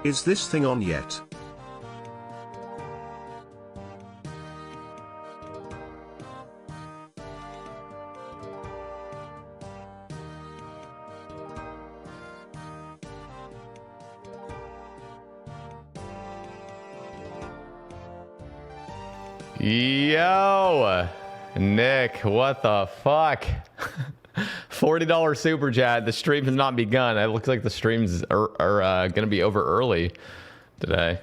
Is this thing on yet? Yo, Nick, what the fuck? $40 super chat. The stream has not begun. It looks like the streams are gonna be over early today.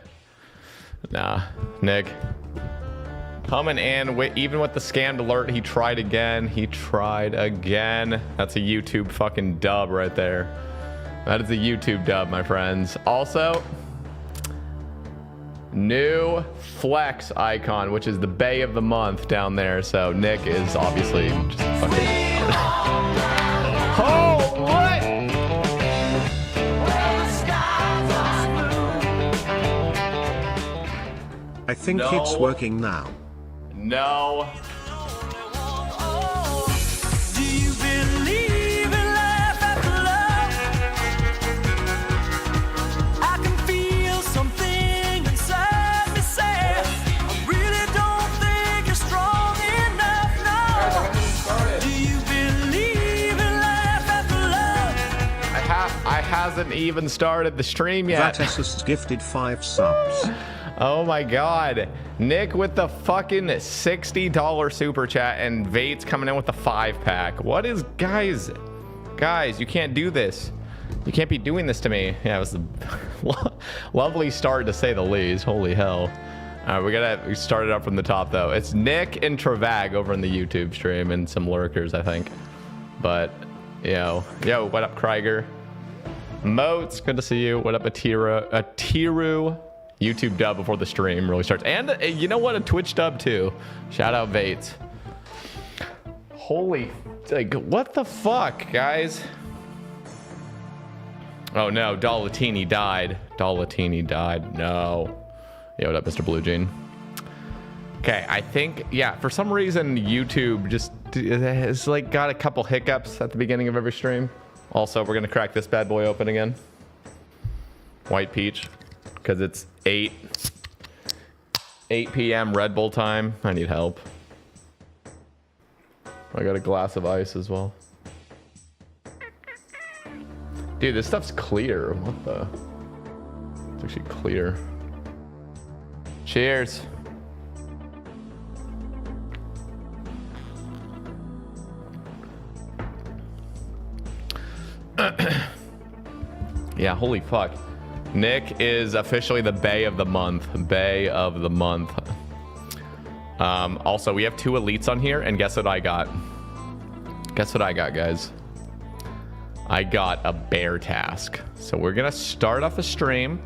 Nah, Nick. Coming in, even with the scammed alert, he tried again. He tried again. That's a YouTube fucking dub right there. That is a YouTube dub, my friends. Also, new flex icon, which is the Bay of the Month down there. So Nick is obviously just fucking... Oh, what? I think it's working now. No. Hasn't even started the stream yet. Vatessus gifted 5 subs. Oh my god. Nick with the fucking $60 super chat and Vate's coming in with the 5-pack. What is, guys, you can't do this. You can't be doing this to me. Yeah, it was a lovely start to say the least. Holy hell. All right, we started up from the top though. It's Nick and Travag over in the YouTube stream and some lurkers, I think. But, yo, what up, Krieger? Moats, good to see you. What up, Atiru? YouTube dub before the stream really starts. And you know what? A Twitch dub too. Shout out Vates. Holy, like, what the fuck, guys? Oh no, Dollatini died. Dollatini died. No. Yeah, what up, Mr. Blue Jean? Okay, I think, yeah, for some reason, YouTube just has like got a couple hiccups at the beginning of every stream. Also, we're gonna crack this bad boy open again. White peach, because it's 8 p.m. Red Bull time. I need help. I got a glass of ice as well. Dude, this stuff's clear. What the? It's actually clear. Cheers. Yeah, holy fuck. Nick is officially the Bay of the Month. Bay of the Month. Also, we have 2 elites on here, and guess what I got? Guess what I got, guys? I got a bear task. So we're gonna start off the stream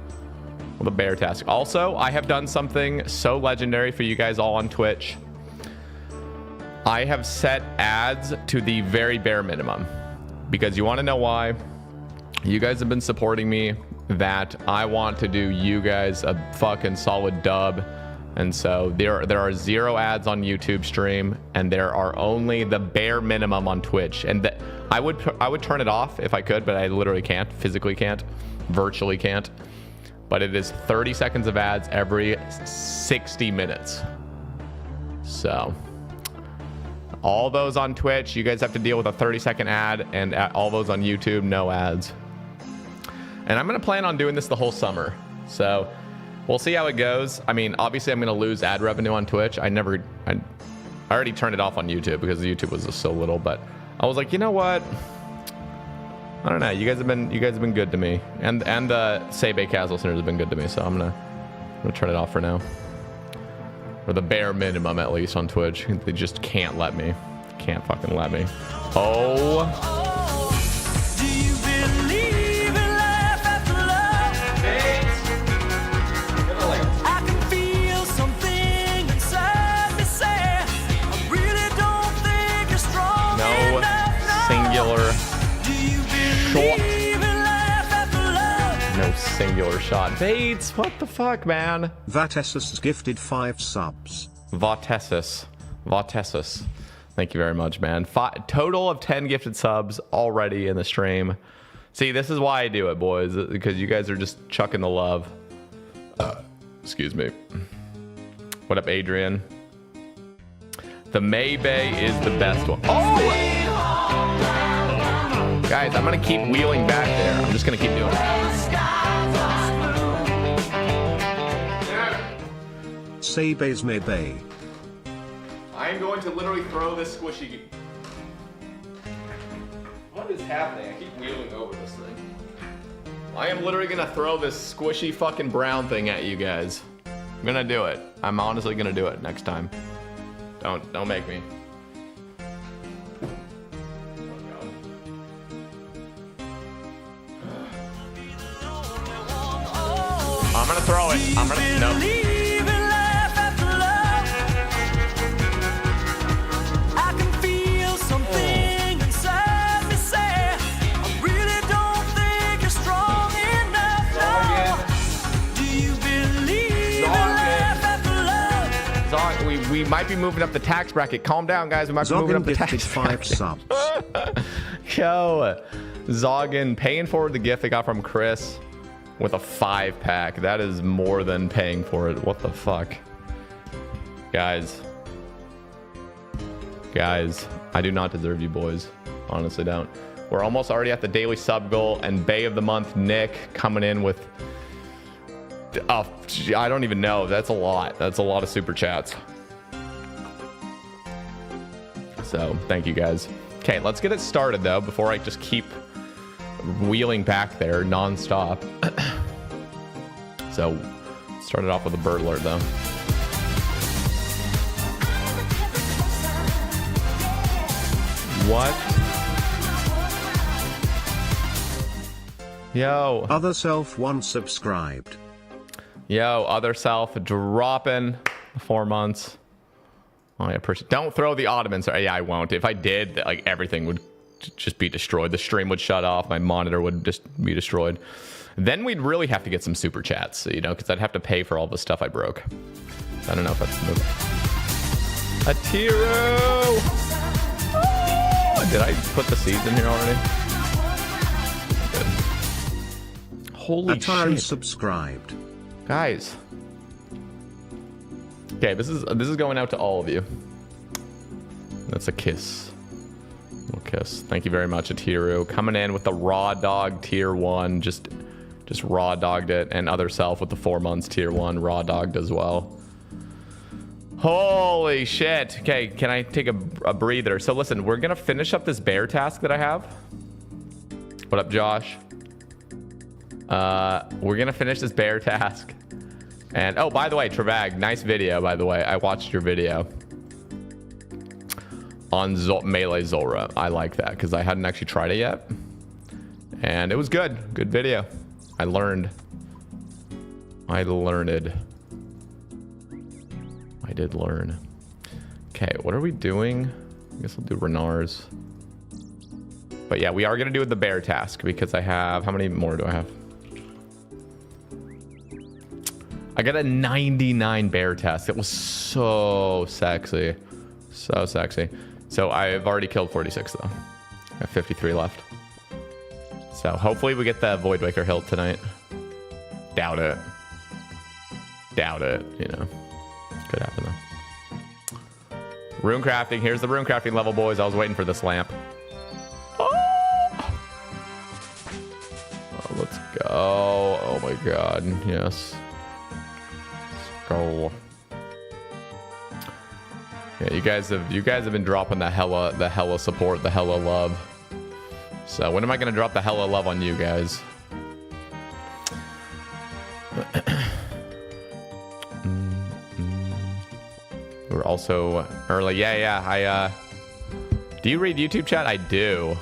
with a bear task. Also, I have done something so legendary for you guys all on Twitch. I have set ads to the very bare minimum. Because you want to know why? You guys have been supporting me that I want to do you guys a fucking solid dub. And so there are 0 ads on YouTube stream, and there are only the bare minimum on Twitch. And I would turn it off if I could, but I literally can't, physically can't, virtually can't. But it is 30 seconds of ads every 60 minutes. So all those on Twitch, you guys have to deal with a 30-second ad, and all those on YouTube, no ads. And I'm going to plan on doing this the whole summer. So we'll see how it goes. I mean, obviously, I'm going to lose ad revenue on Twitch. I already turned it off on YouTube because YouTube was just so little. But I was like, you know what? I don't know. You guys have been good to me, and the Sebe Cast listeners have been good to me. So I'm gonna turn it off for now. Or the bare minimum, at least, on Twitch. They just can't let me. Can't fucking let me. Oh. Do you believe in life after love? I can feel something inside me say, I really don't think you're strong enough. Singular Do you shot. believe in life after love? No singular shot. Bates, what the fuck, man? Vatessus gifted 5 subs. Vatessus. Thank you very much, man. Total of 10 gifted subs already in the stream. See, this is why I do it, boys, because you guys are just chucking the love. Excuse me. What up, Adrian? The May Bay is the best one. Oh! Guys, I'm going to keep wheeling back there. I'm just going to keep doing it. Say bays may bay. I am going to literally throw this squishy. What is happening? I keep wheeling over this thing. I am literally gonna throw this squishy fucking brown thing at you guys. I'm gonna do it. I'm honestly gonna do it next time. Don't make me. I'm gonna throw it. I'm gonna no. We might be moving up the tax bracket. Calm down, guys. We might be moving up the tax bracket. 5 subs. Yo, Zoggin paying forward the gift they got from Chris with a 5-pack. That is more than paying for it. What the fuck, guys? I do not deserve you, boys. Honestly, don't. We're almost already at the daily sub goal, and Bay of the Month Nick coming in with. I don't even know. That's a lot. That's a lot of super chats. So thank you guys. Okay, let's get it started though before I just keep wheeling back there non-stop. So started off with a bird alert though. What? Yo. Other self 1 subscribed. Yo, other self dropping 4 months. Oh, I appreciate. Don't throw the Ottomans. Yeah, I won't. If I did, like everything would just be destroyed. The stream would shut off. My monitor would just be destroyed. Then we'd really have to get some super chats, you know, because I'd have to pay for all the stuff I broke. I don't know if that's the move. A Tiro. Oh, did I put the seeds in here already? Good. Holy shit! Subscribed. Guys. Okay, this is going out to all of you. That's a kiss. A little kiss. Thank you very much, Atiru. Coming in with the raw dog tier 1. Just raw dogged it. And other self with the 4 months tier 1 raw dogged as well. Holy shit. Okay, can I take a breather? So listen, we're gonna finish up this bear task that I have. What up, Josh? We're gonna finish this bear task. And oh, by the way, Travag, nice video, by the way. I watched your video on Melee Zora. I like that because I hadn't actually tried it yet. And it was good. Good video. I learned. I did learn. Okay, what are we doing? I guess we'll do Renar's. But yeah, we are going to do the bear task because I have... How many more do I have? I got a 99 bear task. It was so sexy. So sexy. So I've already killed 46 though. I have 53 left. So hopefully we get the Voidwaker hilt tonight. Doubt it. Doubt it, you know. Could happen though. Rune crafting. Here's the rune crafting level, boys. I was waiting for this lamp. Oh, let's go. Oh my god. Yes. Go. Yeah, you guys have been dropping the hella support, the hella love. So when am I gonna drop the hella love on you guys? We're also early. Yeah. I do you read YouTube chat? I do.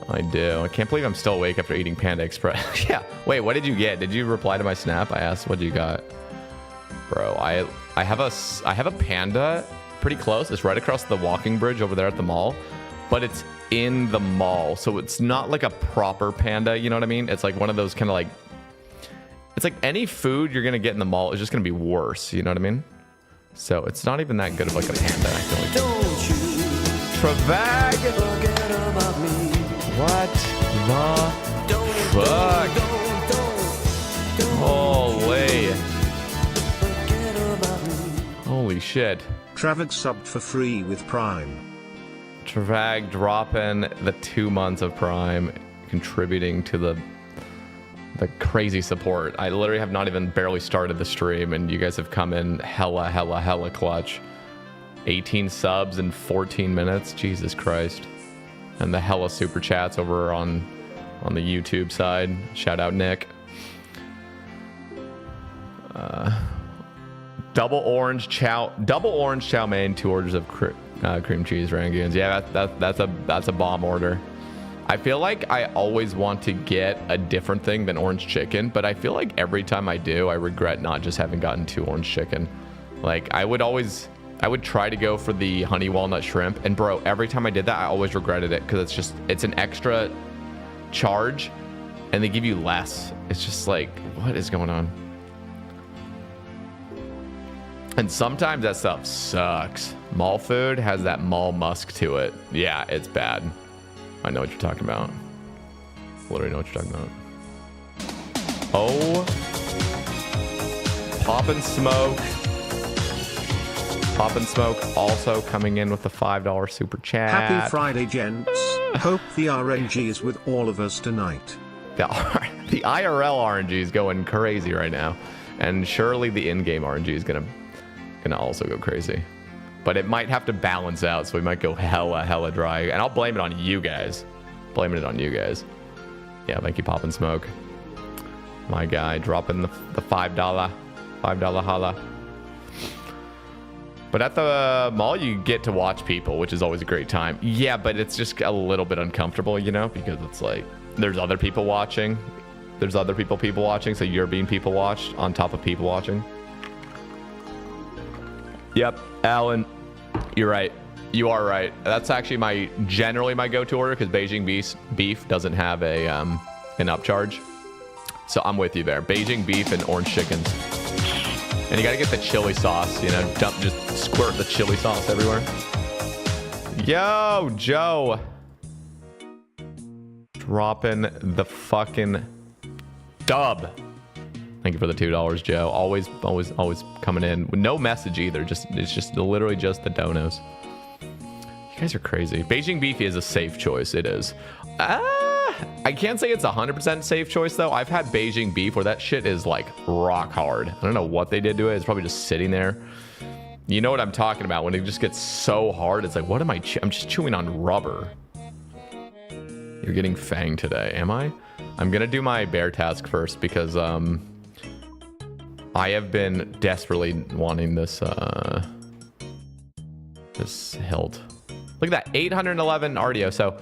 I can't believe I'm still awake after eating Panda Express. Yeah. Wait, what did you get? Did you reply to my snap? I asked what you got. Bro, I have a panda pretty close. It's right across the walking bridge over there at the mall, but it's in the mall. So it's not like a proper panda, you know what I mean? It's like one of those kind of like, it's like any food you're going to get in the mall is just going to be worse, you know what I mean? So it's not even that good of like a panda, I feel like. Don't you Travag. Forget about me. What? Fuck. Holy. Holy shit. Travag subbed for free with Prime. Travag dropping the 2 months of Prime, contributing to the crazy support. I literally have not even barely started the stream, and you guys have come in hella clutch. 18 subs in 14 minutes. Jesus Christ. And the hella super chats over on the YouTube side. Shout out Nick. Double orange chow mein, 2 orders of cream cheese rangoons. Yeah, that's a bomb order. I feel like I always want to get a different thing than orange chicken, but I feel like every time I do, I regret not just having gotten 2 orange chicken. Like I would try to go for the honey walnut shrimp, and bro, every time I did that, I always regretted it because it's an extra charge, and they give you less. It's just like, what is going on? And sometimes that stuff sucks. Mall food has that mall musk to it. Yeah, it's bad. I know what you're talking about. Literally know what you're talking about. Oh. Pop and Smoke. Pop and Smoke also coming in with the $5 super chat. Happy Friday, gents. Hope the RNG is with all of us tonight. The IRL RNG is going crazy right now. And surely the in-game RNG is gonna also go crazy. But it might have to balance out, so we might go hella dry. And I'll blame it on you guys. Blaming it on you guys. Yeah, thank you, Pop and Smoke. My guy dropping the $5 holla. But at the mall, you get to watch people, which is always a great time. Yeah, but it's just a little bit uncomfortable, you know, because it's like there's other people watching. There's other people watching, so you're being people watched on top of people watching. Yep, Alan, you're right. You are right. That's actually generally my go-to order because Beijing beef doesn't have an upcharge. So I'm with you there. Beijing beef and orange chickens. And you gotta get the chili sauce, you know, just squirt the chili sauce everywhere. Yo, Joe. Dropping the fucking dub. Thank you for the $2, Joe. Always coming in with no message either. It's just literally just the donos. You guys are crazy. Beijing beef is a safe choice. It is. I can't say it's 100% safe choice though. I've had Beijing beef where that shit is like rock hard. I don't know what they did to it. It's probably just sitting there. You know what I'm talking about when it just gets so hard. It's like, what am I? I'm just chewing on rubber. You're getting Fang today, am I? I'm gonna do my bear task first because I have been desperately wanting this this hilt. Look at that, 811 RDO. So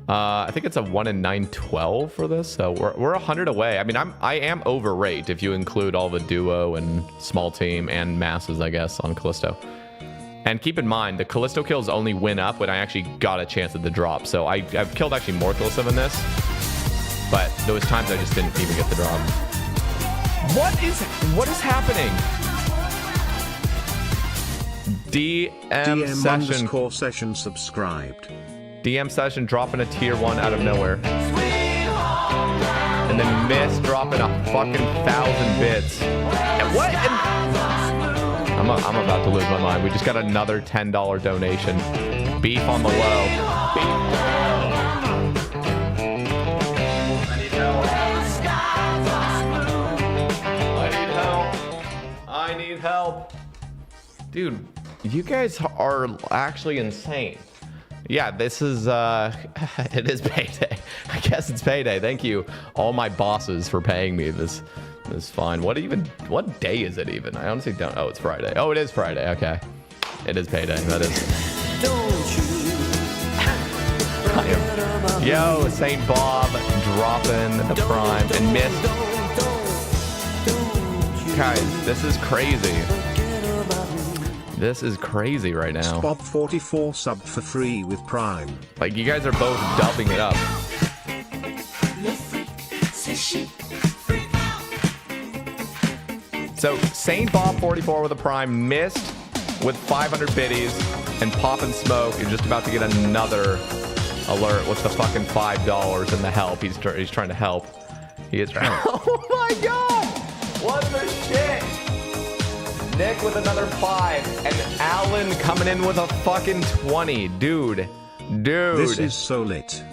I think it's a 1 in 912 for this. So we're 100 away. I mean, I am overrate if you include all the duo and small team and masses, I guess, on Callisto. And keep in mind, the Callisto kills only went up when I actually got a chance at the drop. So I've killed actually more Callisto than this, but there was times I just didn't even get the drop. What is happening? DM session. Session subscribed. DM session dropping a tier 1 out of nowhere. And then Miss dropping a fucking 1,000 bits. And what? I'm about to lose my mind. We just got another $10 donation. Beef on the low. I need help. Dude, you guys are actually insane. Yeah, this is, it is payday. I guess it's payday. Thank you, all my bosses, for paying me this fine. What day is it even? I honestly don't. Oh, it's Friday. Oh, it is Friday. Okay. It is payday. That is. Yo, St. Bob dropping the prime and missed. Guys, this is crazy. This is crazy right now. Bob 44 subbed for free with Prime. Like, you guys are both dubbing it up. So, Saint Bob 44 with a Prime missed with 500 biddies, and Pop and Smoke is just about to get another Alert, what's the fucking $5 in the help? He's trying to help. He is trying. Oh my god! What the shit? Nick with another 5 and Alan coming in with a fucking 20. Dude. This is so lit.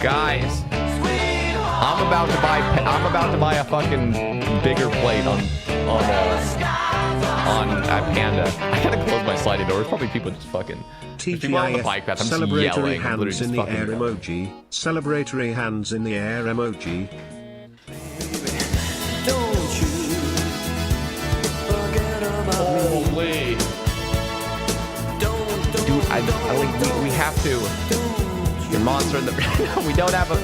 Guys, I'm about to buy a fucking bigger plate on Panda. I gotta close my sliding doors. Probably people just fucking. People on the bike path. I'm just Celebratory yelling. hands in the air emoji. Celebratory hands in the air emoji. Don't you forget about Holy. Dude, I like we have to. Your monster in the. We don't have a.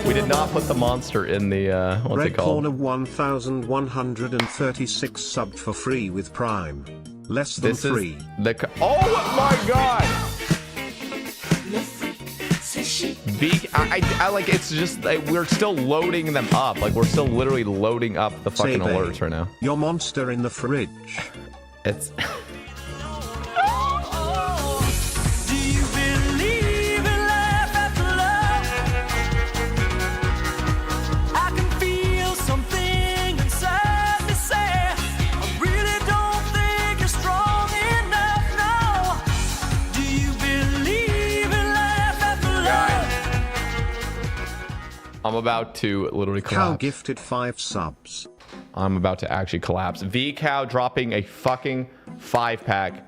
We did not put the monster in the. What's Red it called? Corner 1136 subbed for free with Prime. Less than This free. is the. Oh my god! I like it's just like we're still loading them up. Like we're still literally loading up the fucking Say, alerts babe, right now. Your monster in the fridge. It's. Do you believe in life after love? I can feel something inside me say I really don't think you're strong enough. No. Do you believe in life after love? I'm about to literally Cow collapse. gifted 5 subs. I'm about to actually collapse. V Cow dropping a fucking 5-pack.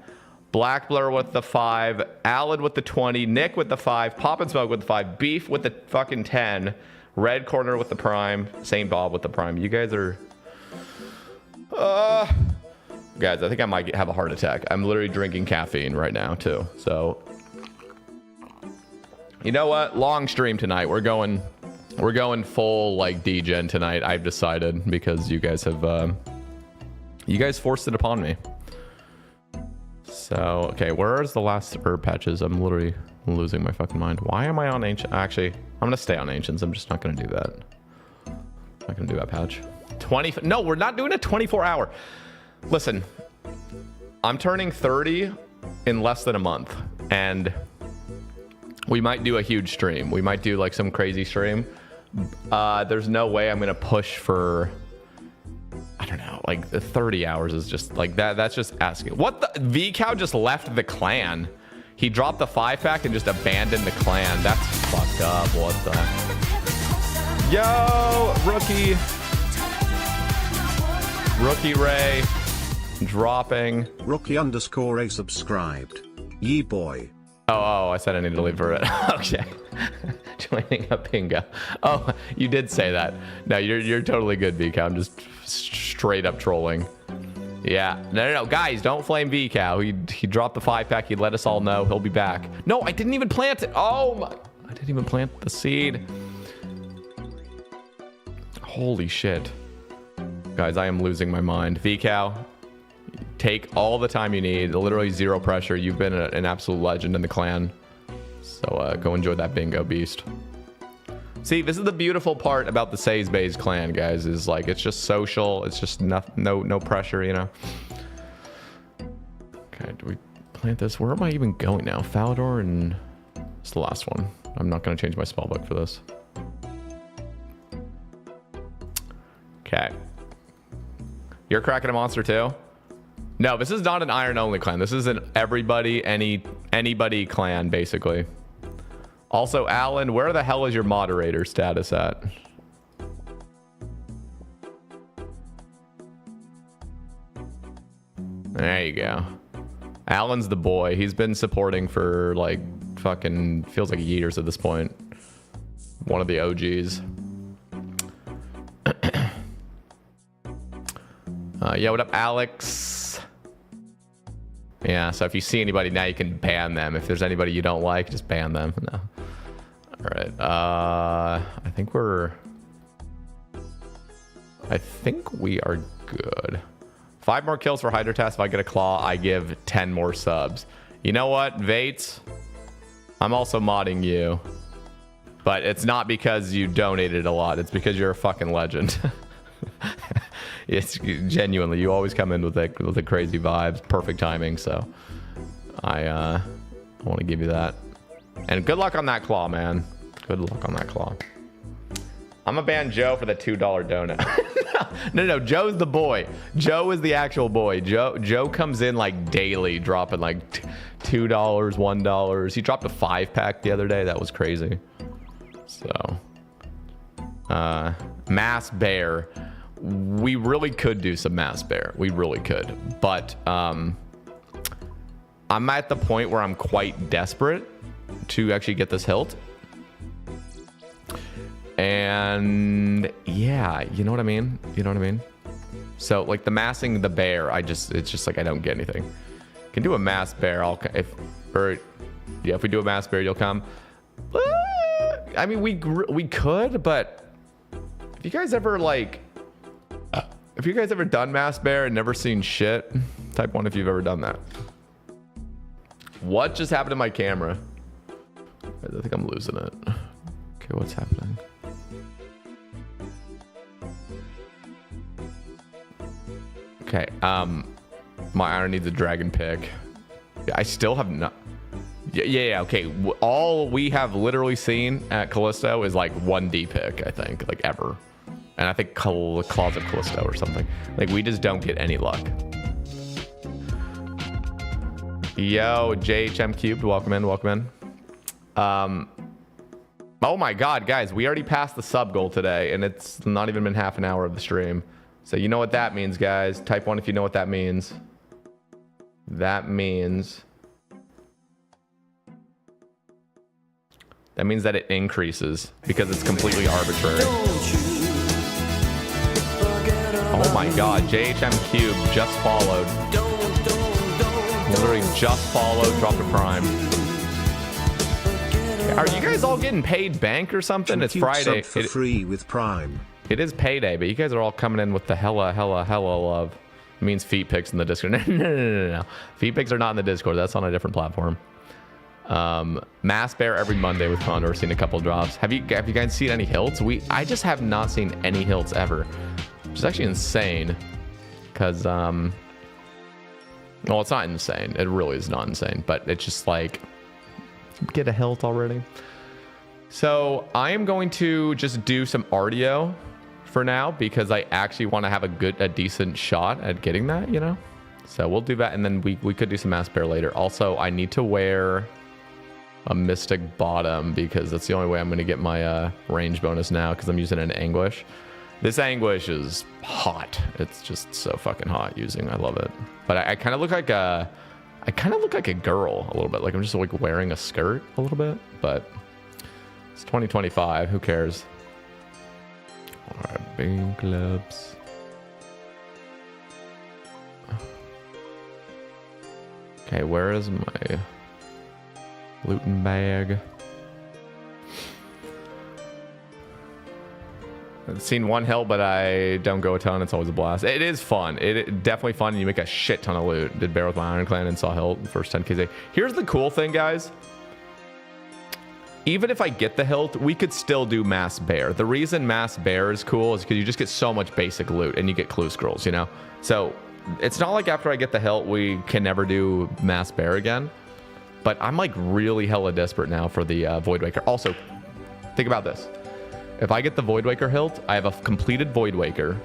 Black Blur with the 5. Alan with the 20. Nick with the 5. Pop and Smoke with the 5. Beef with the fucking 10. Red Corner with the Prime. Saint Bob with the Prime. You guys are... Guys, I think I might have a heart attack. I'm literally drinking caffeine right now, too. So... You know what? Long stream tonight. We're going full like degen tonight. I've decided because you guys have you guys forced it upon me. So okay, where's the last herb patches? I'm literally losing my fucking mind. Why am I on ancient? Actually, I'm gonna stay on ancients. I'm just not gonna do that. Not gonna do that patch. 20. No, we're not doing a 24-hour. Listen, I'm turning 30 in less than a month, and we might do a huge stream. We might do like some crazy stream. There's no way I'm gonna push for, I don't know, like 30 hours is just like that. That's just asking. What the? V Cow just left the clan. He dropped the 5-pack and just abandoned the clan. That's fucked up. What the? Yo, Rookie Ray dropping. Rookie _ A subscribed. Ye boy. Oh, I said I need to leave for it. Okay. Joining a bingo. Oh, you did say that. No, you're totally good, VCow. I'm just straight up trolling. Yeah. No. Guys, don't flame VCow. He dropped the 5-pack. He let us all know. He'll be back. No, I didn't even plant it. Oh, my. I didn't even plant the seed. Holy shit. Guys, I am losing my mind. VCow, take all the time you need. Literally zero pressure. You've been an absolute legend in the clan. So go enjoy that bingo beast. See, this is the beautiful part about the Says Bays clan, guys, is like it's just social. It's just no pressure, you know. Okay, do we plant this? Where am I even going now? Falador, and it's the last one. I'm not going to change my spellbook for this. Okay. You're cracking a monster too? No, this is not an iron only clan. This is an everybody, anybody clan, basically. Also, Alan, where the hell is your moderator status at? There you go. Alan's the boy. He's been supporting for like fucking feels like years at this point. One of the OGs. Yeah, what up, Alex? Yeah, so if you see anybody now, you can ban them. If there's anybody you don't like, just ban them. No. All right. I think we are good. 5 more kills for Hydra Task. If I get a claw, I give 10 more subs. You know what, Vates? I'm also modding you. But it's not because you donated a lot. It's because you're a fucking legend. It's genuinely, you always come in with the crazy vibes, perfect timing. So I want to give you that. And good luck on that claw, man. Good luck on that claw. I'm gonna ban Joe for the $2 donut. No, Joe's the boy. Joe is the actual boy. Joe comes in like daily, dropping like $2, $1. He dropped a 5-pack the other day. That was crazy. So, Mass Bear. We really could do some Mass Bear. We really could. But I'm at the point where I'm quite desperate to actually get this hilt. And yeah, you know what I mean? You know what I mean? So like the massing the bear, it's just like I don't get anything. Can do a mass bear. If we do a mass bear, you'll come. I mean, we could, but if you guys ever done mass bear and never seen shit, type 1 if you've ever done that. What just happened to my camera? I think I'm losing it. Okay, what's happening? Okay, my iron needs a dragon pick. Yeah, I still have not. Yeah, okay. All we have literally seen at Callisto is like 1D pick, I think, like ever. And I think Claws of Callisto or something. Like, we just don't get any luck. Yo, JHM Cubed, welcome in. Oh my God, guys, we already passed the sub goal today, and it's not even been half an hour of the stream. So you know what that means, guys. Type 1 if you know what that means. That means that it increases because it's completely arbitrary. Oh my God, JHM Cube just followed. Literally just followed, dropped a prime. Are you guys all getting paid bank or something? It's Friday. For free with Prime. It is payday, but you guys are all coming in with the hella love. It means feet pics in the Discord. No. Feet pics are not in the Discord. That's on a different platform. Mass Bear every Monday with Condor. Seen a couple drops. Have you guys seen any hilts? I just have not seen any hilts ever, which is actually insane. Because well, it's not insane. It really is not insane, but it's just like, get a hilt already. So I am going to just do some RDO for now because I actually want to have a decent shot at getting that, you know? So we'll do that, and then we could do some Mass Bear later. Also, I need to wear a Mystic Bottom because that's the only way I'm going to get my range bonus now because I'm using an Anguish. This Anguish is hot. It's just so fucking hot using. I love it. But I kind of look like a girl a little bit. Like I'm just like wearing a skirt a little bit, but it's 2025. Who cares? All right, big clubs. Okay, where is my looting bag? I've seen one hill, but I don't go a ton. It's always a blast. It is fun. It definitely fun. You make a shit ton of loot. Did bear with my Iron Clan and saw hilt first 10k. Here's the cool thing, guys. Even if I get the hilt, we could still do Mass Bear. The reason Mass Bear is cool is because you just get so much basic loot and you get clue scrolls, you know? So it's not like after I get the hilt, we can never do Mass Bear again. But I'm like really hella desperate now for the Voidwaker. Also, think about this. If I get the Voidwaker hilt, I have a completed Voidwaker.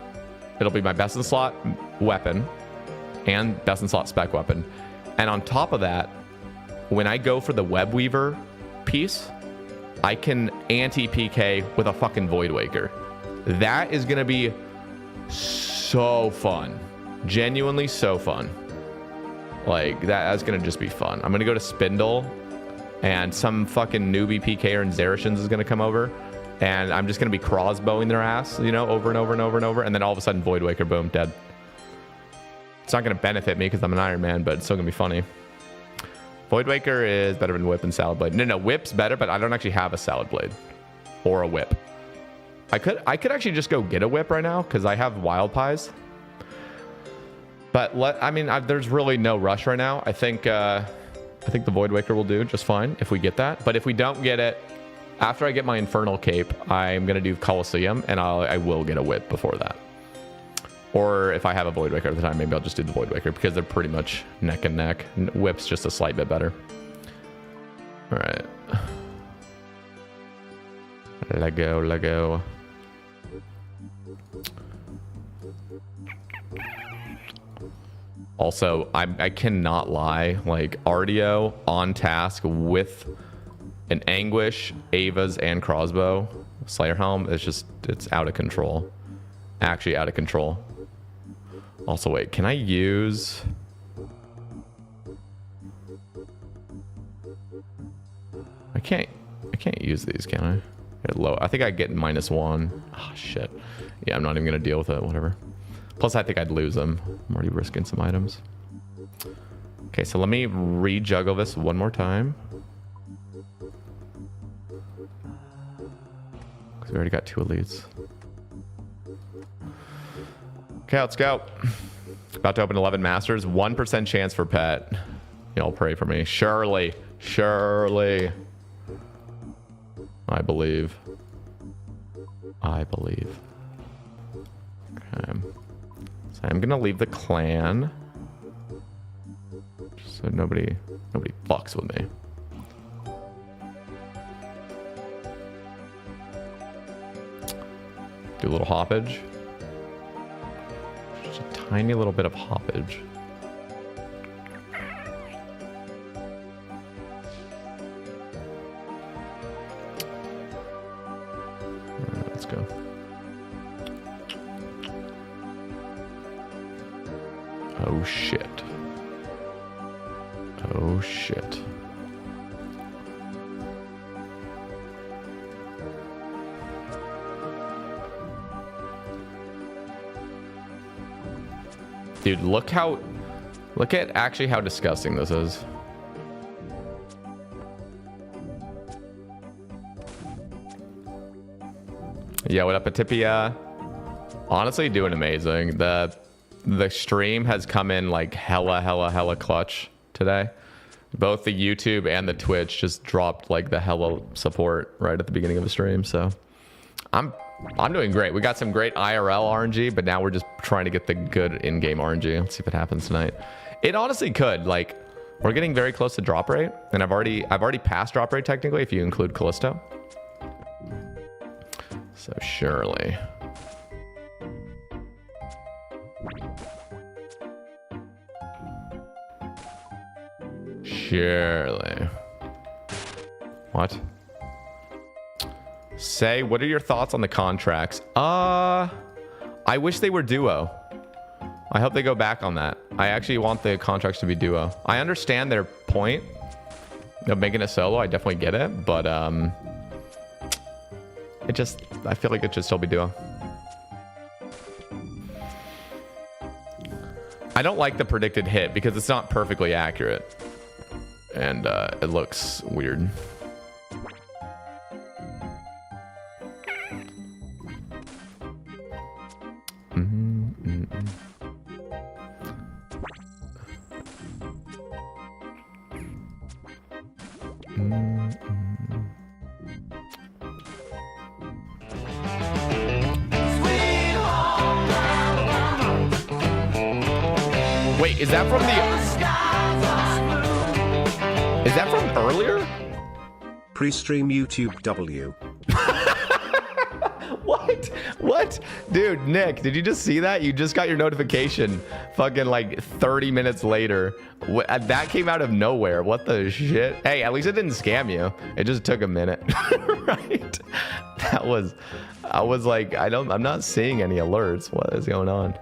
It'll be my best in slot weapon and best in slot spec weapon. And on top of that, when I go for the Web Weaver piece, I can anti-PK with a fucking Voidwaker. That is going to be so fun. Genuinely so fun. Like, that's going to just be fun. I'm going to go to Spindle, and some fucking newbie PKer and Zarashins is going to come over, and I'm just going to be crossbowing their ass, you know, over and over and over and over, and then all of a sudden, Voidwaker, boom, dead. It's not going to benefit me because I'm an Iron Man, but it's still going to be funny. Voidwaker is better than Whip and Salad Blade. No, Whip's better, but I don't actually have a Salad Blade or a Whip. I could actually just go get a Whip right now because I have Wild Pies. But there's really no rush right now. I think the Voidwaker will do just fine if we get that. But if we don't get it, after I get my Infernal Cape, I'm gonna do Colosseum, and I will get a Whip before that. Or if I have a Voidwaker at the time, maybe I'll just do the Voidwaker because they're pretty much neck and neck. Whip's just a slight bit better. All right. Lego, Lego. Also, I cannot lie. Like, RDO on task with an Anguish, Ava's, and Crossbow. Slayer Helm is just, it's out of control. Actually out of control. Also, wait, can I use... I can't use these, can I? Get low. I think I get -1. Oh, shit. Yeah, I'm not even going to deal with it. Whatever. Plus, I think I'd lose them. I'm already risking some items. Okay, so let me rejuggle this one more time. Because we already got 2 elites. Okay, let's go. About to open 11 masters. 1% chance for pet. Y'all pray for me. Surely. Surely. I believe. I believe. Okay. So I'm gonna leave the clan. Just so nobody fucks with me. Do a little hoppage. Just a tiny little bit of hoppage. Alright, let's go. Oh shit. Oh shit. Dude, look at actually how disgusting this is. Yeah, what up, Atipia? Honestly, doing amazing. The stream has come in like hella clutch today. Both the YouTube and the Twitch just dropped like the hella support right at the beginning of the stream. So I'm doing great. We got some great IRL RNG, but now we're just trying to get the good in-game RNG. Let's see if it happens tonight. It honestly could. Like, we're getting very close to drop rate, and I've already passed drop rate technically if you include Callisto. So surely. Surely. What? Say, what are your thoughts on the contracts? I wish they were duo. I hope they go back on that. I actually want the contracts to be duo. I understand their point of making it solo. I definitely get it, but I feel like it should still be duo. I don't like the predicted hit because it's not perfectly accurate. And it looks weird. Wait, is that from earlier? Pre-stream YouTube W. What? Dude, Nick, did you just see that? You just got your notification fucking like 30 minutes later. That came out of nowhere. What the shit? Hey, at least it didn't scam you. It just took a minute. Right? I was like, I'm not seeing any alerts. What is going on?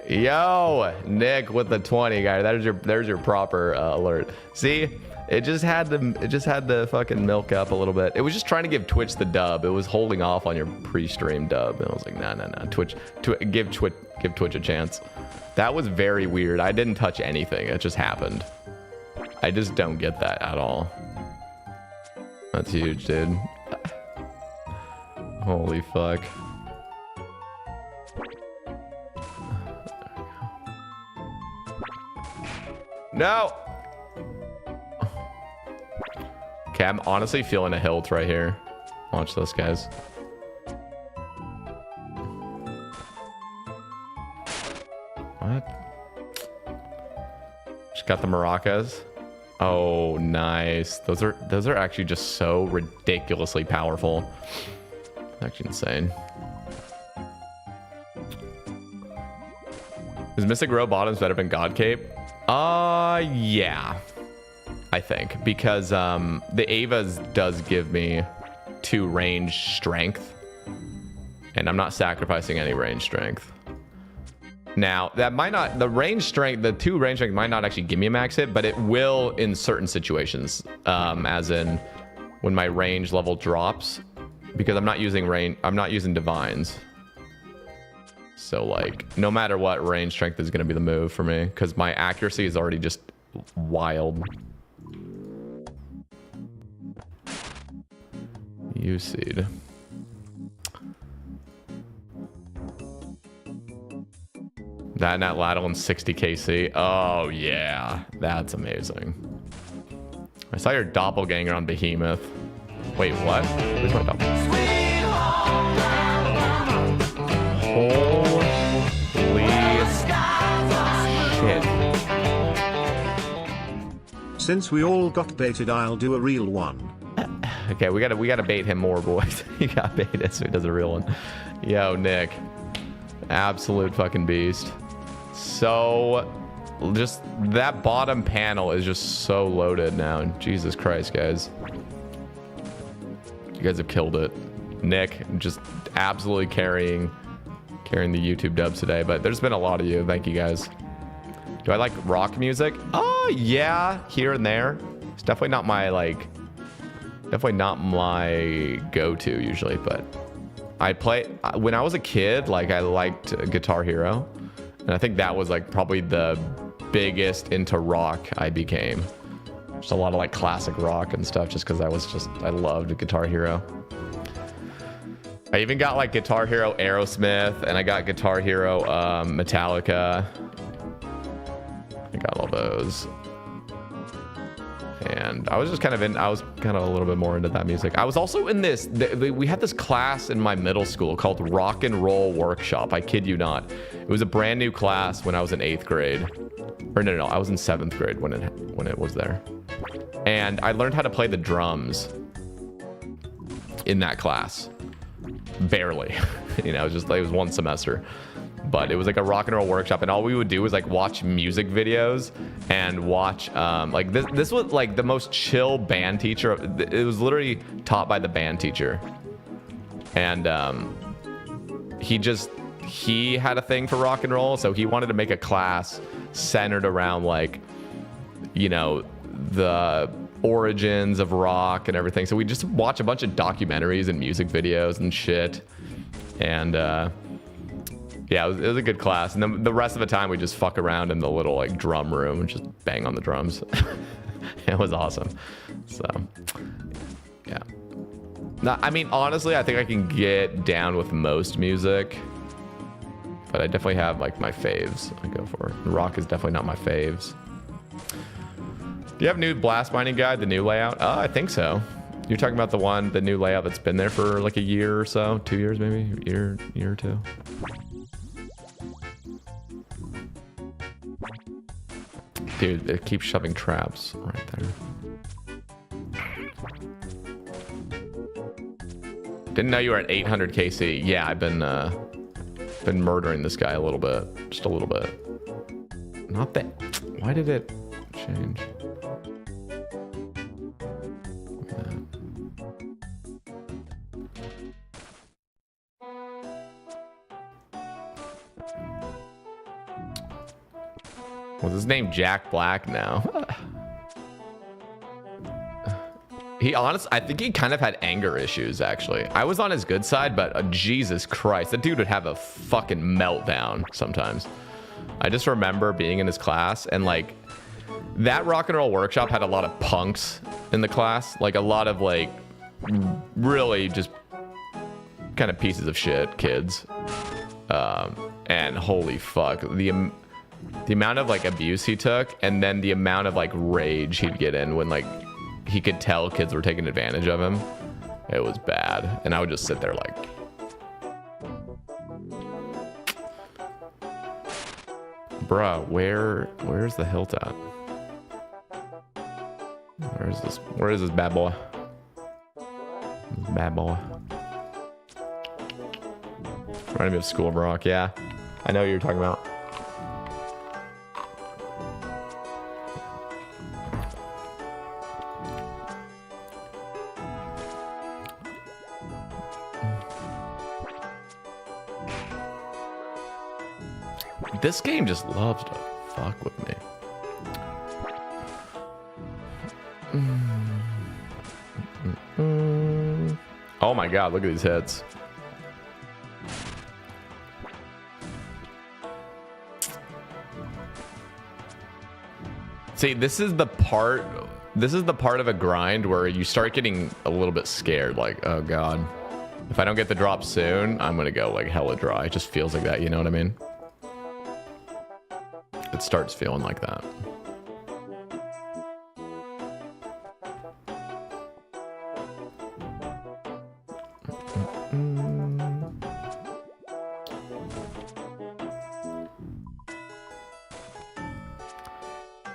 Yo, Nick with the 20 guy. There's your proper alert. See? It just had to fucking milk up a little bit. It was just trying to give Twitch the dub. It was holding off on your pre-stream dub. And I was like, nah. Give Twitch a chance. That was very weird. I didn't touch anything. It just happened. I just don't get that at all. That's huge, dude. Holy fuck. No! Okay, I'm honestly feeling a hilt right here. Watch this, guys. What? Just got the maracas. Oh, nice. Those are actually just so ridiculously powerful. Actually insane. Is Mystic Row bottoms better than God Cape? Yeah. I think. Because the Ava's does give me 2 range strength. And I'm not sacrificing any range strength. Now, that might not... The range strength... The 2 range strength might not actually give me a max hit, but it will in certain situations. As in when my range level drops. Because I'm not using range... I'm not using divines. So, like, no matter what, range strength is going to be the move for me. Because my accuracy is already just wild. U-Seed. That Lattle and 60 KC. Oh, yeah. That's amazing. I saw your doppelganger on Behemoth. Wait, what? Where's my doppelganger? Holy shit. Since we all got baited, I'll do a real one. Okay, we gotta bait him more, boys. You gotta bait it so he does a real one. Yo, Nick. Absolute fucking beast. So, just that bottom panel is just so loaded now. Jesus Christ, guys. You guys have killed it. Nick, just absolutely carrying the YouTube dubs today, but there's been a lot of you. Thank you, guys. Do I like rock music? Oh, yeah, here and there. It's definitely not my, like... Definitely not my go-to usually, but I play when I was a kid. Like, I liked Guitar Hero, and I think that was like probably the biggest into rock I became. Just a lot of like classic rock and stuff, just because I loved Guitar Hero. I even got like Guitar Hero Aerosmith, and I got Guitar Hero Metallica. I got all those. And I was just kind of a little bit more into that music. I was also in this, we had this class in my middle school called Rock and Roll Workshop. I kid you not. It was a brand new class when I was in 8th grade. Or no, I was in 7th grade when it was there. And I learned how to play the drums in that class. Barely. You know, it was one semester. But it was like a rock and roll workshop, and all we would do was like watch music videos and watch like this was like the most chill band teacher. It was literally taught by the band teacher, and he had a thing for rock and roll, so he wanted to make a class centered around, like, you know, the origins of rock and everything. So we just watch a bunch of documentaries and music videos and shit, and yeah, it was a good class. And then the rest of the time we just fuck around in the little like drum room and just bang on the drums. It was awesome. So, yeah. Now, I mean, honestly, I think I can get down with most music, but I definitely have like my faves I go for. Rock is definitely not my faves. Do you have new blast mining guide, the new layout? I think so. You're talking about the new layout that's been there for like a year or so, 2 years maybe, year or two. Dude, it keeps shoving traps right there. Didn't know you were at 800 KC. Yeah, I've been murdering this guy a little bit, just a little bit. Not that. Why did it change? Was his name Jack Black now? I think he kind of had anger issues, actually. I was on his good side, but Jesus Christ, that dude would have a fucking meltdown sometimes. I just remember being in his class, and like, that rock and roll workshop had a lot of punks in the class. Like, a lot of like, really just kind of pieces of shit kids. And holy fuck, the amount of like abuse he took, and then the amount of like rage he'd get in when like he could tell kids were taking advantage of him. It was bad. And I would just sit there like, bruh, where's the hilt at? Where is this bad boy? Bad boy. Reminded me of School of Rock. Yeah, I know what you're talking about. This game just loves to fuck with me. Oh my god, look at these hits. See, this is the part of a grind where you start getting a little bit scared, like, oh god. If I don't get the drop soon, I'm gonna go like hella dry. It just feels like that, you know what I mean? It starts feeling like that.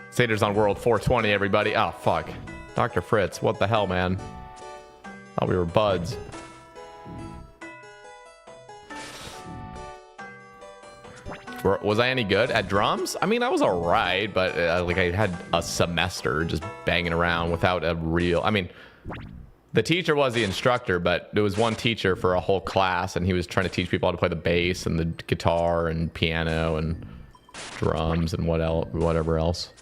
Satyrs on World 420, everybody. Oh, fuck. Dr. Fritz, what the hell, man? Thought we were buds. Was I any good at drums? I mean, I was alright, but like I had a semester just banging around without a real... I mean, the teacher was the instructor, but there was one teacher for a whole class, and he was trying to teach people how to play the bass and the guitar and piano and drums and whatever else.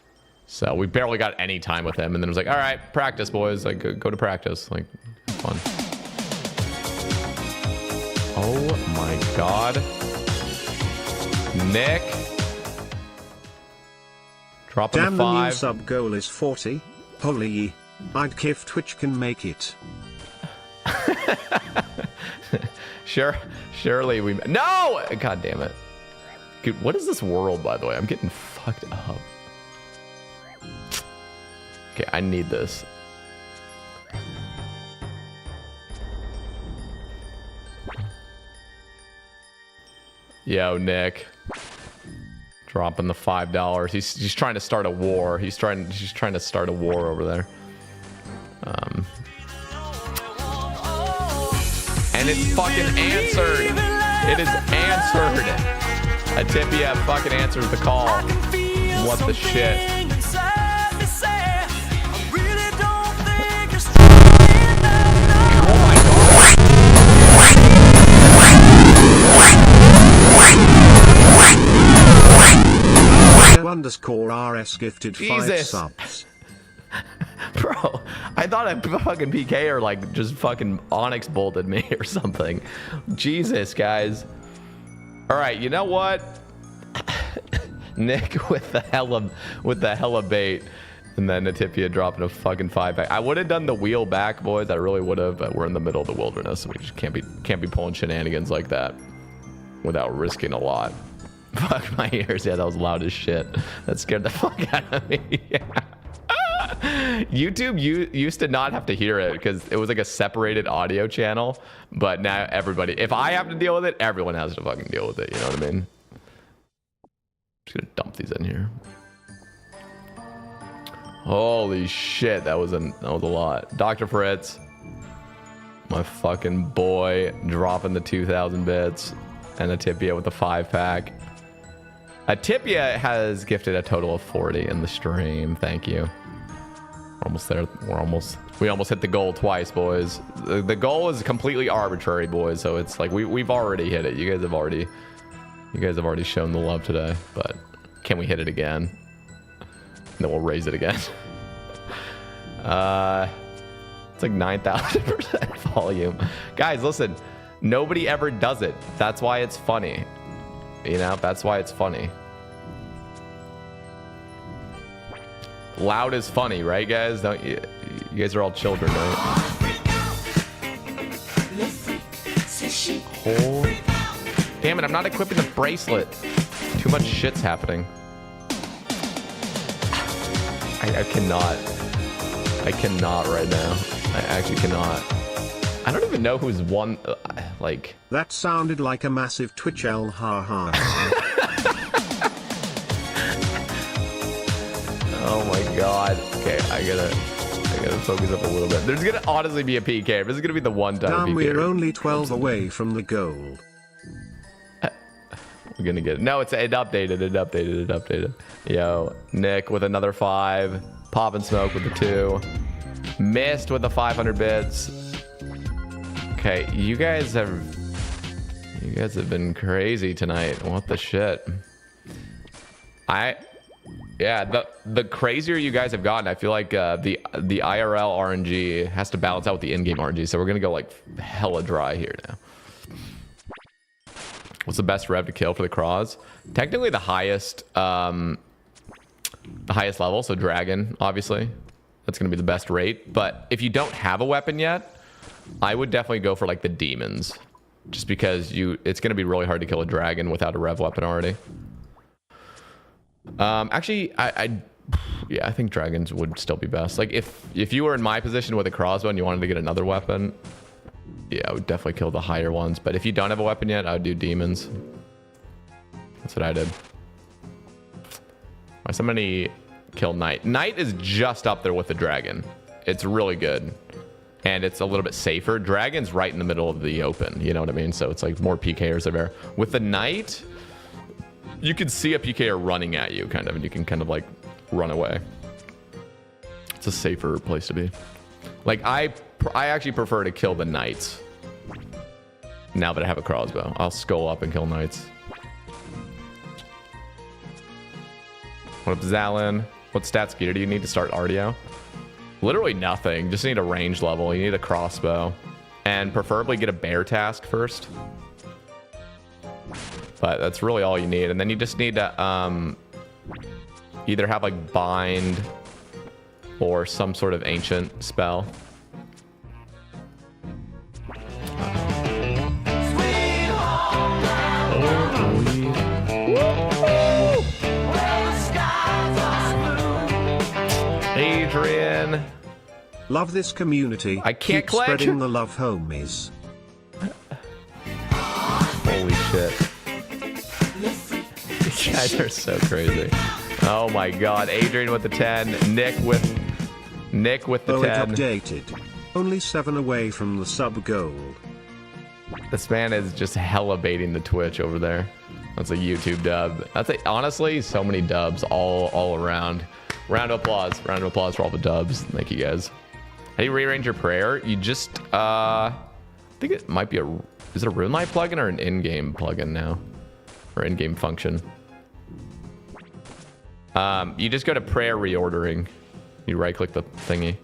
So we barely got any time with him, and then it was like, all right, practice, boys. Like, go to practice. Like, fun. Oh my god. Nick. Dropping Damn, the the new 5. sub goal is 40. Holy, I'd give Twitch can make it. Surely we... No! God damn it. Dude, what is this world, by the way? I'm getting fucked up. Okay, I need this. Yo, Nick. Dropping the $5. He's trying to start a war. He's trying to start a war over there. And it's fucking answered. It is answered. Atipia fucking answers the call. What the shit? Underscore RS gifted 5 Jesus. subs. Bro, I thought a fucking PK or like just fucking Onyx bolted me or something. Jesus, guys. All right, you know what? Nick with the hella bait, and then Atipia dropping a fucking 5-pack. I would have done the wheel back, boys. I really would have, but we're in the middle of the wilderness, so we just can't be pulling shenanigans like that without risking a lot. Fuck my ears. Yeah, that was loud as shit. That scared the fuck out of me. Yeah. YouTube used to not have to hear it because it was like a separated audio channel, but now everybody, if I have to deal with it, everyone has to fucking deal with it. You know what I mean? Just gonna dump these in here. Holy shit, that was a lot. Dr. Fritz, my fucking boy, dropping the 2,000 bits, and Atipia with the 5-pack. Atipia has gifted a total of 40 in the stream. Thank you. We're almost there. We almost hit the goal twice, boys. The goal is completely arbitrary, boys. So it's like we've already hit it. You guys have already shown the love today. But can we hit it again? And then we'll raise it again. It's like 9,000% volume. Guys, listen. Nobody ever does it. That's why it's funny. You know, that's why it's funny. Loud is funny, right, guys? Don't you? You guys are all children, right? Oh, damn it! I'm not equipping the bracelet. Too much shit's happening. I cannot. I cannot right now. I actually cannot. I don't even know who's won. Like that sounded like a massive Twitch L ha. Oh my god. Okay, I gotta. gotta focus up a little bit. There's gonna honestly be a PK. This is gonna be the one time Damn, PK. we're only 12 away from the goal. We're gonna get it. No, it updated. Yo, Nick with another 5. Pop and Smoke with the 2. Missed with the 500 bits. Okay, you guys have been crazy tonight. What the shit? Yeah, the crazier you guys have gotten, I feel like the IRL RNG has to balance out with the in-game RNG. So we're gonna go like hella dry here now. What's the best rev to kill for the Craws? Technically the highest level, so Dragon, obviously. That's gonna be the best rate. But if you don't have a weapon yet, I would definitely go for like the Demons. Just because it's gonna be really hard to kill a Dragon without a rev weapon already. Actually, I think Dragons would still be best. Like if you were in my position with a crossbow and you wanted to get another weapon, yeah, I would definitely kill the higher ones. But if you don't have a weapon yet, I would do Demons. That's what I did. Why somebody kill Knight? Knight is just up there with the Dragon. It's really good. And it's a little bit safer. Dragon's right in the middle of the open. You know what I mean? So it's like more PKers are there. With the Knight, you can see a PKer running at you, kind of, and you can kind of like run away. It's a safer place to be. Like I actually prefer to kill the Knights. Now that I have a crossbow, I'll skull up and kill Knights. What up, Zalin? What stats gear do you need to start RDO? Literally nothing. Just need a range level. You need a crossbow, and preferably get a bear task first. But that's really all you need. And then you just need to either have like bind or some sort of ancient spell. Adrian. Love this community. I can't Keep click. spreading the love, homies. Holy shit. You guys are so crazy. Oh my god. Adrian with the 10. Nick with the 10. It updated. Only 7 away from the sub goal. This man is just hella baiting the Twitch over there. That's a YouTube dub. Honestly, so many dubs all around. Round of applause for all the dubs. Thank you guys. How do you rearrange your prayer? You just I think it might be is it a RuneLight plugin or an in-game plugin now? Or in-game function? You just go to prayer reordering. You right-click the thingy.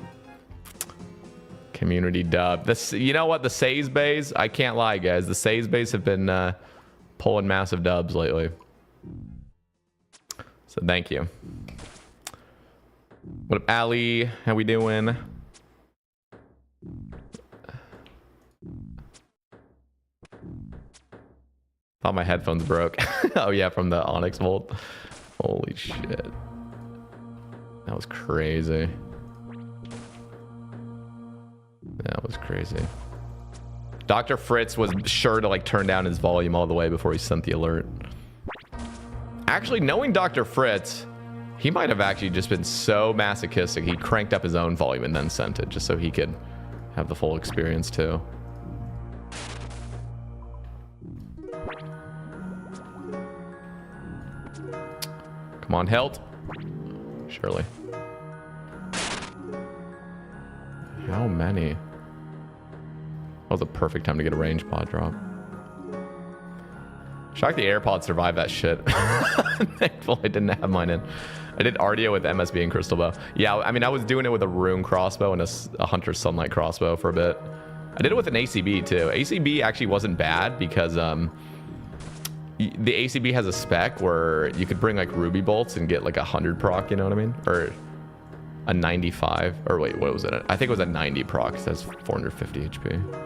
Community dub. You know what? The Says Bays, I can't lie, guys. The Says Bays have been pulling massive dubs lately. So thank you. What up, Ali? How we doing? Thought my headphones broke. Oh yeah, from the Onyx Volt. Holy shit. That was crazy. That was crazy. Dr. Fritz was sure to like turn down his volume all the way before he sent the alert. Actually, knowing Dr. Fritz, he might have actually just been so masochistic, he cranked up his own volume and then sent it just so he could have the full experience too. Come on, Helt. Surely. How many? That was a perfect time to get a range pod drop. Shocked the AirPods survived that shit. Thankful I didn't have mine in. I did RDO with MSB and Crystal Bow. Yeah, I mean, I was doing it with a Rune crossbow and a Hunter Sunlight crossbow for a bit. I did it with an ACB too. ACB actually wasn't bad because the ACB has a spec where you could bring like Ruby bolts and get like 100 proc, you know what I mean? Or a 95, or wait, what was it? I think it was a 90 proc. It says 450 HP.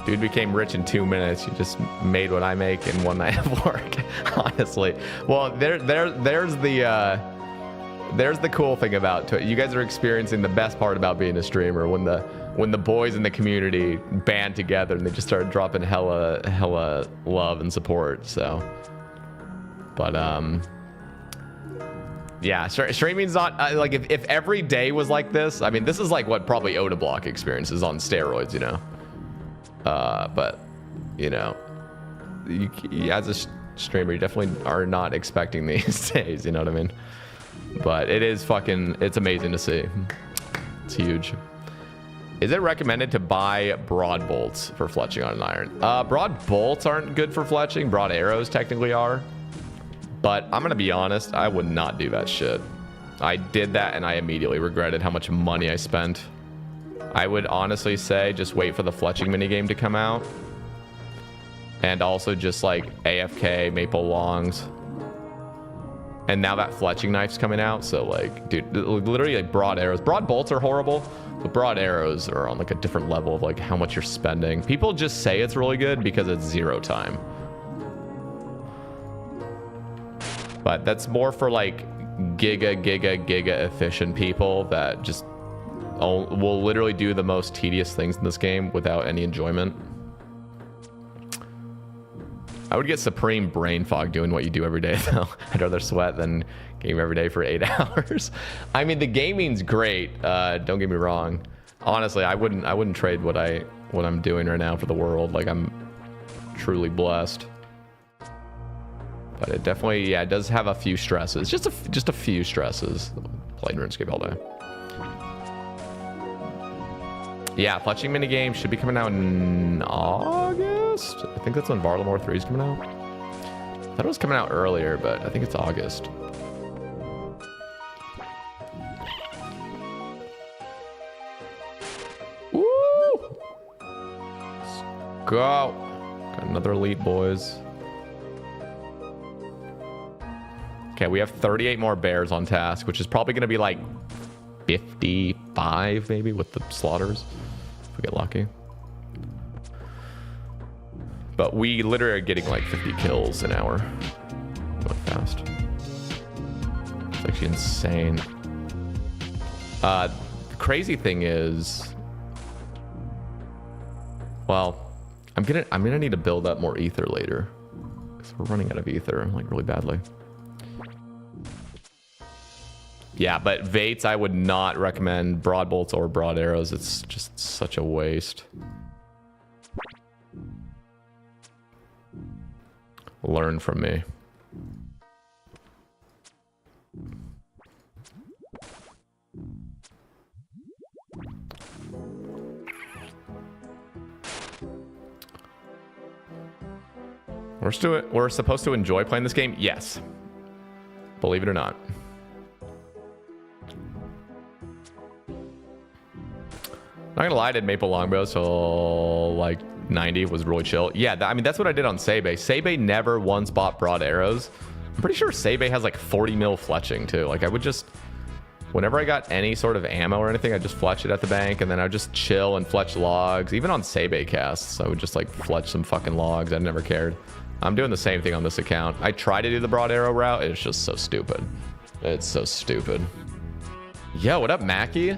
Dude became rich in 2 minutes. You just made what I make in one night of work. Honestly. Well, there's the cool thing about it. You guys are experiencing the best part about being a streamer when the boys in the community band together and they just started dropping hella love and support. So, but yeah, streaming's not like if every day was like this. I mean, this is like what probably Oda Block experiences on steroids, you know. But you know, as a streamer, you definitely are not expecting these days. You know what I mean? But it is it's amazing to see. It's huge. Is it recommended to buy broad bolts for fletching on an iron? Broad bolts aren't good for fletching. Broad arrows technically are. But I'm going to be honest, I would not do that shit. I did that and I immediately regretted how much money I spent. I would honestly say just wait for the fletching minigame to come out. And also just like AFK, maple longs. And now that fletching knife's coming out, so like, dude, literally like broad arrows. Broad bolts are horrible, but broad arrows are on like a different level of like how much you're spending. People just say it's really good because it's 0 time. But that's more for like giga efficient people that just will literally do the most tedious things in this game without any enjoyment. I would get supreme brain fog doing what you do every day, though. I'd rather sweat than game every day for 8 hours. I mean, the gaming's great. Don't get me wrong. Honestly, I wouldn't trade what I'm doing right now for the world. Like, I'm truly blessed. But it definitely, yeah, it does have a few stresses. Just a few stresses. Playing RuneScape all day. Yeah, fletching minigame should be coming out in August. I think that's when Varlamore 3 is coming out. I thought it was coming out earlier, but I think it's August. Woo! Let's go. Got another elite, boys. Okay, we have 38 more bears on task, which is probably going to be like 55 maybe with the slaughters if we get lucky. But we literally are getting like 50 kills an hour. Going fast. It's actually insane. The crazy thing is, well, I'm gonna need to build up more ether later because we're running out of ether like really badly. Yeah, but Vates, I would not recommend broad bolts or broad arrows. It's just such a waste. Learn from me. We're supposed to enjoy playing this game? Yes. Believe it or not. Not gonna lie, I did maple longbow, so like 90 was really chill. Yeah, I mean, that's what I did on Sebe. Sebe never once bought broad arrows. I'm pretty sure Sebe has like 40 mil fletching too. Like I would just, whenever I got any sort of ammo or anything, I'd just fletch it at the bank and then I'd just chill and fletch logs. Even on Sebe casts, I would just like fletch some fucking logs. I never cared. I'm doing the same thing on this account. I try to do the broad arrow route. It's just so stupid. It's so stupid. Yo, what up, Mackie?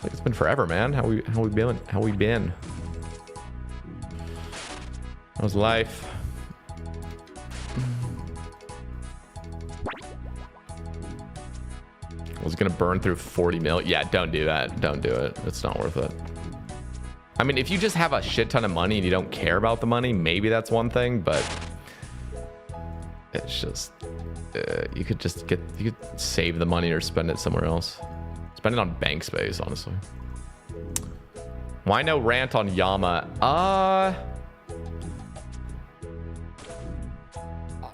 Like it's been forever, man. How we been? How's life? I was gonna burn through 40 mil. Yeah, don't do that. Don't do it. It's not worth it. I mean, if you just have a shit ton of money and you don't care about the money, maybe that's one thing, but it's just you could save the money or spend it somewhere else. Spend it on bank space, honestly. Why no rant on Yama?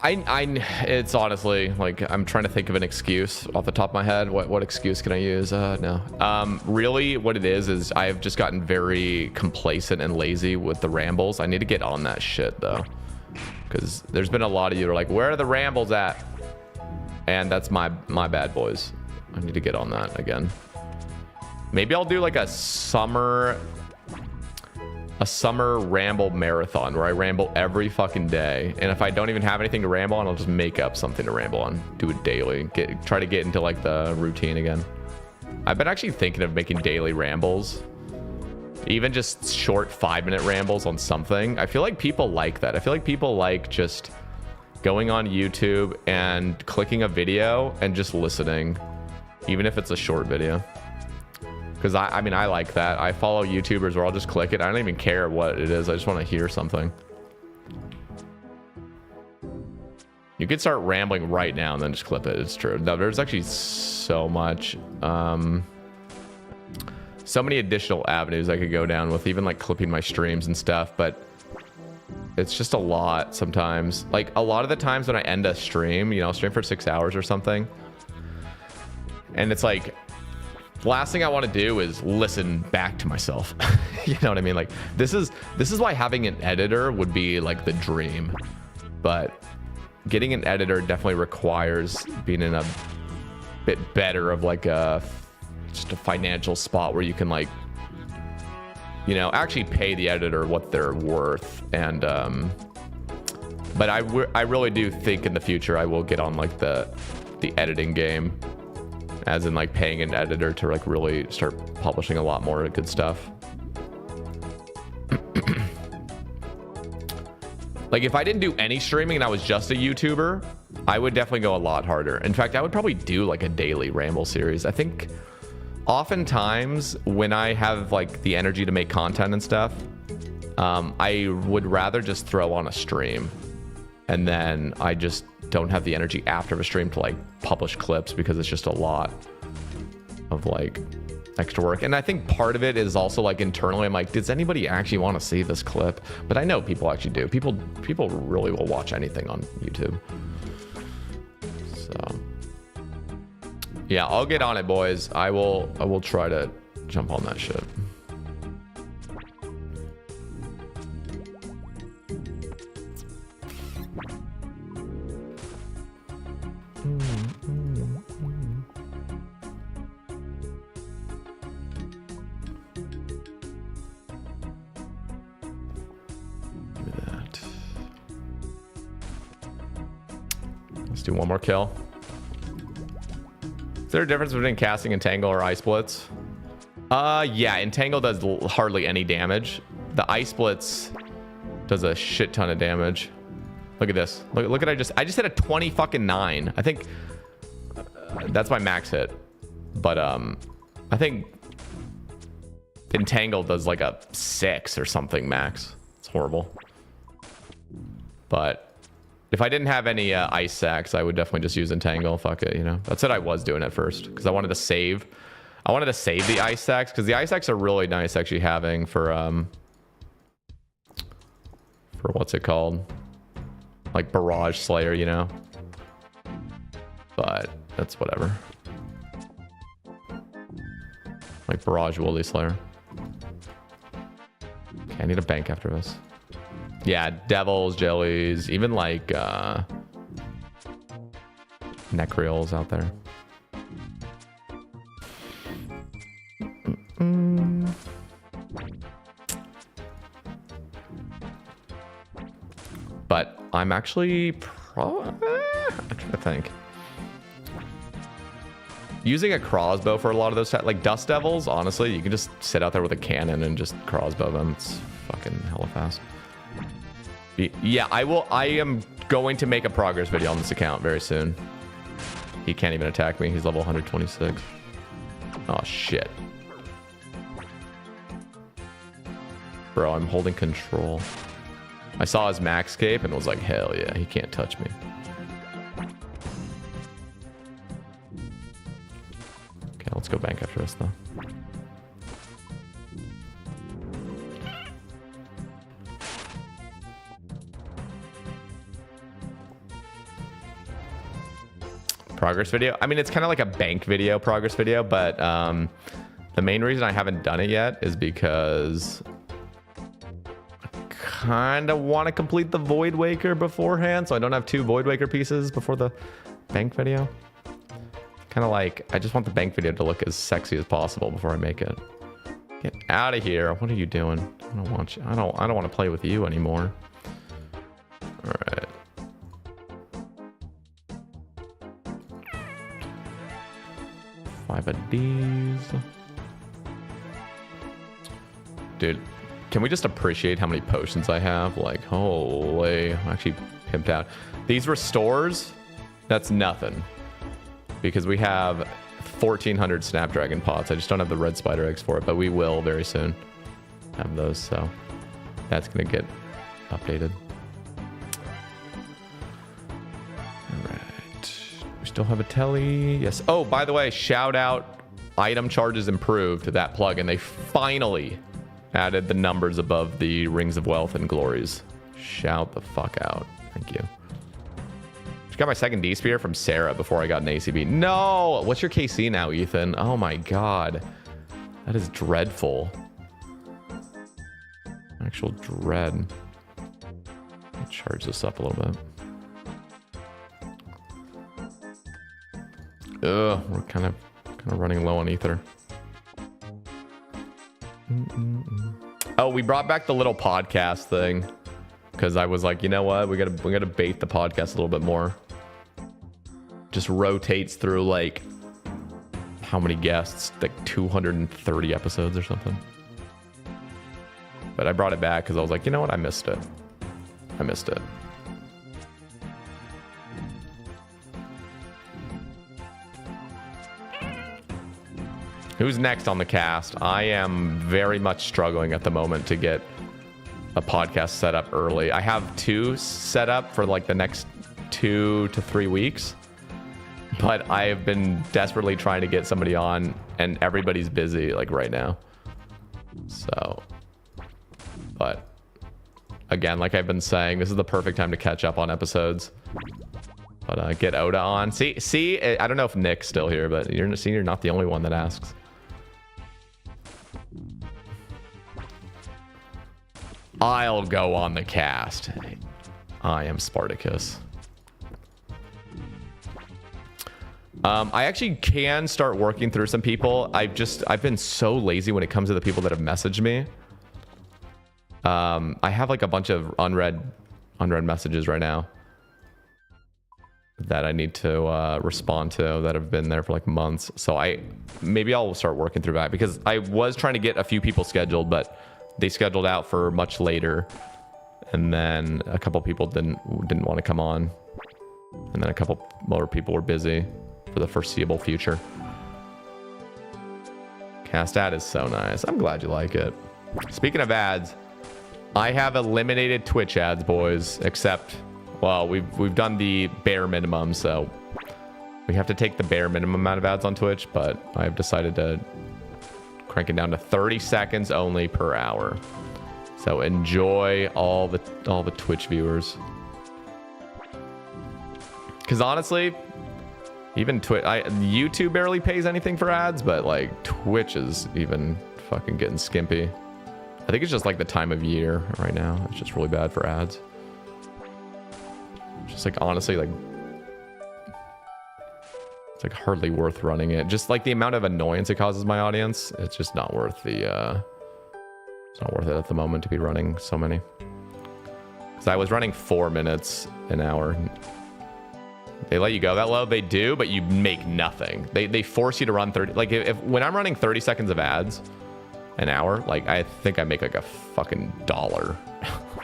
It's honestly like I'm trying to think of an excuse off the top of my head. What excuse can I use? No. Really, what it is I've just gotten very complacent and lazy with the rambles. I need to get on that shit though, because there's been a lot of you that are like, where are the rambles at? And that's my bad, boys. I need to get on that again. Maybe I'll do like a summer a summer ramble marathon where I ramble every fucking day. And if I don't even have anything to ramble on, I'll just make up something to ramble on. Do it daily. Try to get into like the routine again. I've been actually thinking of making daily rambles. Even just short 5-minute rambles on something. I feel like people like that. I feel like people like just going on YouTube and clicking a video and just listening, even if it's a short video. Because I mean, I like that. I follow YouTubers where I'll just click it. I don't even care what it is. I just want to hear something. You could start rambling right now and then just clip it. It's true. No, there's actually so much, so many additional avenues I could go down with, even like clipping my streams and stuff, but it's just a lot sometimes. Like a lot of the times when I end a stream, you know, stream for 6 hours or something, and it's like, the last thing I want to do is listen back to myself. You know what I mean? Like this is why having an editor would be like the dream, but getting an editor definitely requires being in a bit better of like just a financial spot where you can, like, you know, actually pay the editor what they're worth. And but I really do think in the future I will get on like the editing game, as in like paying an editor to like really start publishing a lot more good stuff. Like if I didn't do any streaming and I was just a YouTuber, I would definitely go a lot harder. In fact, I would probably do like a daily ramble series. I think oftentimes when I have like the energy to make content and stuff, I would rather just throw on a stream, and then I just don't have the energy after a stream to like publish clips because it's just a lot of like extra work. And I think part of it is also like internally, I'm like, does anybody actually want to see this clip? But I know people actually do. People really will watch anything on YouTube. So yeah, I'll get on it, boys. I will try to jump on that shit. Let's do one more kill. Is there a difference between casting Entangle or Ice Blitz? Yeah, Entangle does hardly any damage. The Ice Blitz does a shit ton of damage. Look at this. Look at I just hit a 20 fucking 9. I think that's my max hit. But I think Entangle does like a 6 or something max. It's horrible. But if I didn't have any ice sacks, I would definitely just use Entangle. Fuck it, you know. That's what I was doing at first because I wanted to save. I wanted to save the ice sacks because the ice sacks are really nice actually having for what's it called? Like Barrage Slayer, you know. But that's whatever. Like Barrage Woolly Slayer. Okay, I need a bank after this. Yeah, devils, jellies, even like Necreals out there. But I'm actually I'm trying to think. Using a crossbow for a lot of those, like Dust Devils, honestly, you can just sit out there with a cannon and just crossbow them. It's fucking hella fast. Yeah, I am going to make a progress video on this account very soon. He can't even attack me. He's level 126. Oh, shit. Bro, I'm holding control. I saw his max cape and was like, hell yeah, he can't touch me. Okay, let's go bank after this, though. Progress video. I mean, it's kind of like a bank video, progress video, but the main reason I haven't done it yet is because I kind of want to complete the Void Waker beforehand, so I don't have 2 Void Waker pieces before the bank video. Kind of like, I just want the bank video to look as sexy as possible before I make it. Get out of here. What are you doing? I don't want you. I don't want to play with you anymore. All right. Five of these. Dude, can we just appreciate how many potions I have? Like, holy, I'm actually pimped out. These restores, that's nothing. Because we have 1,400 Snapdragon pots. I just don't have the red spider eggs for it, but we will very soon have those, so that's gonna get updated. All right, we still have a telly. Yes. Oh, by the way, shout out, item charges improved to that plugin. They finally added the numbers above the Rings of Wealth and Glories. Shout the fuck out. Thank you. Just got my second D spear from Sarah before I got an ACB. No! What's your KC now, Ethan? Oh my god. That is dreadful. Actual dread. Let me charge this up a little bit. Ugh, we're kind of running low on ether. Oh, we brought back the little podcast thing because I was like, you know what, we gotta bait the podcast a little bit more. Just rotates through like how many guests, like 230 episodes or something. But I brought it back because I was like, you know what, I missed it. Who's next on the cast? I am very much struggling at the moment to get a podcast set up early. I have 2 set up for like the next 2 to 3 weeks, but I have been desperately trying to get somebody on and everybody's busy like right now. So, but again, like I've been saying, this is the perfect time to catch up on episodes. But get Oda on. See, I don't know if Nick's still here, but you're not the only one that asks. I'll go on the cast. I am Spartacus. I actually can start working through some people. I've been so lazy when it comes to the people that have messaged me. I have like a bunch of unread messages right now that I need to respond to that have been there for like months. So maybe I'll start working through that because I was trying to get a few people scheduled, but they scheduled out for much later, and then a couple people didn't want to come on, and then a couple more people were busy for the foreseeable future. Cast ad is so nice. I'm glad you like it. Speaking of ads, I have eliminated Twitch ads, boys, except, well, we've done the bare minimum, so we have to take the bare minimum amount of ads on Twitch, but I've decided to crank it down to 30 seconds only per hour. So enjoy all the Twitch viewers. Because honestly, even YouTube barely pays anything for ads, but like Twitch is even fucking getting skimpy. I think it's just like the time of year right now. It's just really bad for ads. Just like honestly, like it's like hardly worth running it. Just like the amount of annoyance it causes my audience, it's just not worth the it's not worth it at the moment to be running so many. Because I was running 4 minutes an hour. They let you go that low? They do, but you make nothing. They force you to run 30. Like when I'm running 30 seconds of ads an hour, like I think I make like a fucking $1.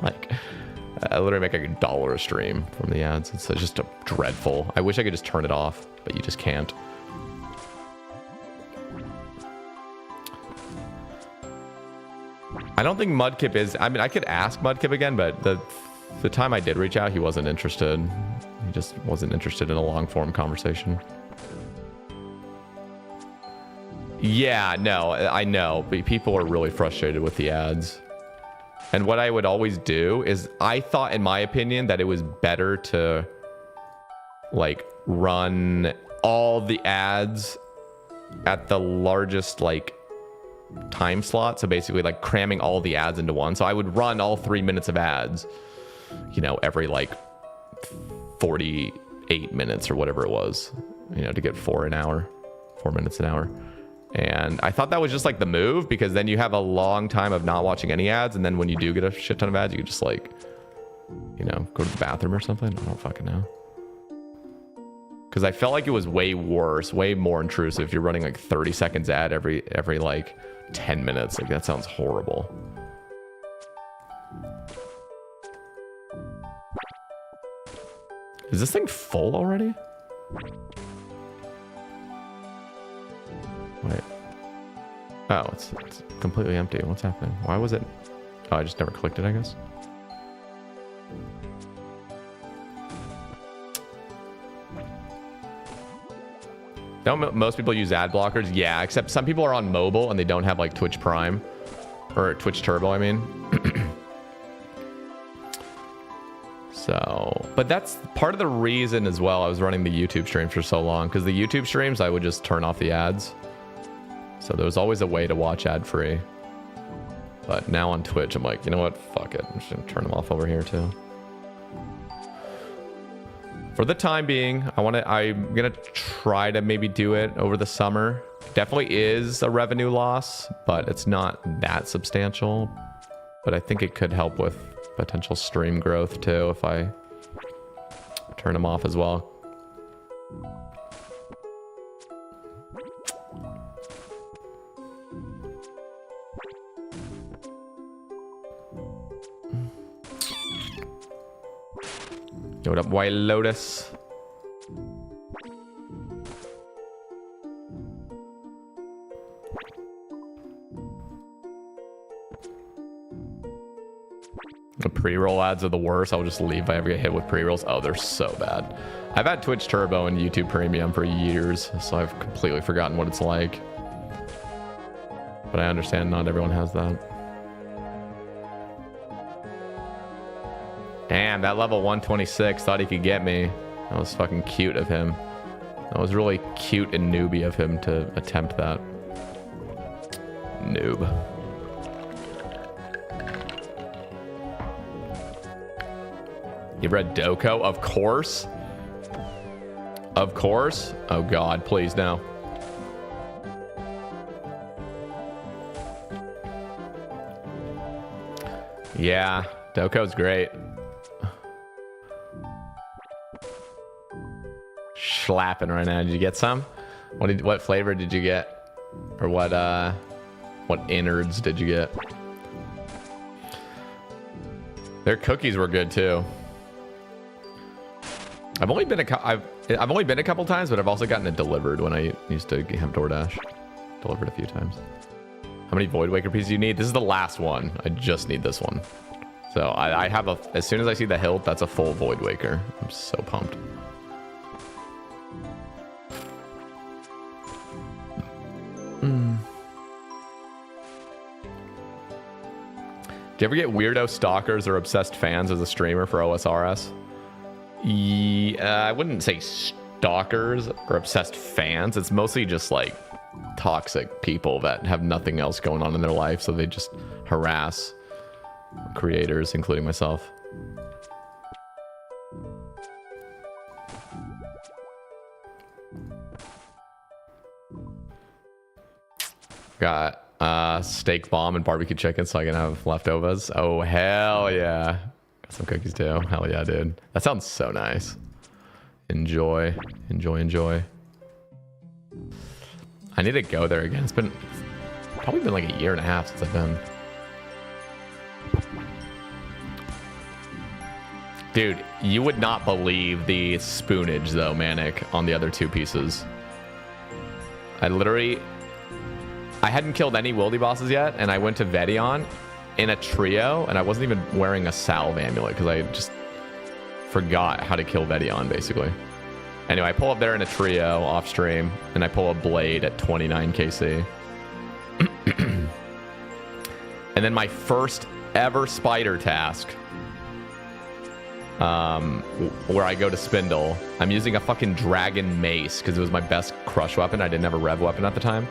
Like I literally make like $1 a stream from the ads. It's just dreadful. I wish I could just turn it off, but you just can't. I don't think Mudkip is. I mean, I could ask Mudkip again, but the time I did reach out, he wasn't interested. He just wasn't interested in a long form conversation. Yeah, no, I know, but people are really frustrated with the ads. And what I would always do is I thought, in my opinion, that it was better to like run all the ads at the largest like time slot. So basically like cramming all the ads into one. So I would run all 3 minutes of ads, you know, every like 48 minutes or whatever it was, you know, to get 4 minutes an hour. And I thought that was just like the move, because then you have a long time of not watching any ads, and then when you do get a shit ton of ads, you can just like, you know, go to the bathroom or something. I don't fucking know. Because I felt like it was way worse, way more intrusive if you're running like 30 seconds ad every like 10 minutes. Like that sounds horrible. Is this thing full already? Wait. Oh, it's completely empty. What's happening? Why was it? Oh, I just never clicked it, I guess. Don't most people use ad blockers? Yeah, except some people are on mobile and they don't have like Twitch Prime or Twitch Turbo, I mean. So, but that's part of the reason as well I was running the YouTube streams for so long, because the YouTube streams I would just turn off the ads. So there was always a way to watch ad free. But now on Twitch, I'm like, you know what? Fuck it. I'm just gonna turn them off over here too. For the time being, I'm gonna try to maybe do it over the summer. Definitely is a revenue loss, but it's not that substantial. But I think it could help with potential stream growth too if I turn them off as well. Yo, what up, White Lotus? The pre-roll ads are the worst. I'll just leave if I ever get hit with pre-rolls. Oh, they're so bad. I've had Twitch Turbo and YouTube Premium for years, so I've completely forgotten what it's like. But I understand not everyone has that. Damn, that level 126 thought he could get me. That was fucking cute of him. That was really cute and newbie of him to attempt that. Noob. You read Doko? Of course. Of course. Oh God, please no. Yeah, Doko's great. Slapping right now. Did you get some? What flavor did you get? Or what innards did you get? Their cookies were good too. I've only been a couple times, but I've also gotten it delivered when I used to have DoorDash. Delivered a few times. How many Void Waker pieces do you need? This is the last one. I just need this one. So I have as soon as I see the hilt, that's a full Void Waker. I'm so pumped. Do you ever get weirdo stalkers or obsessed fans as a streamer for OSRS? I wouldn't say stalkers or obsessed fans. It's mostly just like toxic people that have nothing else going on in their life, so they just harass creators, including myself. Got steak bomb and barbecue chicken so I can have leftovers. Oh, hell yeah. Got some cookies too. Hell yeah, dude. That sounds so nice. Enjoy. Enjoy, enjoy. I need to go there again. It's probably been like a year and a half since I've been. Dude, you would not believe the spoonage though, Manic, on the other two pieces. I hadn't killed any Wildy bosses yet, and I went to Vedion in a trio, and I wasn't even wearing a salve amulet because I just forgot how to kill Vedion, basically. Anyway, I pull up there in a trio off stream, and I pull a blade at 29 KC. And then my first ever spider task, where I go to Spindle, I'm using a fucking dragon mace because it was my best crush weapon. I didn't have a rev weapon at the time.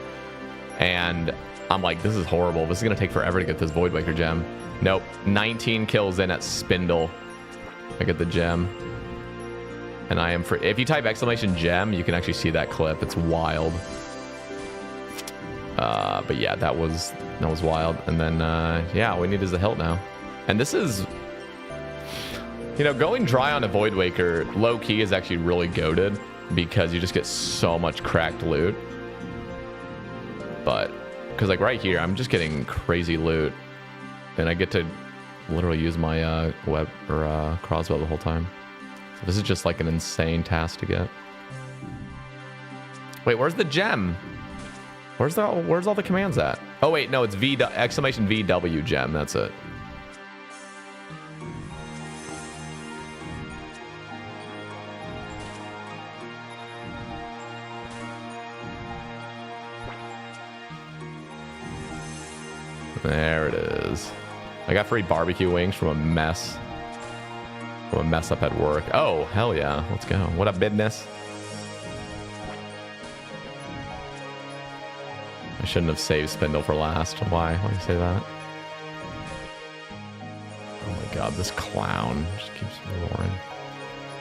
And I'm like, this is horrible. This is going to take forever to get this Void Waker gem. Nope. 19 kills in at Spindle. I get the gem. And I am free. If you type exclamation gem, you can actually see that clip. It's wild. But yeah, that was wild. And then yeah, all we need is a hilt now. And this is, you know, going dry on a Void Waker low key is actually really goated because you just get so much cracked loot. But because like right here, I'm just getting crazy loot, and I get to literally use my web or crossbow the whole time. So this is just like an insane task to get. Wait, where's the gem? Where's all the commands at? Oh wait, no, it's exclamation VW gem. That's it. There it is. I got free barbecue wings from a mess up at work. Oh, hell yeah. Let's go. What up, business? I shouldn't have saved Spindle for last. Why? Why do you say that? Oh my god, this clown just keeps roaring.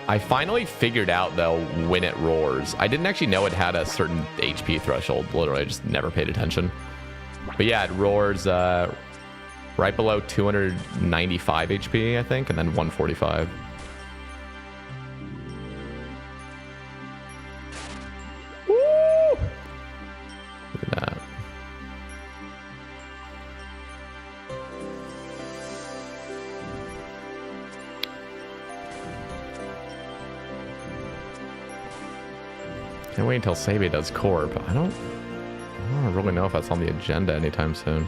I finally figured out, though, when it roars. I didn't actually know it had a certain HP threshold. Literally, I just never paid attention. But yeah, it roars right below 295 HP, I think, and then 145. Woo! Look at that. Can't wait until Sabe does core, but I don't really know if that's on the agenda anytime soon.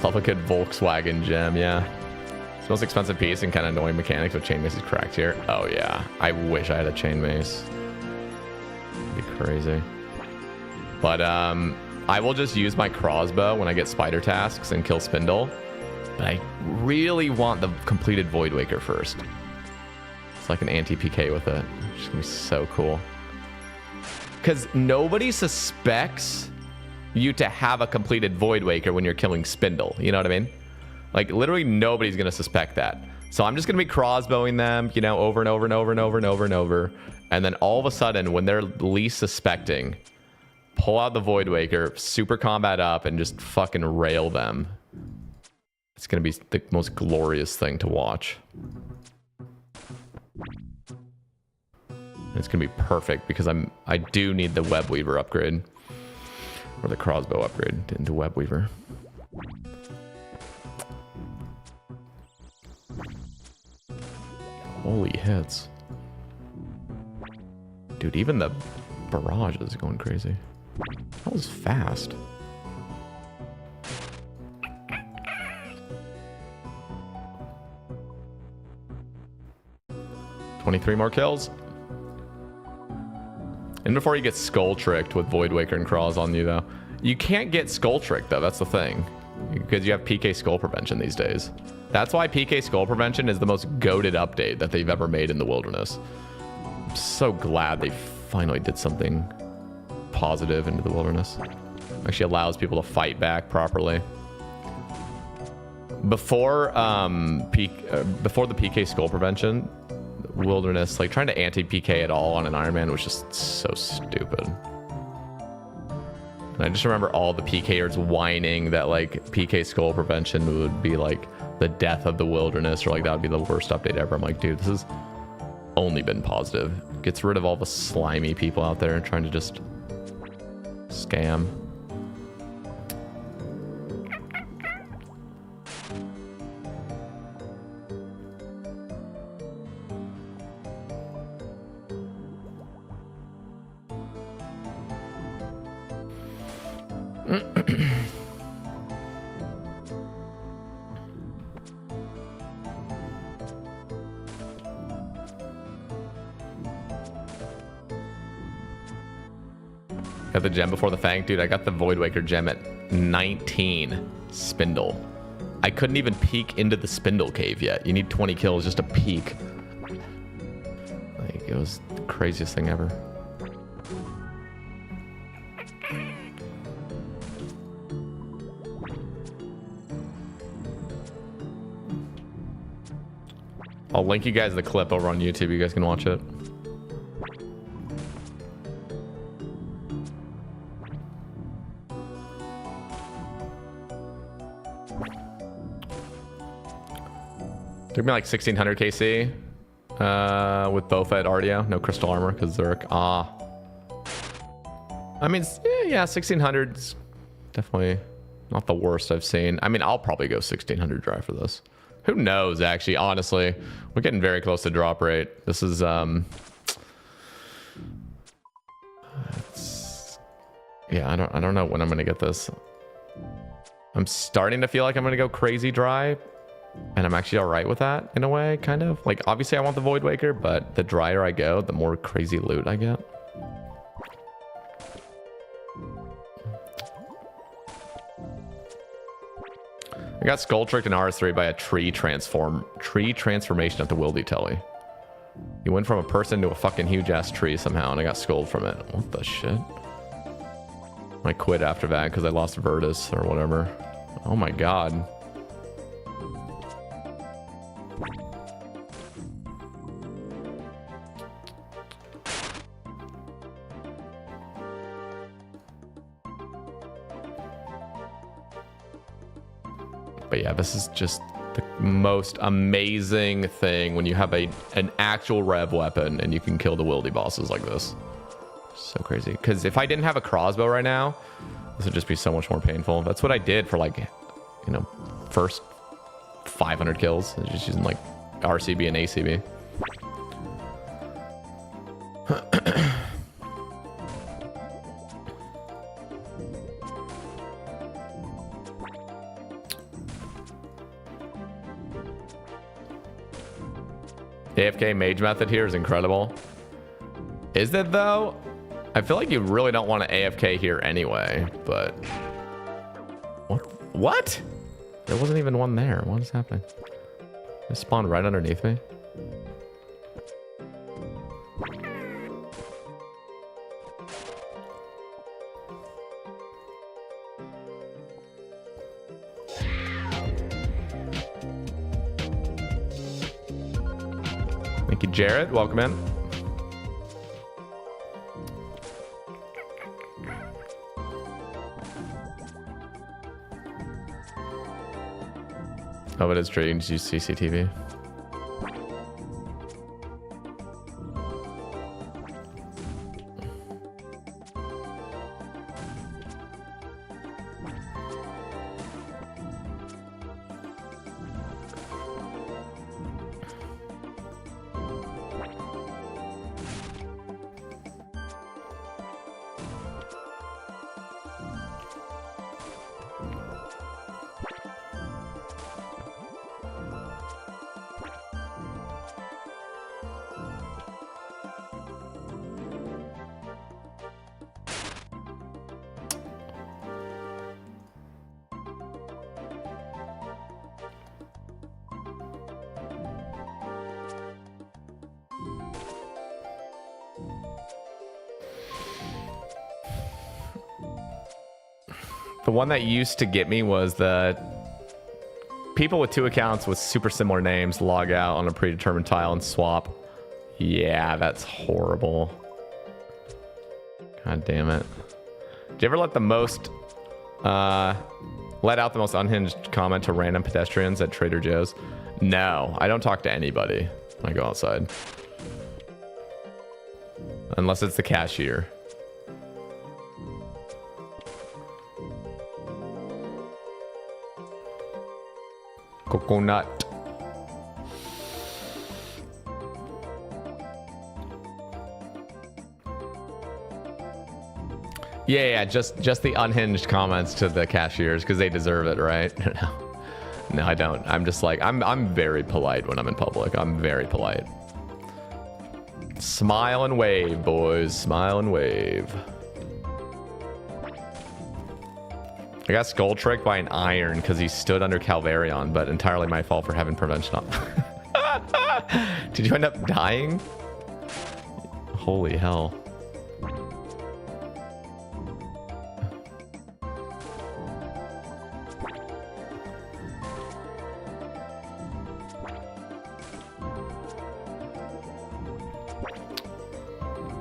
Duplicate Volkswagen gem, yeah. It's the most expensive piece and kind of annoying mechanics with chain mace is cracked here. Oh yeah, I wish I had a chain mace. It'd be crazy. But I will just use my crossbow when I get spider tasks and kill Spindle. But I really want the completed Void Waker first. It's like an anti-PK with it. It's just gonna be so cool. Because nobody suspects you to have a completed Void Waker when you're killing Spindle. You know what I mean? Like, literally nobody's gonna suspect that. So I'm just gonna be crossbowing them, you know, over and over and over and over and over and over. And then all of a sudden, when they're least suspecting, pull out the Void Waker, super combat up, and just fucking rail them. It's going to be the most glorious thing to watch. It's going to be perfect because I do need the Web Weaver upgrade. Or the crossbow upgrade into Web Weaver. Holy hits. Dude, even the barrage is going crazy. That was fast. 23 more kills. And before you get skull tricked with Void Waker and Crawls on you, though. You can't get skull tricked, though. That's the thing. Because you have PK skull prevention these days. That's why PK skull prevention is the most goated update that they've ever made in the wilderness. I'm so glad they finally did something positive into the wilderness. Actually allows people to fight back properly. Before before the PK skull prevention, wilderness, like trying to anti-PK at all on an Iron Man was just so stupid. And I just remember all the PKers whining that like PK skull prevention would be like the death of the wilderness, or like that would be the worst update ever. I'm like, dude, this has only been positive. Gets rid of all the slimy people out there trying to just scam. Got the gem before the Fang. Dude, I got the Void Waker gem at 19 Spindle. I couldn't even peek into the Spindle cave yet. You need 20 kills just to peek. Like, it was the craziest thing ever. I'll link you guys the clip over on YouTube. You guys can watch it. Took me like 1600 KC with Bofa at RDO. No crystal armor because Zerk. Ah. I mean, yeah, 1600's definitely not the worst I've seen. I mean, I'll probably go 1600 dry for this. Who knows, actually, honestly. We're getting very close to drop rate. This is, yeah, I don't know when I'm going to get this. I'm starting to feel like I'm going to go crazy dry. And I'm actually all right with that in a way, kind of. Like, obviously I want the Void Waker, but the drier I go, the more crazy loot I get. I got skull tricked in RS3 by a tree transformation at the Wildy Telly. You went from a person to a fucking huge ass tree somehow, and I got skulled from it. What the shit? I quit after that because I lost Virtus or whatever. Oh my god. But yeah, this is just the most amazing thing when you have an actual rev weapon and you can kill the wildy bosses like this. So crazy. Because if I didn't have a crossbow right now, this would just be so much more painful. That's what I did for, like, you know, first 500 kills. Just using like RCB and ACB. AFK mage method here is incredible. Is it though? I feel like you really don't want to AFK here anyway, but what? There wasn't even one there. What is happening? It spawned right underneath me. Thank you, Jared. Welcome in. Oh, it is true. You can just use CCTV. The one that used to get me was that people with 2 accounts with super similar names log out on a predetermined tile and swap. Yeah, that's horrible. God damn it. Did you ever let out the most unhinged comment to random pedestrians at Trader Joe's? No, I don't talk to anybody when I go outside. Unless it's the cashier. Coconut. Yeah, just the unhinged comments to the cashiers because they deserve it, right? No, I don't. I'm just like I'm very polite when I'm in public. I'm very polite. Smile and wave, boys. Smile and wave. I got skull tricked by an iron because he stood under Calvarion, but entirely my fault for having prevention on. Did you end up dying? Holy hell.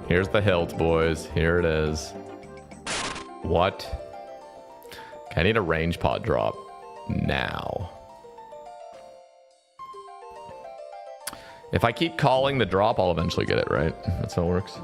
Here's the hilt, boys. Here it is. What? Okay, I need a range pod drop now. If I keep calling the drop, I'll eventually get it, right? That's how it works.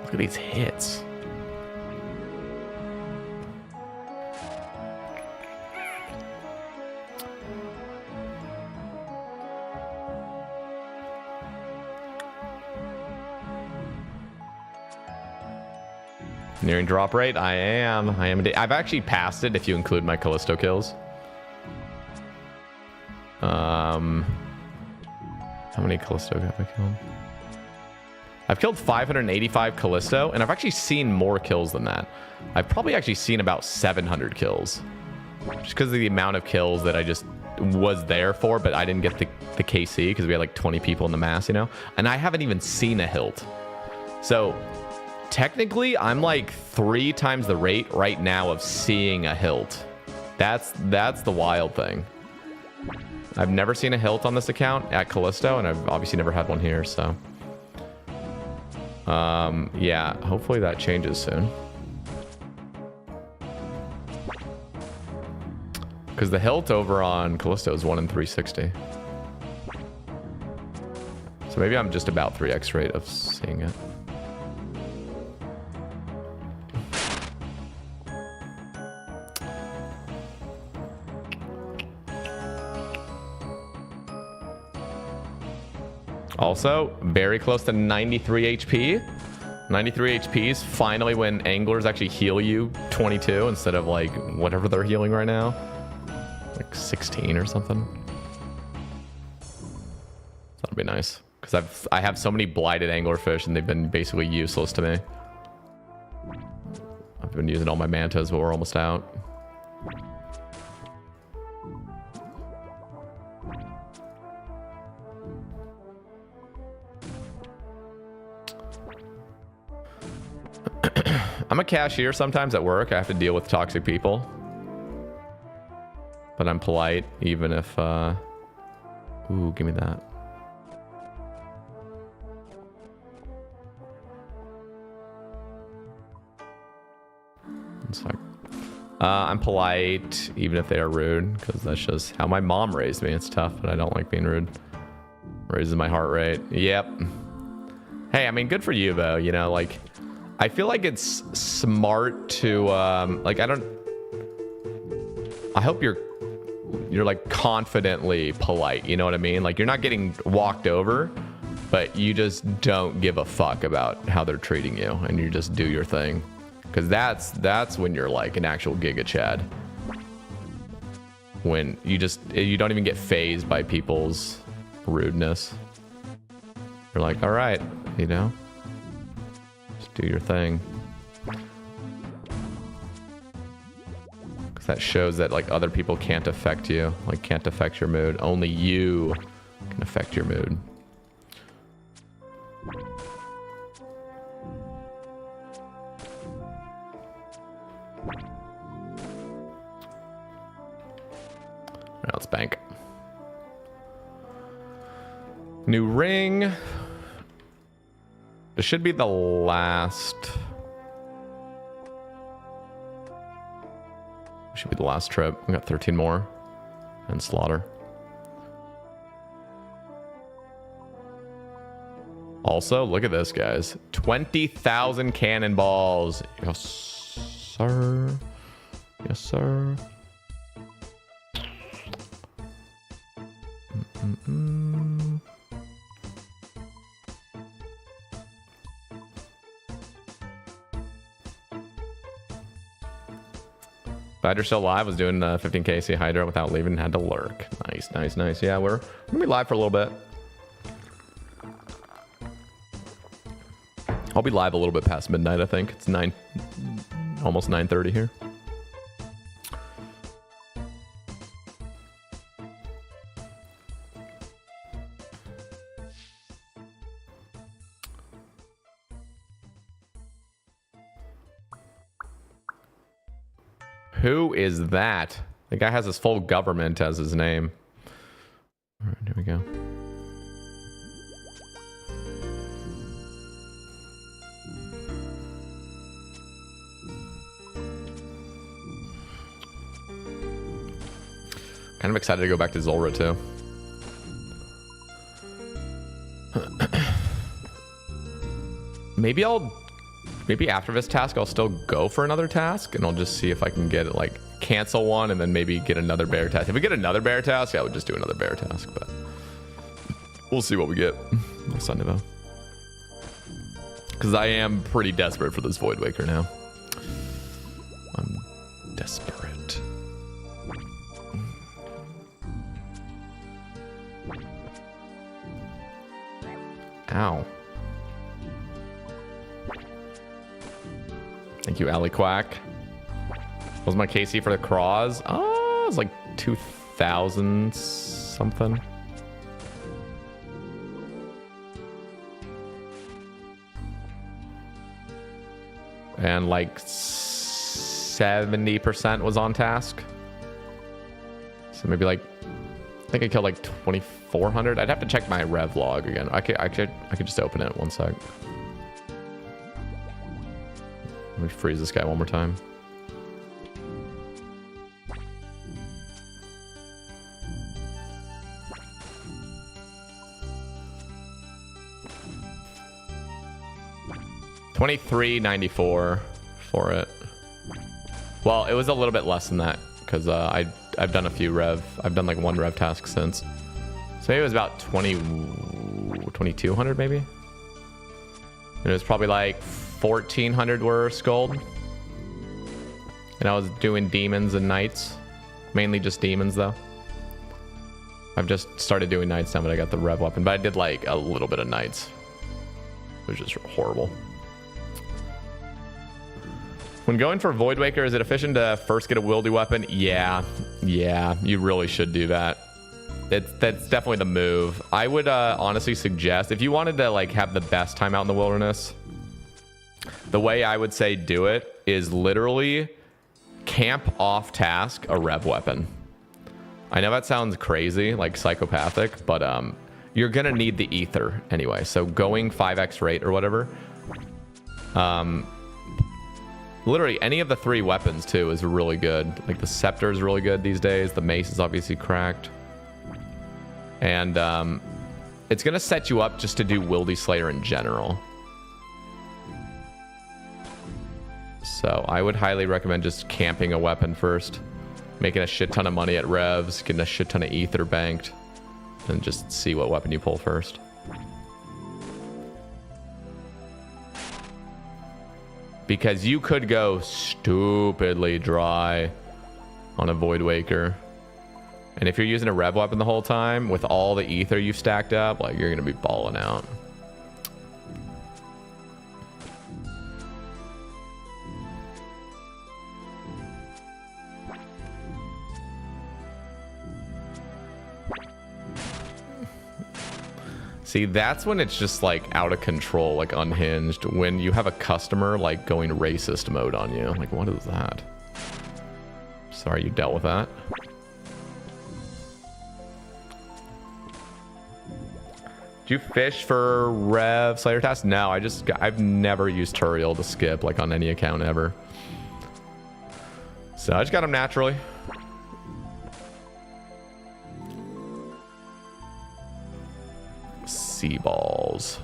Look at these hits. Nearing drop rate? I am. I've actually passed it if you include my Callisto kills. How many Callisto have I killed? I've killed 585 Callisto, and I've actually seen more kills than that. I've probably actually seen about 700 kills. Just because of the amount of kills that I just was there for, but I didn't get the KC because we had like 20 people in the mass, you know? And I haven't even seen a hilt. So technically, I'm like 3 times the rate right now of seeing a hilt. That's the wild thing. I've never seen a hilt on this account at Callisto, and I've obviously never had one here, so... yeah, hopefully that changes soon. Because the hilt over on Callisto is 1 in 360. So maybe I'm just about 3x rate of seeing it. Also, very close to 93 HP. 93 HP is finally when anglers actually heal you 22 instead of like whatever they're healing right now. Like 16 or something. That'd be nice. Because I have so many blighted anglerfish and they've been basically useless to me. I've been using all my mantas, but we're almost out. I'm a cashier sometimes at work. I have to deal with toxic people. But I'm polite, even if... Ooh, give me that. One sec. I'm polite, even if they are rude, because that's just how my mom raised me. It's tough, but I don't like being rude. Raises my heart rate. Yep. Hey, I mean, good for you, though. You know, like... I feel like it's smart to, like, I hope you're like confidently polite, you know what I mean? Like, you're not getting walked over, but you just don't give a fuck about how they're treating you, and you just do your thing. Because that's when you're like an actual Giga Chad. When you don't even get fazed by people's rudeness. You're like, all right, you know? Do your thing. Because that shows that like other people can't affect you, like can't affect your mood. Only you can affect your mood. Now let's bank. New ring. This should be the last... Should be the last trip. We got 13 more. And slaughter. Also, look at this, guys. 20,000 cannonballs. Yes, sir. Yes, sir. Hydra still alive, was doing 15k C Hydra without leaving, had to lurk. Nice. Nice, nice, nice. Yeah, we're gonna be live for a little bit. I'll be live a little bit past midnight, I think. It's almost 9:30 here. Who is that? The guy has his full government as his name. All right, here we go. Kind of excited to go back to Zulrah too. Maybe after this task, I'll still go for another task, and I'll just see if I can get it, like, cancel one, and then maybe get another bear task. If we get another bear task, I would just do another bear task, but we'll see what we get on Sunday, though. Because I am pretty desperate for this Void Waker now. I'm desperate. Ow. Thank you, Ali Quack. What was my KC for the Craws? Oh, it was like 2,000 something. And like 70% was on task. So maybe like, I think I killed like 2,400. I'd have to check my rev log again. I could just open it one sec. Let me freeze this guy one more time. $23.94 for it. Well, it was a little bit less than that because I've done a few rev. I've done like one rev task since. So maybe it was about 2,200 maybe. And it was probably like 1,400 were skulled. And I was doing demons and knights. Mainly just demons though. I've just started doing knights now that I got the rev weapon. But I did like a little bit of knights. It was just horrible. When going for Void Waker, is it efficient to first get a wieldy weapon? Yeah, you really should do that. That's definitely the move. I would honestly suggest, if you wanted to like have the best time out in the wilderness, the way I would say do it is literally camp off task a rev weapon. I know that sounds crazy, like psychopathic, but you're gonna need the ether anyway. So going 5x rate or whatever. Literally any of the 3 weapons too is really good. Like the scepter is really good these days. The mace is obviously cracked. And it's gonna set you up just to do Wildy Slayer in general. So I would highly recommend just camping a weapon first, making a shit ton of money at revs, getting a shit ton of ether banked, and just see what weapon you pull first. Because you could go stupidly dry on a Void Waker. And if you're using a rev weapon the whole time with all the ether you've stacked up, like you're gonna be balling out. See, that's when it's just like out of control, like unhinged. When you have a customer like going racist mode on you. Like, what is that? Sorry you dealt with that. Do you fish for rev Slayer tasks? No, I've never used Turiel to skip like on any account ever. So I just got them naturally. Sea balls.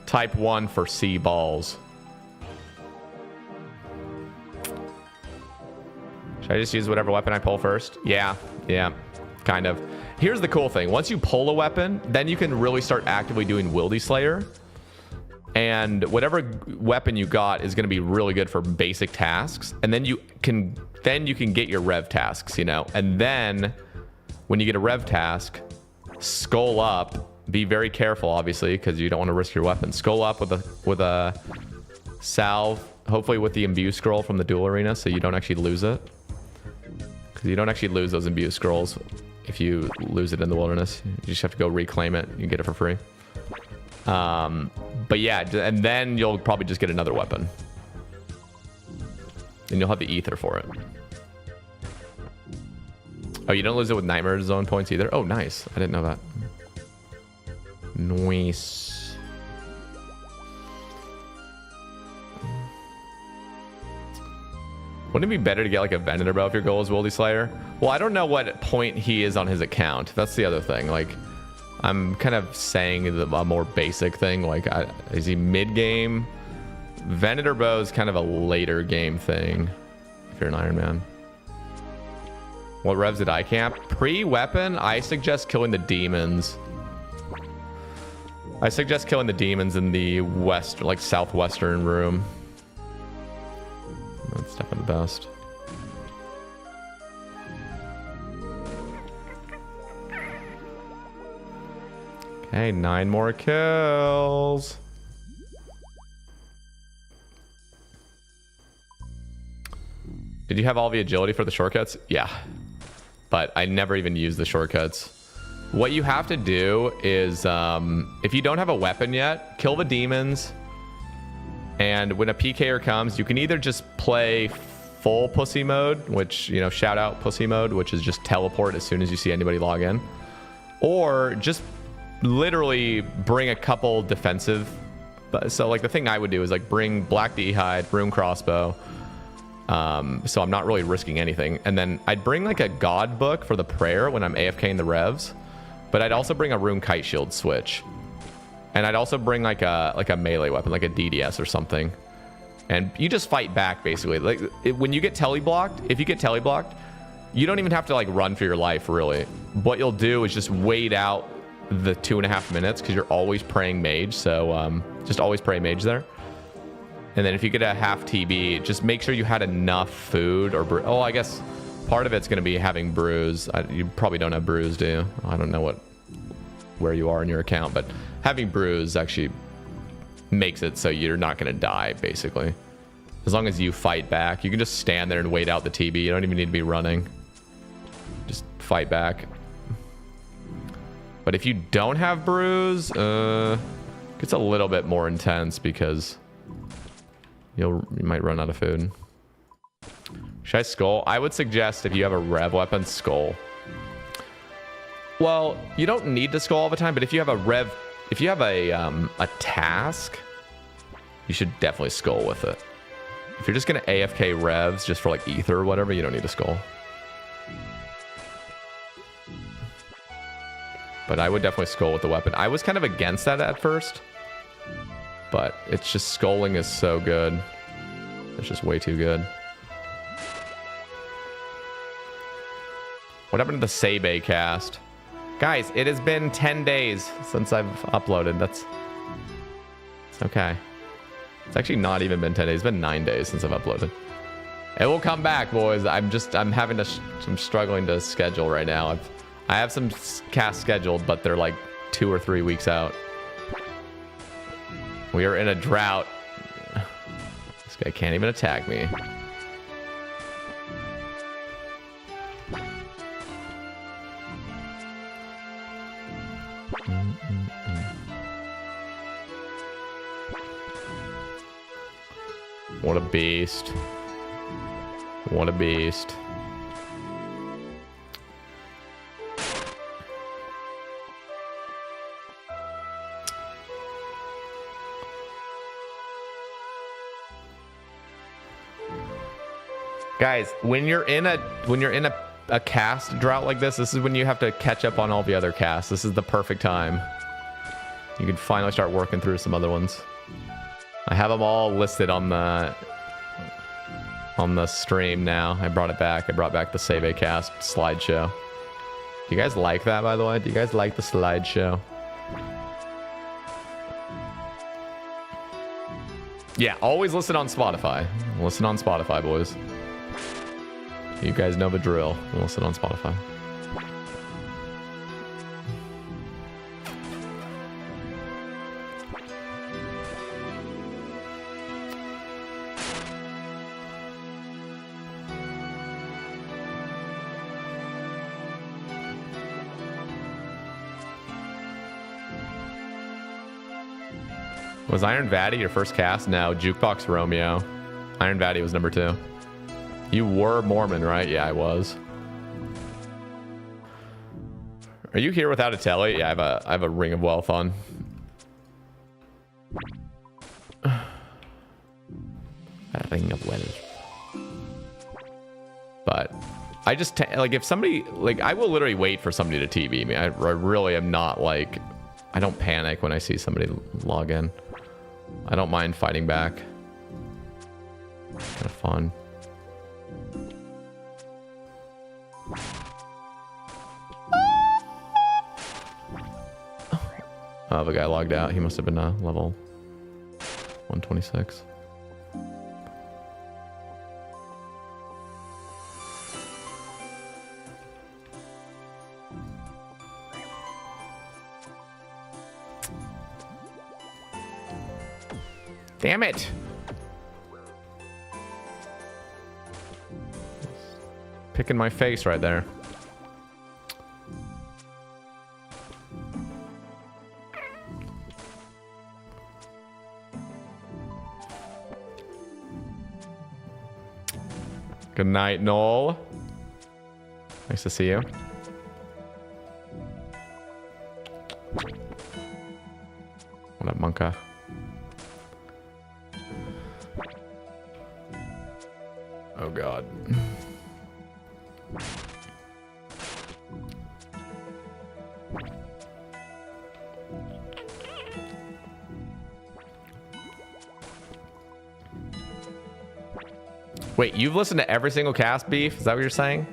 Type 1 for sea balls. Should I just use whatever weapon I pull first? Yeah, kind of. Here's the cool thing. Once you pull a weapon, then you can really start actively doing Wildy Slayer. And whatever weapon you got is going to be really good for basic tasks. And then you can get your rev tasks, you know. And then when you get a rev task, skull up. Be very careful, obviously, because you don't want to risk your weapon. Skull up with a salve, hopefully with the imbue scroll from the duel arena, so you don't actually lose it. Because you don't actually lose those imbue scrolls if you lose it in the wilderness. You just have to go reclaim it. You get it for free. But yeah, and then you'll probably just get another weapon. And you'll have the ether for it. Oh, you don't lose it with Nightmare Zone points either? Oh, nice. I didn't know that. Nice. Wouldn't it be better to get like a Venator bow if your goal is Wildy Slayer? Well, I don't know what point he is on his account. That's the other thing. Like, I'm kind of saying a more basic thing. Like, is he mid-game? Venator bow is kind of a later game thing if you're an Iron Man. What revs did I camp? Pre-weapon, I suggest killing the demons. I suggest killing the demons in the west, like southwestern room. That's definitely the best. Okay, 9 more kills. Did you have all the agility for the shortcuts? Yeah. But I never even used the shortcuts. What you have to do is, if you don't have a weapon yet, kill the demons. And when a PKer comes, you can either just play full pussy mode, which, you know, shout out pussy mode, which is just teleport as soon as you see anybody log in. Or just literally bring a couple defensive. So like the thing I would do is like bring Black D'hide, Rune Crossbow. So I'm not really risking anything. And then I'd bring like a God book for the prayer when I'm AFK in the revs. But I'd also bring a Rune Kite Shield switch. And I'd also bring like a melee weapon, like a DDS or something. And you just fight back, basically. Like when you get teleblocked, if you get teleblocked, you don't even have to like run for your life, really. What you'll do is just wait out the 2.5 minutes because you're always praying mage. So just always pray mage there. And then if you get a half TB, just make sure you had enough food or oh, I guess part of it's going to be having brews. You probably don't have brews, do you? I don't know where you are in your account, but having brews actually makes it so you're not going to die, basically. As long as you fight back, you can just stand there and wait out the TB. You don't even need to be running. Just fight back. But if you don't have brews, it's a little bit more intense because you might run out of food. Should I skull? I would suggest if you have a rev weapon, skull. Well, you don't need to skull all the time, but if you have a rev, if you have a task, you should definitely skull with it. If you're just gonna AFK revs just for like ether or whatever, you don't need to skull. But I would definitely skull with the weapon. I was kind of against that at first, but it's just skulling is so good. It's just way too good. What happened to the Sebe cast? Guys, it has been 10 days since I've uploaded. It's okay. It's actually not even been 10 days. It's been 9 days since I've uploaded. It will come back, boys. I'm struggling to schedule right now. I have some casts scheduled, but they're like 2 or 3 weeks out. We are in a drought. This guy can't even attack me. What a beast. What a beast. Guys, when you're in a cast drought like this is when you have to catch up on all the other casts. This is the perfect time. You can finally start working through some other ones. I have them all listed on the stream now. I brought it back. I brought back the Save A Cast slideshow. Do you guys like that, by the way? Do you guys like the slideshow? Yeah, always listen on Spotify. Listen on Spotify, boys. You guys know the drill. Listen on Spotify. Was Iron Vatty your first cast? No, Jukebox Romeo. Iron Vatty was number 2. You were Mormon, right? Yeah, I was. Are you here without a telly? Yeah, I have a Ring of Wealth on. A Ring of Wealth. But I just like if somebody like I will literally wait for somebody to TV me. I really am not like I don't panic when I see somebody log in. I don't mind fighting back. Kind of fun. Oh, the guy logged out. He must have been level 126. Damn it! Picking my face right there. Good night, Noel. Nice to see you. What up, Monka? Oh, God. Wait, you've listened to every single cast, Beef? Is that what you're saying?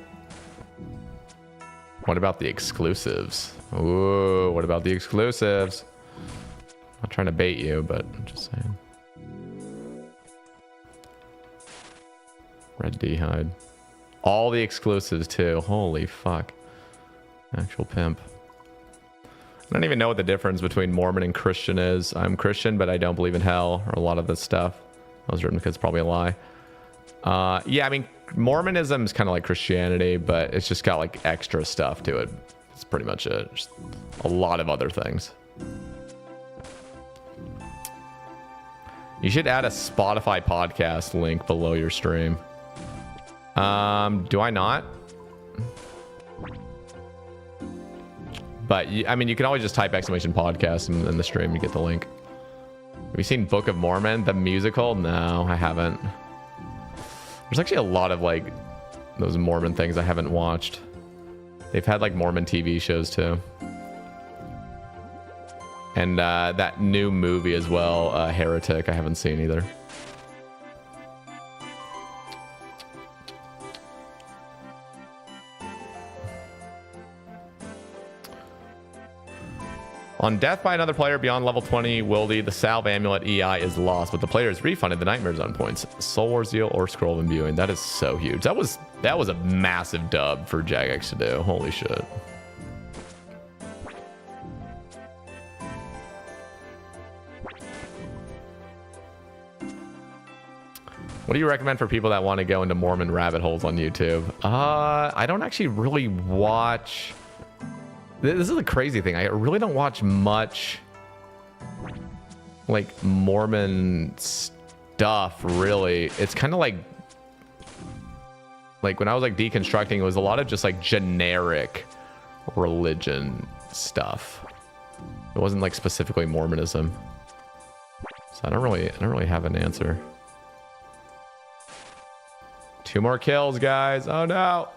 What about the exclusives? Ooh, what about the exclusives? I'm not trying to bait you, but I'm just saying. Red D-Hide. All the exclusives, too. Holy fuck. Actual pimp. I don't even know what the difference between Mormon and Christian is. I'm Christian, but I don't believe in hell, or a lot of this stuff. That was written because it's probably a lie. Yeah, I mean, Mormonism is kind of like Christianity, but it's just got like extra stuff to it. It's pretty much it. Just a lot of other things. You should add a Spotify podcast link below your stream. Do I not? But I mean, you can always just type !podcast in the stream to get the link. Have you seen Book of Mormon, the musical? No, I haven't. There's actually a lot of like those Mormon things I haven't watched. They've had like Mormon TV shows too. And that new movie as well, Heretic, I haven't seen either. On death by another player beyond level 20 Wildy, the Salve Amulet EI is lost, but the player is refunded the Nightmare Zone points. Soul War Zeal or Scroll of Imbuing. That is so huge. That was a massive dub for Jagex to do. Holy shit. What do you recommend for people that want to go into Mormon rabbit holes on YouTube? I don't actually really watch... This is the crazy thing. I really don't watch much like Mormon stuff, really. It's kind of like when I was like deconstructing, it was a lot of just like generic religion stuff. It wasn't like specifically Mormonism. So I don't really have an answer. 2 more kills, guys. Oh no.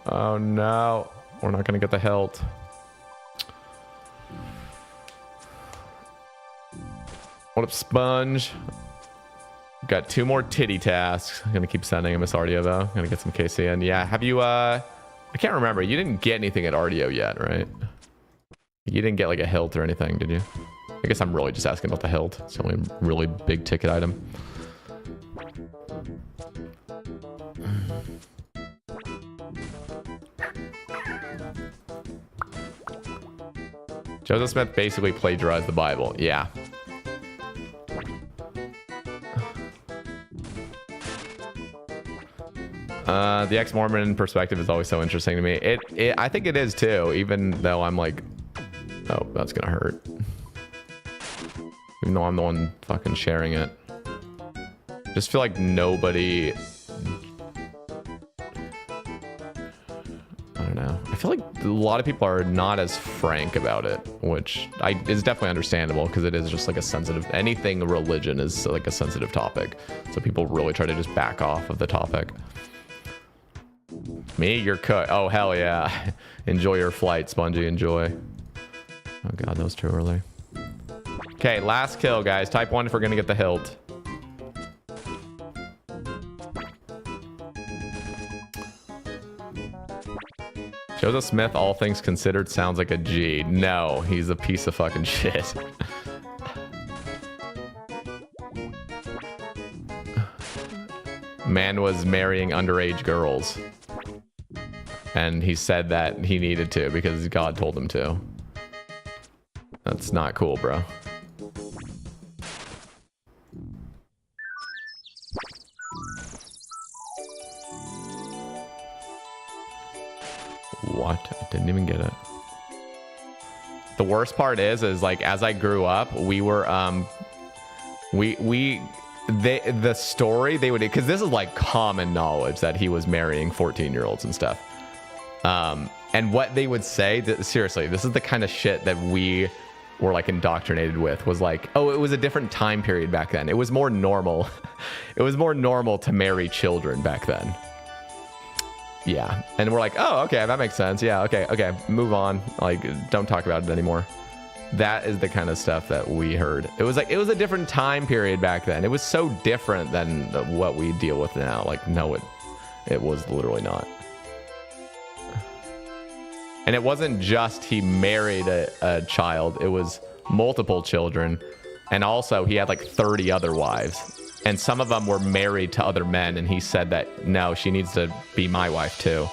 Oh no. We're not gonna get the hilt. What up, Sponge? Got 2 more titty tasks. I'm gonna keep sending him. Miss Ardio though. I'm gonna get some KC in. Yeah, have you I can't remember. You didn't get anything at Ardio yet, right? You didn't get like a hilt or anything, did you? I guess I'm really just asking about the hilt. It's the only really big ticket item. Joseph Smith basically plagiarized the Bible. Yeah. The ex-Mormon perspective is always so interesting to me. I think it is too, even though I'm like, oh, that's gonna hurt. Even though I'm the one fucking sharing it. Just feel like nobody... I don't know. I feel like a lot of people are not as frank about it, which is definitely understandable because it is just like a sensitive... Anything religion is like a sensitive topic. So people really try to just back off of the topic. Me? You're cooked. Oh, hell yeah. Enjoy your flight, Spongy. Enjoy. Oh, God, that was too early. Okay, last kill, guys. Type 1 if we're going to get the hilt. Joseph Smith, all things considered, sounds like a G. No, he's a piece of fucking shit. Man was marrying underage girls. And he said that he needed to because God told him to. That's not cool, bro. What? I didn't even get it. The worst part is like as I grew up, we were the story they would, because this is like common knowledge that he was marrying 14-year-olds and stuff. And what they would say, seriously, this is the kind of shit that we were like indoctrinated with, was like, oh, it was a different time period back then. It was more normal. It was more normal to marry children back then. Yeah. And we're like, oh, okay, that makes sense. Yeah, okay, move on. Like, don't talk about it anymore. That is the kind of stuff that we heard. It was like, it was a different time period back then. It was so different than what we deal with now. Like, no, it was literally not. And it wasn't just he married a child. It was multiple children. And also he had like 30 other wives. And some of them were married to other men. And he said that, no, she needs to be my wife too.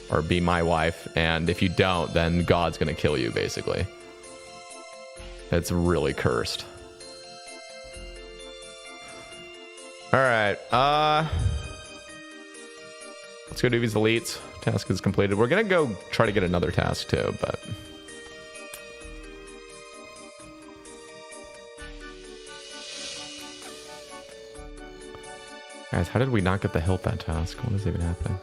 Or be my wife. And if you don't, then God's going to kill you, basically. It's really cursed. All right. Let's go do these elites. Task is completed. We're going to go try to get another task too, but... Guys, how did we not get the hilt that task? What is even happening?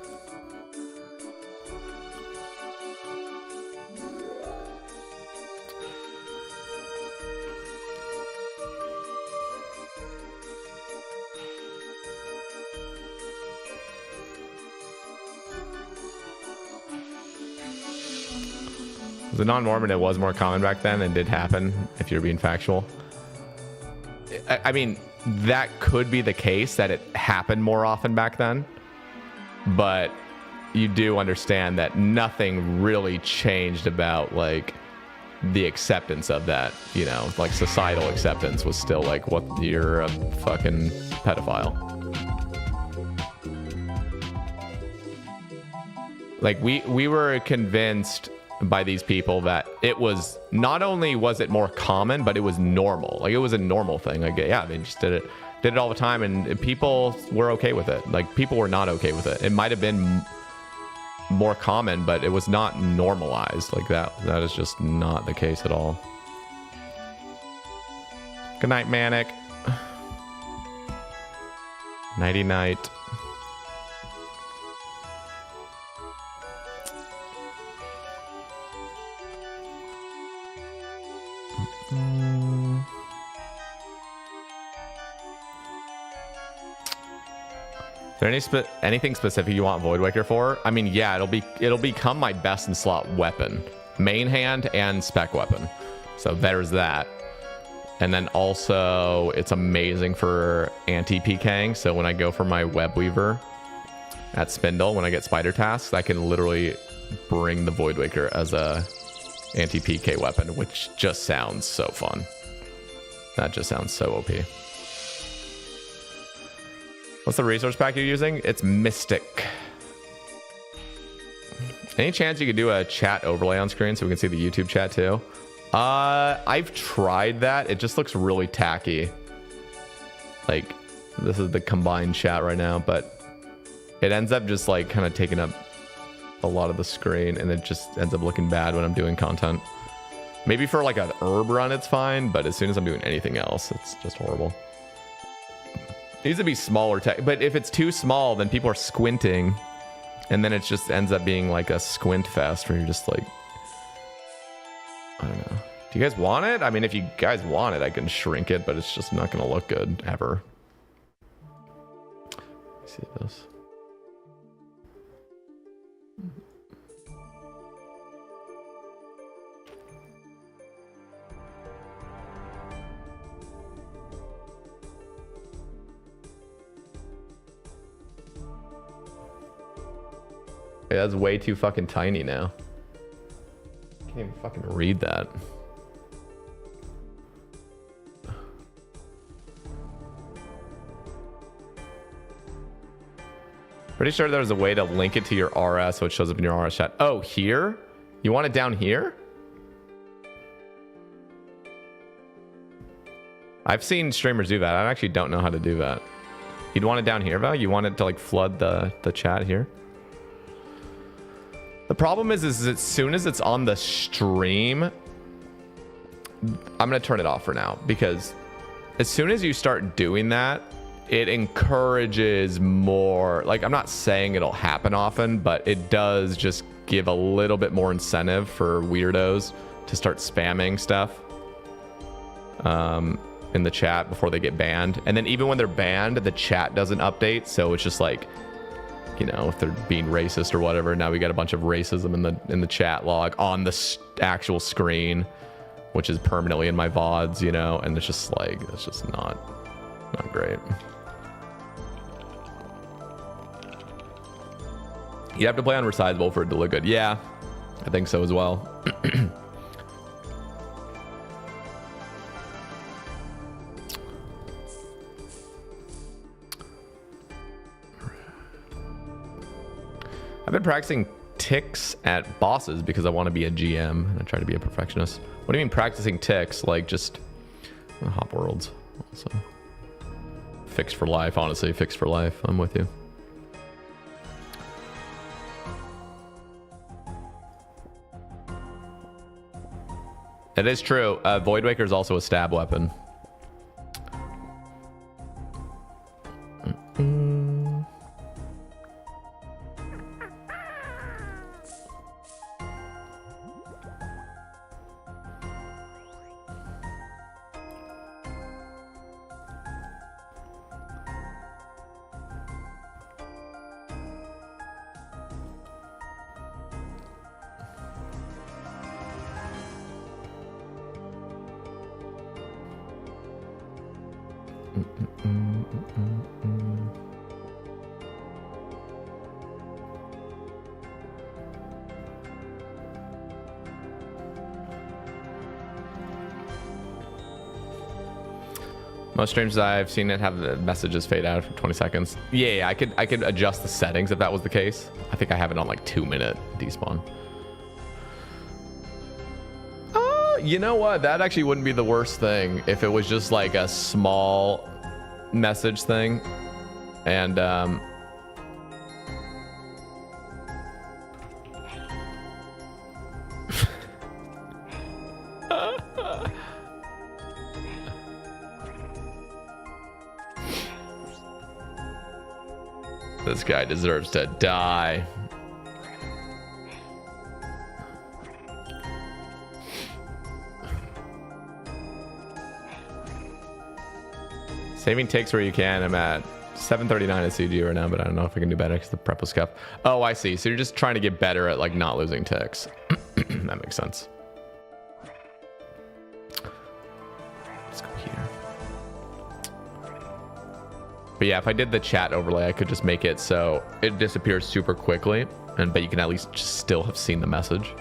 The non-Mormon, it was more common back then and did happen if you're being factual. I mean, that could be the case, that it happened more often back then. But you do understand that nothing really changed about, like, the acceptance of that, you know? Like, societal acceptance was still like, what, you're a fucking pedophile. Like, we were convinced by these people that it was, not only was it more common, but it was normal. Like, it was a normal thing. Like, yeah, they just did it all the time, and people were okay with it. Like, people were not okay with it. It might have been more common, but it was not normalized. Like, that is just not the case at all. Good night, Manic. Nighty night. Is there anything specific you want Voidwaker for? I mean, yeah, it'll become my best in slot weapon, main hand and spec weapon. So there's that. And then also it's amazing for anti-PKing. So when I go for my web weaver at Spindle, when I get spider tasks, I can literally bring the Voidwaker as a anti-PK weapon, which just sounds so fun. That just sounds so OP. What's the resource pack you're using? It's Mystic. Any chance you could do a chat overlay on screen so we can see the YouTube chat too? I've tried that. It just looks really tacky. Like, this is the combined chat right now, but it ends up just like kind of taking up a lot of the screen, and it just ends up looking bad when I'm doing content. Maybe for like an herb run, it's fine, but as soon as I'm doing anything else, it's just horrible. It needs to be smaller tech, but if it's too small, then people are squinting, and then it just ends up being like a squint fest where you're just like, I don't know. Do you guys want it? I mean, if you guys want it, I can shrink it, but it's just not going to look good ever. Let's see this. Yeah, that's way too fucking tiny now. Can't even fucking read that. Pretty sure there's a way to link it to your RS so it shows up in your RS chat. Oh, here? You want it down here? I've seen streamers do that. I actually don't know how to do that. You'd want it down here, Val? You want it to like flood the chat here? The problem is as soon as it's on the stream, I'm going to turn it off for now, because as soon as you start doing that, it encourages more, like, I'm not saying it'll happen often, but it does just give a little bit more incentive for weirdos to start spamming stuff in the chat before they get banned. And then even when they're banned, the chat doesn't update, so it's just like, you know, if they're being racist or whatever, now we got a bunch of racism in the chat log on the actual screen, which is permanently in my VODs, you know, and it's just like, it's just not great. You have to play on resizable for it to look good. Yeah, I think so as well. I've been practicing ticks at bosses because I want to be a GM and I try to be a perfectionist. What do you mean practicing ticks? Like just hop worlds. Also. Fixed for life, honestly, fixed for life. I'm with you. It is true. Voidwaker is also a stab weapon. Most streams I've seen it have the messages fade out for 20 seconds. Yeah, I could adjust the settings if that was the case. I think I have it on like 2-minute despawn. You know what? That actually wouldn't be the worst thing if it was just like a small message thing. And this guy deserves to die. Saving ticks where you can. I'm at 739 at CG right now, but I don't know if I can do better because the prep was scuffed. Oh, I see. So you're just trying to get better at like not losing ticks. That makes sense. Let's go here. But yeah, if I did the chat overlay, I could just make it so it disappears super quickly, but you can at least just still have seen the message.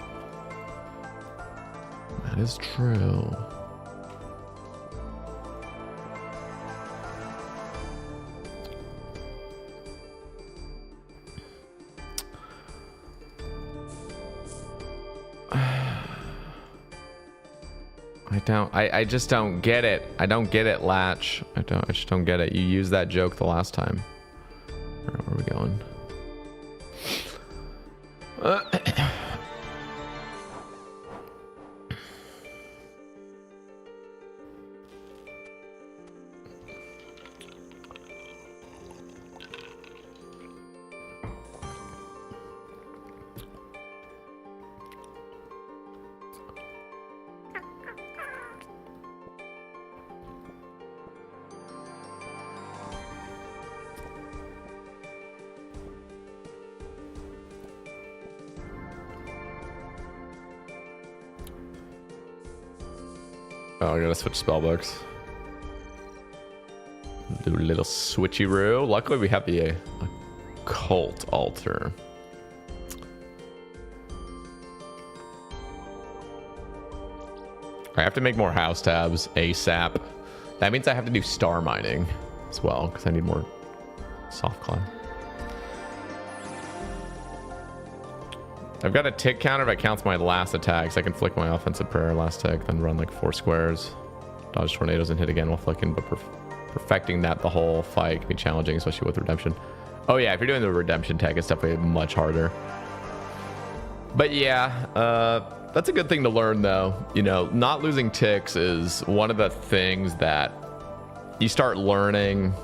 That is true. I just don't get it. I don't get it, Latch. I just don't get it. You used that joke the last time. Where are we going? Oh, I gotta switch spellbooks. Do a little switcheroo. Luckily, we have the occult altar. I have to make more house tabs ASAP. That means I have to do star mining as well because I need more soft climb. I've got a tick counter that counts my last attacks. I can flick my offensive prayer last tick, then run like 4 squares, dodge tornadoes, and hit again while flicking. But perfecting that the whole fight can be challenging, especially with redemption. Oh yeah, if you're doing the redemption tech, it's definitely much harder. But yeah, that's a good thing to learn though. You know, not losing ticks is one of the things that you start learning.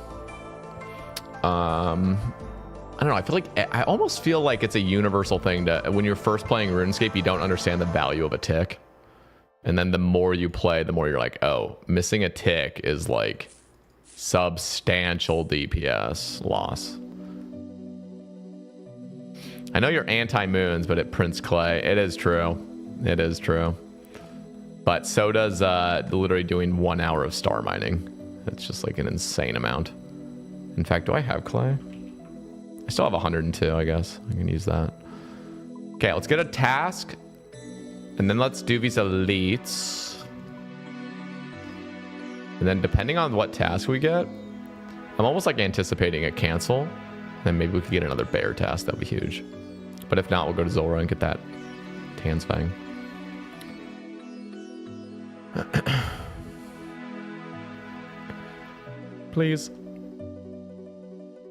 I don't know. I feel like I almost feel like it's a universal thing to when you're first playing RuneScape, you don't understand the value of a tick. And then the more you play, the more you're like, oh, missing a tick is like substantial DPS loss. I know you're anti-moons, but it prints clay. It is true. It is true. But so does literally doing 1 hour of star mining. It's just like an insane amount. In fact, do I have clay? I still have 102, I guess. I can use that. Okay, let's get a task. And then let's do these elites. And then depending on what task we get, I'm almost like anticipating a cancel. Then maybe we could get another bear task. That'd be huge. But if not, we'll go to Zora and get that Tanz Fang. Please.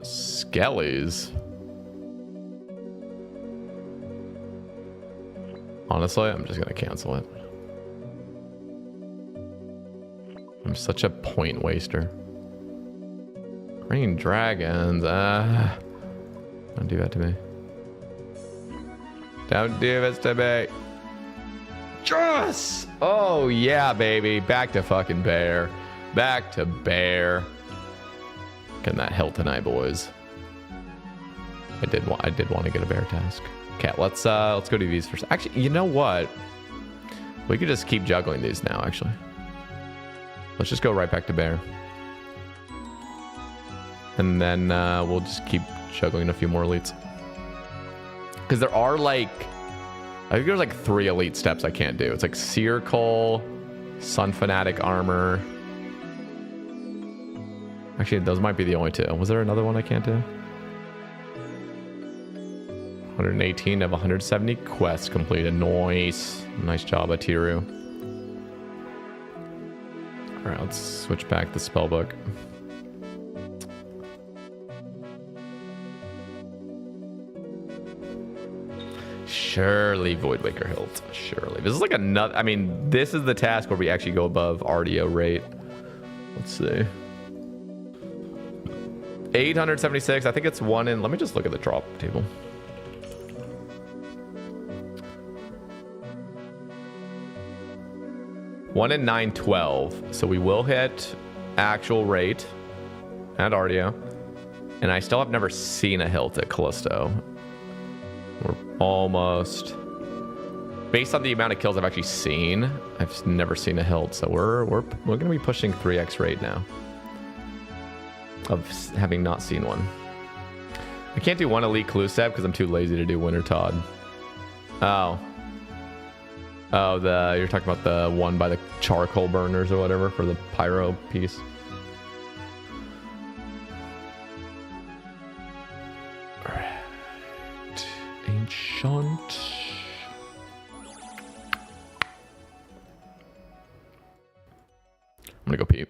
Skellies. Honestly, I'm just gonna cancel it. I'm such a point waster. Green dragons. Don't do that to me. Don't do this to me. Yes! Oh yeah, baby. Back to fucking bear. Back to bear. Getting that hill tonight, boys. I did want to get a bear task. Okay, let's go do these first. Actually, you know what? We could just keep juggling these now. Actually, let's just go right back to bear, and then we'll just keep juggling a few more elites. Because there are like, I think there's like 3 elite steps I can't do. It's like Seer Coal, Sun Fanatic Armor. Actually, those might be the only 2. Was there another one I can't do? 118 of 170 quests completed. Nice. Nice job, Atiru. All right, let's switch back the spellbook. Surely Voidwaker hilt. Surely. This is like another, I mean, this is the task where we actually go above RDO rate. Let's see. 876. I think it's 1 in. Let me just look at the drop table. One in 912. So we will hit actual rate and RDO. And I still have never seen a hilt at Callisto. We're almost. Based on the amount of kills I've actually seen, I've never seen a hilt. So we're gonna be pushing 3x rate now. Of having not seen one. I can't do 1 elite clue step because I'm too lazy to do Winter Todd. Oh, you're talking about the one by the charcoal burners or whatever for the pyro piece. All right, ancient. I'm gonna go pee.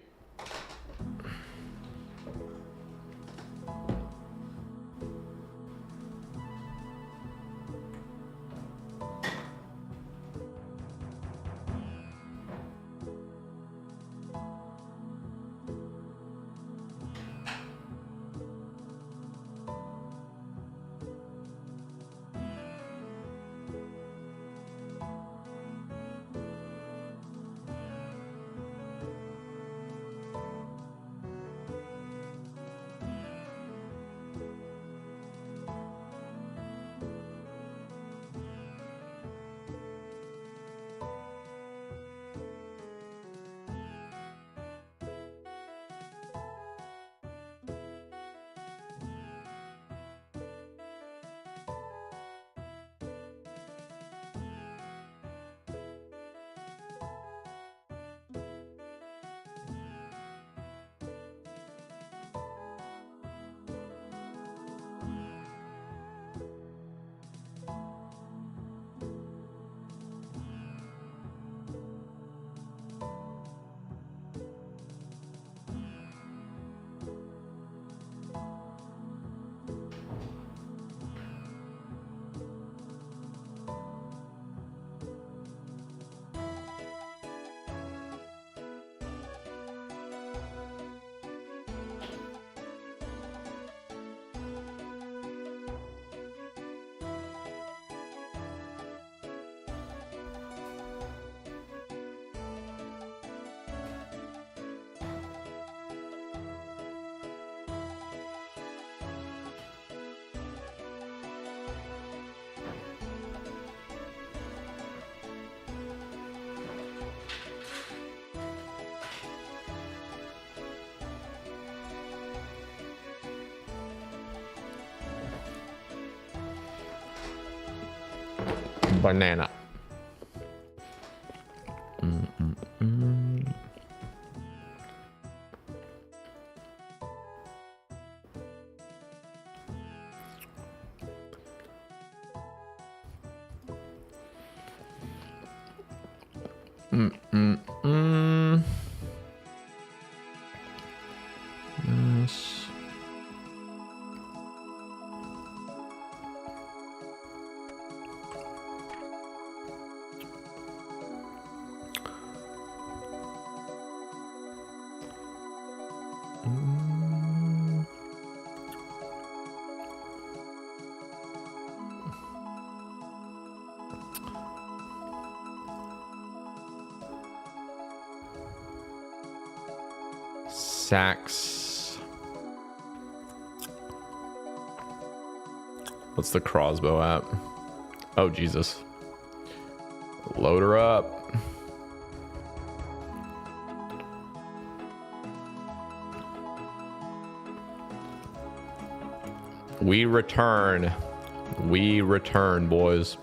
Banana. Yes. Sax. What's the crossbow at? Oh, Jesus. Load her up. We return. We return, boys.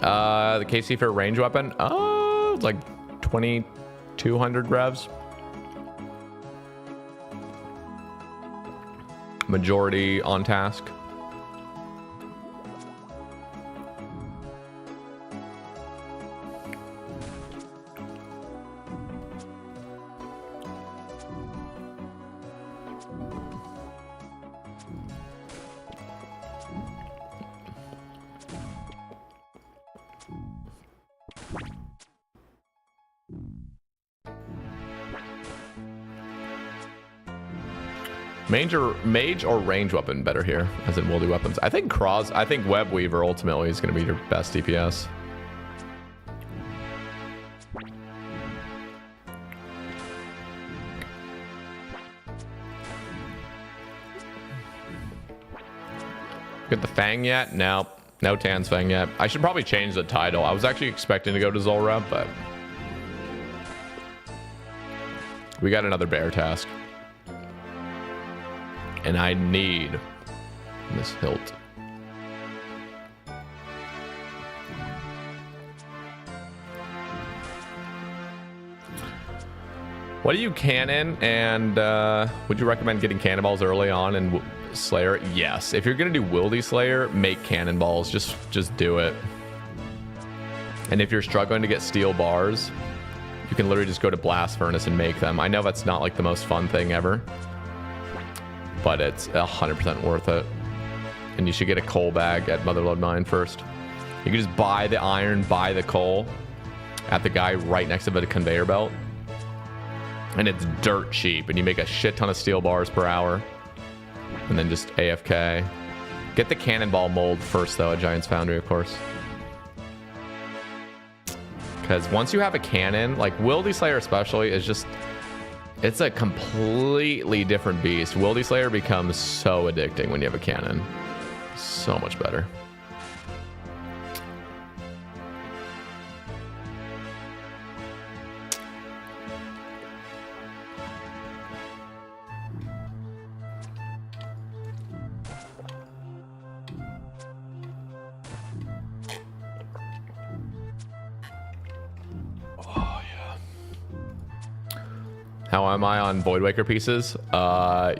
The KC for a range weapon? Oh, it's like 2,200 revs. Majority on task. Mage or range weapon better here, as in wildy weapons. I think Web Weaver ultimately is going to be your best DPS. Get the Fang yet? No. No Tanz Fang yet. I should probably change the title. I was actually expecting to go to Zulrah, but we got another bear task. And I need this hilt. What do you cannon? And would you recommend getting cannonballs early on in Slayer? Yes. If you're gonna do Wildy Slayer, make cannonballs. Just do it. And if you're struggling to get steel bars, you can literally just go to Blast Furnace and make them. I know that's not like the most fun thing ever, but it's 100% worth it. And you should get a coal bag at Motherlode Mine first. You can just buy the iron, buy the coal at the guy right next to the conveyor belt. And it's dirt cheap, and you make a shit ton of steel bars per hour. And then just AFK. Get the cannonball mold first, though, at Giant's Foundry, of course. Because once you have a cannon, like Wildy Slayer especially, is just... it's a completely different beast. Wildy Slayer becomes so addicting when you have a cannon. So much better. How am I on Voidwaker pieces?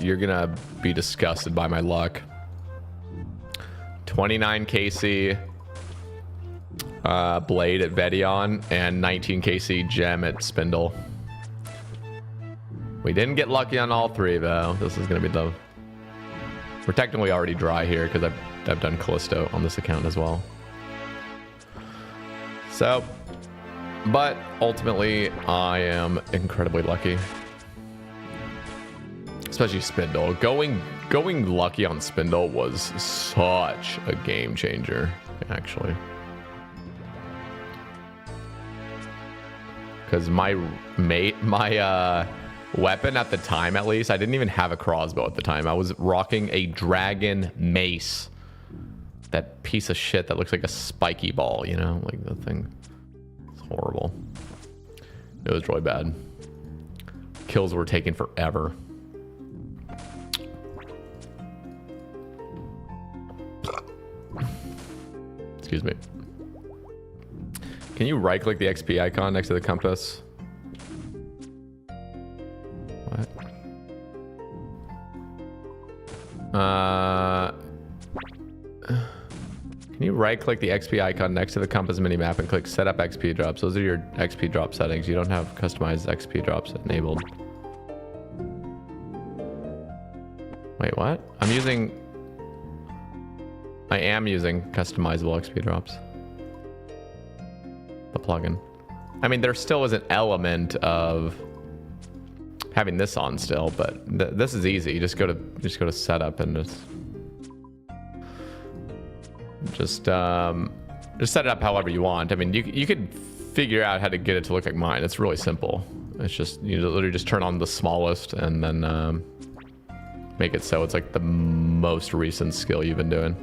You're gonna be disgusted by my luck. 29 KC blade at Vedion and 19 KC gem at Spindle. We didn't get lucky on all three though. This is gonna be the... we're technically already dry here because I've done Callisto on this account as well. So, but ultimately I am incredibly lucky. Especially Spindle. Going lucky on Spindle was such a game changer, actually. Because my weapon at the time, at least, I didn't even have a crossbow at the time. I was rocking a dragon mace. That piece of shit that looks like a spiky ball, you know? Like the thing. It's horrible. It was really bad. Kills were taking forever. Excuse me. Can you right click the XP icon next to the compass? What? Can you right click the XP icon next to the compass minimap and click set up XP drops? Those are your XP drop settings. You don't have customized XP drops enabled. Wait, what? I am using customizable XP drops. The plugin. I mean, there still is an element of having this on still, but this is easy. You just go to setup and just set it up however you want. I mean, you could figure out how to get it to look like mine. It's really simple. It's just, you literally just turn on the smallest and then make it so it's like the most recent skill you've been doing.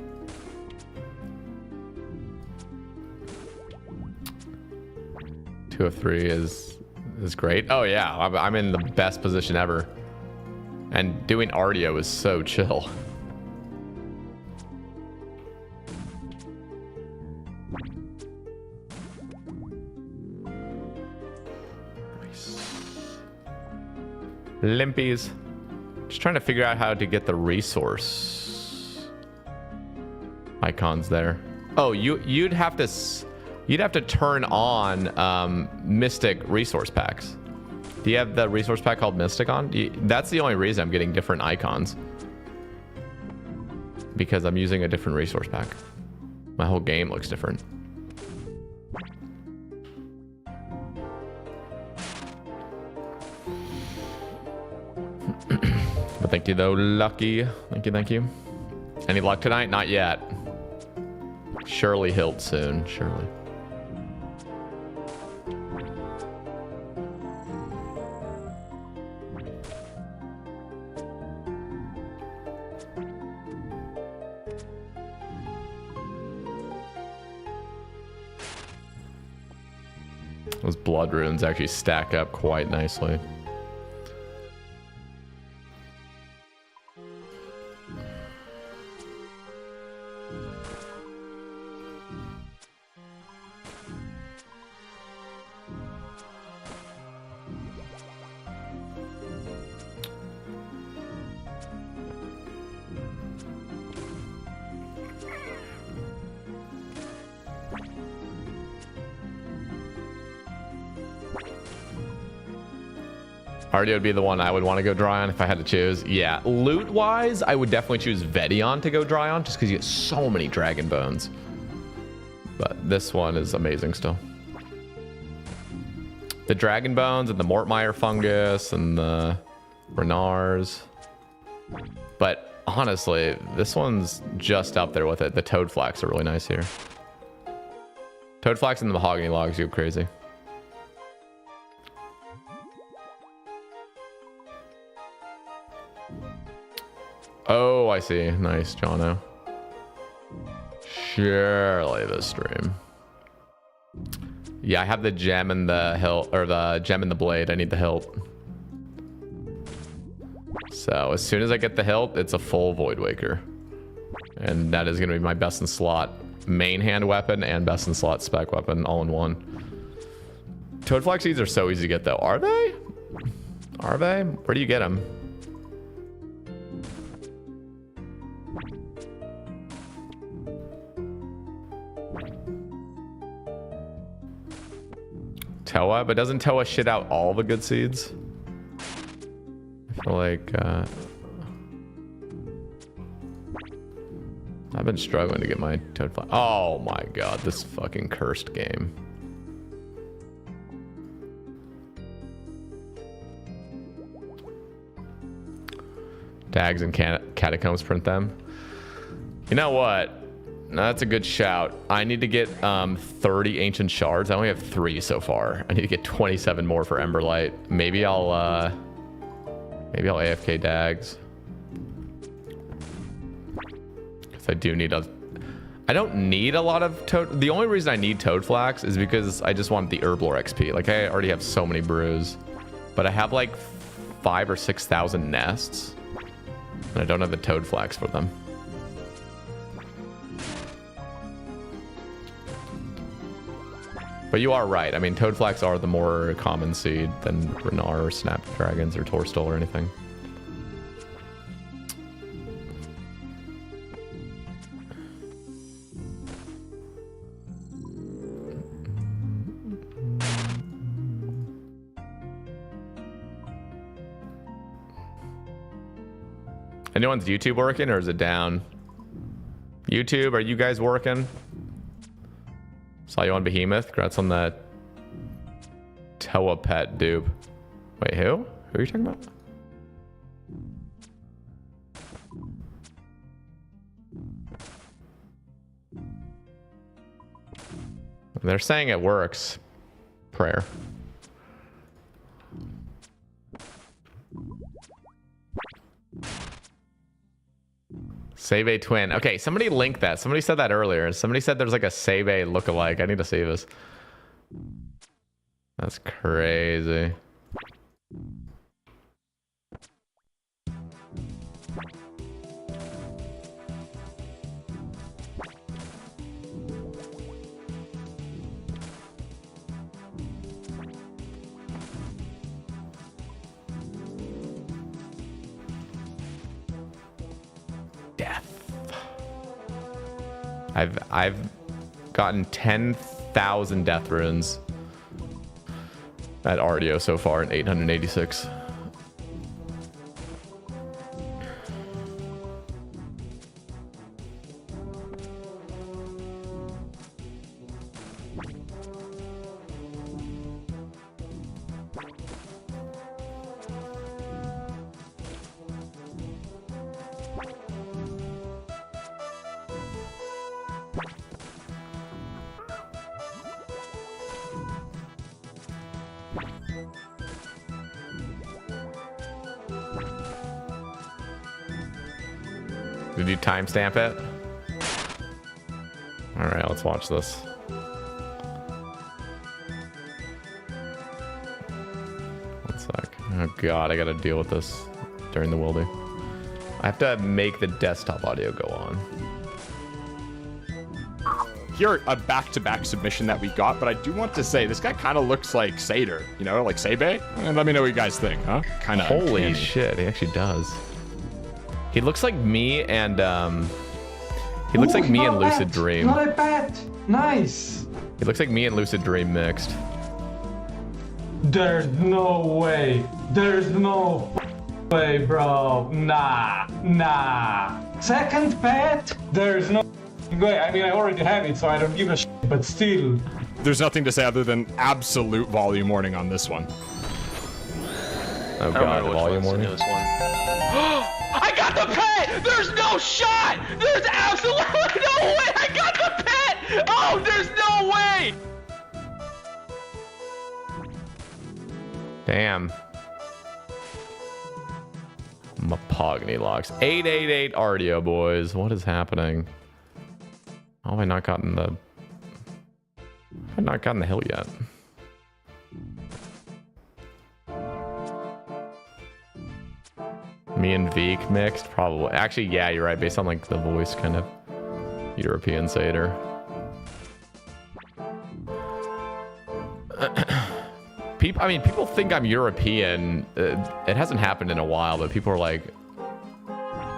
Two of three is great. Oh yeah, I'm in the best position ever. And doing RDO is so chill. Limpies. Just trying to figure out how to get the resource icons there. Oh, you'd have to turn on Mystic resource packs. Do you have the resource pack called Mystic on? That's the only reason I'm getting different icons. Because I'm using a different resource pack. My whole game looks different. But thank you though, Lucky. Thank you. Any luck tonight? Not yet. Surely hilt soon, surely. Those blood runes actually stack up quite nicely. Artie would be the one I would want to go dry on if I had to choose. Yeah, loot-wise, I would definitely choose Vedion to go dry on, just because you get so many dragon bones. But this one is amazing still. The dragon bones and the Mortmire fungus and the Renars. But honestly, this one's just up there with it. The toad flax are really nice here. Toad flax and the mahogany logs go crazy. Oh, I see. Nice, Jono. Surely the stream. Yeah, I have the gem and the hilt, or the gem and the blade. I need the hilt. So as soon as I get the hilt, it's a full Void Waker. And that is going to be my best in slot main hand weapon and best in slot spec weapon all in one. Toad flax seeds are so easy to get though. Are they? Are they? Where do you get them? Toa, but doesn't Toa shit out all the good seeds? I feel like I've been struggling to get my toad flax. Oh my god, this fucking cursed game. Dags and catacombs print them. You know what? That's a good shout. I need to get 30 ancient shards. I only have 3 so far. I need to get 27 more for Emberlight. Maybe I'll AFK Dags. Because I do need I don't need a lot of toad. The only reason I need toad flax is because I just want the Herblore XP. Like I already have so many brews, but I have like 5,000 or 6,000 nests, and I don't have the toad flax for them. But you are right. I mean, Toadflax are the more common seed than Renar or Snapdragons or Torstal or anything. Anyone's YouTube working or is it down? YouTube, are you guys working? Saw you on Behemoth. Congrats on that Toa Pet dupe. Wait, who? Who are you talking about? They're saying it works. Prayer. Save a twin. Okay, somebody linked that. Somebody said that earlier. Somebody said there's like a Save a lookalike. I need to see this. That's crazy. I've gotten 10,000 death runes at Ardio so far in 886. Did you timestamp it? All right, let's watch this. One sec. Oh God, I gotta deal with this during the wildy. I have to make the desktop audio go on. Here, a back-to-back submission that we got, but I do want to say this guy kind of looks like Seder, you know, like Sebe. And let me know what you guys think, huh? Kind of. Holy uncanny. shit, he actually does. He looks like me and he looks like me and Lucid Dream. Not a pet. Nice. He looks like me and Lucid Dream mixed. There's no way. There's no way, bro. Nah. Second pet? There's no way. I mean, I already have it, so I don't give a shit, but still. There's nothing to say other than absolute volume warning on this one. Oh God, volume warning. I got the pet! There's no shot! There's absolutely no way! I got the pet! Oh, there's no way! Damn. Mahogany locks. 888 Ardio, boys. What is happening? How have I not gotten the... I've not gotten the hill yet. Me and Veek mixed? Probably. Actually, yeah, you're right. Based on like the voice, kind of European Seder. People think I'm European. It hasn't happened in a while, but people are like...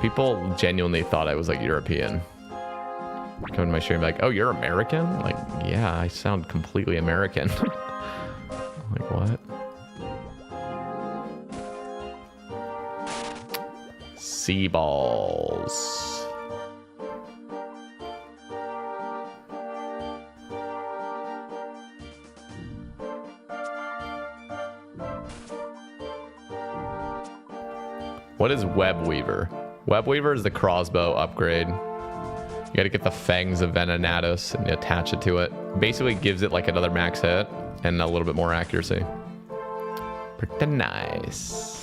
People genuinely thought I was like European. Come to my stream like, oh, you're American? Like, yeah, I sound completely American. Like, what? Sea balls. What is Web Weaver? Web Weaver is the crossbow upgrade. You gotta get the fangs of Venenatus and attach it to it. Basically gives it like another max hit and a little bit more accuracy. Pretty nice.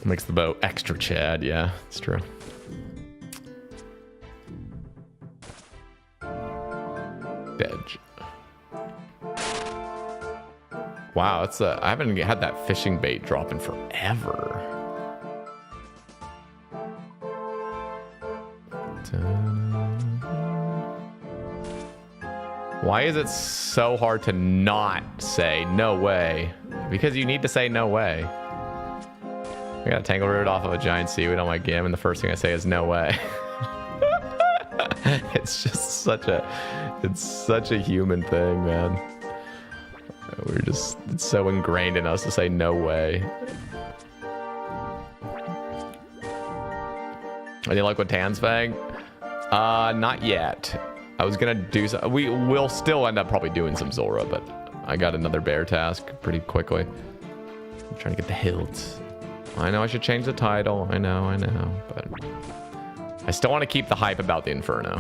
Makes the bow extra Chad. Yeah, it's true. Edge. Wow, it's I haven't had that fishing bait drop in forever. Why is it so hard to not say no way? Because you need to say no way. I got a tangle root off of a giant seaweed on my gim, and the first thing I say is no way. It's just such a human thing, man. It's so ingrained in us to say no way. Any luck with Tanz, Fang? Not yet. I was gonna do so. We will still end up probably doing some Zora, but I got another bear task pretty quickly. I'm trying to get the hilts. I know I should change the title. I know, but I still want to keep the hype about the Inferno.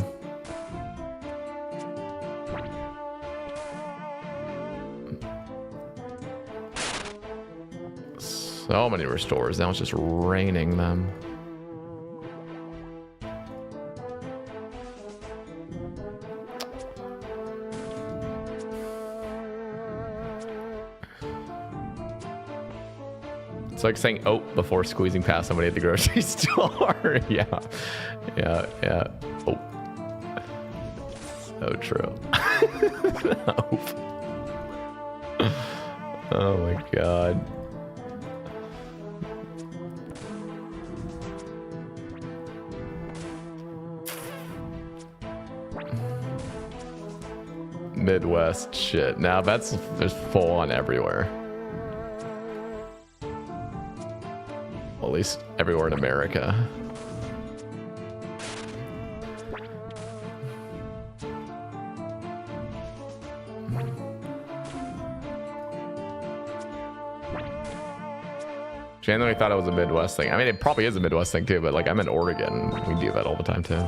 So many restores. Now it's just raining them. It's like saying "oh" before squeezing past somebody at the grocery store. Yeah. Oh. So true. Oh my god. Midwest shit. Now that's just full on everywhere. Well, at least everywhere in America. Genuinely thought it was a Midwest thing. I mean, it probably is a Midwest thing too, but like I'm in Oregon. We do that all the time too.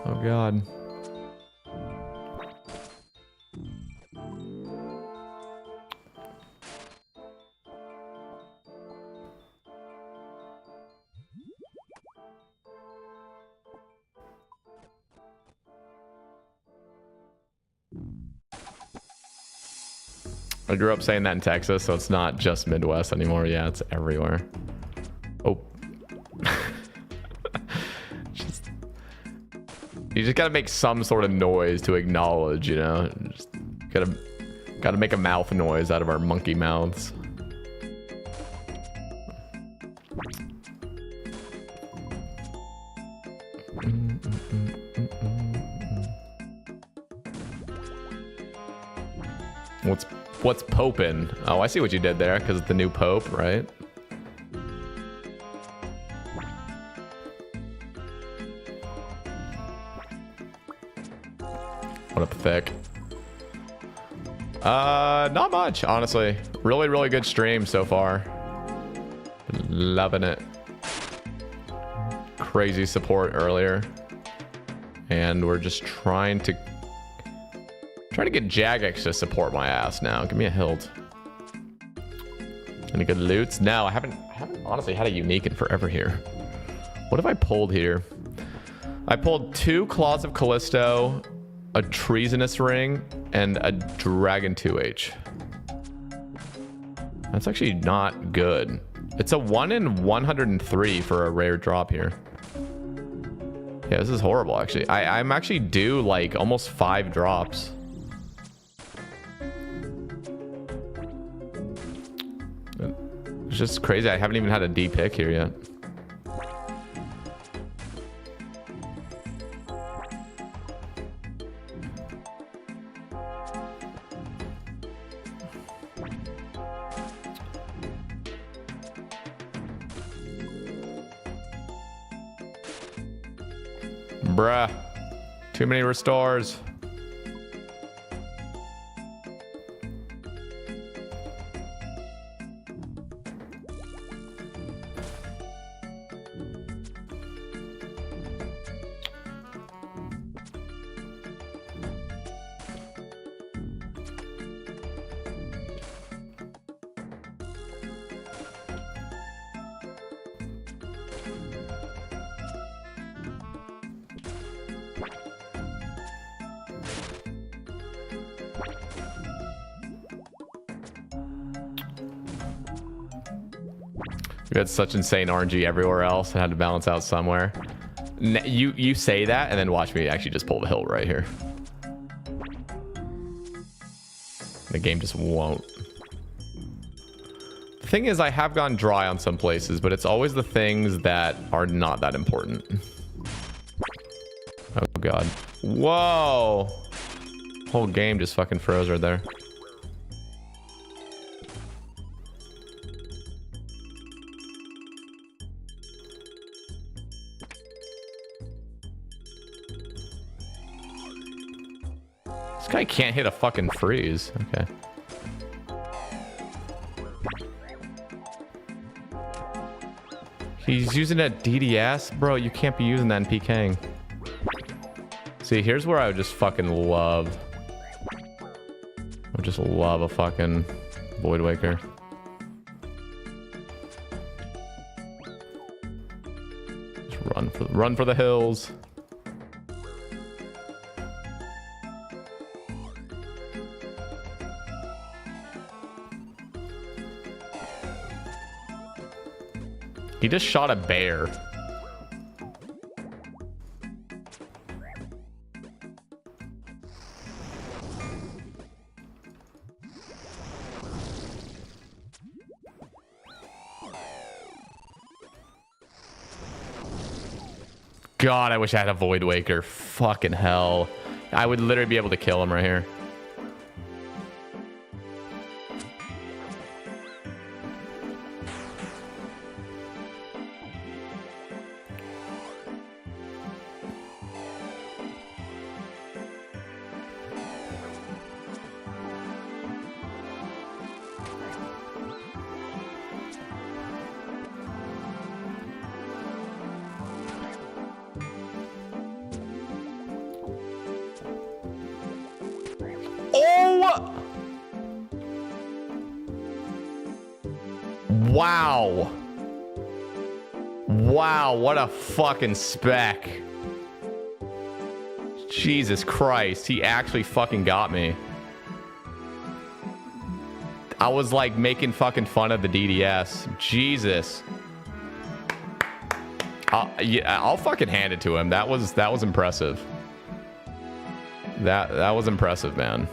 Oh god. I grew up saying that in Texas, so it's not just Midwest anymore. Yeah, it's everywhere. Oh. You just gotta make some sort of noise to acknowledge, you know? Just gotta make a mouth noise out of our monkey mouths. What's popin'? Oh, I see what you did there, because it's the new pope, right? What up, Thick? Not much, honestly. Really good stream so far. Loving it. Crazy support earlier. And we're just trying to get Jagex to support my ass now. Give me a hilt. Any good loots? No, I haven't honestly had a unique in forever here. What have I pulled here? I pulled 2 Claws of Callisto, a Treasonous Ring, and a Dragon 2H. That's actually not good. It's a 1 in 103 for a rare drop here. Yeah, this is horrible, actually. I'm actually due, like, almost 5 drops. It's just crazy. I haven't even had a D pick here yet. Bruh. Too many restores. We had such insane RNG everywhere else. I had to balance out somewhere. You say that, and then watch me actually just pull the hill right here. The game just won't. The thing is, I have gone dry on some places, but it's always the things that are not that important. Oh, God. Whoa! Whole game just fucking froze right there. This guy can't hit a fucking freeze. Okay. He's using a DDS? Bro, you can't be using that in PKing. See, here's where I would just fucking love. I would just love a fucking Void Waker. Just run for the hills. He just shot a bear. God, I wish I had a Void Waker. Fucking hell. I would literally be able to kill him right here. Wow. Wow, what a fucking spec. Jesus Christ, he actually fucking got me. I was like making fucking fun of the DDS. Jesus. Yeah, I'll fucking hand it to him. That was impressive. That was impressive, man.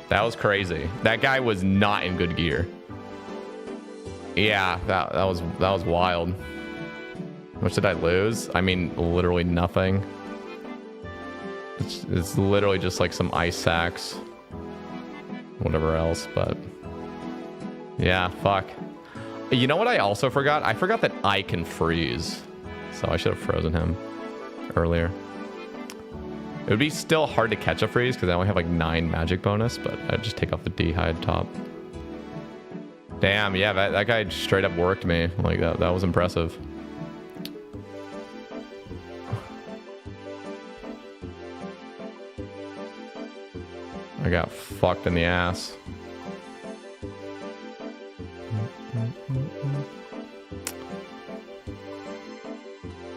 That was crazy. That guy was not in good gear. Yeah, that was wild. How much did I lose? I mean, literally nothing. It's literally just like some ice sacks, whatever else. But yeah, fuck. You know what I also forgot? I forgot that I can freeze, so I should have frozen him earlier. It would be still hard to catch a freeze because I only have like 9 magic bonus, but I'd just take off the D-hide top. Damn, yeah, that guy straight up worked me. Like, that was impressive. I got fucked in the ass.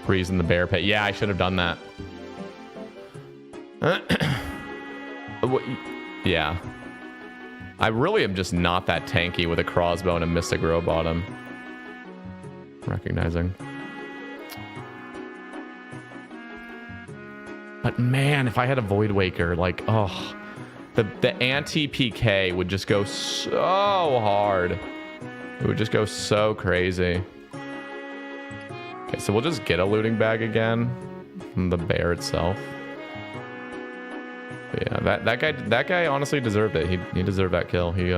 Freeze in the bear pit. Yeah, I should have done that. Yeah. I really am just not that tanky with a crossbow and a Mystic Robot. I'm recognizing. But man, if I had a Void Waker, like, oh, the anti-PK would just go so hard. It would just go so crazy. Okay, so we'll just get a looting bag again from the bear itself. But yeah, that guy honestly deserved it. He deserved that kill. He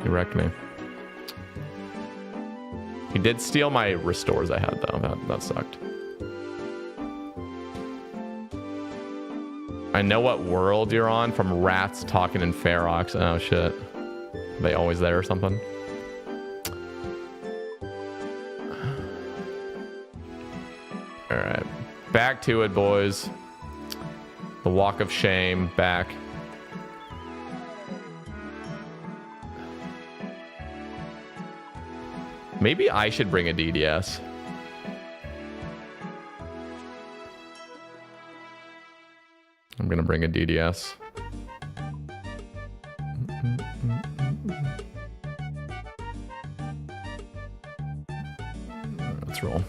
wrecked me. He did steal my restores I had though. That sucked. I know what world you're on from rats talking in Ferox. Oh shit. Are they always there or something? Alright. Back to it, boys. The walk of shame back. Maybe I should bring a DDS. I'm gonna bring a DDS. roll.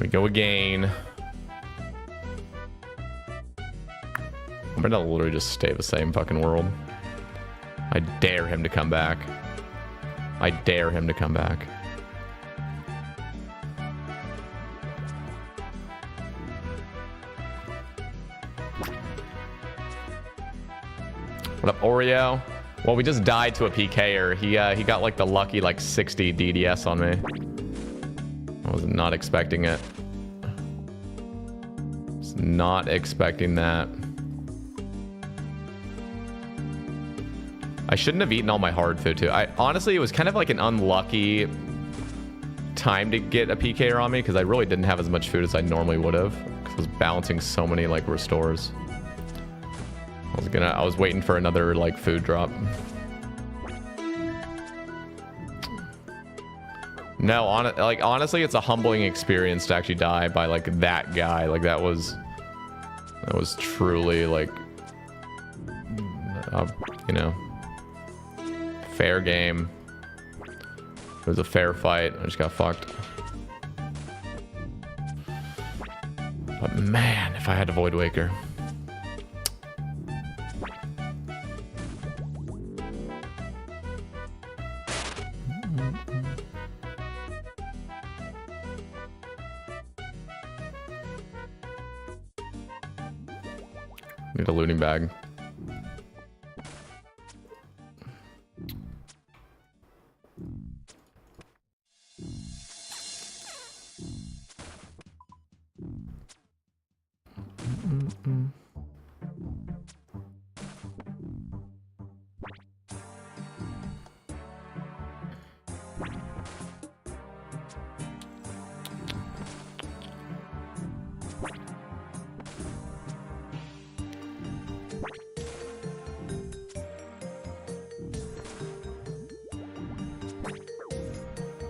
We go again. I'm gonna literally just stay the same fucking world. I dare him to come back. I dare him to come back. What up, Oreo? Well, we just died to a PKer. He got like the lucky like 60 DDS on me. I was not expecting it. Was not expecting that. I shouldn't have eaten all my hard food too. Honestly, it was kind of like an unlucky time to get a PKer on me because I really didn't have as much food as I normally would have because I was balancing so many like restores. I was waiting for another like food drop. No, honestly, it's a humbling experience to actually die by like that guy. Like that was truly like, you know, fair game. It was a fair fight. I just got fucked. But man, if I had a Void Waker. Need a looting bag.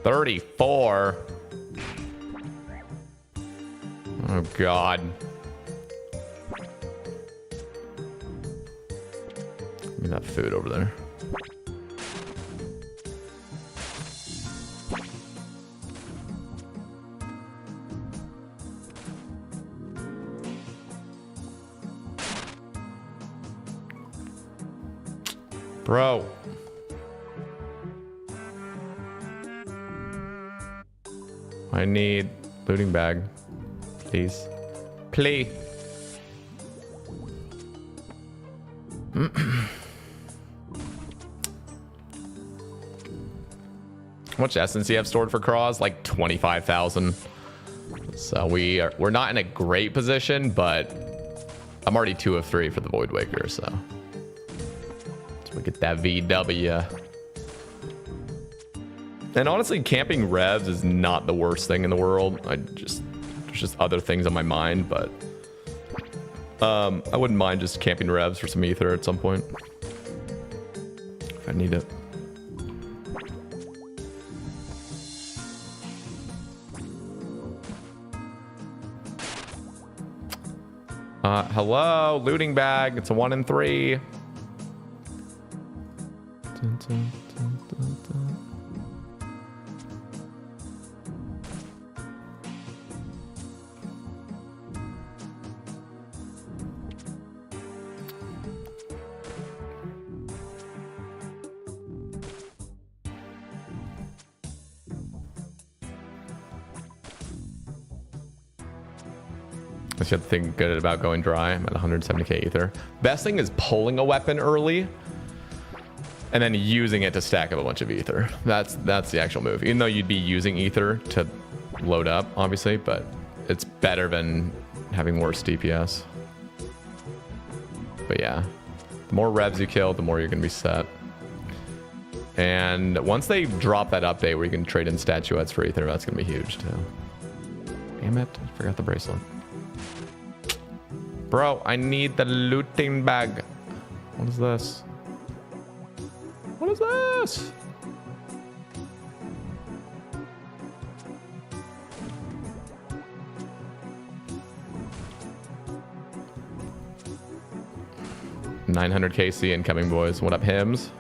$34. Oh God. Give me that food over there. Bro. I need looting bag, please. Please. How much essence do you have stored for Cross? Like 25,000. So we're not in a great position, but I'm already 2 of 3 for the Void Waker, so we get that VW. And honestly, camping revs is not the worst thing in the world. There's just other things on my mind, but I wouldn't mind just camping revs for some ether at some point if I need it. Hello, looting bag. It's a 1 in 3. Dun, dun, dun, dun, dun. I should think good about going dry. I'm at 170k ether. Best thing is pulling a weapon early and then using it to stack up a bunch of ether. That's the actual move. Even though you'd be using ether to load up, obviously, but it's better than having worse DPS. But yeah, the more revs you kill, the more you're gonna be set. And once they drop that update where you can trade in statuettes for ether, that's gonna be huge too. Damn it, I forgot the bracelet. Bro, I need the looting bag. What is this? What is this? $900 KC incoming, boys. What up, Hims?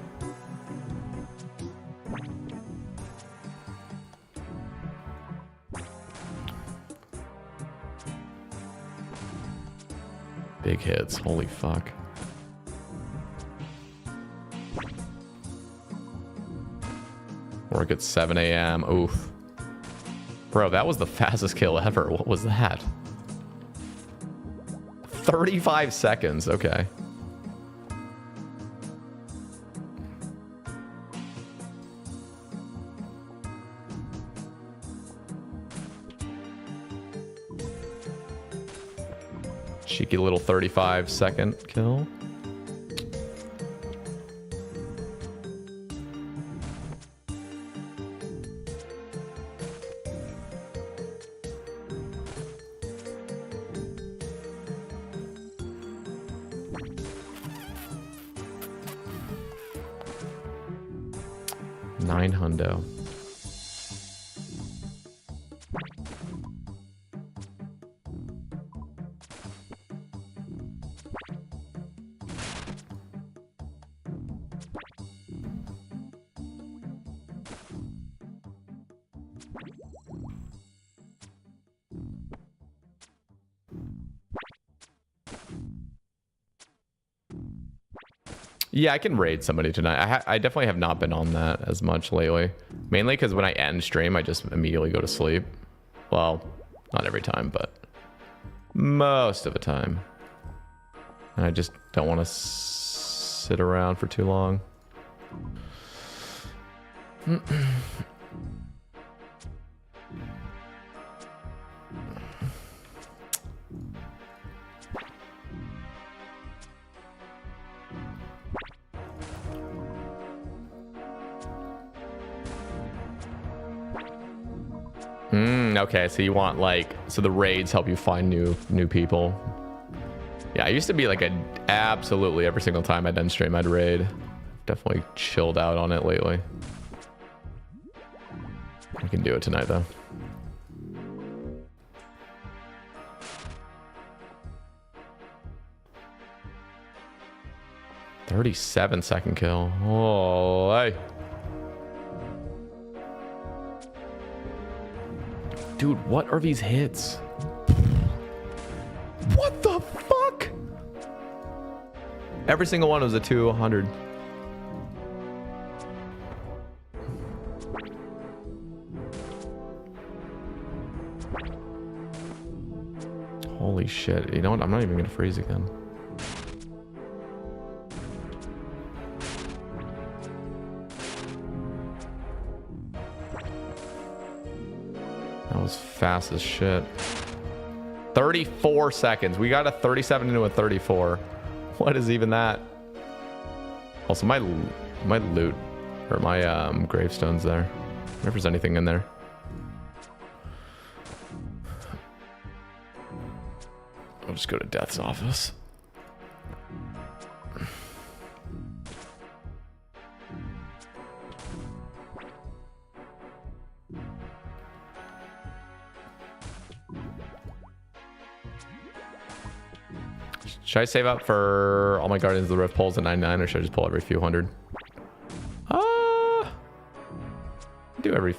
Big hits. Holy fuck. Work at 7 a.m. Oof. Bro, that was the fastest kill ever. What was that? 35 seconds. Okay. Cheeky little 35-second kill. $900. Yeah, I can raid somebody tonight. I definitely have not been on that as much lately. Mainly because when I end stream, I just immediately go to sleep. Well, not every time, but most of the time. And I just don't want to sit around for too long. Okay, so you want like, so the raids help you find new people. Yeah, I used to be like absolutely every single time I'd end stream I'd raid. Definitely chilled out on it lately. I can do it tonight though. $37-second kill. Oh, hey. Dude, what are these hits? What the fuck? Every single one was a 200. Holy shit. You know what? I'm not even gonna freeze again. That was fast as shit. 34 seconds. We got a 37 into a 34. What is even that? Also, my loot or my gravestone's there. If there's anything in there. I'll just go to Death's office. Should I save up for all my Guardians of the Rift pulls at 99, or should I just pull every few hundred? Do every...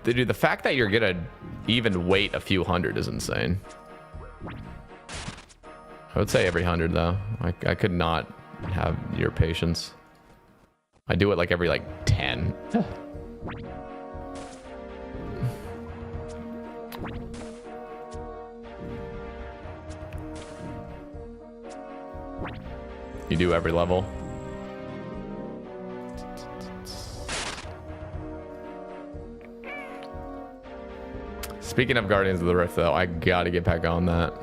Dude, the fact that you're gonna even wait a few hundred is insane. I would say every 100 though. I could not have your patience. I do it like every like 10. You do every level. Speaking of Guardians of the Rift though, I gotta get back on that.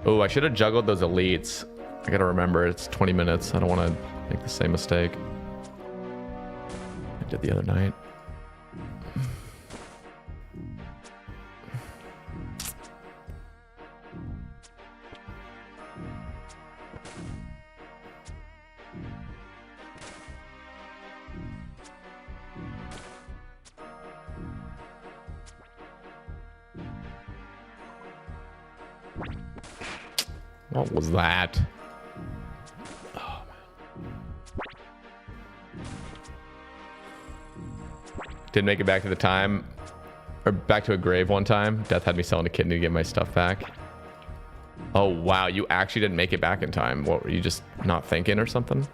Oh, I should have juggled those elites. I gotta remember, it's 20 minutes. I don't want to make the same mistake I did the other night. What was that? Oh, man. Didn't make it back to the time, or back to a grave one time. Death had me selling a kidney to get my stuff back. Oh, wow. You actually didn't make it back in time. What, were you just not thinking or something?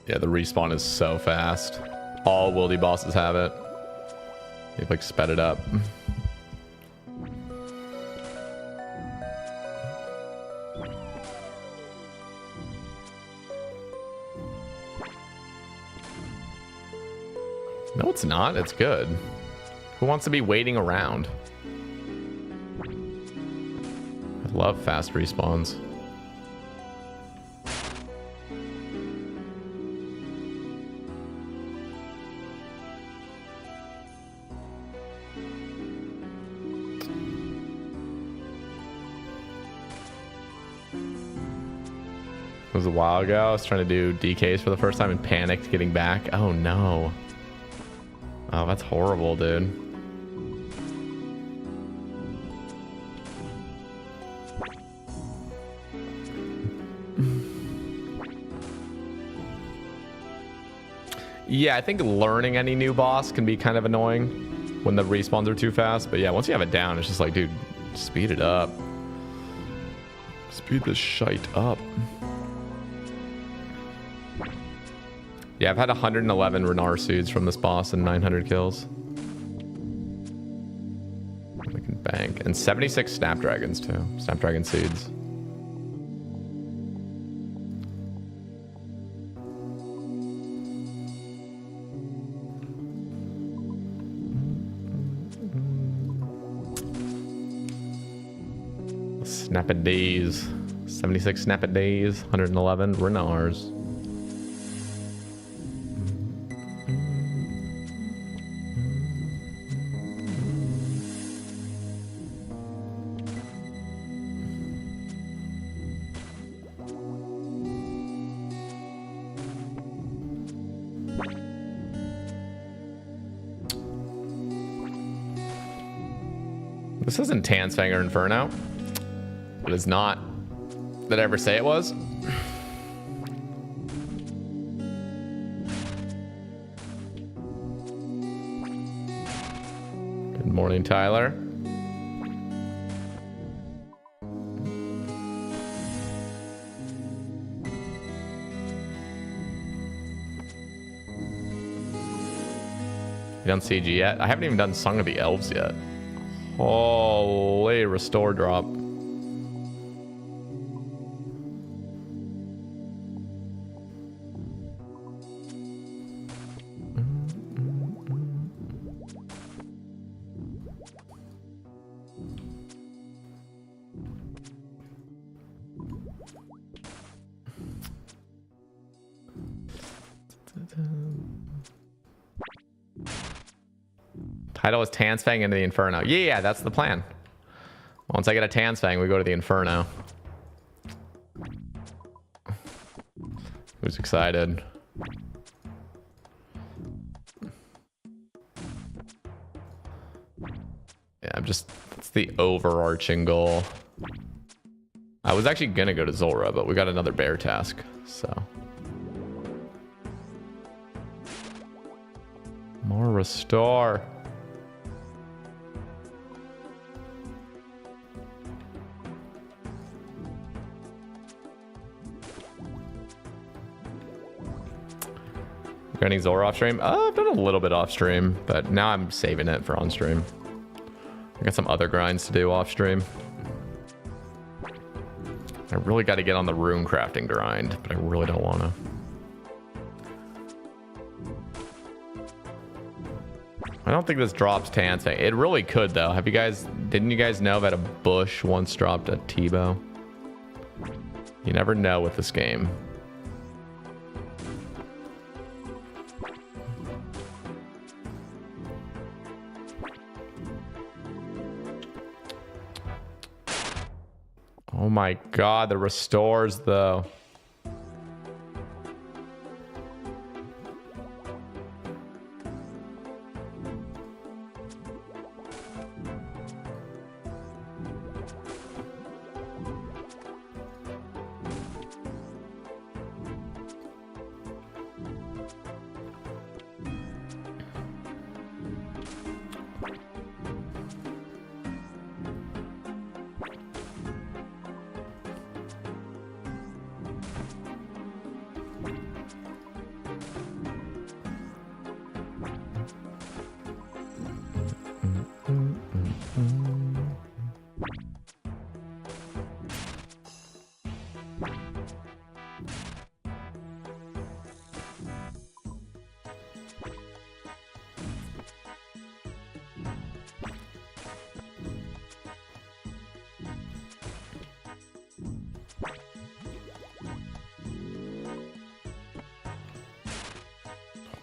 Yeah, the respawn is so fast. All wildy bosses have it. They've like sped it up. No, it's not. It's good. Who wants to be waiting around? I love fast respawns. It was a while ago. I was trying to do DKs for the first time and panicked getting back. Oh no. Oh, that's horrible, dude. Yeah, I think learning any new boss can be kind of annoying when the respawns are too fast. But yeah, once you have it down, it's just like, dude, speed it up. Speed this shite up. Yeah, I've had 111 Renar suits from this boss and 900 kills. We can bank. And 76 Snapdragons, too. Snapdragon seeds. Snap-a-days. 76 Snap-a-days, 111 Renars. This isn't Tanz, Fang, or Inferno. It is not. Did I ever say it was? Good morning, Tyler. You done CG yet? I haven't even done Song of the Elves yet. Holy restore drop. Title is Tanz Fang into the Inferno. Yeah, that's the plan. Once I get a Tanz Fang, we go to the Inferno. Who's excited? Yeah, that's the overarching goal. I was actually gonna go to Zulrah, but we got another bear task, so. More restore. Got any Zulrah off stream? I've done a little bit off stream, but now I'm saving it for on stream. I got some other grinds to do off stream. I really got to get on the rune crafting grind, but I really don't want to. I don't think this drops Tanz. It really could though. Didn't you guys know that a bush once dropped a T-bow? You never know with this game. my god, the restores though.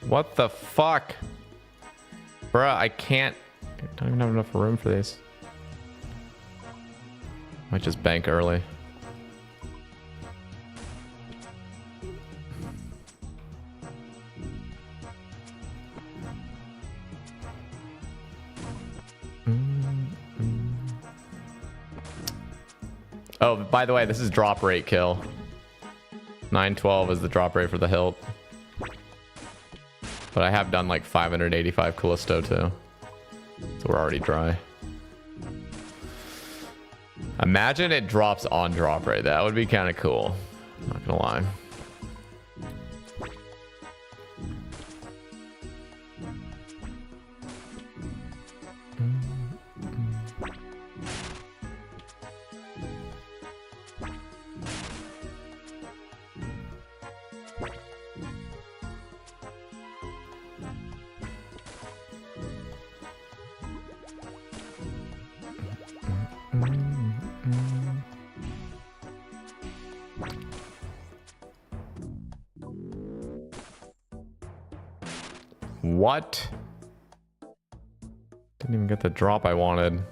What the fuck? Bruh, I can't. I don't even have enough room for these. Might just bank early. Oh, by the way, this is drop rate kill. 912 is the drop rate for the hilt. But I have done like 585 Callisto too. So we're already dry. Imagine it drops on drop rate. That would be kind of cool. Not gonna lie. What? Didn't even get the drop I wanted.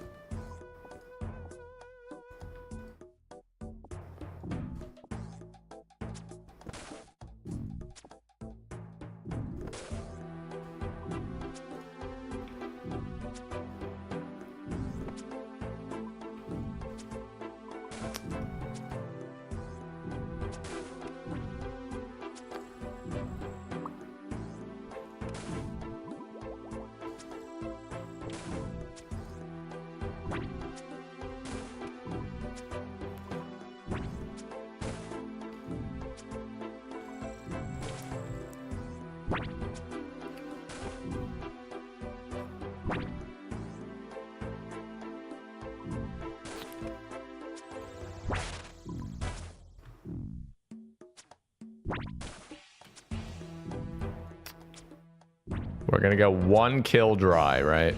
We're gonna go 1 kill dry, right?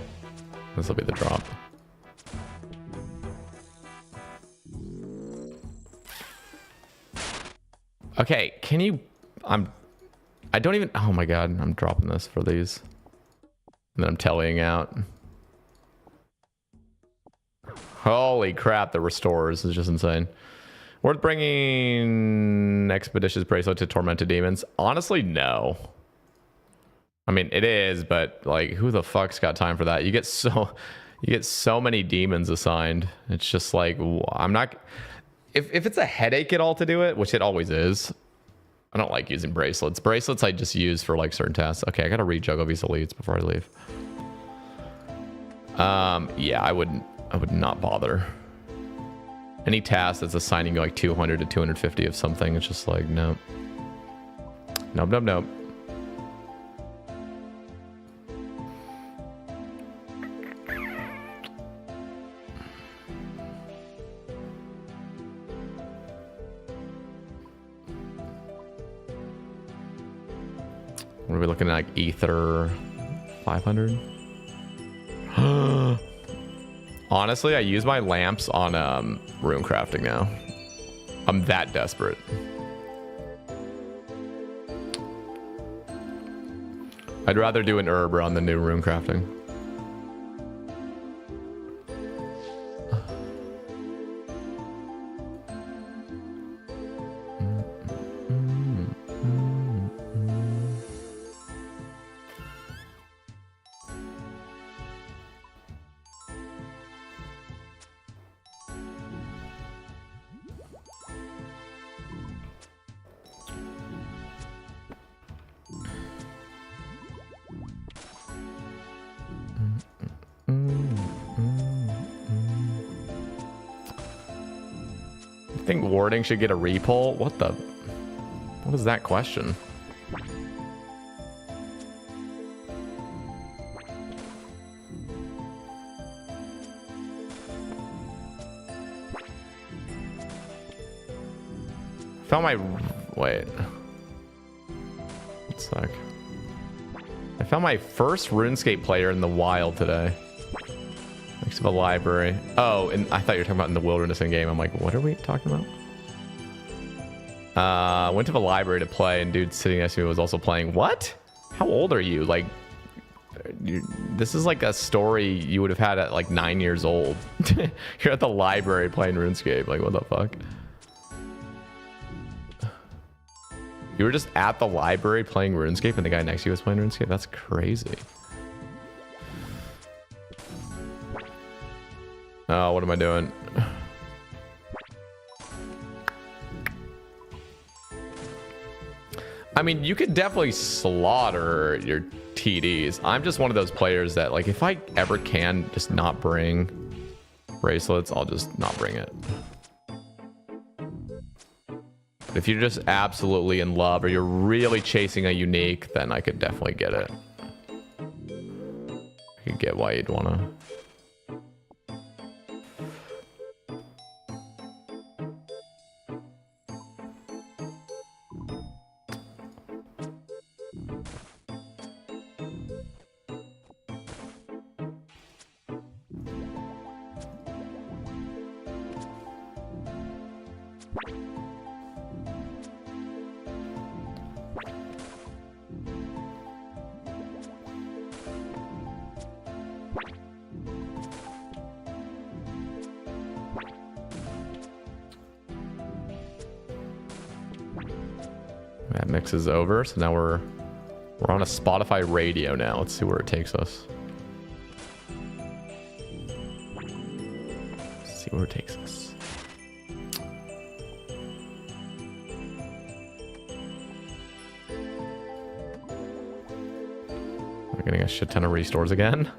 This will be the drop. Okay, can you... I don't even... Oh my god, I'm dropping this for these. And then I'm tellying out. Holy crap, the restorers is just insane. Worth bringing Expeditious Bracelet to Tormented Demons? Honestly, no. I mean, it is, but like, who the fuck's got time for that? You get so many demons assigned. It's just like, I'm not... If it's a headache at all to do it, which it always is, I don't like using bracelets. Bracelets I just use for like certain tasks. Okay, I gotta read juggle these elites before I leave. Yeah, I would not bother. Any task that's assigning you like 200 to 250 of something, it's just like, nope. Nope, nope, nope. What are we looking at, like ether 500? Honestly, I use my lamps on room crafting now. I'm that desperate. I'd rather do an herb on the new room crafting. think warding should get a repull? What is that question? Found my... Wait. One sec. I found my first RuneScape player in the wild today. Next to the library. Oh, and I thought you were talking about in the wilderness in game. I'm like, what are we talking about? Went to the library to play, and dude sitting next to me was also playing. What? How old are you? Like, this is like a story you would have had at like 9 years old. You're at the library playing RuneScape. Like, what the fuck? You were just at the library playing RuneScape, and the guy next to you was playing RuneScape? That's crazy. Oh, what am I doing? I mean, you could definitely slaughter your TDs. I'm just one of those players that, like, if I ever can just not bring bracelets, I'll just not bring it. If you're just absolutely in love or you're really chasing a unique, then I could definitely get it. I could get why you'd want to. That mix is over, so now we're on a Spotify radio now. Let's see where it takes us. Let's see where it takes us. We're getting a shit ton of restores again.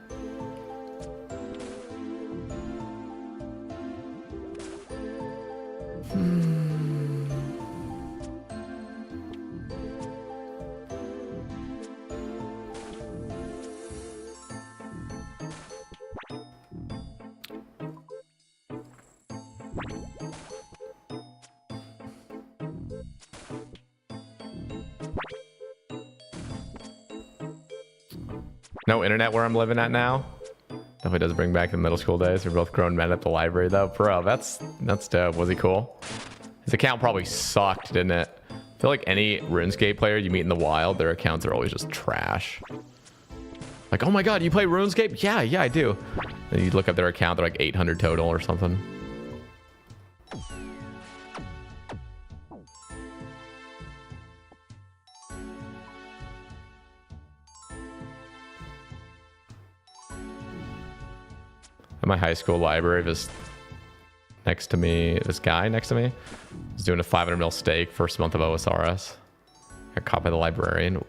No internet where I'm living at now. Definitely does bring back the middle school days. We're both grown men at the library though. Bro, that's dope. Was he cool? His account probably sucked, didn't it? I feel like any RuneScape player you meet in the wild, their accounts are always just trash. Like, oh my god, you play RuneScape? Yeah, I do. And you look up their account, they're like 800 total or something. At my high school library, this guy next to me was doing a 500 mil stake first month of OSRS. Got caught by the librarian.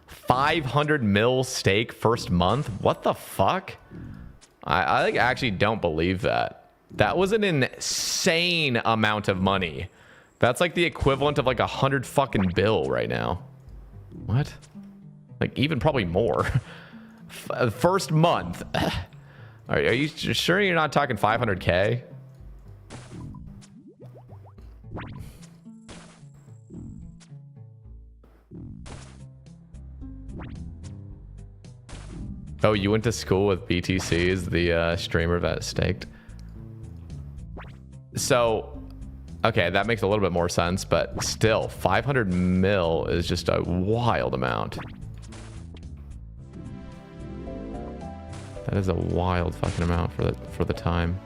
500 mil stake first month? What the fuck? I like actually don't believe that. That was an insane amount of money. That's like the equivalent of like 100 fucking bill right now. What? Like even probably more. First month. Are you sure you're not talking 500K? Oh, you went to school with BTCs, the streamer that staked. So, okay, that makes a little bit more sense, but still, 500 mil is just a wild amount. That is a wild fucking amount for the time.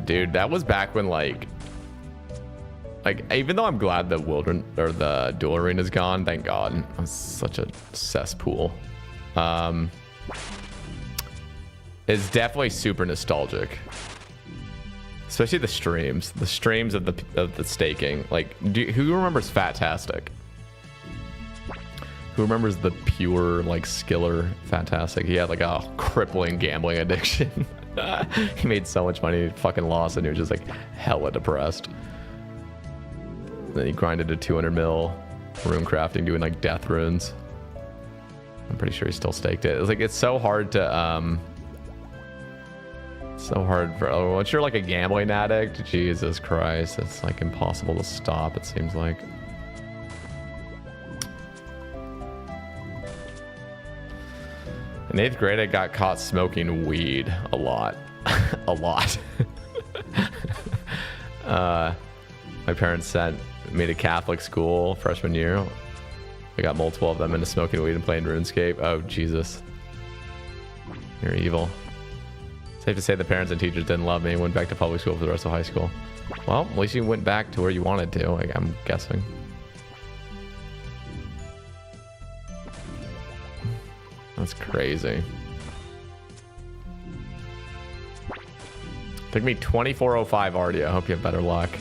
Dude, that was back when like even though I'm glad the the dual arena is gone, thank God. It was such a cesspool. is definitely super nostalgic. Especially the streams of the staking. Like, who remembers Fatastic? Who remembers the pure like Skiller Fatastic? He had like a crippling gambling addiction. He made so much money, he fucking lost, and he was just like hella depressed. Then he grinded to 200 mil rune crafting, doing like death runes. I'm pretty sure he still staked it. It's like it's so hard to for once you're like a gambling addict, Jesus Christ, it's like impossible to stop, it seems like. In 8th grade, I got caught smoking weed a lot. A lot. My parents sent me to Catholic school freshman year. I got multiple of them into smoking weed and playing RuneScape. Oh, Jesus. You're evil. Safe to say the parents and teachers didn't love me and went back to public school for the rest of high school. Well, at least you went back to where you wanted to, like, I'm guessing. That's crazy. Took me 2405 already. I hope you have better luck.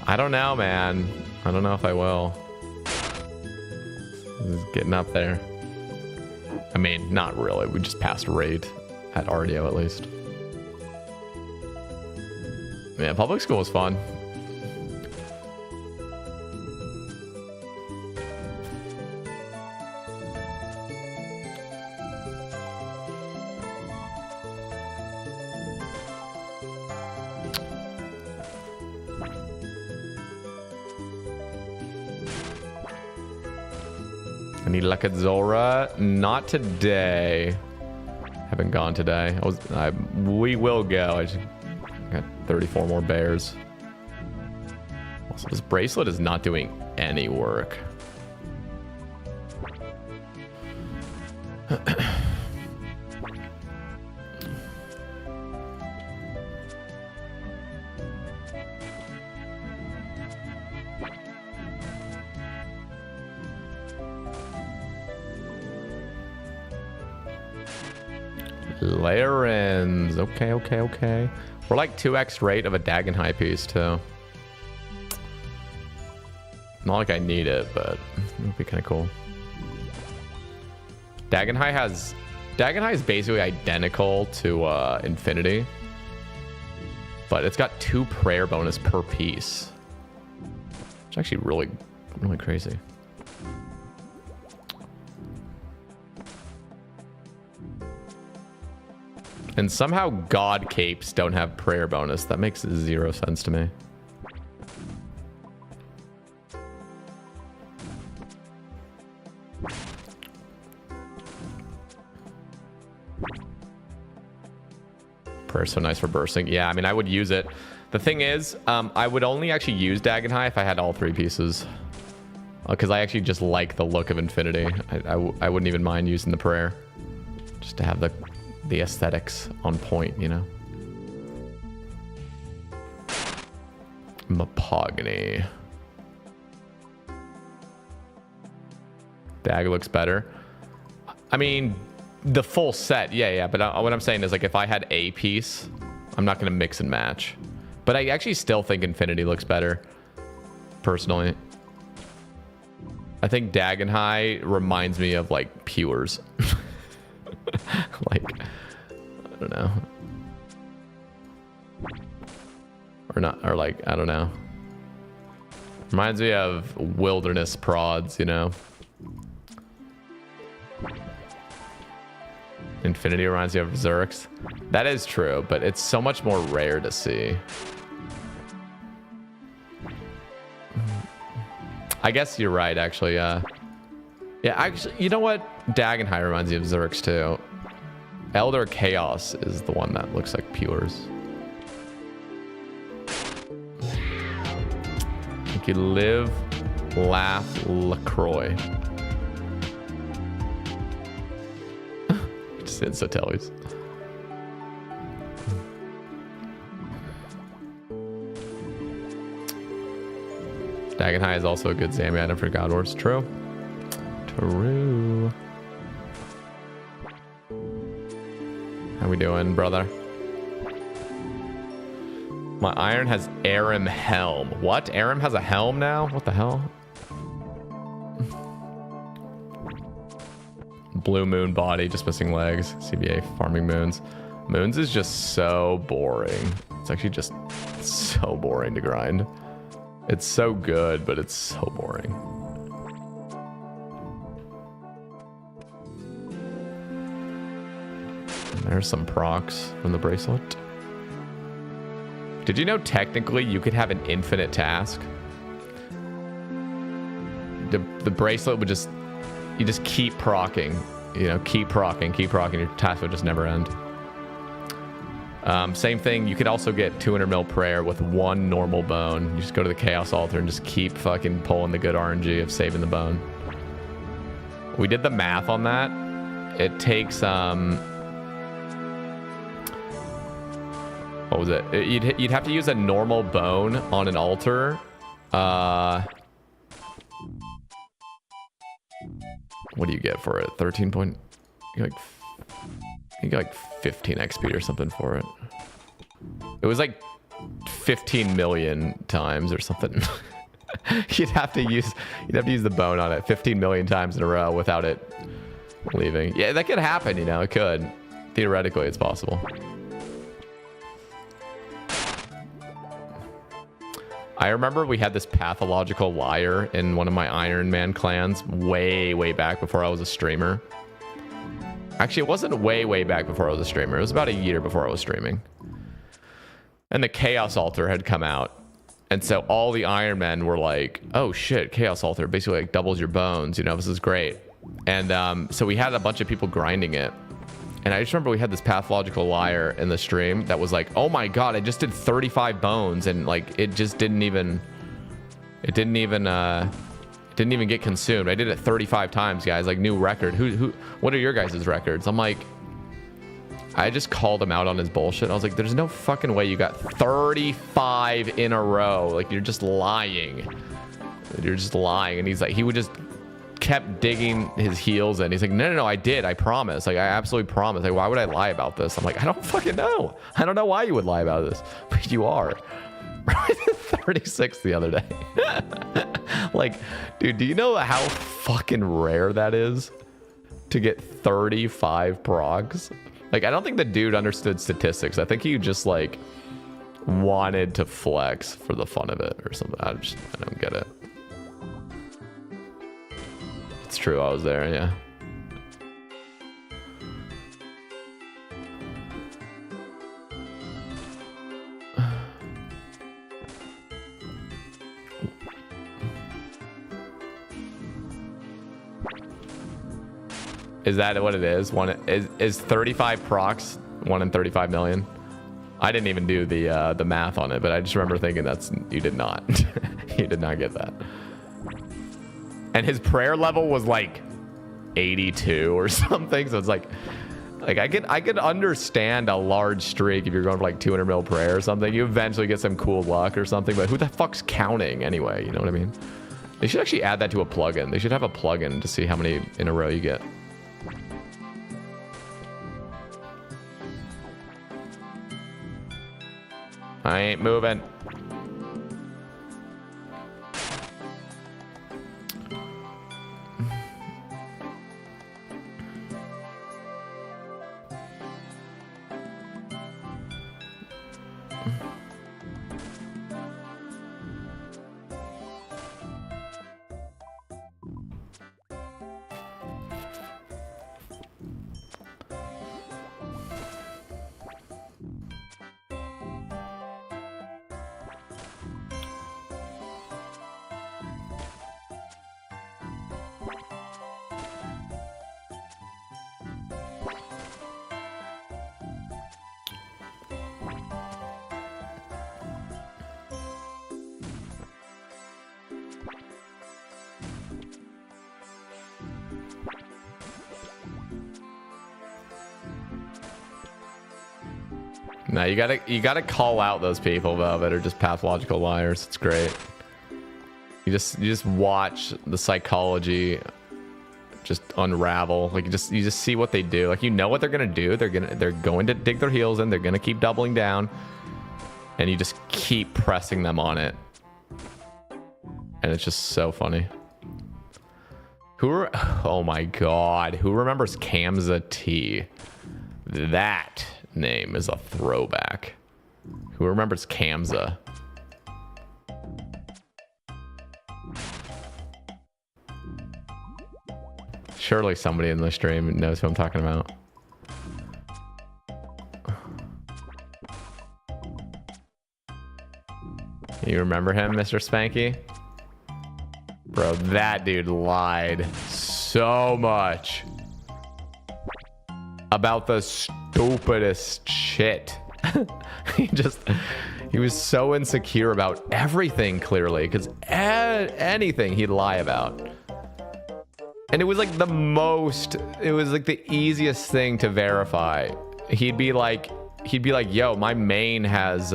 I don't know, man. I don't know if I will. This is getting up there. I mean, not really. We just passed raid at RDO at least. Yeah, public school was fun. I need luck at Zora. Not today. Haven't gone today. We will go. I just got 34 more bears. Also, this bracelet is not doing any work. Larens. Okay. We're like 2x rate of a Dagon High piece too. Not like I need it, but it would be kind of cool. Dagon High is basically identical to Infinity, but it's got 2 prayer bonus per piece. It's actually really crazy. And somehow God capes don't have prayer bonus. That makes 0 sense to me. Prayer's so nice for bursting. Yeah, I mean, I would use it. The thing is, I would only actually use Dagon High if I had all 3 pieces. Because I actually just like the look of Infinity. I wouldn't even mind using the prayer. Just to have the aesthetics on point, you know. Mahogany. Dag looks better. I mean, the full set, yeah. But what I'm saying is, like, if I had a piece, I'm not going to mix and match. But I actually still think Infinity looks better, personally. I think Dagon High reminds me of, like, Pures. Like, I don't know. Or not, or like, I don't know. Reminds me of wilderness prods, you know? Infinity reminds me of Zerx. That is true, but it's so much more rare to see. I guess you're right, actually, yeah, actually, you know what? Dagon High reminds me of Zerx, too. Elder Chaos is the one that looks like Pures. Thank you, Live, Laugh, LaCroix. Just Insta-tellies. Dagon High is also a good Zami item for God Wars. True. How we doing, brother? My iron has Aram helm. What? Aram has a helm now? What the hell? Blue moon body, just missing legs. CBA farming moons. Moons is just so boring. It's actually just so boring to grind. It's so good, but it's so boring. There's some procs from the bracelet. Did you know technically you could have an infinite task? The bracelet would just, you just keep procking, you know, keep procking, your task would just never end. Same thing, you could also get 200 mil prayer with one normal bone. You just go to the chaos altar and just keep fucking pulling the good RNG of saving the bone. We did the math on that. It takes, what was it? You'd have to use a normal bone on an altar. What do you get for it? 13 point. You get like 15 XP or something for it. It was like 15 million times or something. you'd have to use the bone on it 15 million times in a row without it leaving. Yeah, that could happen. You know, it could. Theoretically, it's possible. I remember we had this pathological liar in one of my Iron Man clans way back before I was a streamer. Actually, it wasn't way back before I was a streamer. It was about a year before I was streaming. And the Chaos Altar had come out. And so all the Iron Men were like, oh shit, Chaos Altar basically like doubles your bones. You know, this is great. And so we had a bunch of people grinding it. And I just remember we had this pathological liar in the stream that was like, oh my god, I just did 35 bones and like it just didn't even get consumed. I did it 35 times, guys, like new record. What are your guys' records? I'm like, I just called him out on his bullshit. I was like, there's no fucking way you got 35 in a row. Like, you're just lying. You're just lying. And he's like, he would just kept digging his heels in. He's like, no, I did. I promise. Like, I absolutely promise. Like, why would I lie about this? I'm like, I don't fucking know. I don't know why you would lie about this, but you are. 36 the other day. Like, dude, do you know how fucking rare that is to get 35 progs? Like, I don't think the dude understood statistics. I think he just like wanted to flex for the fun of it or something. I don't get it. It's true, I was there, yeah. Is that what it is? Is 35 procs 1 in 35 million? I didn't even do the math on it, but I just remember thinking you did not. You did not get that. And his prayer level was like 82 or something. So it's like I could understand a large streak if you're going for like 200 mil prayer or something. You eventually get some cool luck or something, but who the fuck's counting anyway? You know what I mean? They should actually add that to a plugin. They should have a plugin to see how many in a row you get. I ain't moving. No, you gotta call out those people though that are just pathological liars. It's great. You just watch the psychology just unravel. Like you just see what they do. Like you know what they're gonna do. They're going to dig their heels in. They're gonna keep doubling down, and you just keep pressing them on it. And it's just so funny. Oh my god, who remembers Kamza T? That name is a throwback. Who remembers Kamza? Surely somebody in the stream knows who I'm talking about. You remember him, Mr. Spanky? Bro, that dude lied so much about the stupidest shit. He was so insecure about everything, clearly, because anything he'd lie about. And it was like it was like the easiest thing to verify. He'd be like, yo, my main has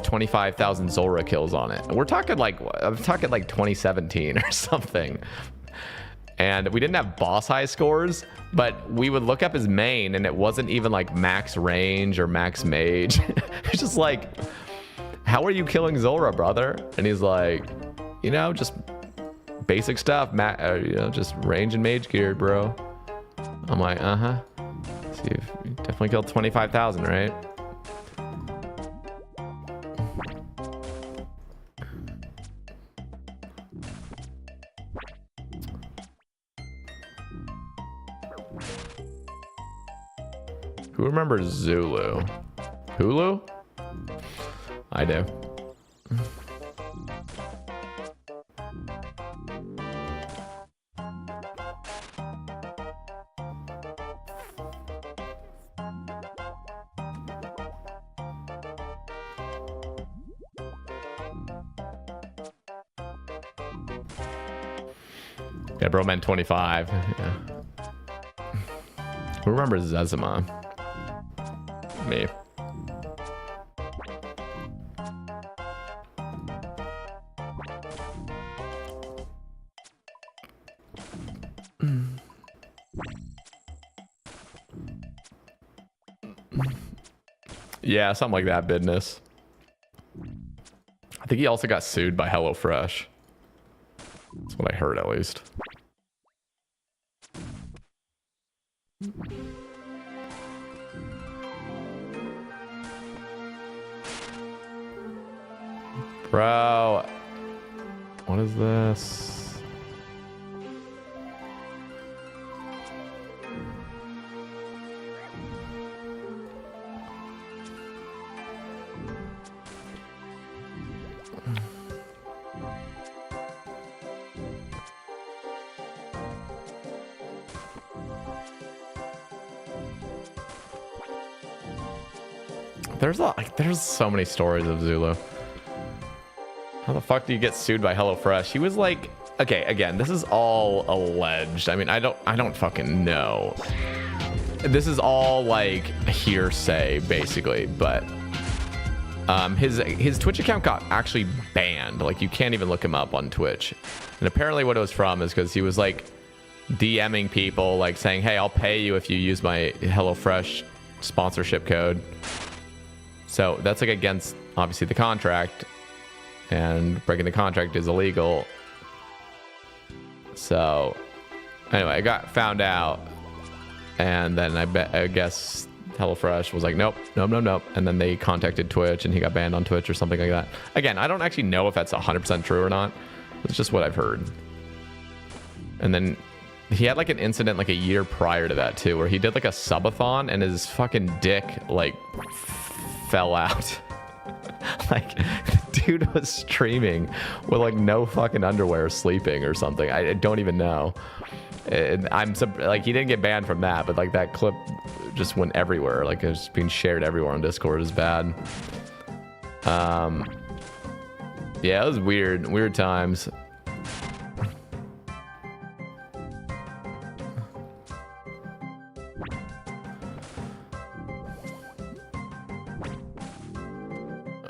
25,000 Zulrah kills on it. And I'm talking like 2017 or something. And we didn't have boss high scores, but we would look up his main and it wasn't even like max range or max mage. It's just like, how are you killing Zulrah, brother? And he's like, you know, just basic stuff, just range and mage geared, bro. I'm like, uh-huh. So you definitely killed 25,000, right? Who remembers Zulu? Hulu? I do. Yeah, bro meant 25. Yeah. Who remembers Zezima? Me. Yeah, something like that, business. I think he also got sued by HelloFresh. That's what I heard, at least. Bro, what is this? There's so many stories of Zulu. How the fuck do you get sued by HelloFresh? He was like, okay, again, this is all alleged. I mean, I don't fucking know. This is all like hearsay, basically, but his Twitch account got actually banned. Like, you can't even look him up on Twitch. And apparently what it was from is because he was like DMing people, like saying, hey, I'll pay you if you use my HelloFresh sponsorship code. So that's like against, obviously, the contract, and breaking the contract is illegal. So anyway, I got found out, and then I guess HelloFresh was like, nope. And then they contacted Twitch, and he got banned on Twitch or something like that. Again, I don't actually know if that's 100% true or not. It's just what I've heard. And then he had like an incident like a year prior to that too, where he did like a subathon and his fucking dick like fell out. Like, the dude was streaming with like no fucking underwear, sleeping or something. I don't even know. And like, he didn't get banned from that, but like that clip just went everywhere. Like, it's being shared everywhere on Discord. Is bad. Yeah, it was weird times.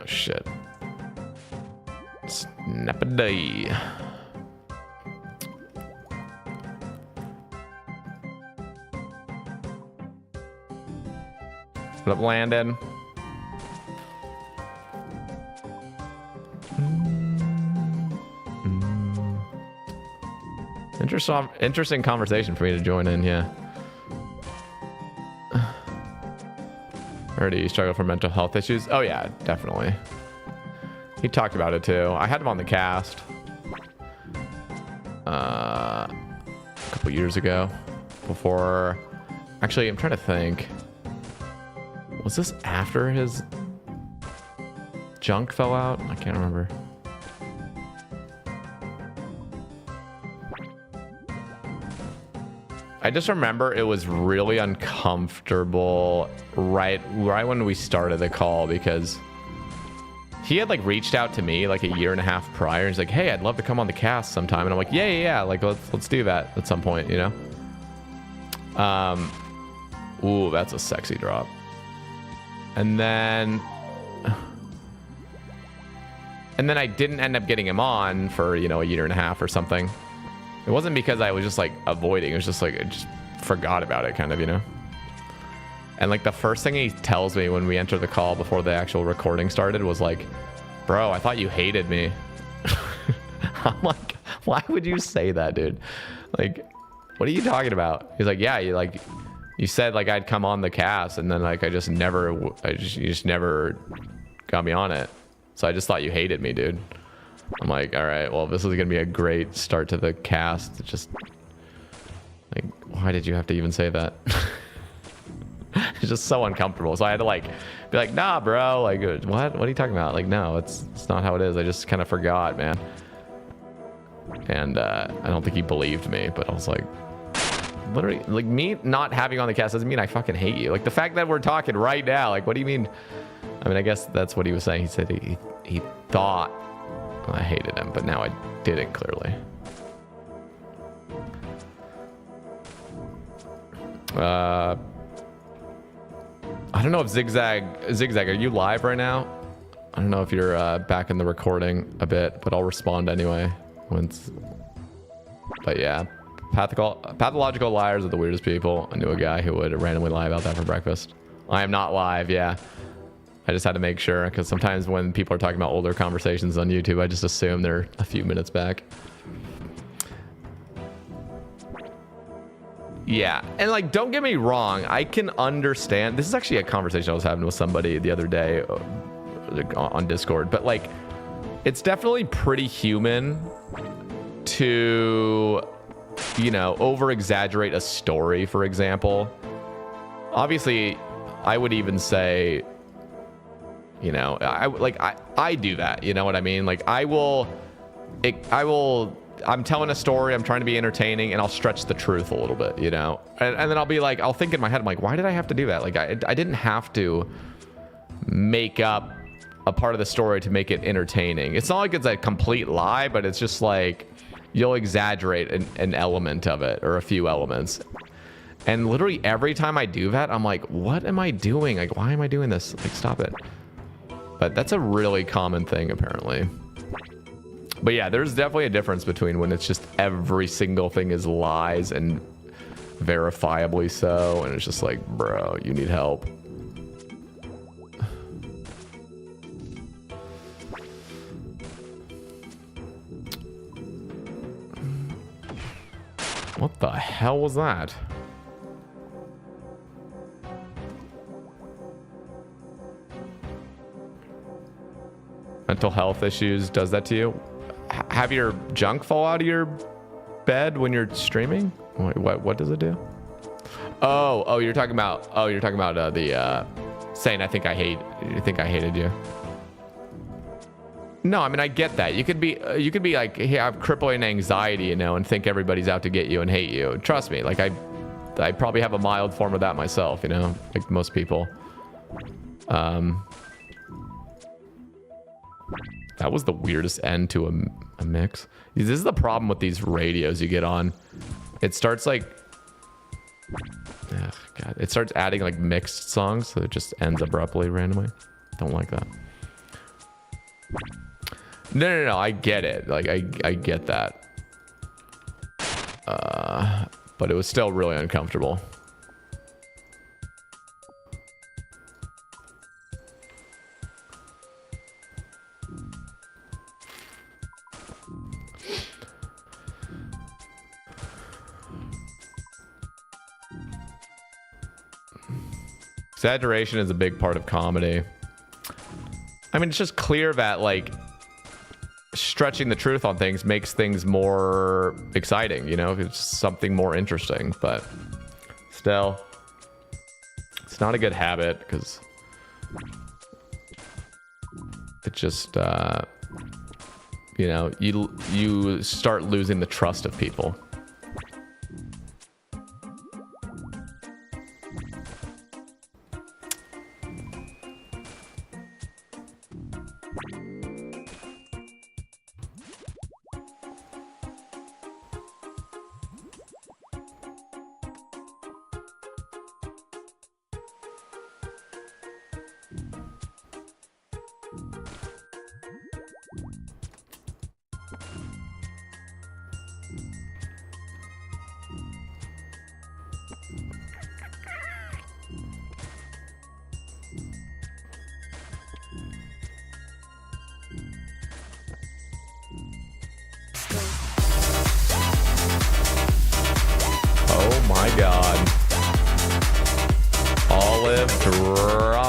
Shit. Snap a day. What up, Landon? Interesting conversation for me to join in, yeah. Or do you struggle from mental health issues? Oh yeah, definitely. He talked about it too. I had him on the cast a couple years ago. Before, actually, I'm trying to think. Was this after his junk fell out? I can't remember. I just remember it was really uncomfortable right when we started the call, because he had like reached out to me like a year and a half prior. He's like, hey, I'd love to come on the cast sometime. And I'm like, yeah. Like, let's do that at some point, you know? Ooh, that's a sexy drop. And then I didn't end up getting him on for, you know, a year and a half or something. It wasn't because I was just like avoiding. It was just like I just forgot about it, kind of, you know. And like the first thing he tells me when we enter the call before the actual recording started was like, bro, I thought you hated me. I'm like, why would you say that, dude? Like, what are you talking about? He's like, yeah, you said like I'd come on the cast, and then like you just never got me on it. So I just thought you hated me, dude. I'm like, all right, well, this is gonna be a great start to the cast. It's just like, why did you have to even say that? It's just so uncomfortable. So I had to like be like, nah, bro, like, what are you talking about? Like, no, it's not how it is. I just kind of forgot, man. And I don't think he believed me, but I was like, literally, like, me not having you on the cast doesn't mean I fucking hate you. Like, the fact that we're talking right now, like, what do you mean? I mean, I guess that's what he was saying. He said he thought I hated him, but now I didn't, clearly. I don't know if Zigzag, are you live right now? I don't know if you're back in the recording a bit, but I'll respond anyway. But yeah, pathological liars are the weirdest people. I knew a guy who would randomly lie about that for breakfast. I am not live, yeah. I just had to make sure, because sometimes when people are talking about older conversations on YouTube, I just assume they're a few minutes back. Yeah, and like, don't get me wrong, I can understand. This is actually a conversation I was having with somebody the other day on Discord, but like, it's definitely pretty human to, you know, over exaggerate a story, for example. Obviously, I would even say, you know, I do that, you know what I mean? Like, I'm telling a story, I'm trying to be entertaining, and I'll stretch the truth a little bit, you know? And then I'll be like, I'll think in my head, I'm like, why did I have to do that? Like, I didn't have to make up a part of the story to make it entertaining. It's not like it's a complete lie, but it's just like, you'll exaggerate an element of it, or a few elements. And literally every time I do that, I'm like, what am I doing? Like, why am I doing this? Like, stop it. But that's a really common thing, apparently. But yeah, there's definitely a difference between when it's just every single thing is lies and verifiably so, and it's just like, bro, you need help. What the hell was that? Mental health issues does that to you? Have your junk fall out of your bed when you're streaming? What does it do? Oh, you're talking about the saying I hated you. No, I mean, I get that. You could be like, hey, I have crippling anxiety, you know, and think everybody's out to get you and hate you. Trust me, like I probably have a mild form of that myself, you know, like most people. That was the weirdest end to a mix. This is the problem with these radios you get on. It starts like, oh God, it starts adding like mixed songs, so it just ends abruptly randomly. Don't like that. No, I get it. Like, I get that. But it was still really uncomfortable. Exaggeration is a big part of comedy. I mean, it's just clear that, like, stretching the truth on things makes things more exciting, you know? It's something more interesting, but still, it's not a good habit because it just, you know, you start losing the trust of people.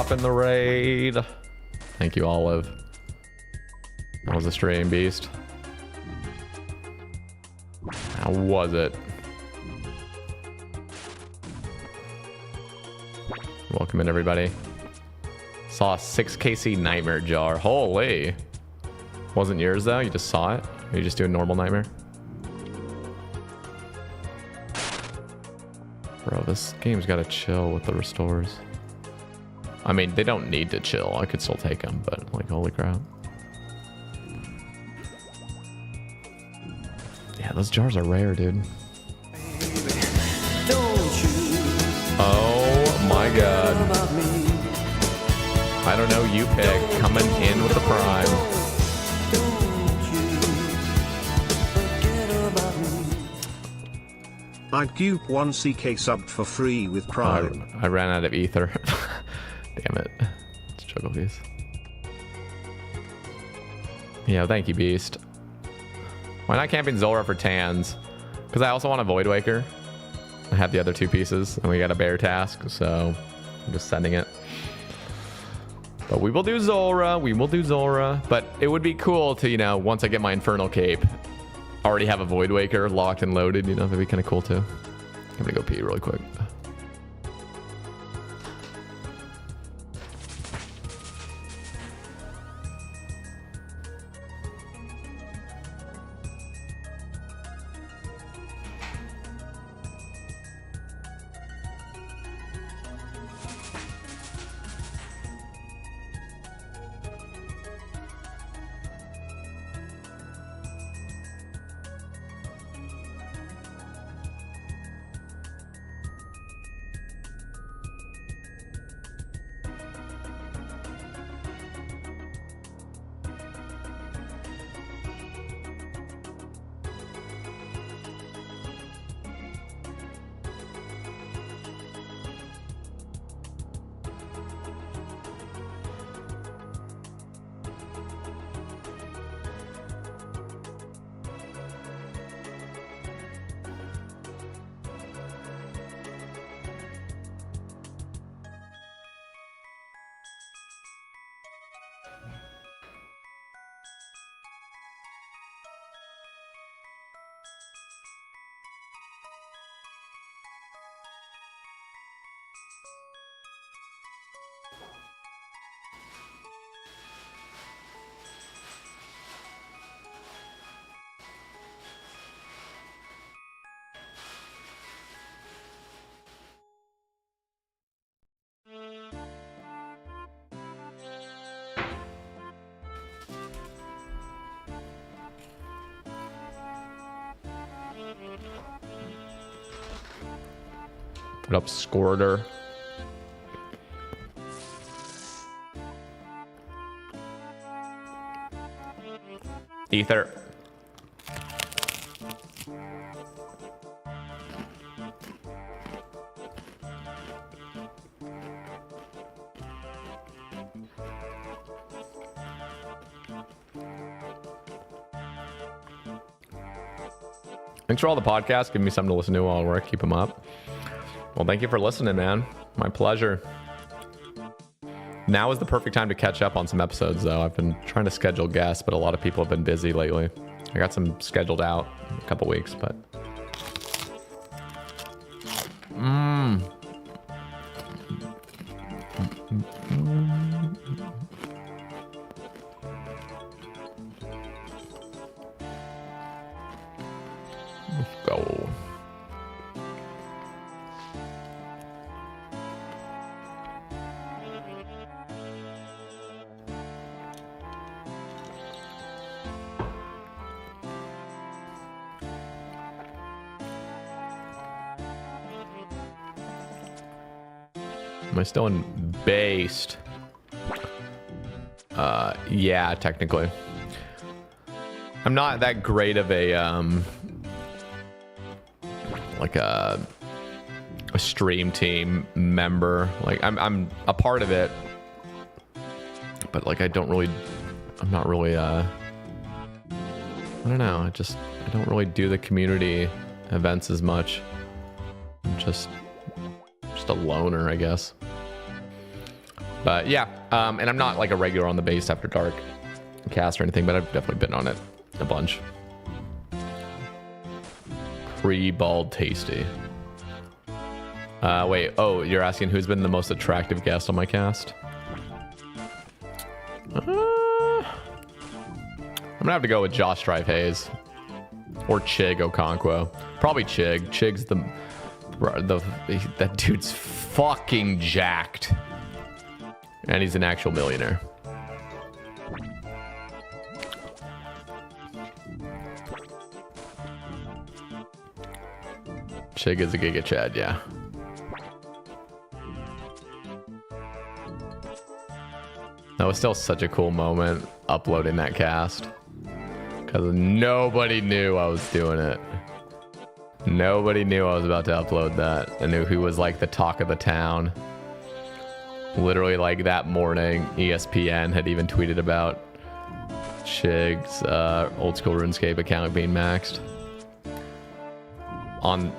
In the raid. Thank you, Olive. That was a stream, Beast. How was it? Welcome in, everybody. Saw a 6KC Nightmare jar. Holy. Wasn't yours, though? You just saw it? Or you just doing normal Nightmare? Bro, this game's gotta chill with the restores. I mean, they don't need to chill. I could still take them, but like, holy crap. Yeah, those jars are rare, dude. Oh my god. I don't know, you pick. Coming in with the prime. I'd give 1 CK sub for free with prime. I ran out of ether. Damn it. Struggle piece. Yeah, thank you, Beast. Why not camping Zora for Tanz? Because I also want a Void Waker. I have the other 2 pieces, and we got a bear task, so I'm just sending it. But we will do Zora. We will do Zora. But it would be cool to, you know, once I get my Infernal Cape, already have a Void Waker locked and loaded. You know, that'd be kind of cool, too. I'm gonna go pee really quick. Put up Scorder. Ether. Thanks for all the podcasts. Give me something to listen to while I work. Keep them up. Well, thank you for listening, man. My pleasure. Now is the perfect time to catch up on some episodes, though. I've been trying to schedule guests, but a lot of people have been busy lately. I got some scheduled out in a couple weeks, but... Let's go. Am I still in based? Yeah, technically. I'm not that great of a like a stream team member. Like I'm a part of it, but like I'm not really I don't know. I don't really do the community events as much. I'm just a loner, I guess. But yeah, and I'm not like a regular on the Based After Dark cast or anything, but I've definitely been on it a bunch. Pre-bald tasty. Wait, oh, you're asking who's been the most attractive guest on my cast? I'm gonna have to go with Josh Strive Hayes or Chig Okonkwo. Probably Chig. Chig's that dude's fucking jacked, and he's an actual millionaire. Chig is a Giga Chad, yeah. That was still such a cool moment uploading that cast, because nobody knew I was doing it. Nobody knew I was about to upload that. I knew who was like the talk of the town. Literally like that morning, ESPN had even tweeted about Chig's old school RuneScape account being maxed on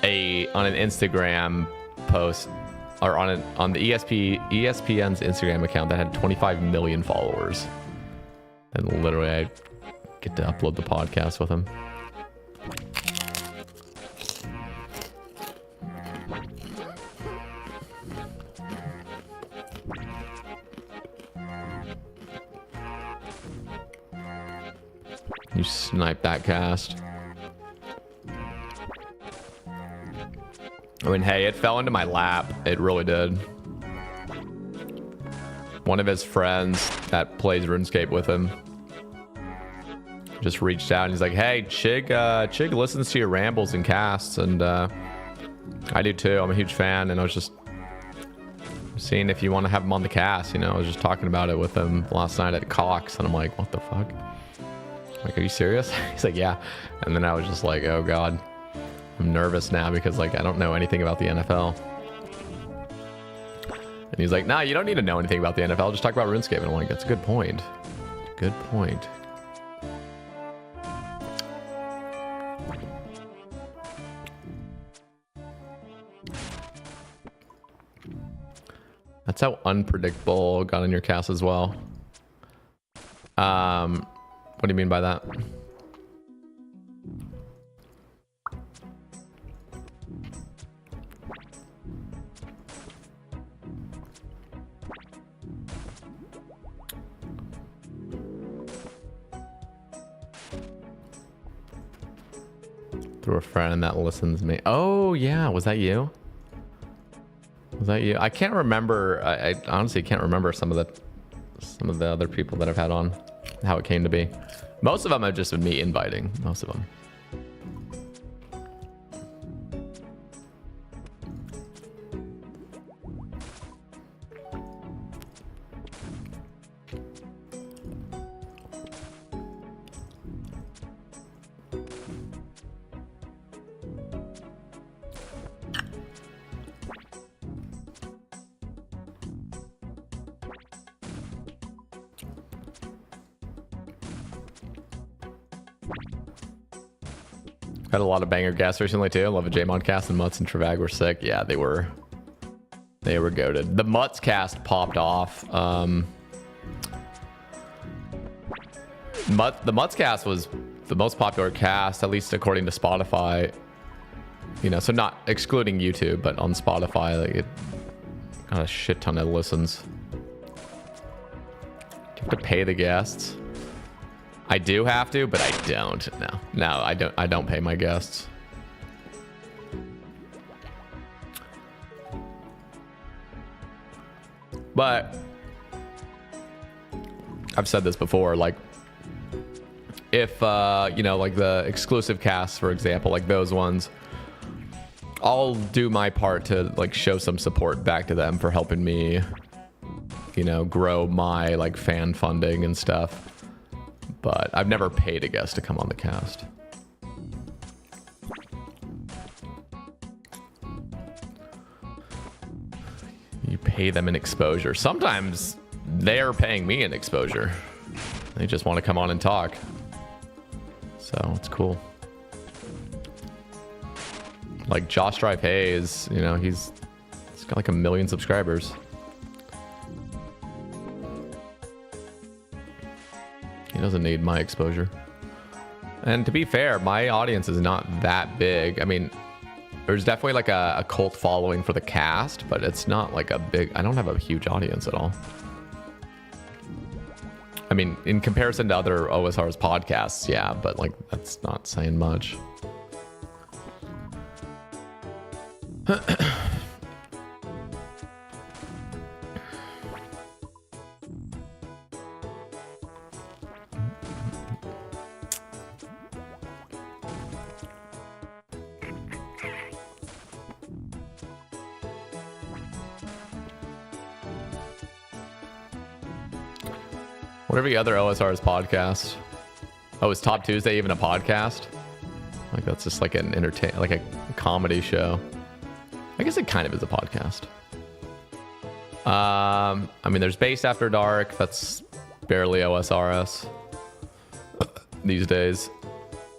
an Instagram post, or on the ESPN's Instagram account that had 25 million followers. And literally I get to upload the podcast with him. You sniped that cast. I mean, hey, it fell into my lap. It really did. One of his friends that plays RuneScape with him just reached out and he's like, hey, Chig listens to your rambles and casts, and I do too. I'm a huge fan, and I was just seeing if you want to have him on the cast. You know, I was just talking about it with him last night at Cox, and I'm like, what the fuck? Like, are you serious? He's like, yeah. And then I was just like, oh god, I'm nervous now because like I don't know anything about the NFL. And he's like, nah, you don't need to know anything about the NFL. Just talk about RuneScape. And I'm like, that's a good point. Good point. That's how unpredictable got in your cast as well. What do you mean by that? Through a friend that listens to me. Oh yeah, was that you? Was that you? I can't remember. I honestly can't remember some of the other people that I've had on, how it came to be. Most of them have just been me inviting. Most of them. Had a lot of banger guests recently too. Love a J-Mon cast, and Mutts and Travag were sick. Yeah, they were. They were goated. The Mutts cast popped off. The Mutts cast was the most popular cast, at least according to Spotify. You know, so not excluding YouTube, but on Spotify, like it got a shit ton of listens. Do you have to pay the guests? I do have to, but I don't. No, I don't pay my guests. But I've said this before, like if you know, like the exclusive casts, for example, like those ones, I'll do my part to like show some support back to them for helping me, you know, grow my like fan funding and stuff. But I've never paid a guest to come on the cast. You pay them in exposure. Sometimes they're paying me in exposure. They just want to come on and talk. So it's cool. Like Josh Drive Hayes, you know, he's got like 1 million subscribers. He doesn't need my exposure. And to be fair, my audience is not that big. I mean, there's definitely like a cult following for the cast, but it's not like a big, I don't have a huge audience at all. I mean, in comparison to other OSR's podcasts, yeah, but like that's not saying much. What every other OSR's podcast? Oh, is Top Tuesday even a podcast? Like that's just like an like a comedy show. I guess it kind of is a podcast. I mean, there's Based After Dark. That's barely OSRS these days,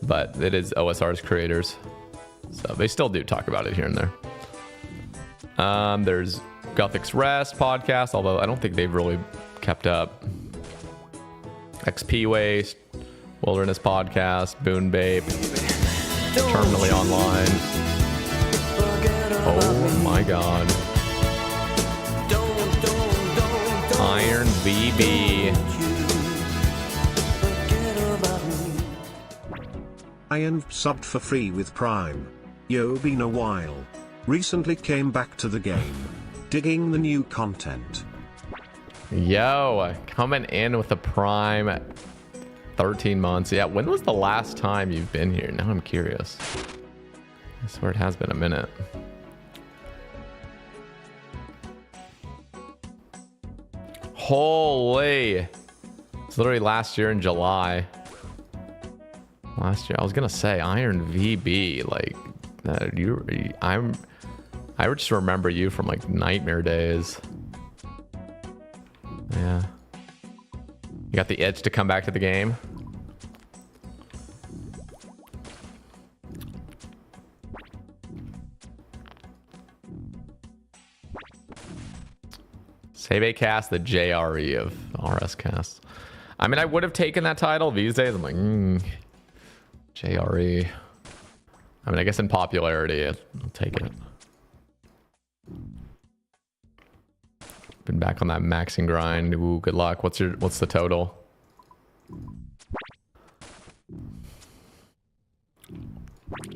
but it is OSR's creators, so they still do talk about it here and there. There's Gothic's Rest podcast, although I don't think they've really kept up. XP Waste, Wilderness Podcast, Boon Babe, Terminally Online. Oh my god. Iron VB. Iron subbed for free with Prime. Yo, been a while. Recently came back to the game. Digging the new content. Yo, coming in with a Prime at 13 months. Yeah, when was the last time you've been here? Now I'm curious. I swear it has been a minute. Holy. It's literally last year in July. Last year. I was going to say Iron VB. Like, I just remember you from like Nightmare days. Yeah. You got the itch to come back to the game? Sebe cast the JRE of RS casts. I mean, I would have taken that title. These days, I'm like, JRE. I mean, I guess in popularity, I'll take it. Been back on that maxing grind. Ooh, good luck. What's the total?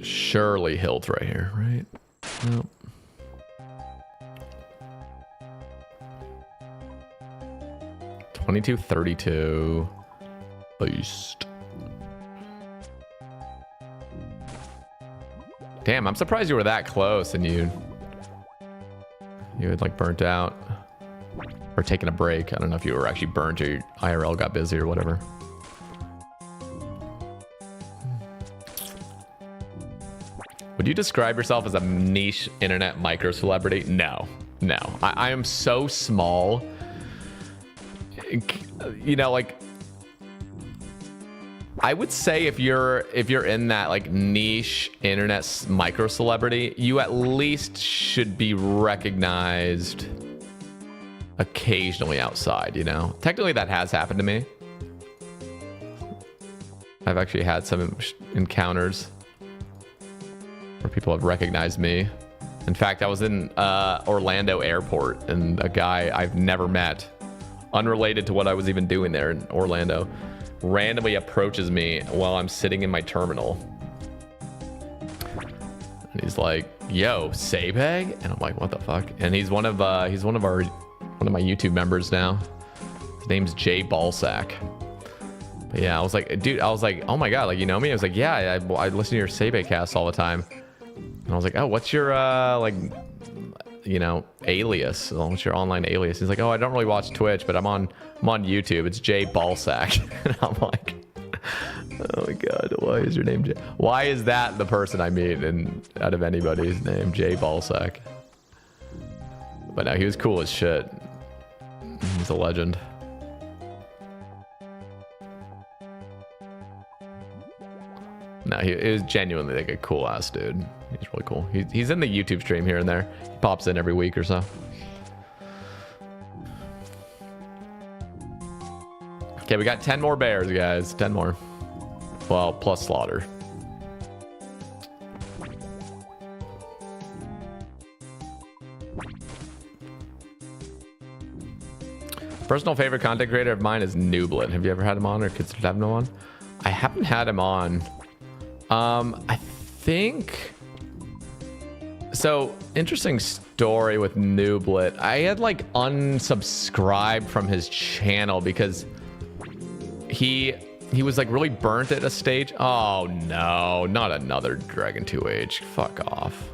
Surely Hilt's right here, right? Nope. $22.32. Beast. Damn, I'm surprised you were that close and you had like burnt out. Or taking a break. I don't know if you were actually burnt or your IRL got busy or whatever. Would you describe yourself as a niche internet micro celebrity? No. I am so small. You know, like I would say if you're in that like niche internet micro celebrity, you at least should be recognized occasionally outside, you know? Technically that has happened to me. I've actually had some encounters where people have recognized me. In fact, I was in Orlando airport and a guy I've never met, unrelated to what I was even doing there in Orlando, randomly approaches me while I'm sitting in my terminal. And he's like, yo, Sabag? And I'm like, what the fuck? And he's one of my YouTube members now. His name's Jay Ballsack. But yeah, I was like, dude, I was like, oh my god, like, you know me? I was like, yeah, I listen to your Sabag cast all the time. And I was like, oh, what's your like, you know, alias? What's your online alias? He's like, oh, I don't really watch Twitch, but I'm on YouTube. It's Jay Ballsack. And I'm like, oh my god, why is your name Jay? Why is that the person I meet and out of anybody's name, Jay Ballsack? But no, he was cool as shit. He's a legend. No, he is genuinely like a cool ass dude. He's really cool. He's in the YouTube stream here and there. He pops in every week or so. Okay, we got 10 more bears, guys. 10 more. Well, plus slaughter. Personal favorite content creator of mine is Nooblet. Have you ever had him on or considered having him on? I haven't had him on. I think so. Interesting story with Nooblet. I had like unsubscribed from his channel because he was like really burnt at a stage. Oh no, not another Dragon 2H. Fuck off.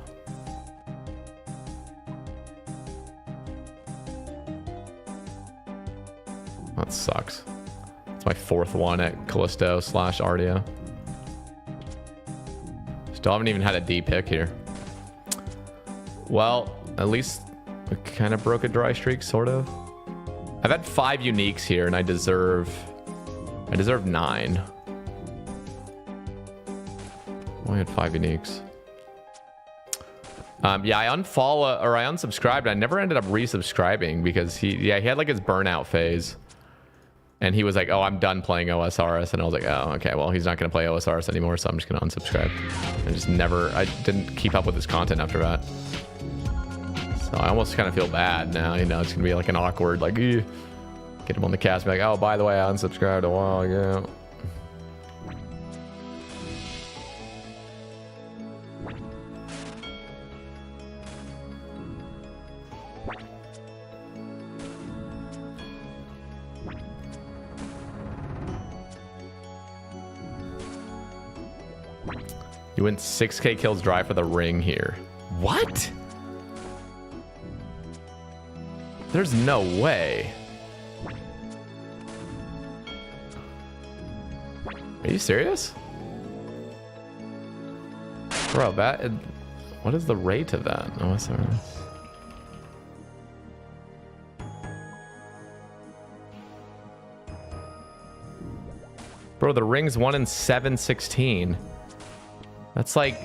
That sucks. It's my 4th one at Callisto / Ardia. Still haven't even had a D pick here. Well, at least I kind of broke a dry streak, sort of. I've had 5 uniques here, and I deserve 9. I had 5 uniques. Yeah, I unsubscribed. I never ended up resubscribing because he had like his burnout phase. And he was like, oh, I'm done playing OSRS. And I was like, oh, okay, well, he's not going to play OSRS anymore, so I'm just going to unsubscribe. I didn't keep up with his content after that. So I almost kind of feel bad now, you know, it's going to be like an awkward, like, get him on the cast, be like, oh, by the way, I unsubscribed a while ago. You went 6k kills dry for the ring here. What? There's no way. Are you serious? Bro, what is the rate of that? Oh, sorry. Bro, the ring's 1 in 716. That's like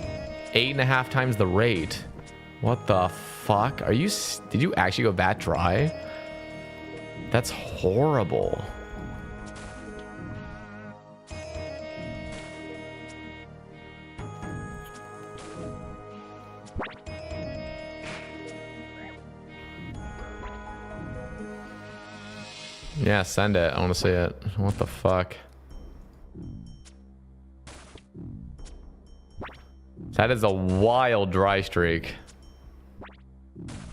8.5 times the rate. What the fuck? Did you actually go that dry? That's horrible. Yeah, send it. I want to see it. What the fuck? That is a wild dry streak.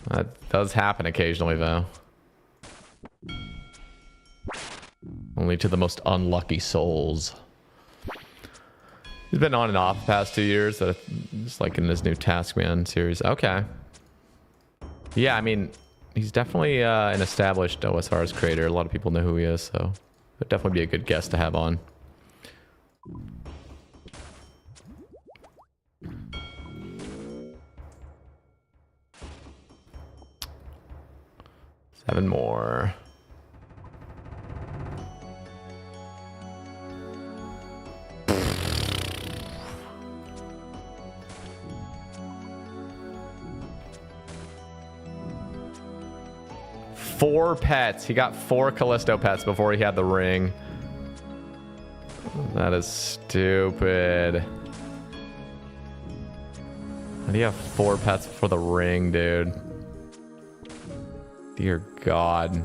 That does happen occasionally, though. Only to the most unlucky souls. He's been on and off the past 2 years, just like in this new Taskman series. Okay. Yeah, I mean, he's definitely an established OSR's creator. A lot of people know who he is, so would definitely be a good guest to have on. Seven more. 4 pets. He got 4 Callisto pets before he had the ring. That is stupid. How do you have 4 pets for the ring, dude? Dear God.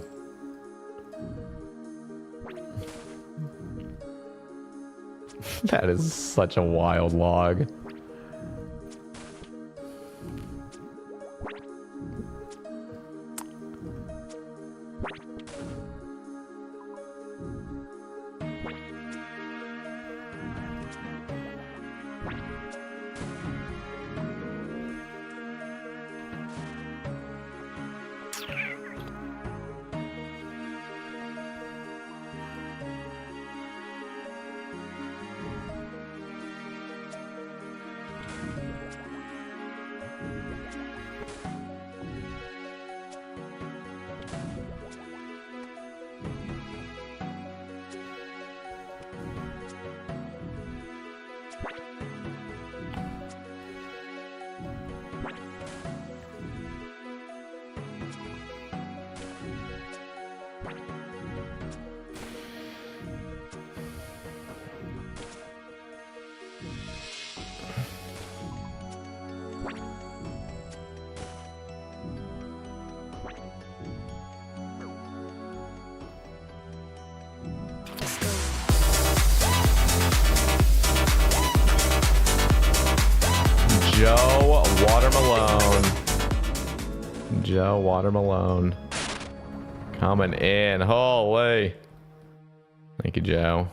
That is such a wild log. Joe Watermelon. Joe Watermelon. Coming in. Holy. Thank you, Joe.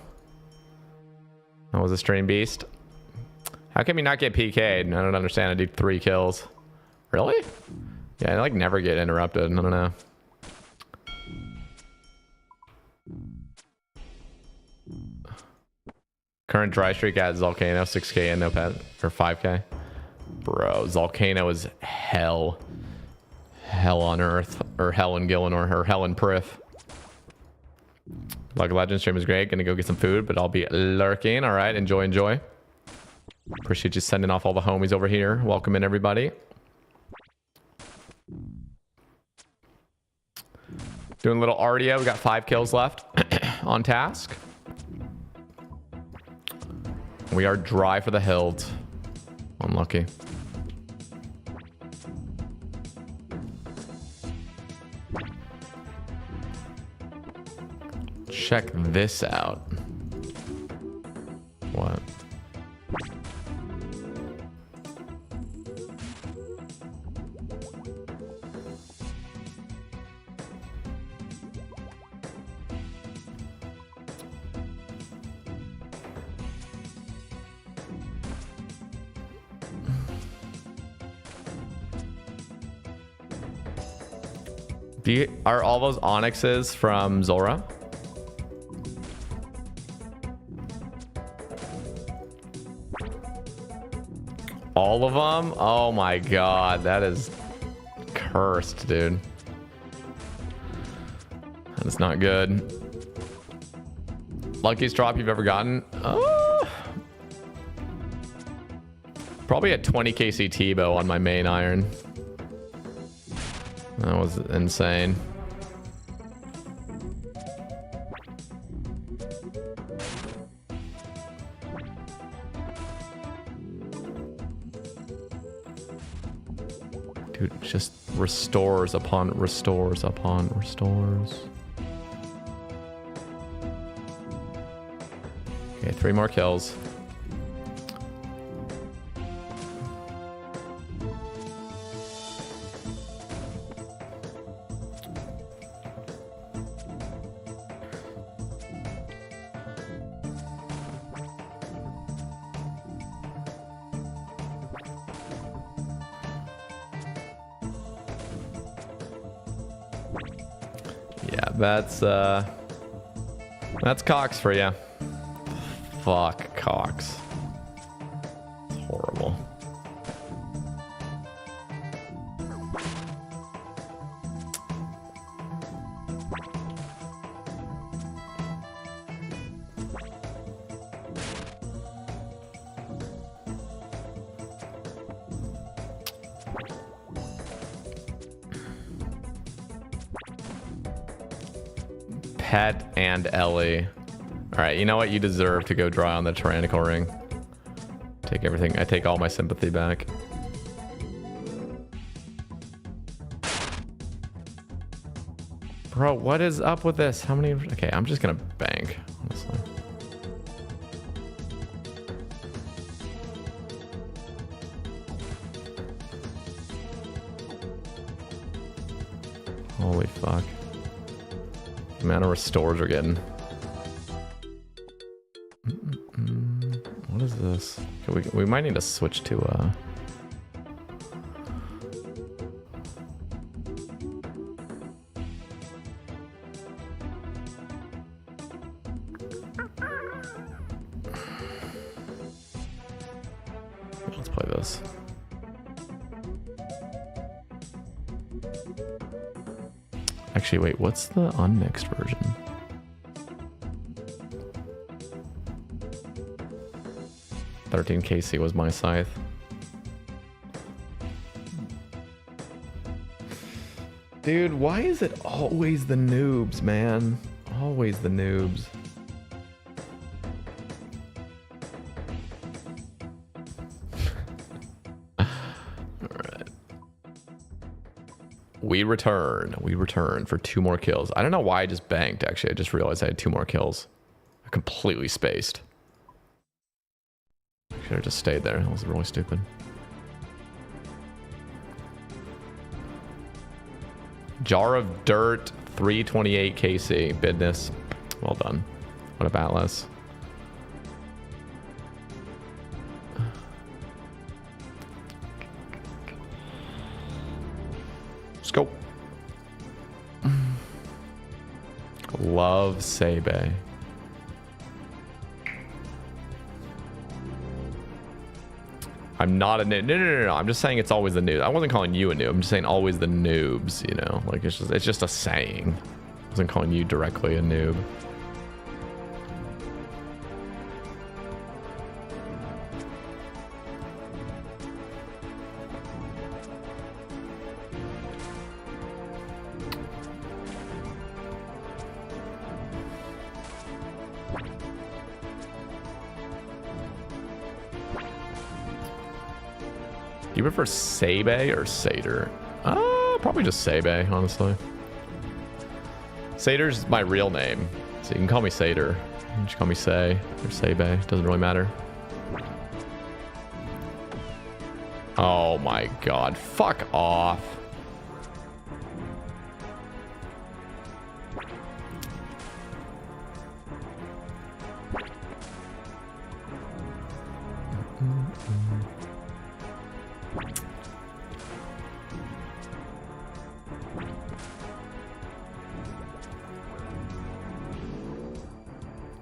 That was a stream beast. How can we not get PK'd? I don't understand. I do 3 kills. Really? Yeah, I like never get interrupted. I don't know. Current dry streak at Volcano, 6k and no pet, or 5k. Bro, Volcano is hell. Hell on Earth, or hell in Gillinor, or hell in Prith. Like Legend stream is great. Gonna go get some food, but I'll be lurking. All right, enjoy, enjoy. Appreciate you sending off all the homies over here. Welcome in, everybody. Doing a little RDO. We got 5 kills left on task. We are dry for the hilt. Unlucky. Check this out. What? Are all those onyxes from Zora? All of them? Oh my god, that is cursed, dude. That is not good. Luckiest drop you've ever gotten? Probably a 20 KCT bow on my main iron. That was insane. Dude, just restores upon restores upon restores. Okay, 3 more kills. That's Cox for you. Fuck Cox. It's horrible. Pet and Ellie. All right, you know what? You deserve to go dry on the tyrannical ring. Take everything. I take all my sympathy back. Bro, what is up with this? How many? Okay, I'm just gonna bank, honestly. Holy fuck. The amount of restores we're getting. What is this? Okay, we might need to switch to let's play this. Actually, wait, what's the unmixed version? $13KC was my scythe. Dude, why is it always the noobs, man? Always the noobs. We return for 2 more kills. I don't know why I just banked, actually. I just realized I had 2 more kills. I completely spaced. Should have just stayed there. That was really stupid. Jar of Dirt, 328 KC. Bidness. Well done. What a Atlas. Let's go. Love Sebe. I'm not a noob. No. I'm just saying it's always the noob. I wasn't calling you a noob. I'm just saying always the noobs, you know? Like, it's just a saying. I wasn't calling you directly a noob. Do you prefer Sebe or Satyr? Probably just Sebe, honestly. Satyr's my real name, so you can call me Satyr. You can just call me Say or Sebe. Doesn't really matter. Oh my god. Fuck off.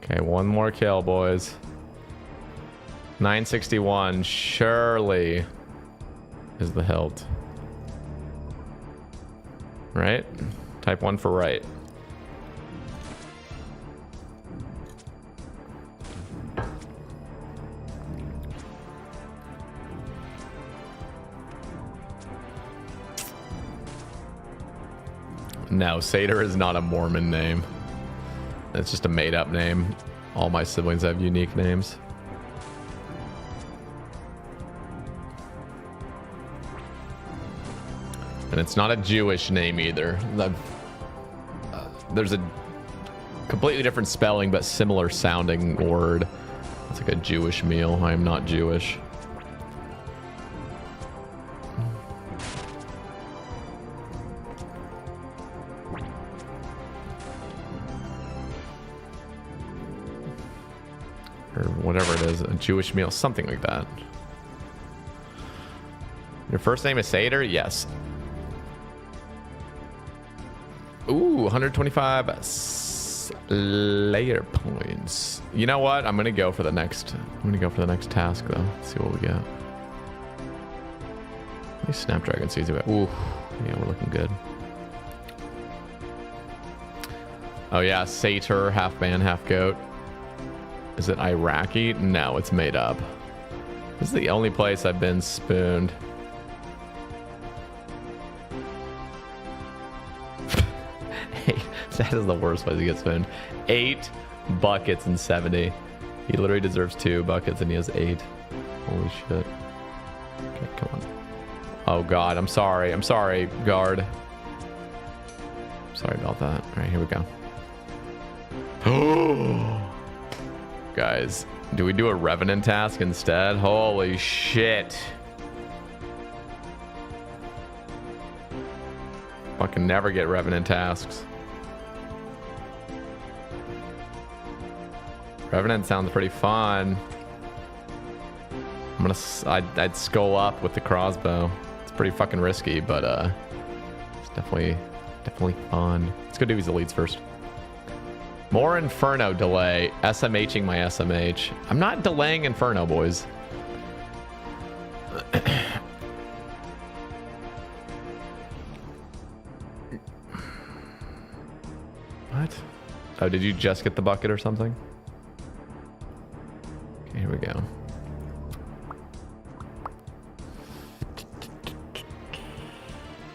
Okay, 1 more kill, boys. 961 surely is the hilt. Right? Type 1 for right. No, Satyr is not a Mormon name. It's just a made-up name. All my siblings have unique names. And it's not a Jewish name either. There's a completely different spelling but similar sounding word. It's like a Jewish meal. I am not Jewish. Or whatever it is, a Jewish meal, something like that. Your first name is Satyr? Yes. Ooh, 125 Slayer points. You know what? I'm gonna go for the next task though. Let's see what we get. These Snapdragon seeds. Ooh, yeah, we're looking good. Oh yeah, Satyr, half man, half goat. Is it Iraqi? No, it's made up. This is the only place I've been spooned. Hey, That is the worst way to get spooned. 8 buckets and 70. He literally deserves 2 buckets and he has 8. Holy shit. Okay, come on. Oh god, I'm sorry. I'm sorry, guard. Sorry about that. Alright, here we go. Guys, do we do a Revenant task instead? Holy shit. Fucking never get Revenant tasks. Revenant sounds pretty fun. I'd skull up with the crossbow. It's pretty fucking risky, but it's definitely fun. Let's go do these elites first. More Inferno delay. SMHing my SMH. I'm not delaying Inferno, boys. What? Oh, did you just get the bucket or something? Okay, here we go.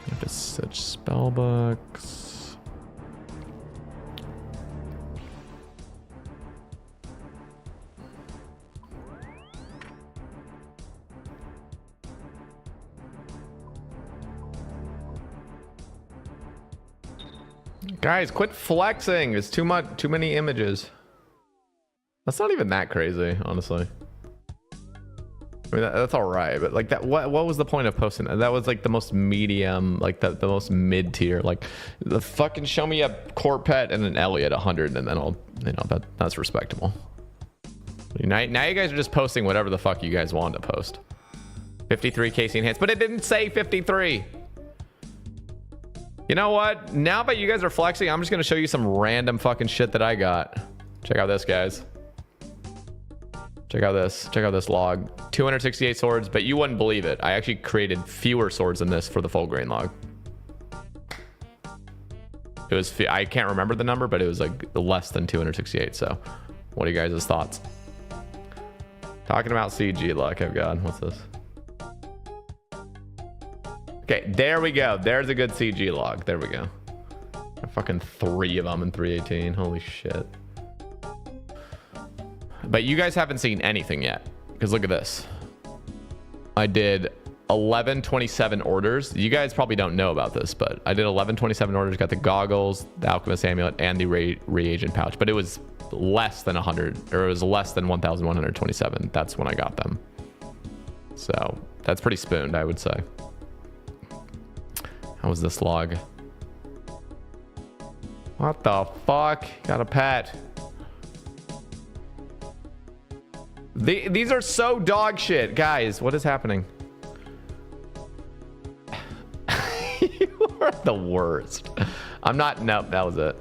Have to search spell books. Guys, quit flexing. It's too many images. That's not even that crazy, honestly. I mean, that's all right, but like that, what was the point of posting that? That was like the most medium, like the most mid tier. Like, the fucking show me a court pet and an Ellie at 100, and then I'll, you know, that's respectable. Now you guys are just posting whatever the fuck you guys want to post. 53 KC enhanced, but it didn't say 53. You know what? Now that you guys are flexing, I'm just gonna show you some random fucking shit that I got. Check out this, guys. Check out this. Check out this log. 268 swords, but you wouldn't believe it. I actually created fewer swords than this for the full grain log. It was, I can't remember the number, but it was like less than 268. So what are you guys' thoughts? Talking about CG luck. Oh god, what's this? Okay, there we go. There's a good CG log. There we go. Fucking 3 of them in 318. Holy shit. But you guys haven't seen anything yet. Because look at this. I did 1127 orders. You guys probably don't know about this, but I did 1127 orders. Got the goggles, the alchemist amulet, and the reagent pouch. But it was less than 100, or it was less than 1127. That's when I got them. So that's pretty spooned, I would say. How was this log? What the fuck? Got a pet. These are so dog shit. Guys, what is happening? You are the worst. I'm not, nope, that was it.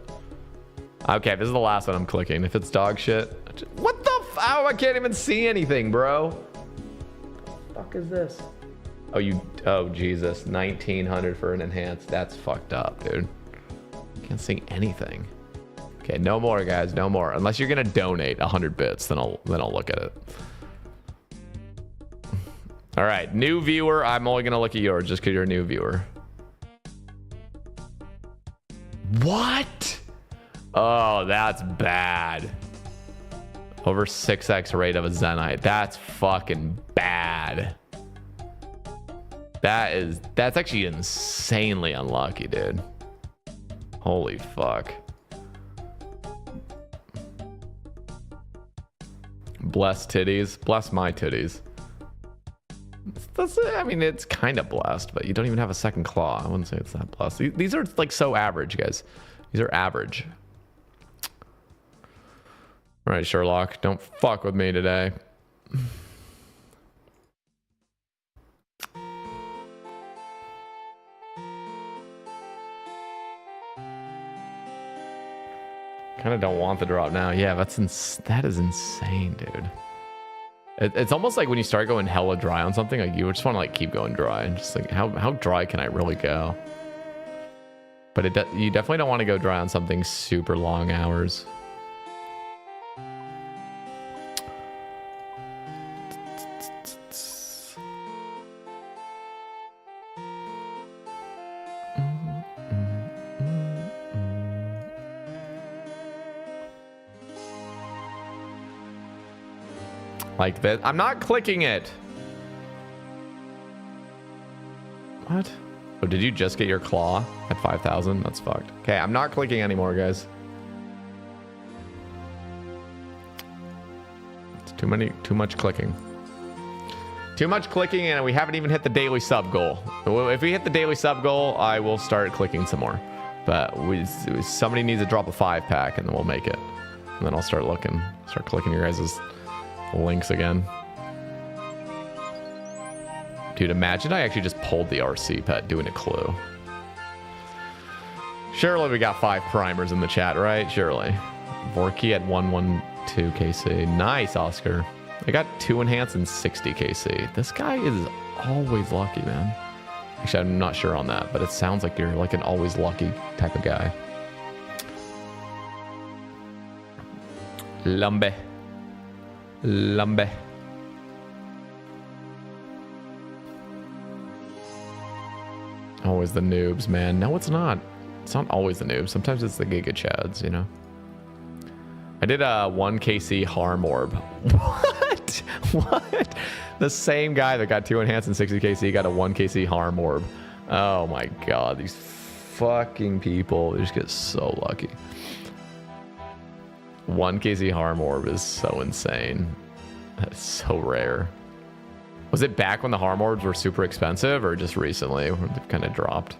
Okay, this is the last one I'm clicking. If it's dog shit. What the oh, I can't even see anything, bro. What the fuck is this? Oh, Jesus. 1900 for an enhanced. That's fucked up, dude. Can't see anything. Okay, no more, guys. No more. Unless you're gonna donate 100 bits, then I'll look at it. All right, new viewer. I'm only gonna look at yours just because you're a new viewer. What? Oh, that's bad. Over 6x rate of a Zenite. That's fucking bad. That's actually insanely unlucky, dude. Holy fuck. Bless titties. Bless my titties. I mean, it's kind of blessed, but you don't even have a second claw. I wouldn't say it's that blessed. These are like so average, guys. These are average. All right, Sherlock, don't fuck with me today. Kind of don't want the drop now. Yeah, that is insane, dude. It's almost like when you start going hella dry on something, like you just want to like keep going dry and just like how dry can I really go? But you definitely don't want to go dry on something super long hours. Like this. I'm not clicking it. What? Oh, did you just get your claw at 5,000? That's fucked. Okay, I'm not clicking anymore, guys. It's too much clicking. Too much clicking, and we haven't even hit the daily sub goal. If we hit the daily sub goal, I will start clicking some more. But somebody needs to drop a 5-pack, and then we'll make it. And then I'll start clicking your guys' links again. Dude, imagine I actually just pulled the RC pet doing a clue. Surely we got 5 primers in the chat, right? Surely. Vorky at 112 KC. Nice, Oscar. I got 2 enhance and 60 KC. This guy is always lucky, man. Actually, I'm not sure on that, but it sounds like you're like an always lucky type of guy. Lumbe. Always the noobs, man. No, it's not. It's not always the noobs. Sometimes it's the Giga Chads, you know? I did a 1 KC harm orb. What? What? The same guy that got 2 enhance and 60 KC got a 1 KC harm orb. Oh my god, these fucking people. They just get so lucky. 1 KC harm orb is so insane. That's so rare. Was it back when the harm orbs were super expensive, or just recently when they've kind of dropped?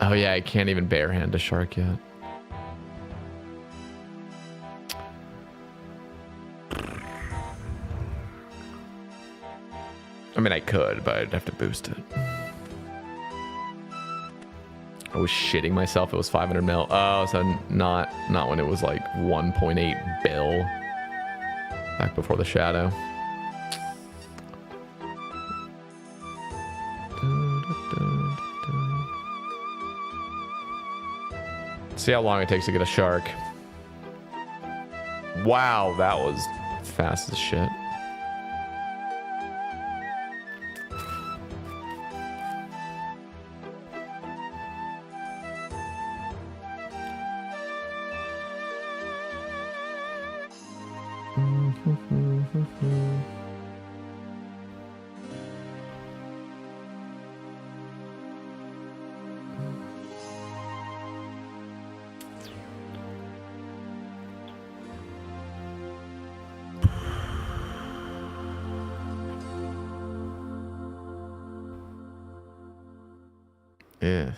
Oh yeah, I can't even barehand a shark yet. I mean, I could, but I'd have to boost it. I was shitting myself. It was 500 mil. Oh, so not when it was like 1.8 bill. Back before the shadow. See how long it takes to get a shark. Wow, that was fast as shit. Yeah.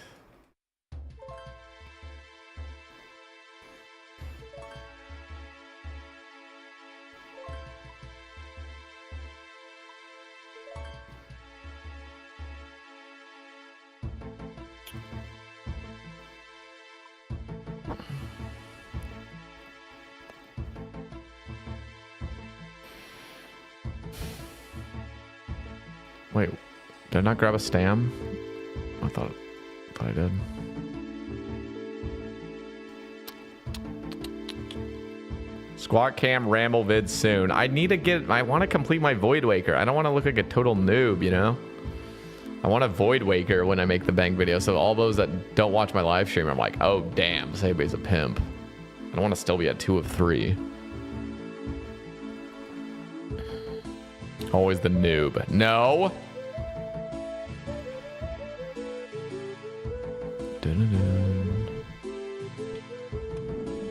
Wait, did I not grab a stam? I thought I did. Squat cam ramble vid soon. I want to complete my Void Waker. I don't want to look like a total noob, you know? I want a Void Waker when I make the Bang video, so all those that don't watch my live stream, I'm like, oh damn, Sabe's a pimp. I don't want to still be at 2 of 3. Always the noob. No!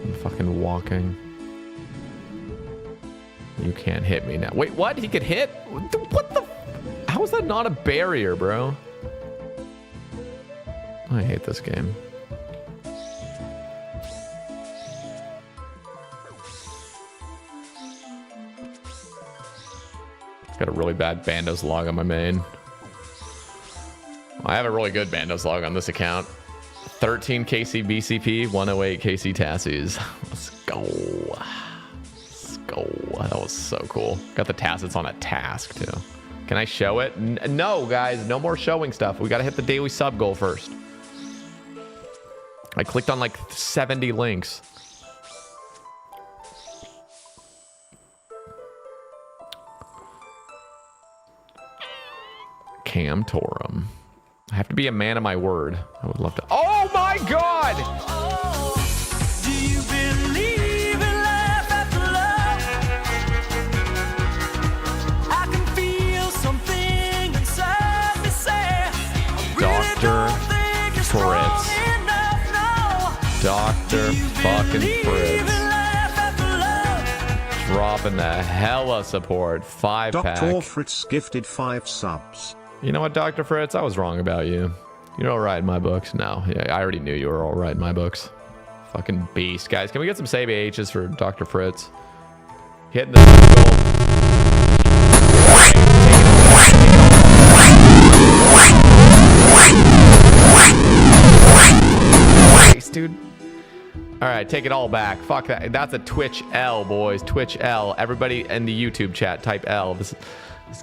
I'm fucking walking. You can't hit me now. Wait, what? He could hit? What the? How is that not a barrier, bro? I hate this game. Got a really bad Bandos log on my main. I have a really good Bandos log on this account. 13 KC BCP, 108 KC Tassies. Let's go. Let's go. That was so cool. Got the Tassets on a task, too. Can I show it? No, guys. No more showing stuff. We got to hit the daily sub goal first. I clicked on like 70 links. Cam Torum. I have to be a man of my word. I would love to. Oh my god! Do you believe in life Dr. fucking Fritz. Dropping the hella support. 5-pack. Dr. Fritz gifted 5 subs. You know what, Dr. Fritz? I was wrong about you. You're all right in my books. No, yeah, I already knew you were all right in my books. Fucking beast. Guys, can we get some save H's for Dr. Fritz? Hitting the goal. Nice, dude. All right, take it all back. Fuck that. That's a Twitch L, boys. Twitch L. Everybody in the YouTube chat, type L. This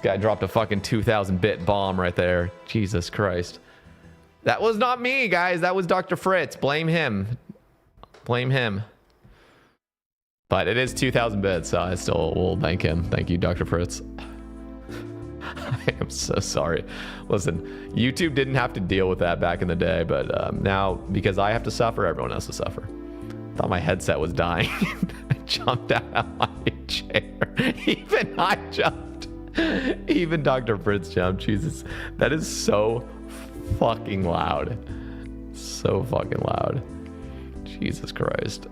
guy dropped a fucking 2,000-bit bomb right there. Jesus Christ. That was not me, guys. That was Dr. Fritz. Blame him. Blame him. But it is 2,000 bits, so I still will thank him. Thank you, Dr. Fritz. I am so sorry. Listen, YouTube didn't have to deal with that back in the day, but now, because I have to suffer, everyone has to suffer. Thought my headset was dying. I jumped out of my chair. Even I jumped. Even Dr. Fritz jumped. Jesus, that is so fucking loud. So fucking loud. Jesus Christ.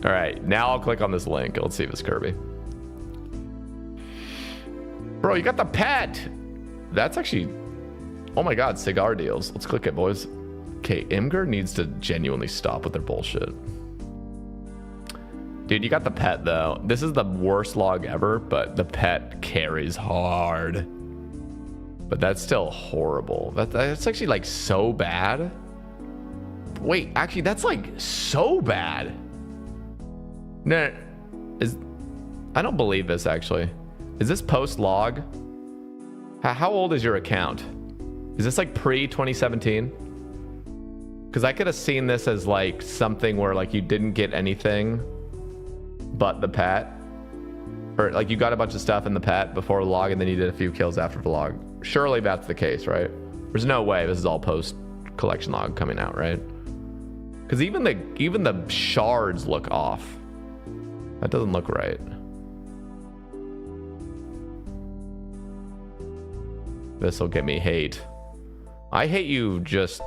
All right, now I'll click on this link. Let's see if it's Kirby. Bro, you got the pet. That's actually, oh my God, cigar deals. Let's click it, boys. Okay, Imgur needs to genuinely stop with their bullshit. Dude, you got the pet though. This is the worst log ever, but the pet carries hard. But that's still horrible. That's actually like so bad. Wait, actually, that's like so bad. No, I don't believe this actually. Is this post log? How old is your account? Is this like pre-2017? Because I could have seen this as like something where like you didn't get anything but the pet, or like you got a bunch of stuff in the pet before the log and then you did a few kills after the log. Surely that's the case, right? There's no way this is all post collection log coming out, right? Because even the shards look off. That doesn't look right. This will get me hate. I hate you just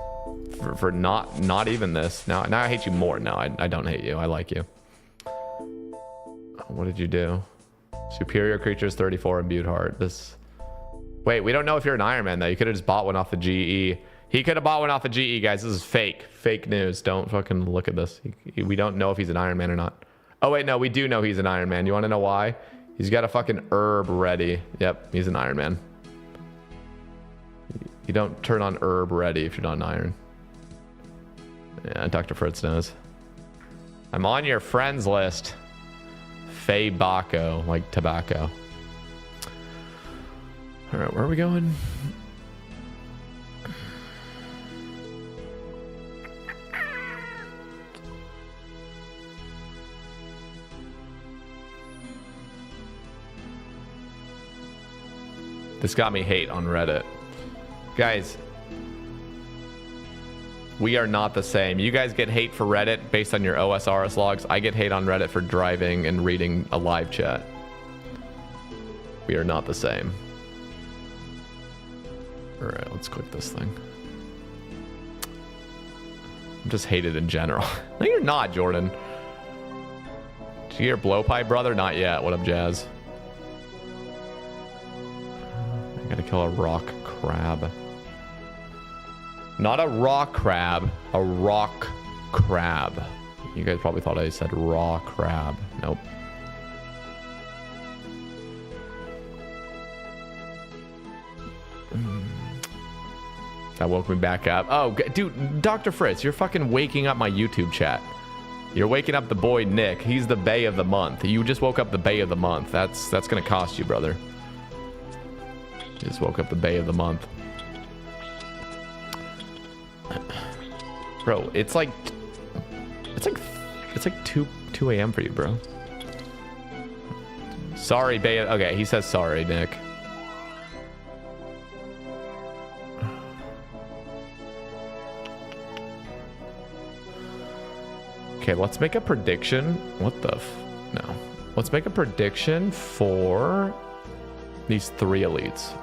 for not even this. Now I hate you more. No, I don't hate you. I like you. What did you do? Superior creatures 34 imbued heart. This. Wait, we don't know if you're an Iron Man though. You could have just bought one off the GE. He could have bought one off the GE, guys. This is fake. Fake news. Don't fucking look at this. We don't know if he's an Iron Man or not. Oh wait, no, we do know he's an Iron Man. You want to know why? He's got a fucking herb ready. Yep, he's an Iron Man. You don't turn on herb ready if you're not an iron. Yeah, Dr. Fritz knows. I'm on your friends list. Faye Baco, like tobacco. All right, where are we going? This got me hate on Reddit. Guys, we are not the same. You guys get hate for Reddit based on your OSRS logs. I get hate on Reddit for driving and reading a live chat. We are not the same. All right, let's click this thing. I'm just hated in general. No, you're not, Jordan. Did you hear Blowpipe, brother? Not yet. What up, Jazz? I gotta kill a rock crab. Not a rock crab, a rock crab. You guys probably thought I said raw crab. Nope. That woke me back up. Oh, dude, Dr. Fritz, you're fucking waking up my YouTube chat. You're waking up the boy Nick. He's the bae of the month. You just woke up the bae of the month. That's gonna cost you, brother. You just woke up the bae of the month. Bro, it's like 2 a.m. for you, bro. Sorry, bae. Okay, he says sorry, Nick. Okay, let's make a prediction. What the no. Let's make a prediction for these 3 elites.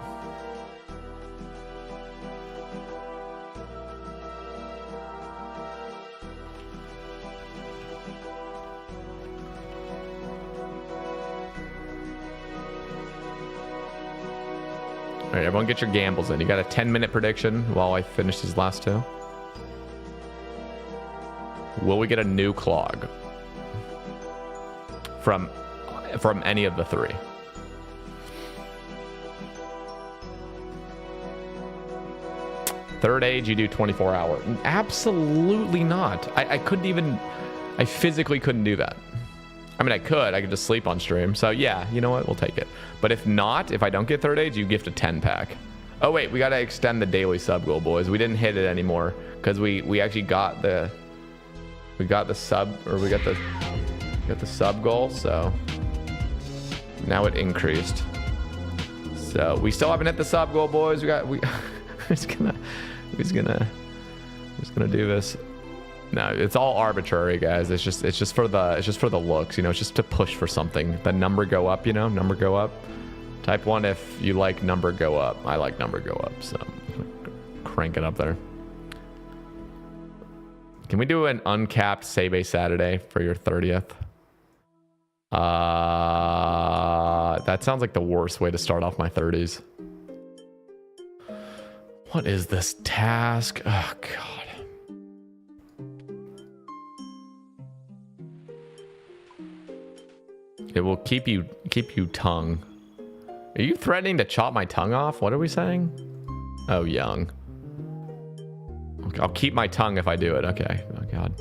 All right, everyone get your gambles in. You got a 10-minute prediction while I finish these last two. Will we get a new clog from any of the three? Third age, you do 24 hour. Absolutely not. I couldn't even, I physically couldn't do that. I mean, I could just sleep on stream. So yeah, you know what? We'll take it. But if not, if I don't get third age, you gift a 10 pack. Oh wait, we got to extend the daily sub goal, boys. We didn't hit it anymore because we actually got the, sub goal. So now it increased. So we still haven't hit the sub goal, boys. Who's gonna do this? No, it's all arbitrary, guys. It's just for the looks, you know. It's just to push for something. The number go up, you know. Number go up. Type 1 if you like number go up. I like number go up, so crank it up there. Can we do an uncapped Sebe Saturday for your 30th? That sounds like the worst way to start off my 30s. What is this task? Oh god. It will keep you tongue. Are you threatening to chop my tongue off? What are we saying? Oh, young. Okay, I'll keep my tongue if I do it. Okay. Oh god.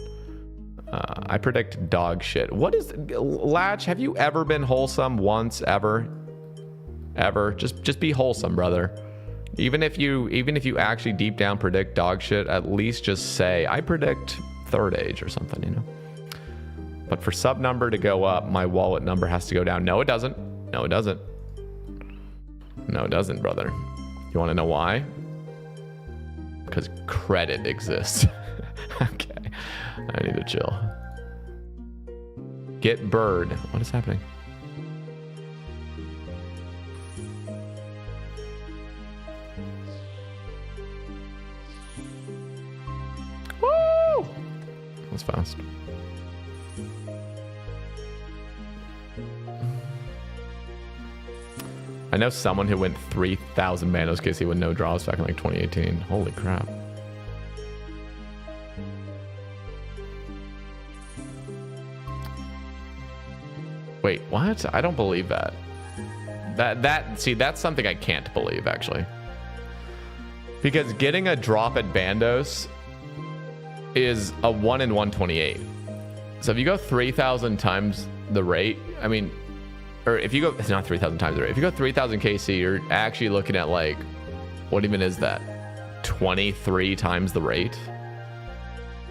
I predict dog shit. What is Latch? Have you ever been wholesome once ever? Ever? Just be wholesome, brother. Even if you actually deep down predict dog shit, at least just say I predict third age or something, you know. But for sub number to go up, my wallet number has to go down. No, it doesn't. No, it doesn't. No, it doesn't, brother. You want to know why? Because credit exists. Okay. I need to chill. Get bird. What is happening? Woo! That's fast. I know someone who went 3,000 Manos KC with no draws back in like 2018. Holy crap. Wait, what? I don't believe that. See, that's something I can't believe, actually. Because getting a drop at Bandos is a 1 in 128. So if you go 3,000 times the rate, I mean, or if you go, it's not 3,000 times the rate. If you go 3,000 KC, you're actually looking at like, what even is that? 23 times the rate?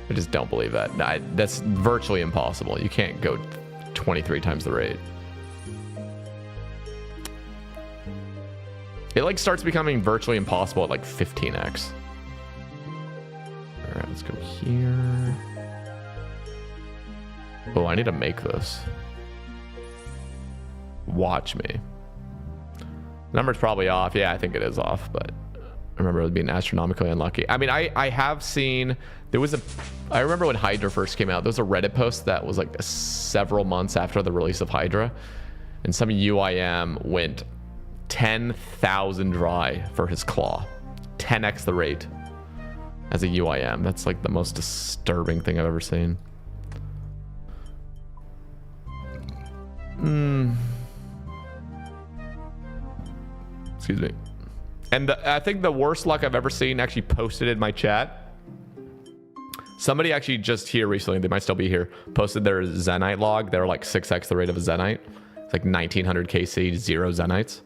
I just don't believe that. That's virtually impossible. You can't go 23 times the rate. It like starts becoming virtually impossible at like 15x. All right, let's go here. Oh, I need to make this. Watch me. Number's probably off. Yeah, I think it is off, but I remember it being astronomically unlucky. I mean, I have seen, I remember when Hydra first came out, there was a Reddit post that was like several months after the release of Hydra, and some UIM went 10,000 dry for his claw. 10x the rate as a UIM. That's like the most disturbing thing I've ever seen. Excuse me. And I think the worst luck I've ever seen actually posted in my chat. Somebody actually just here recently, they might still be here, posted their Zenite log. They're like 6x the rate of a Zenite. It's like 1900 KC, 0 Zenites.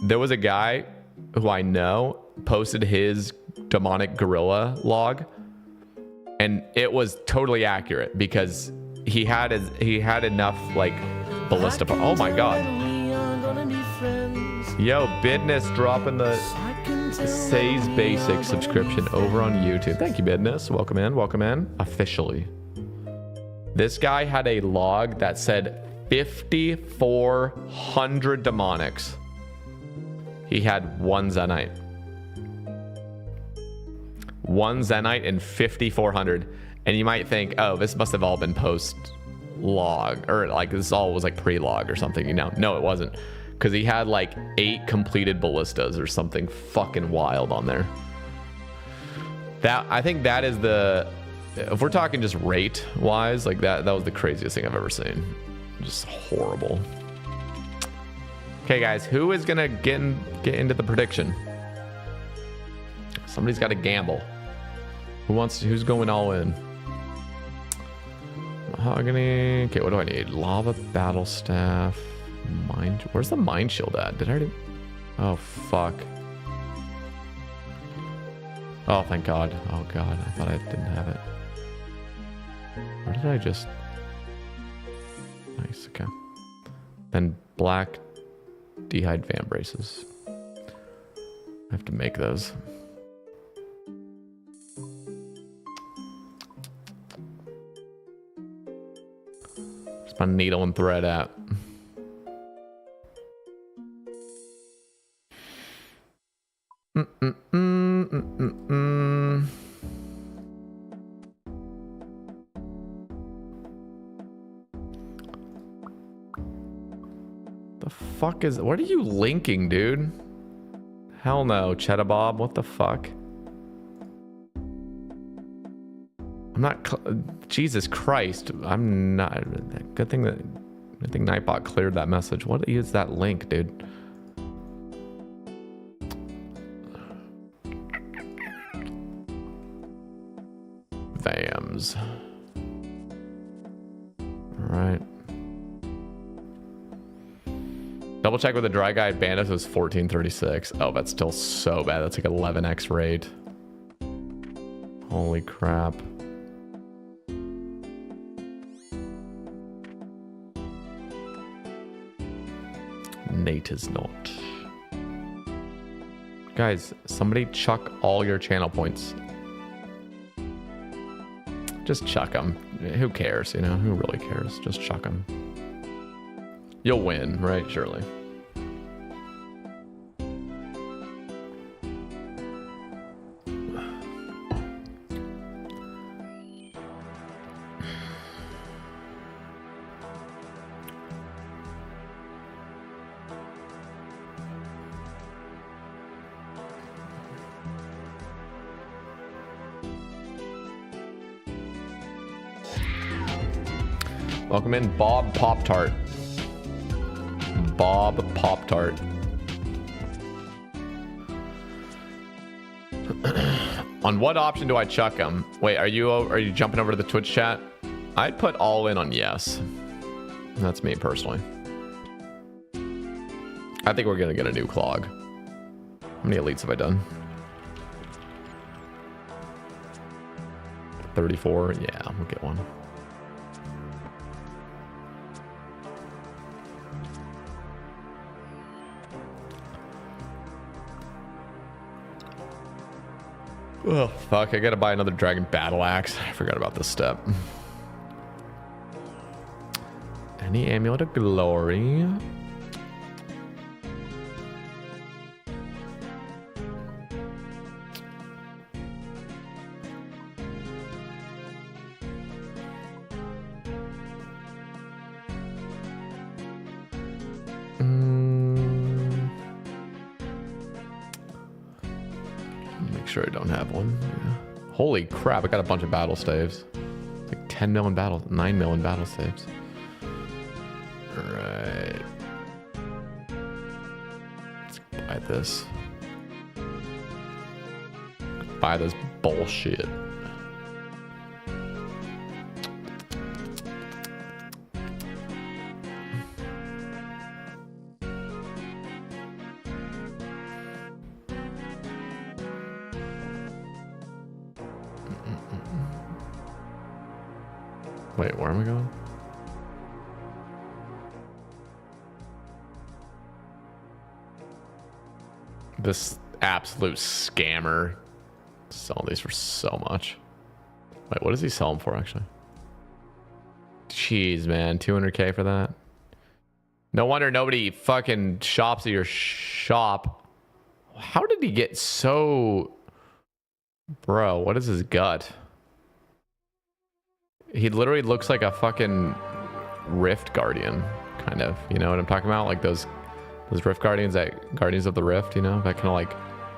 There was a guy who I know posted his demonic gorilla log, and it was totally accurate because he had enough like ballista. Oh my god. Yo, Bidness dropping the Say's Basic subscription over on YouTube. Thank you, Bidness. Welcome in. Officially. This guy had a log that said 5,400 demonics. He had one Zenite. One Zenite and 5,400. And you might think, oh, this must have all been post log, or like this all was like pre-log or something, you know. No, it wasn't. because he had like 8 completed ballistas or something fucking wild on there. That, I think that is the, if we're talking just rate wise, like that was the craziest thing I've ever seen. Just horrible. Okay, guys, who is gonna get into the prediction? Somebody's got to gamble. Who's going all in? Mahogany. Okay, what do I need? Lava battle staff. Where's the mine shield at? Did I already? Oh fuck. Oh, thank God. Oh God, I thought I didn't have it. Where did I just? Nice. Okay. Then black dehyde fan braces. I have to make those. Where's my needle and thread at? The fuck is, what are you linking, dude? Hell no, Cheddar Bob, what the fuck? I'm not, Jesus Christ, I'm not, good thing Nightbot cleared that message. What is that link, dude? Vams. Alright. Double check with the dry guide bandits was 1436. Oh, that's still so bad. That's like 11x rate. Holy crap. Nate is not. Guys, somebody chuck all your channel points. Just chuck them. Who cares, you know? Who really cares? Just chuck them. You'll win, right? Surely. Welcome in, Bob Pop-Tart. Bob Pop-Tart. On what option do I chuck them? Wait, are you jumping over to the Twitch chat? I'd put all in on yes. That's me personally. I think we're gonna get a new clog. How many elites have I done? 34. Yeah, we'll get one. Oh, fuck. I gotta buy another dragon battle axe. I forgot about this step. Any amulet of glory? I don't have one. Yeah. Holy crap, I got a bunch of battle staves. It's like 10 million battle, 9 million battle staves. Alright. Let's buy this. Buy this bullshit. Wait, where am I going? This absolute scammer. Selling these for so much. Wait, what does he sell them for actually? Jeez, man, 200k for that. No wonder nobody fucking shops at your shop. How did he get so... Bro, what is his gut? He literally looks like a fucking Rift Guardian, kind of. You know what I'm talking about? Like those Those Rift Guardians, that Guardians of the Rift, you know, that kind of like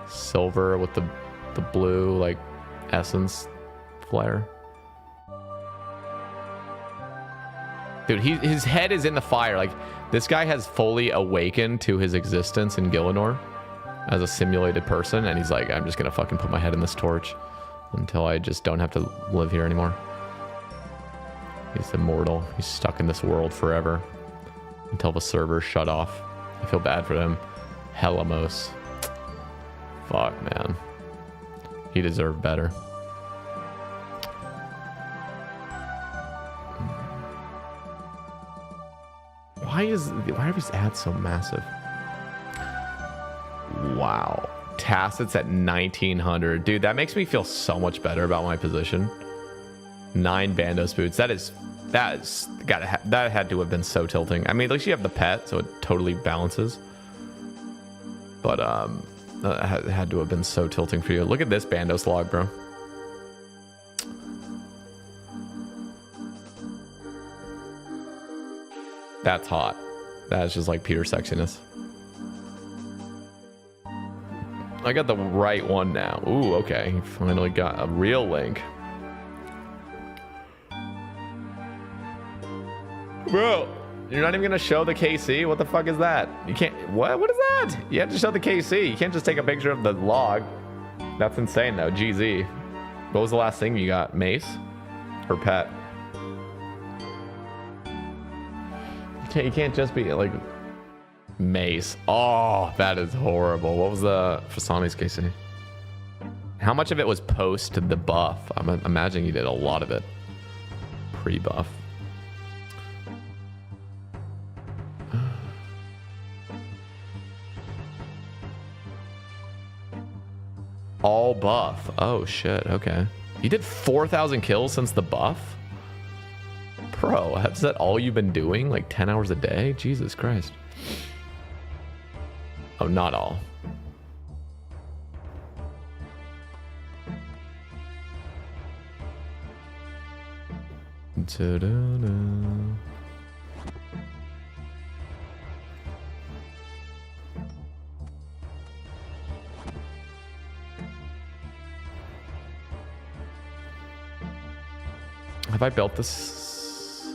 silver with the blue like essence flare. Dude, his head is in the fire. Like, this guy has fully awakened to his existence in Gillinor as a simulated person, and he's like, I'm just gonna fucking put my head in this torch until I just don't have to live here anymore. He's immortal. He's stuck in this world forever until the servers shut off. I feel bad for him. Helamos. Fuck, man. He deserved better. Why are these ads so massive? Wow. Tacit's at 1900. Dude, that makes me feel so much better about my position. 9 Bandos boots. That had to have been so tilting. I mean, at least you have the pet, so it totally balances. But that had to have been so tilting for you. Look at this Bandos log, bro. That's hot. That's just like Peter sexiness. I got the right one now. Ooh, okay. Finally got a real link. Bro, you're not even gonna show the KC? What the fuck is that? You can't. What is that? You have to show the KC. You can't just take a picture of the log. That's insane though. GZ. What was the last thing you got? Mace or pet? You can't just be like Mace. Oh, that is horrible. What was the Fasami's KC? How much of it was post the buff? I'm imagining you did a lot of it pre-buff. All buff. Oh shit. Okay. You did 4,000 kills since the buff? Bro, is that all you've been doing? Like 10 hours a day? Jesus Christ. Oh, not all. Ta-da-da. Have I built this?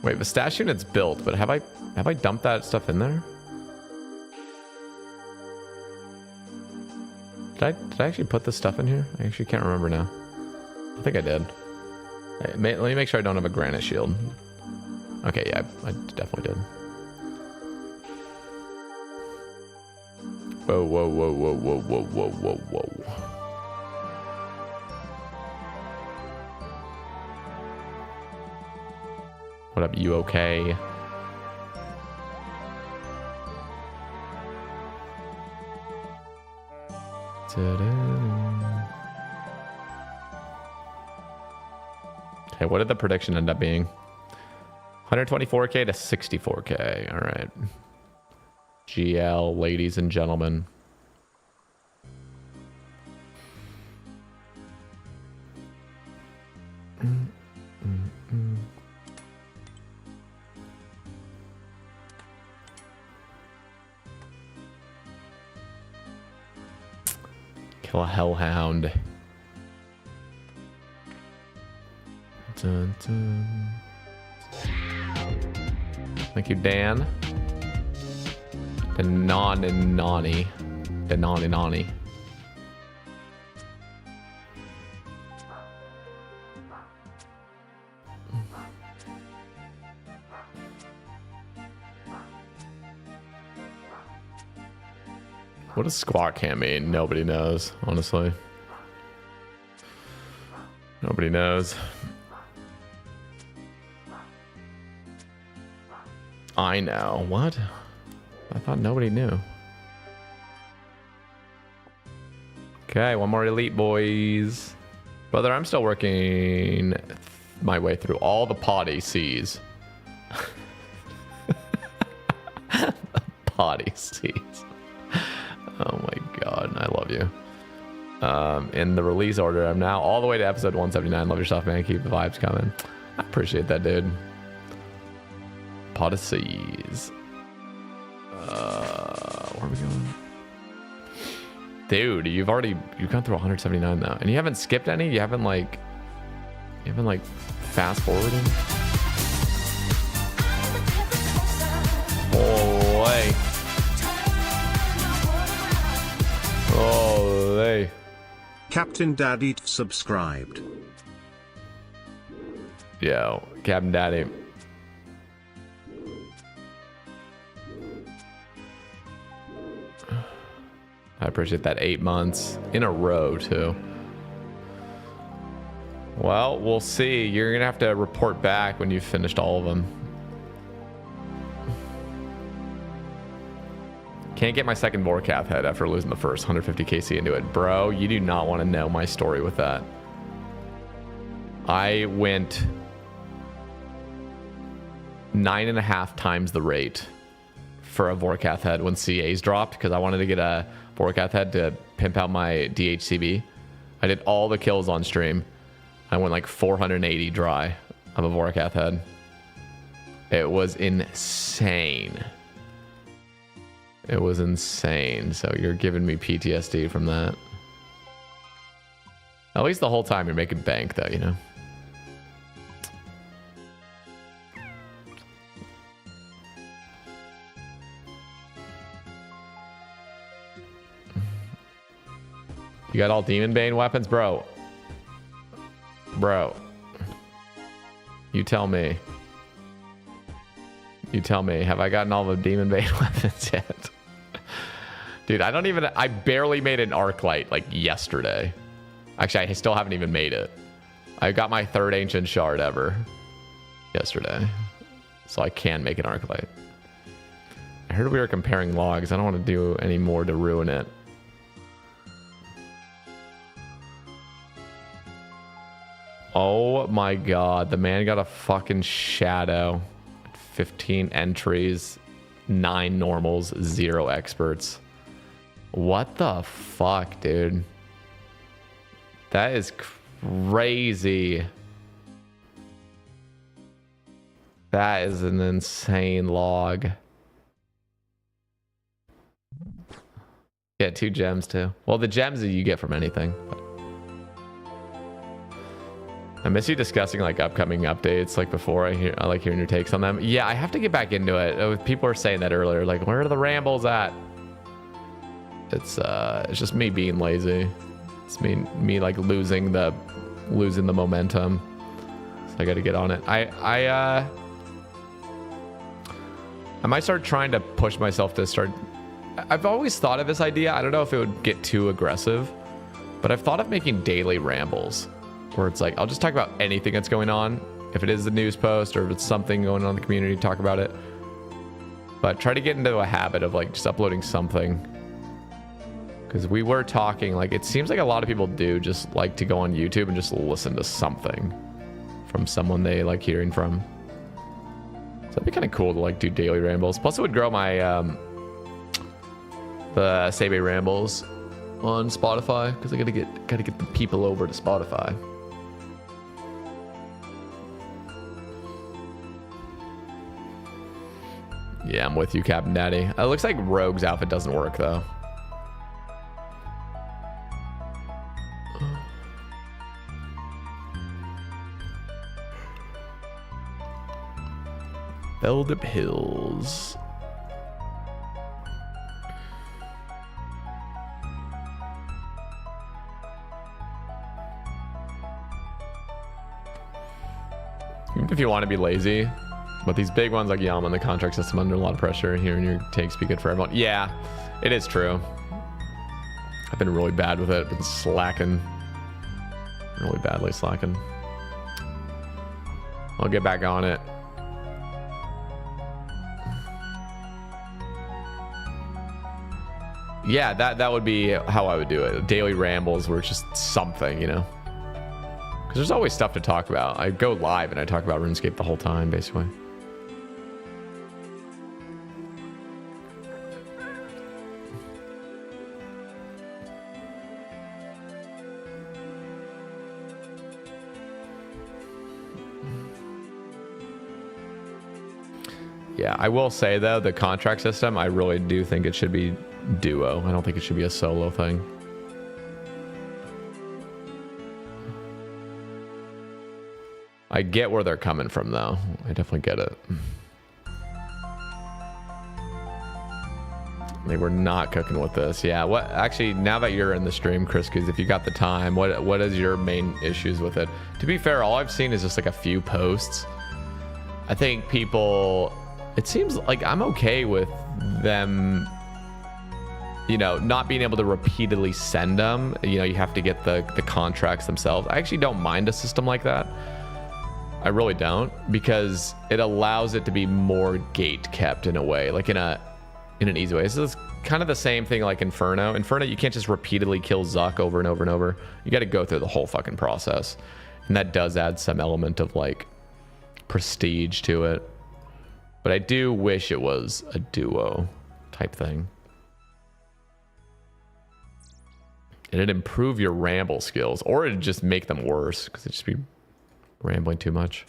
Wait, the stash unit's built, but have I dumped that stuff in there? Did I actually put this stuff in here? I actually can't remember now. I think I did. Let me make sure I don't have a granite shield. Okay, yeah, I definitely did. Whoa, whoa, whoa, whoa, whoa, whoa, whoa, whoa, whoa. What up, you okay? Okay, what did the prediction end up being? 124k to 64k. All right. GL, ladies and gentlemen. Kill a hellhound. Dun, dun. Thank you, Dan. The Nani. The Nani. What does squat cam mean? Nobody knows, honestly. Nobody knows. I know. What? I thought nobody knew. Okay, one more elite, boys. Brother, I'm still working my way through all the potty C's. Potty C's. Oh my god, I love you. In the release order, I'm now all the way to episode 179. Love your stuff, man. Keep the vibes coming. I appreciate that, dude. policies. Where are we going? Dude, you've gone through 179 now, and you haven't skipped any. You haven't like fast forwarding. Holy. Holy. Captain Daddy subscribed. Yo, Captain Daddy. I appreciate that. 8 months in a row, too. Well, we'll see. You're going to have to report back when you've finished all of them. Can't get my second Vorkath head after losing the first 150 KC into it. Bro, you do not want to know my story with that. I went 9.5 times the rate for a Vorkath head when CAs dropped because I wanted to get a Vorkath head to pimp out my DHCB. I did all the kills on stream. I went like 480 dry of a Vorkath head. It was insane. It was insane. So you're giving me PTSD from that. At least the whole time you're making bank though, you know? You got all Demon Bane weapons? Bro. Bro. You tell me. You tell me. Have I gotten all the Demon Bane weapons yet? Dude, I barely made an arc light like yesterday. Actually, I still haven't even made it. I got my 3rd ancient shard ever yesterday. So I can make an arc light. I heard we were comparing logs. I don't want to do any more to ruin it. Oh my god, the man got a fucking shadow. 15 entries, 9 normals, 0 experts. What the fuck, dude? That is crazy. That is an insane log. Yeah, 2 gems too. Well, the gems that you get from anything. But I miss you discussing like upcoming updates like before. I like hearing your takes on them. Yeah, I have to get back into it. People were saying that earlier. Like, where are the rambles at? It's just me being lazy. It's me like losing the momentum. So I got to get on it. I might start trying to push myself to start. I've always thought of this idea. I don't know if it would get too aggressive, but I've thought of making daily rambles where it's like I'll just talk about anything that's going on. If it is the news post or if it's something going on in the community, talk about it. But try to get into a habit of like just uploading something. Because we were talking, like it seems like a lot of people do just like to go on YouTube and just listen to something from someone they like hearing from. So that'd be kind of cool to like do daily rambles. Plus it would grow my the Sebe rambles on Spotify because I gotta get the people over to Spotify. Yeah, I'm with you, Captain Daddy. It looks like Rogue's outfit doesn't work though. Beldip Hills. Even if you want to be lazy, but these big ones like Yama and the contract system under a lot of pressure, hearing your takes be good for everyone. Yeah, it is true. I've been really bad with it, been slacking. Really badly slacking. I'll get back on it. Yeah, that would be how I would do it. Daily rambles where it's just something, you know? Because there's always stuff to talk about. I go live and I talk about RuneScape the whole time, basically. Yeah, I will say though, the contract system, I really do think it should be duo. I don't think it should be a solo thing. I get where they're coming from though. I definitely get it. They were not cooking with this. Yeah, what actually, now that you're in the stream, Chris, because if you got the time, what is your main issues with it? To be fair, all I've seen is just like a few posts. I think people, it seems like I'm okay with them, you know, not being able to repeatedly send them. You know, you have to get the contracts themselves. I actually don't mind a system like that. I really don't, because it allows it to be more gate kept in a way, like in an easy way. So it's kind of the same thing like Inferno. Inferno, you can't just repeatedly kill Zuck over and over and over. You got to go through the whole fucking process. And that does add some element of like prestige to it. But I do wish it was a duo type thing. It'd improve your ramble skills, or it'd just make them worse because it'd just be rambling too much.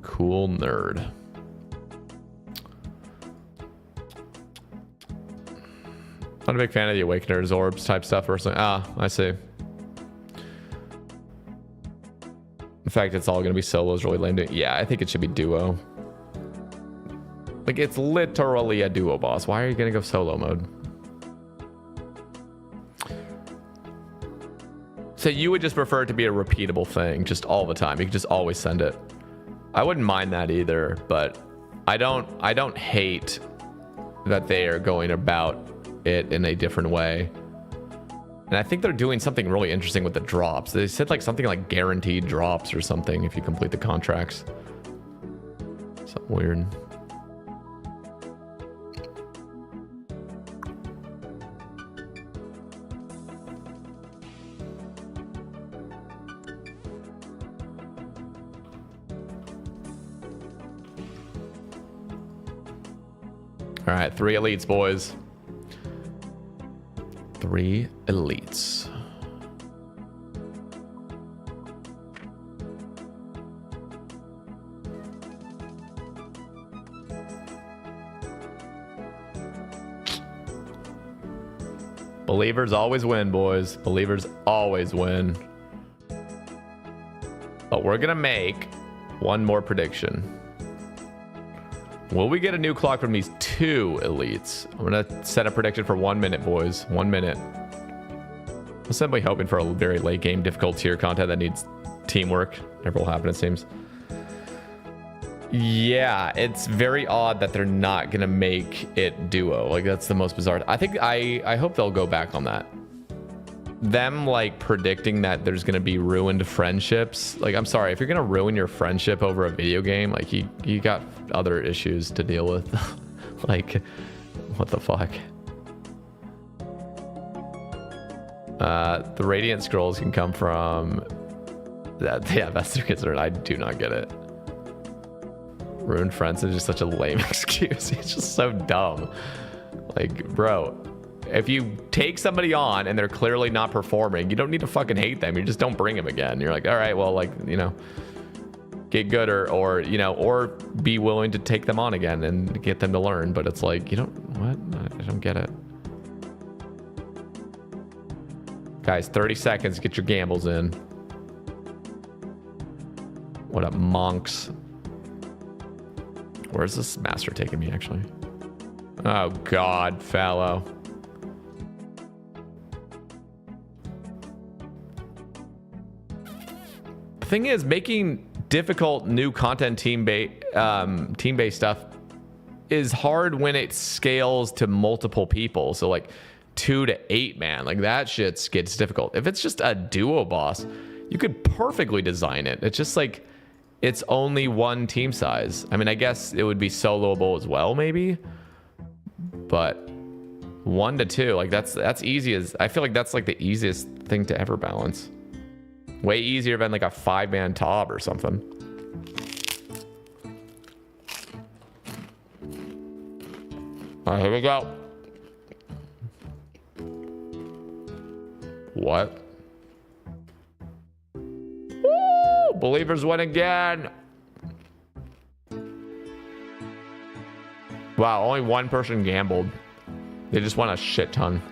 Cool nerd. Not a big fan of the Awakeners, orbs type stuff personally. Ah, I see. In fact, it's all going to be solos really lame. Yeah, I think it should be duo. Like, it's literally a duo boss. Why are you going to go solo mode? So you would just prefer it to be a repeatable thing, just all the time. You could just always send it. I wouldn't mind that either, but I don't hate that they are going about it in a different way. And I think they're doing something really interesting with the drops. They said like something like guaranteed drops or something if you complete the contracts. Something weird. All right, 3 elites, boys. 3 elites. Believers always win, boys. Believers always win. But we're gonna make one more prediction. Will we get a new clock from these 2 elites? I'm gonna set a prediction for 1 minute, boys. 1 minute. I'm simply hoping for a very late game difficult tier content that needs teamwork. Never will happen, it seems. Yeah, it's very odd that they're not gonna make it duo. Like, that's the most bizarre. I think I hope they'll go back on that. Them like predicting that there's gonna be ruined friendships. Like, I'm sorry, if you're gonna ruin your friendship over a video game, like you got other issues to deal with. Like, what the fuck? The Radiant Scrolls can come from that. Yeah, that's their concern. I do not get it. Ruined friends is just such a lame excuse. It's just so dumb. Like, bro, if you take somebody on and they're clearly not performing, you don't need to fucking hate them. You just don't bring them again. You're like, all right, well, like, you know, get good or you know, or be willing to take them on again and get them to learn. But it's like, you don't, what? I don't get it. Guys, 30 seconds, get your gambles in. What up, monks? Where's this master taking me, actually? Oh, God, fallow. The thing is, making difficult new content team-based stuff is hard when it scales to multiple people. So, like, 2 to 8 man, like that shit gets difficult. If it's just a duo boss, you could perfectly design it. It's just like, it's only 1 team size. I mean, I guess it would be soloable as well, maybe, but 1 to 2, like that's easy. As I feel like that's like the easiest thing to ever balance. Way easier than like a 5-man top or something. All right, here we go. What? Woo! believers win again. Wow, only one person gambled. They just won a shit ton.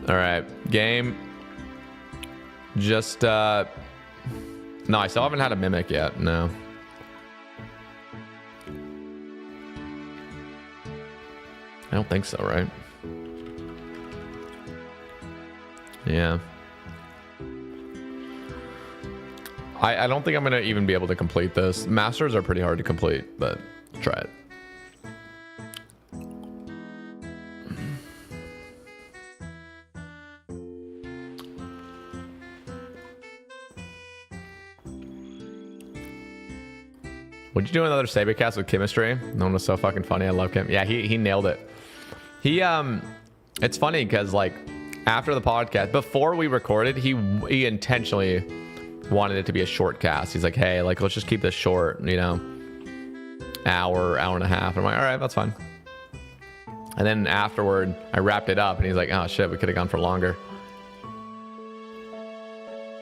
All right, game. Just, no, I still haven't had a mimic yet, no. I don't think so, right? Yeah. I don't think I'm gonna even be able to complete this. Masters are pretty hard to complete, but try it. Would you do another Sabercast with chemistry? No one was so fucking funny. I love him. Yeah, he nailed it. He it's funny because like after the podcast, before we recorded, he intentionally wanted it to be a short cast. He's like, hey, like let's just keep this short, you know, hour and a half. And I'm like, all right, that's fine. And then afterward, I wrapped it up, and he's like, oh shit, we could have gone for longer.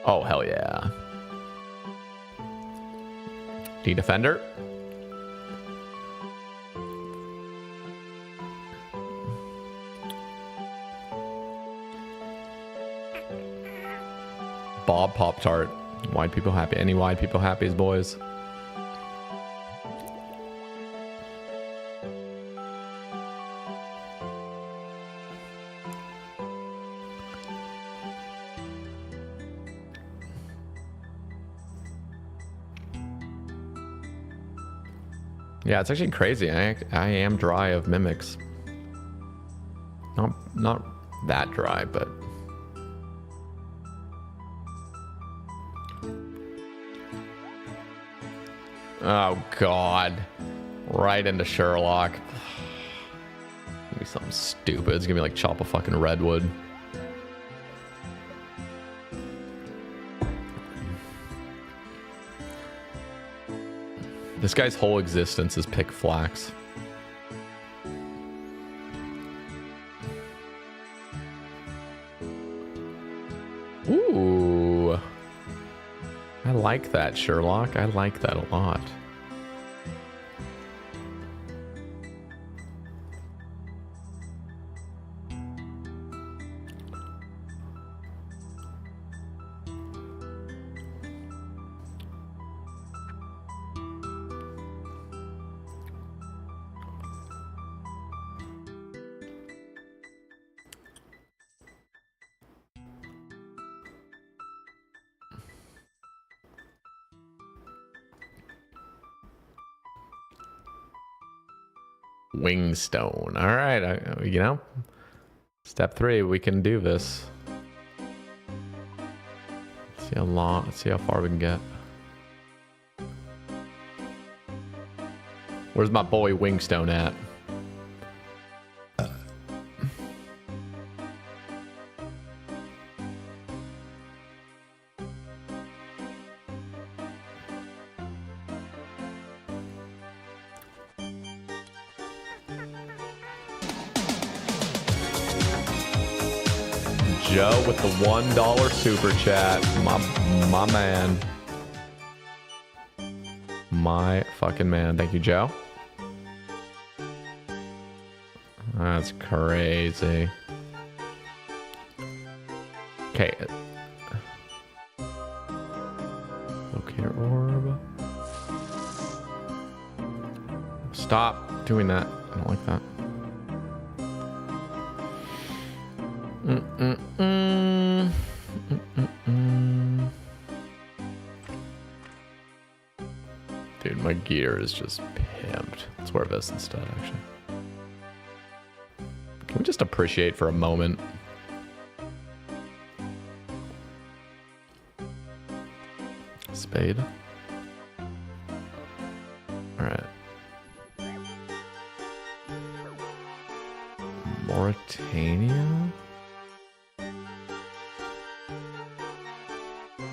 Oh hell yeah. Defender. Bob Pop-Tart. Wide people happy. Any wide people happy, boys? Yeah, it's actually crazy. I am dry of mimics. Not that dry, but oh god, right into Sherlock. Gonna be something stupid. It's gonna be like chop a fucking redwood. This guy's whole existence is pick flax. Ooh. I like that, Sherlock. I like that a lot. Wingstone. All right, you know, step 3, we can do this. Let's see how long. Let's see how far we can get. Where's my boy Wingstone at? Joe with the $1 super chat. My man. My fucking man. Thank you, Joe. That's crazy. Okay. Locator orb. Stop doing that. I don't like that. Dude, my gear is just pimped. Let's wear this instead, actually. Can we just appreciate for a moment? Spade. All right. Mauritania?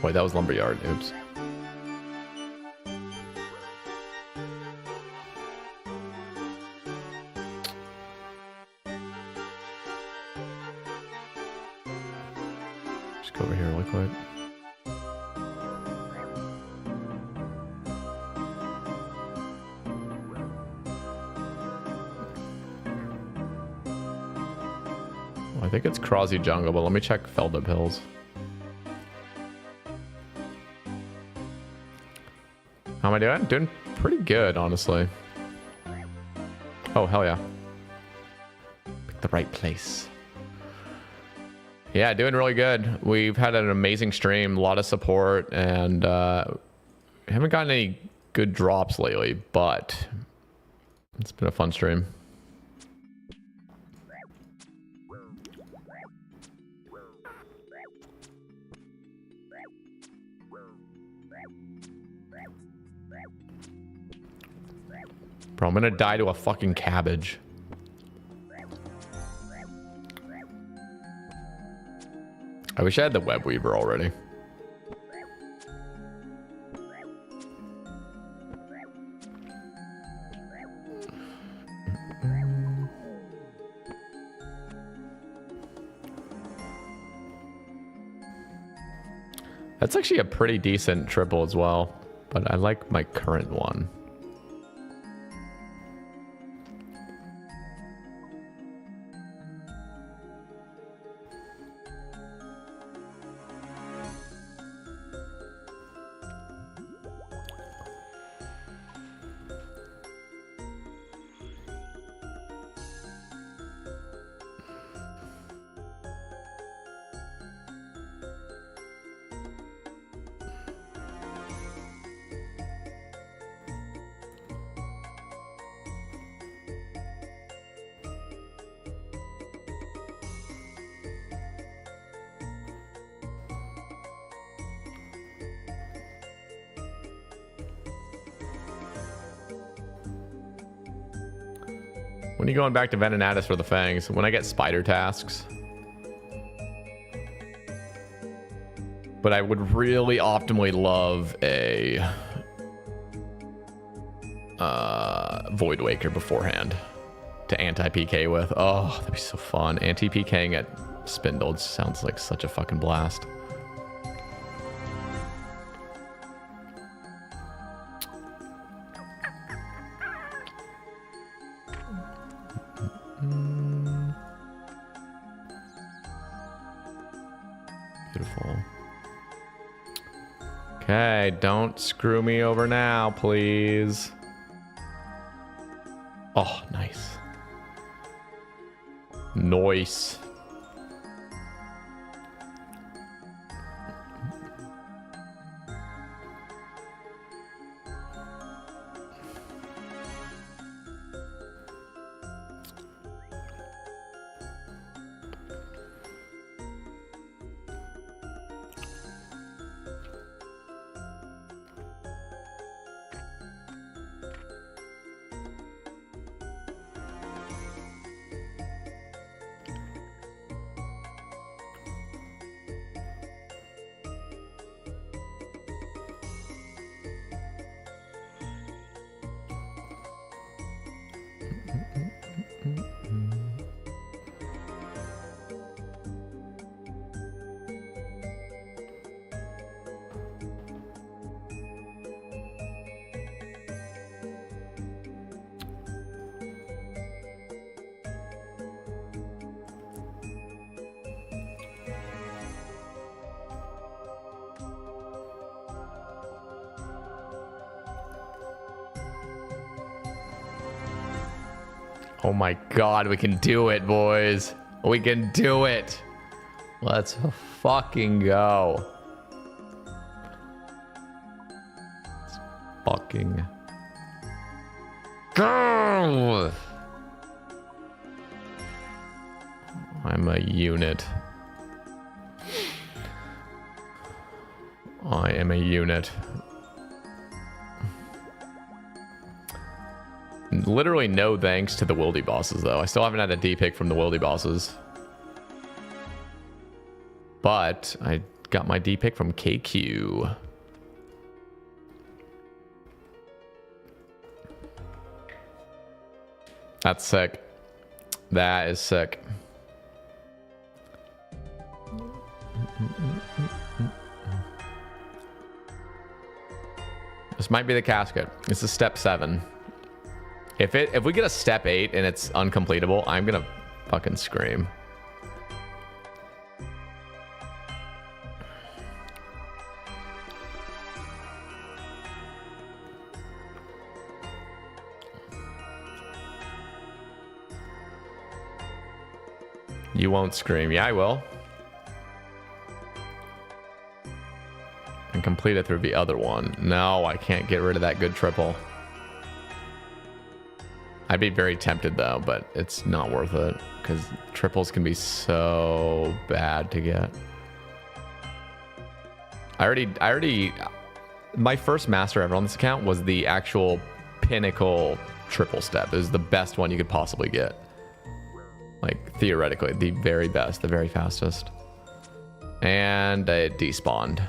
Wait, that was Lumberyard. Oops. Just go over here real quick. I think it's Crozzy Jungle, but let me check Feldub Hills. How am I doing? Doing pretty good, honestly. Oh, hell yeah. Pick the right place. Yeah, doing really good. We've had an amazing stream, a lot of support, and haven't gotten any good drops lately, but it's been a fun stream. Bro, I'm gonna die to a fucking cabbage. I wish I had the web weaver already. That's actually a pretty decent triple as well, but I like my current one. When are you going back to Revenants for the Fangs? When I get spider tasks. But I would really optimally love a Void Waker beforehand to anti-PK with. Oh, that'd be so fun. Anti-PKing at Spindle sounds like such a fucking blast. Beautiful. Okay, don't screw me over now, please. Oh, nice. Nice. Oh my god, we can do it, boys. We can do it. Let's fucking go. Let's fucking go. I'm a unit. I am a unit. Literally no thanks to the Wildy bosses, though. I still haven't had a D pick from the Wildy bosses. But I got my D pick from KQ. That's sick. That is sick. might be the casket. This is step 7. If we get a step 8 and it's uncompletable, I'm gonna fucking scream. You won't scream. Yeah, I will. And complete it through the other one. No, I can't get rid of that good triple. I'd be very tempted though, but it's not worth it because triples can be so bad to get. I already, my first master ever on this account was the actual pinnacle triple step. It was the best one you could possibly get. Like theoretically, the very best, the very fastest. And it despawned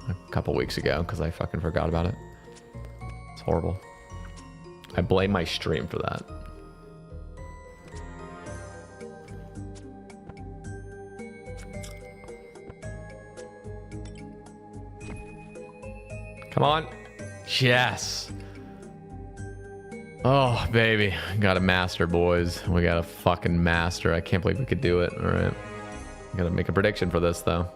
a couple weeks ago because I fucking forgot about it. It's horrible. I blame my stream for that. Come on. Yes. Oh, baby. Got a master, boys. We got a fucking master. I can't believe we could do it. All right. Gotta make a prediction for this, though.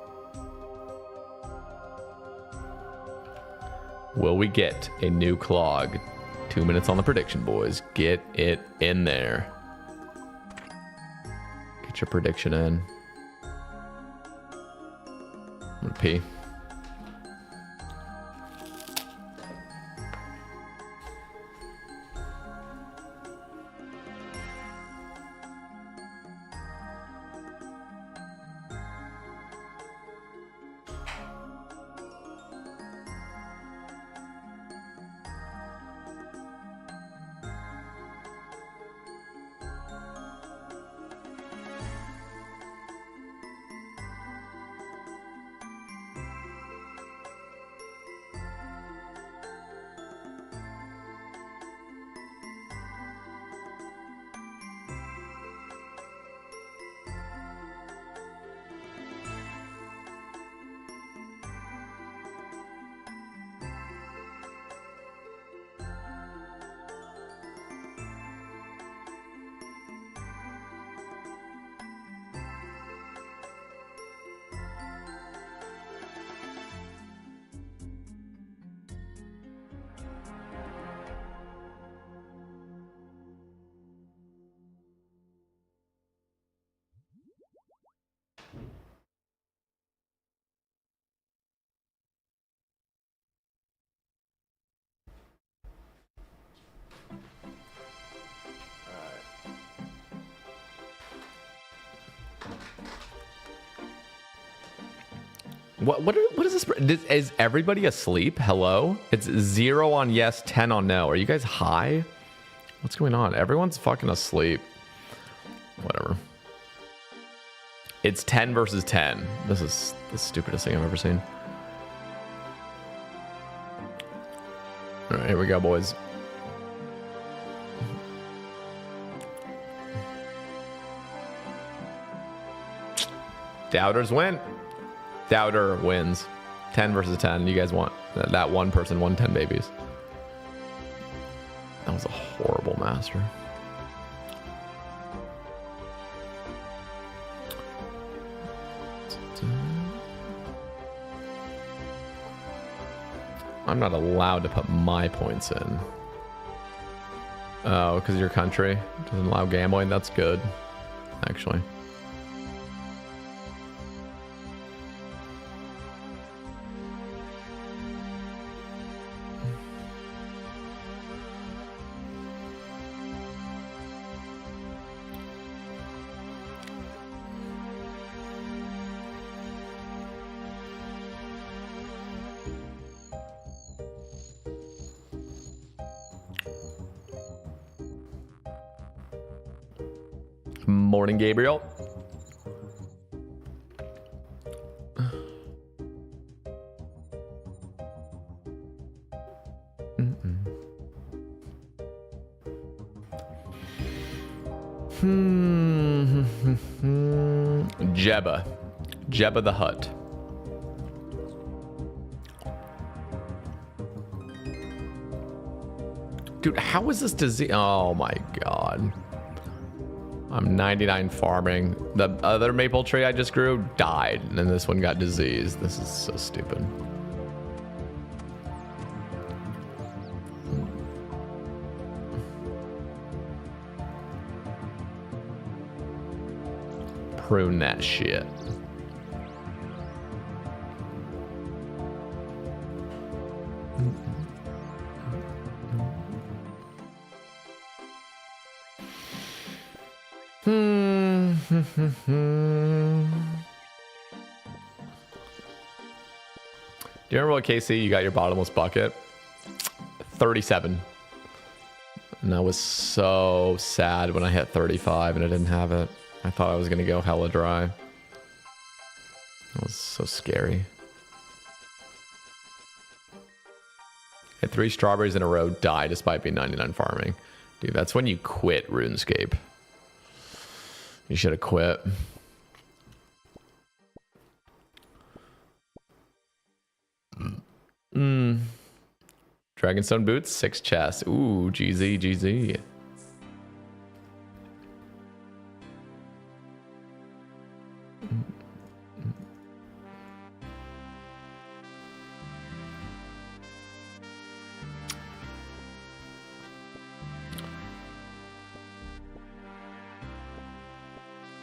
Will we get a new clog? 2 minutes on the prediction, boys. Get it in there. Get your prediction in. I'm gonna pee. What is this? Is everybody asleep? Hello? It's 0 on yes, 10 on no. Are you guys high? What's going on? Everyone's fucking asleep. Whatever. It's 10 versus 10. This is the stupidest thing I've ever seen. All right, here we go, boys. Doubters win. Doubter wins. 10 versus 10. You guys want that one person won 10 babies. That was a horrible master. I'm not allowed to put my points in. Oh, because your country doesn't allow gambling? That's good, actually. Morning, Gabriel. Jebba the Hutt. Dude, how is this disease? Oh my god. I'm 99 farming. The other maple tree I just grew died, and then this one got diseased. This is so stupid. Prune that shit. Do you remember what, Casey, you got your bottomless bucket? 37. And I was so sad when I hit 35 and I didn't have it. I thought I was gonna go hella dry. It was so scary. Hit 3 strawberries in a row, die despite being 99 farming. Dude, that's when you quit RuneScape. You should have quit. Dragonstone boots, 6 chests. Ooh, GZ, GZ.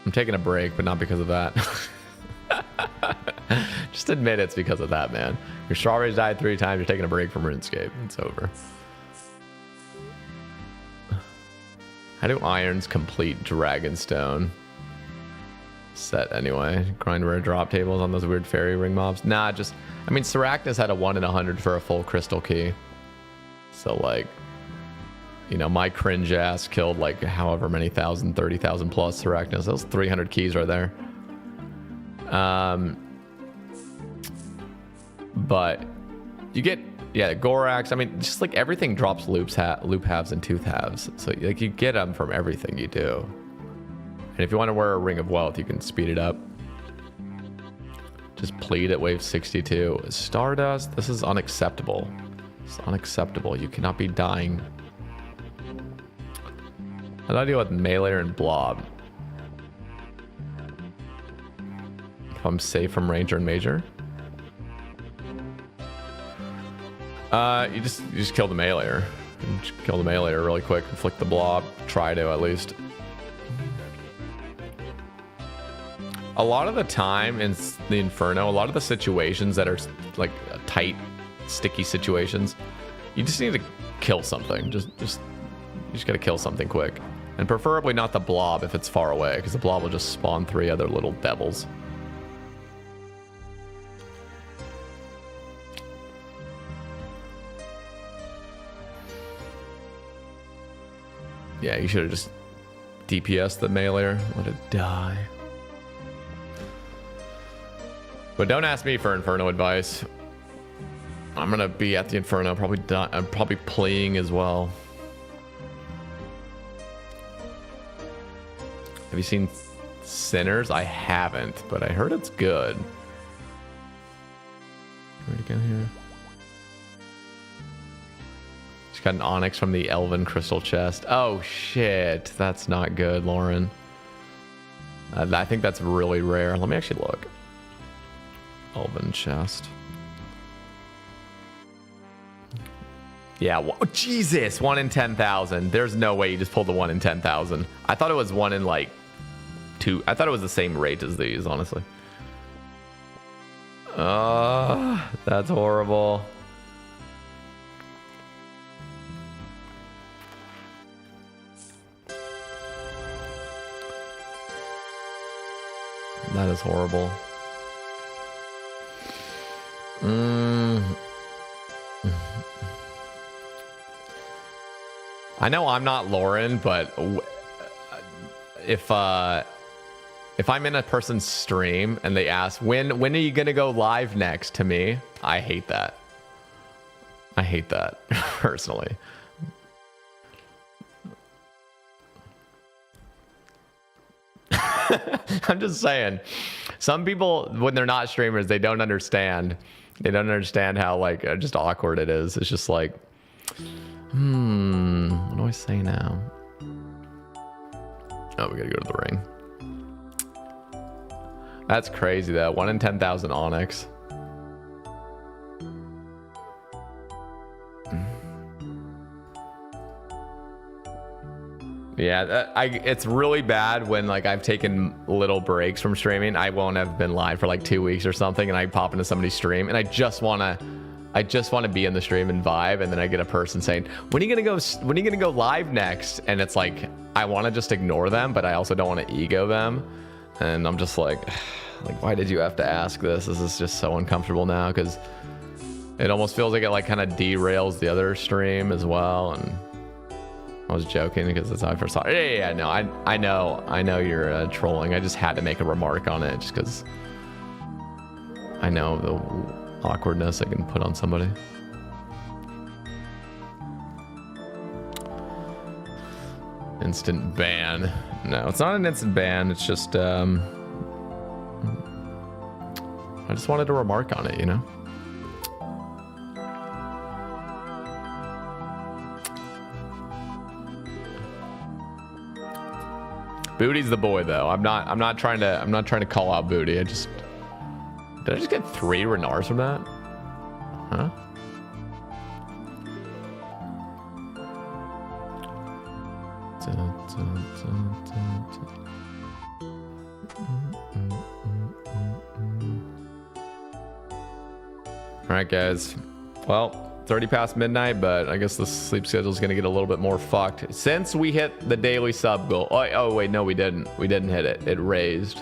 I'm taking a break, but not because of that. Just admit it's because of that, man. Your strawberries died 3 times. You're taking a break from RuneScape. It's over. How do irons complete Dragonstone? Set anyway. Grind rare drop tables on those weird fairy ring mobs. Nah, just... I mean, Sarachnis had a 1 in 100 for a full crystal key. So, like... You know, my cringe ass killed like however many thousand, 30,000 plus Sarachnis. Those 300 keys right there. But you get, yeah, Gorax. I mean, just like everything drops loop halves and tooth halves. So like you get them from everything you do. And if you want to wear a Ring of Wealth, you can speed it up. Just plead at wave 62. Stardust, this is unacceptable. It's unacceptable. You cannot be dying. How do I deal with melee and blob? If I'm safe from ranger and major? You just kill the meleeer. Just kill the meleeer really quick. Inflict the blob. Try to at least. A lot of the time in the Inferno, a lot of the situations that are like tight, sticky situations, you just need to kill something. You just gotta kill something quick. And preferably not the blob if it's far away, because the blob will just spawn 3 other little devils. Yeah, you should have just DPS the meleeer. Let it die. But don't ask me for Inferno advice. I'm gonna be at the Inferno, I'm probably playing as well. Have you seen Sinners? I haven't, but I heard it's good. Where'd it go here? Just got an onyx from the Elven Crystal chest. Oh shit, that's not good, Lauren. I think that's really rare. Let me actually look. Elven chest. Yeah, Jesus, 1 in 10,000. There's no way you just pulled the 1 in 10,000. I thought it was 1 in like 2. I thought it was the same rate as these, honestly. That's horrible. That is horrible. I know I'm not Lauren, but if I'm in a person's stream and they ask when are you gonna go live next to me, I hate that. I hate that personally. I'm just saying, some people when they're not streamers, they don't understand. They don't understand how like just awkward it is. It's just like, I say now? Oh, we gotta go to the ring. That's crazy though. 1 in 10,000 Onyx. Yeah, it's really bad when like I've taken little breaks from streaming. I won't have been live for like 2 weeks or something, and I pop into somebody's stream, and I just wanna be in the stream and vibe, and then I get a person saying, "When are you gonna go live next?" And it's like I want to just ignore them, but I also don't want to ego them, and I'm just like, why did you have to ask this? This is just so uncomfortable now because it almost feels like it like kind of derails the other stream as well, and. I was joking because that's how I first saw it. Yeah, no, I know you're trolling. I just had to make a remark on it just because I know the awkwardness I can put on somebody. Instant ban. No, it's not an instant ban. It's just, I just wanted to remark on it, you know? Booty's the boy though. I'm not trying to call out Booty. Did I just get 3 Renars from that? Huh? All right, guys. Well, 30 past midnight, but I guess the sleep schedule is going to get a little bit more fucked since we hit the daily sub goal. Oh wait, no, we didn't. We didn't hit it. It raised.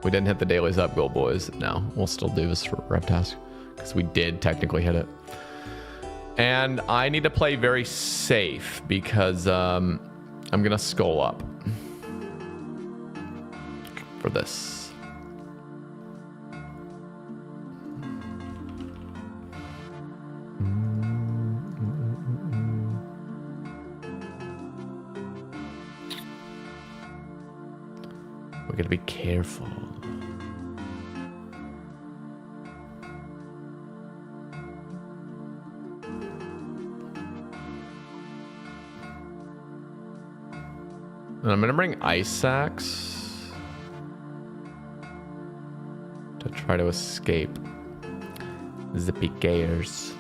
We didn't hit the daily sub goal, boys. No, we'll still do this for rep task because we did technically hit it. And I need to play very safe because I'm going to skull up for this. Gotta be careful. And I'm gonna bring ice sacks to try to escape the Pkers.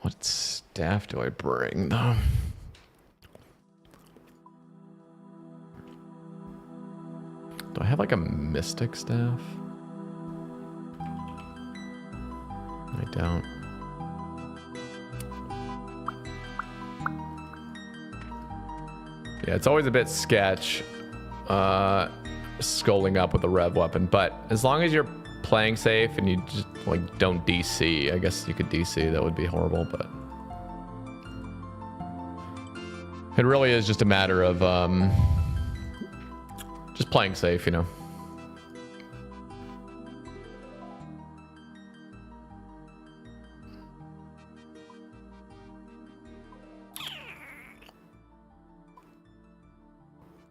What staff do I bring though? Do I have like a mystic staff? I don't. Yeah, it's always a bit sketch sculling up with a rev weapon, but as long as you're playing safe and you just like don't DC, I guess you could DC, that would be horrible, but it really is just a matter of just playing safe, you know.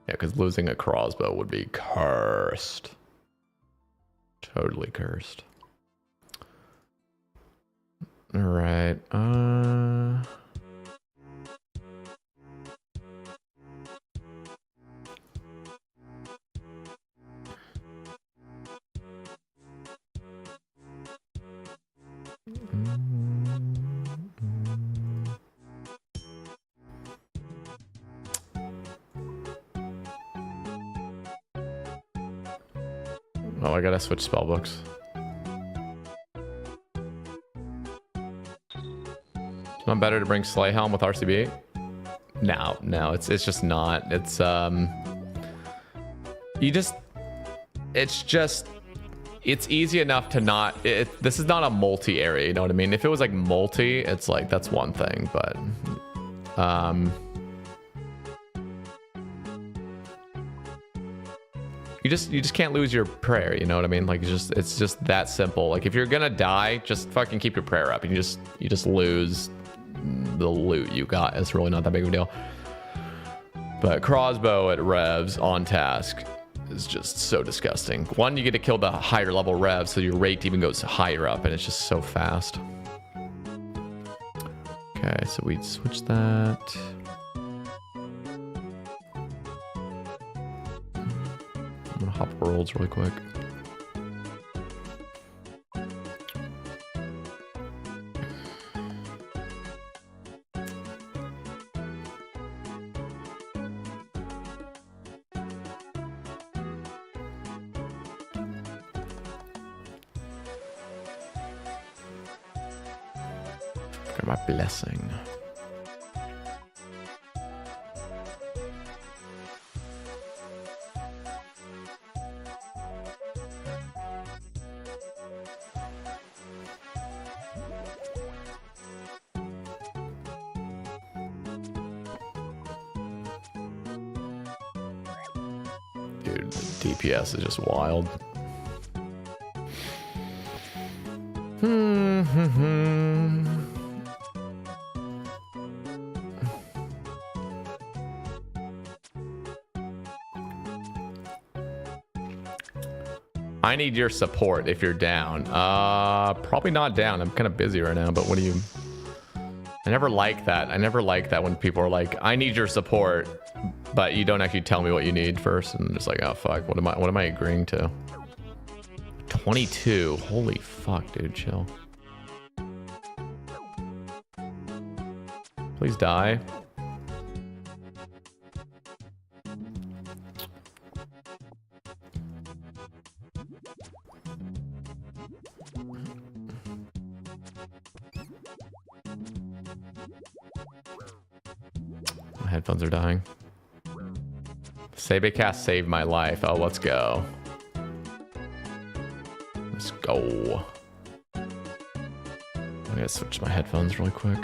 Yeah, because losing a crossbow would be cursed. Totally cursed. All right. Oh, I gotta switch spellbooks. It's not better to bring Slayhelm with RCB? No, it's just not. It's it's easy enough to not. This is not a multi area, you know what I mean? If it was like multi, it's like that's one thing, but you just can't lose your prayer, you know what I mean? Like it's just that simple. Like if you're gonna die, just fucking keep your prayer up, and you just lose the loot you got. It's really not that big of a deal. But crossbow at revs on task is just so disgusting. One, you get to kill the higher level revs, so your rate even goes higher up, and it's just so fast. Okay, so we'd switch that. I'm gonna hop worlds really quick. Got my blessing. Dude, the DPS is just wild. I need your support if you're down. Probably not down. I'm kind of busy right now, but what do you... I never like that. I never like that when people are like, I need your support, but you don't actually tell me what you need first. And I'm just like, oh fuck, what am I agreeing to? 22. Holy fuck, dude, chill. Please die. My headphones are dying. Sabecast saved my life. Oh, let's go. Let's go. I gotta switch my headphones really quick.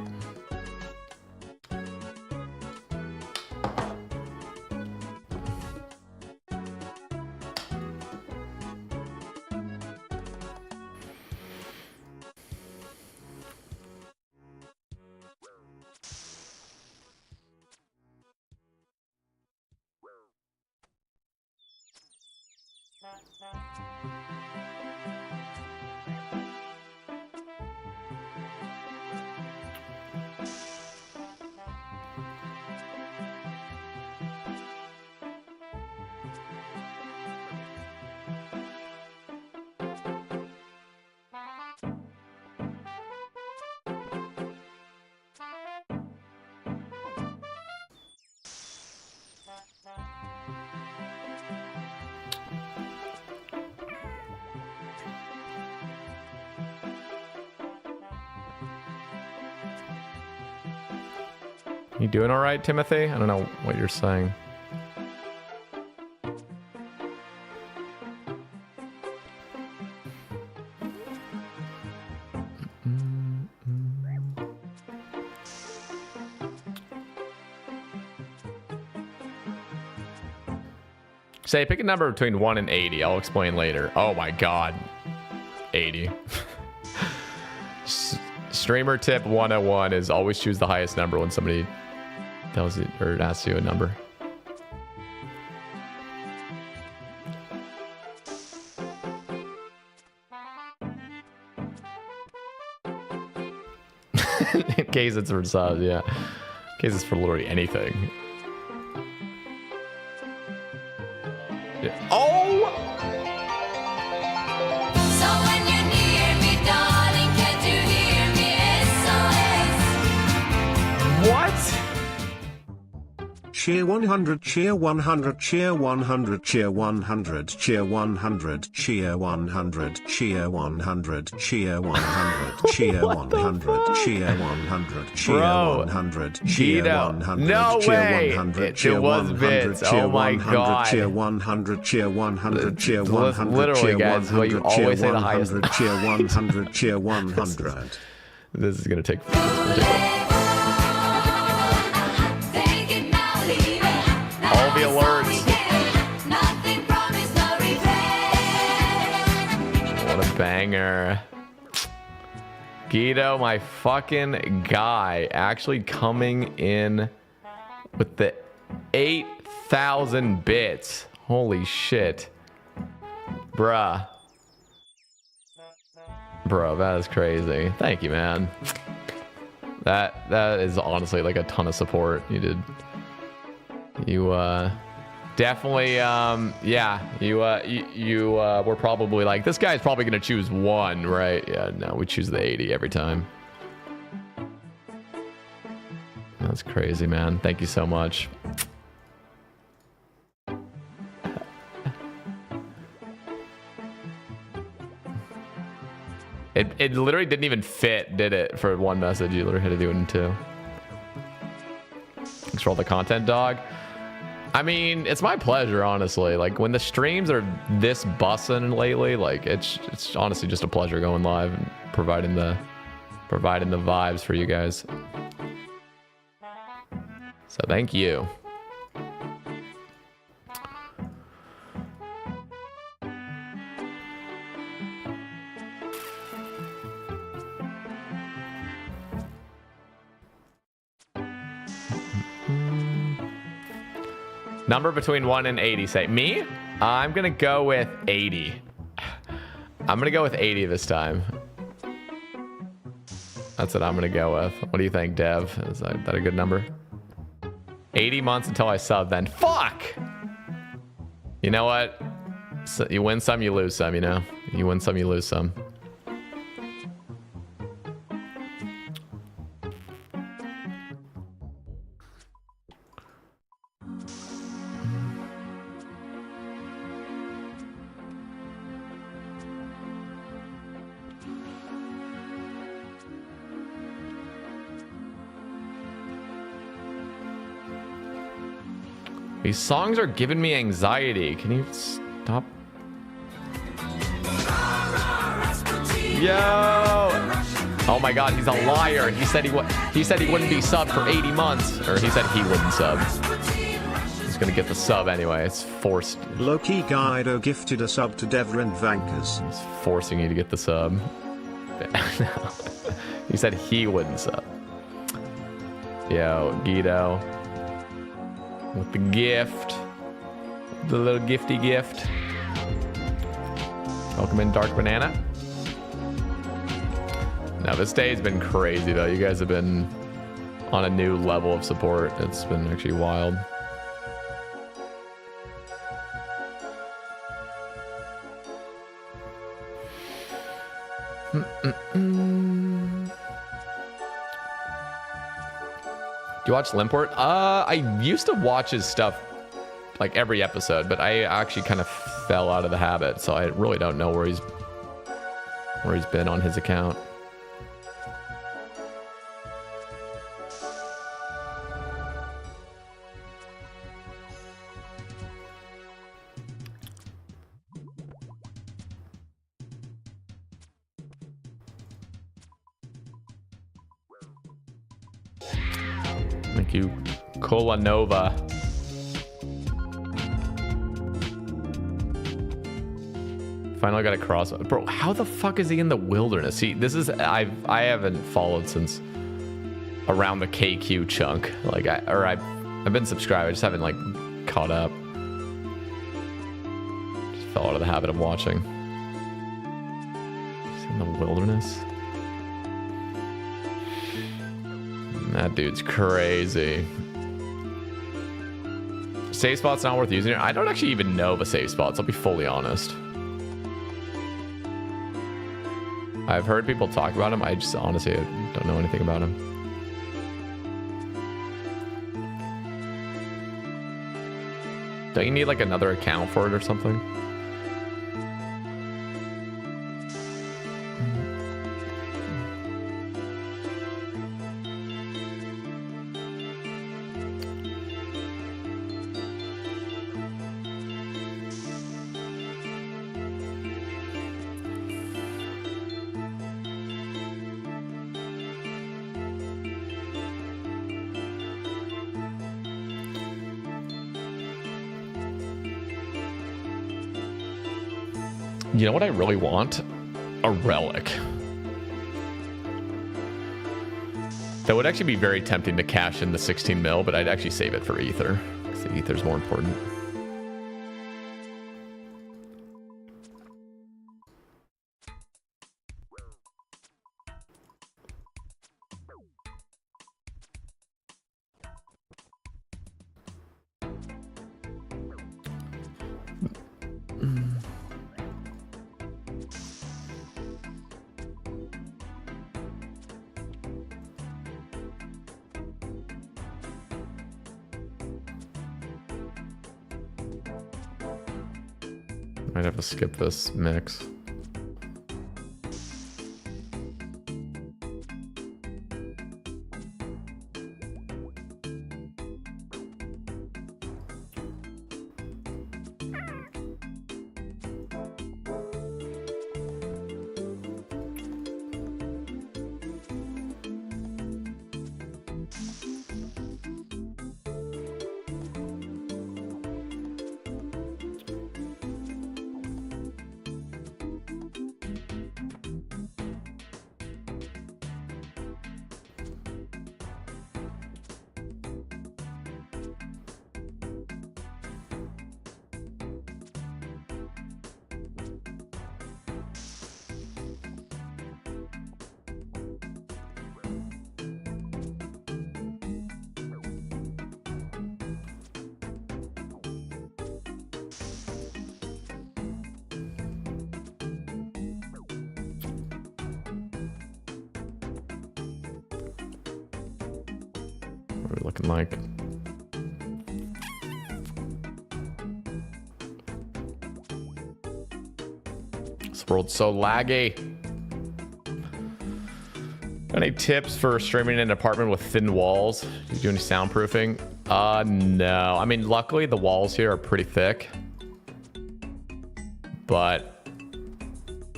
You doing all right, Timothy? I don't know what you're saying. Say, pick a number between 1 and 80. I'll explain later. Oh my god. 80. Streamer tip 101 is always choose the highest number when somebody tells you or asks you a number. In case it's for subs, yeah. In case it's for literally anything. Yeah. Oh! So when you're near me, darling, can't you hear me? SOS. What? Cheer 100, cheer 100, cheer 100, cheer 100, cheer 100, cheer 100, cheer 100, cheer 100, cheer 100, cheer 100, cheer 100, cheer 100, no way! cheer 100, Oh my god! cheer 100, cheer 100, cheer 100, literally, guys, what you always say the highest. cheer 100, cheer 100. This is gonna take. This is ridiculous. All the alerts. What a banger. Guido, my fucking guy, actually coming in with the 8,000 bits. Holy shit. Bruh. Bro, that is crazy. Thank you, man. That is honestly like a ton of support you did. You definitely yeah, you were probably like, this guy's probably gonna choose 1, right? Yeah, no, we choose the 80 every time. That's crazy, man. Thank you so much. It literally didn't even fit, did it? For 1 message, you literally had to do it in 2. Thanks for all the content, dog. I mean, it's my pleasure, honestly. Like, when the streams are this bussin' lately, like, it's honestly just a pleasure going live and providing the vibes for you guys. So thank you. Number between 1 and 80, say. Me? I'm gonna go with 80. I'm gonna go with 80 this time. That's what I'm gonna go with. What do you think, Dev? Is that a good number? 80 months until I sub, then. Fuck! You know what? So you win some, you lose some, you know? You win some, you lose some. These songs are giving me anxiety. Can you stop? Yo! Oh my god, he's a liar. He said he wouldn't be subbed for 80 months. Or he said he wouldn't sub. He's gonna get the sub anyway. It's forced. Loki Guido gifted a sub to Devrin Vankers. He's forcing you to get the sub. He said he wouldn't sub. Yo, Guido. With the gift. The little gifty gift. Welcome in, Dark Banana. Now, this day has been crazy, though. You guys have been on a new level of support. It's been actually wild. Do you watch Limport? I used to watch his stuff like every episode, but I actually kind of fell out of the habit, so I really don't know where he's been on his account. Thank you, Cola Nova. Finally got a cross. Bro, how the fuck is he in the wilderness? See, this is I haven't followed since around the KQ chunk. Like I've been subscribed. I just haven't like caught up. Just fell out of the habit of watching. He's in the wilderness. That dude's crazy. Save spot's not worth using it. I don't actually even know the save spots. I'll be fully honest. I've heard people talk about him. I just honestly don't know anything about him. Don't you need like another account for it or something? You know what I really want? A relic. That would actually be very tempting to cash in the 16 mil, but I'd actually save it for Ether. Because the Ether's more important. Might have to skip this mix. What are we looking like? This world's so laggy. Any tips for streaming in an apartment with thin walls? Do you do any soundproofing? No. I mean, luckily the walls here are pretty thick. But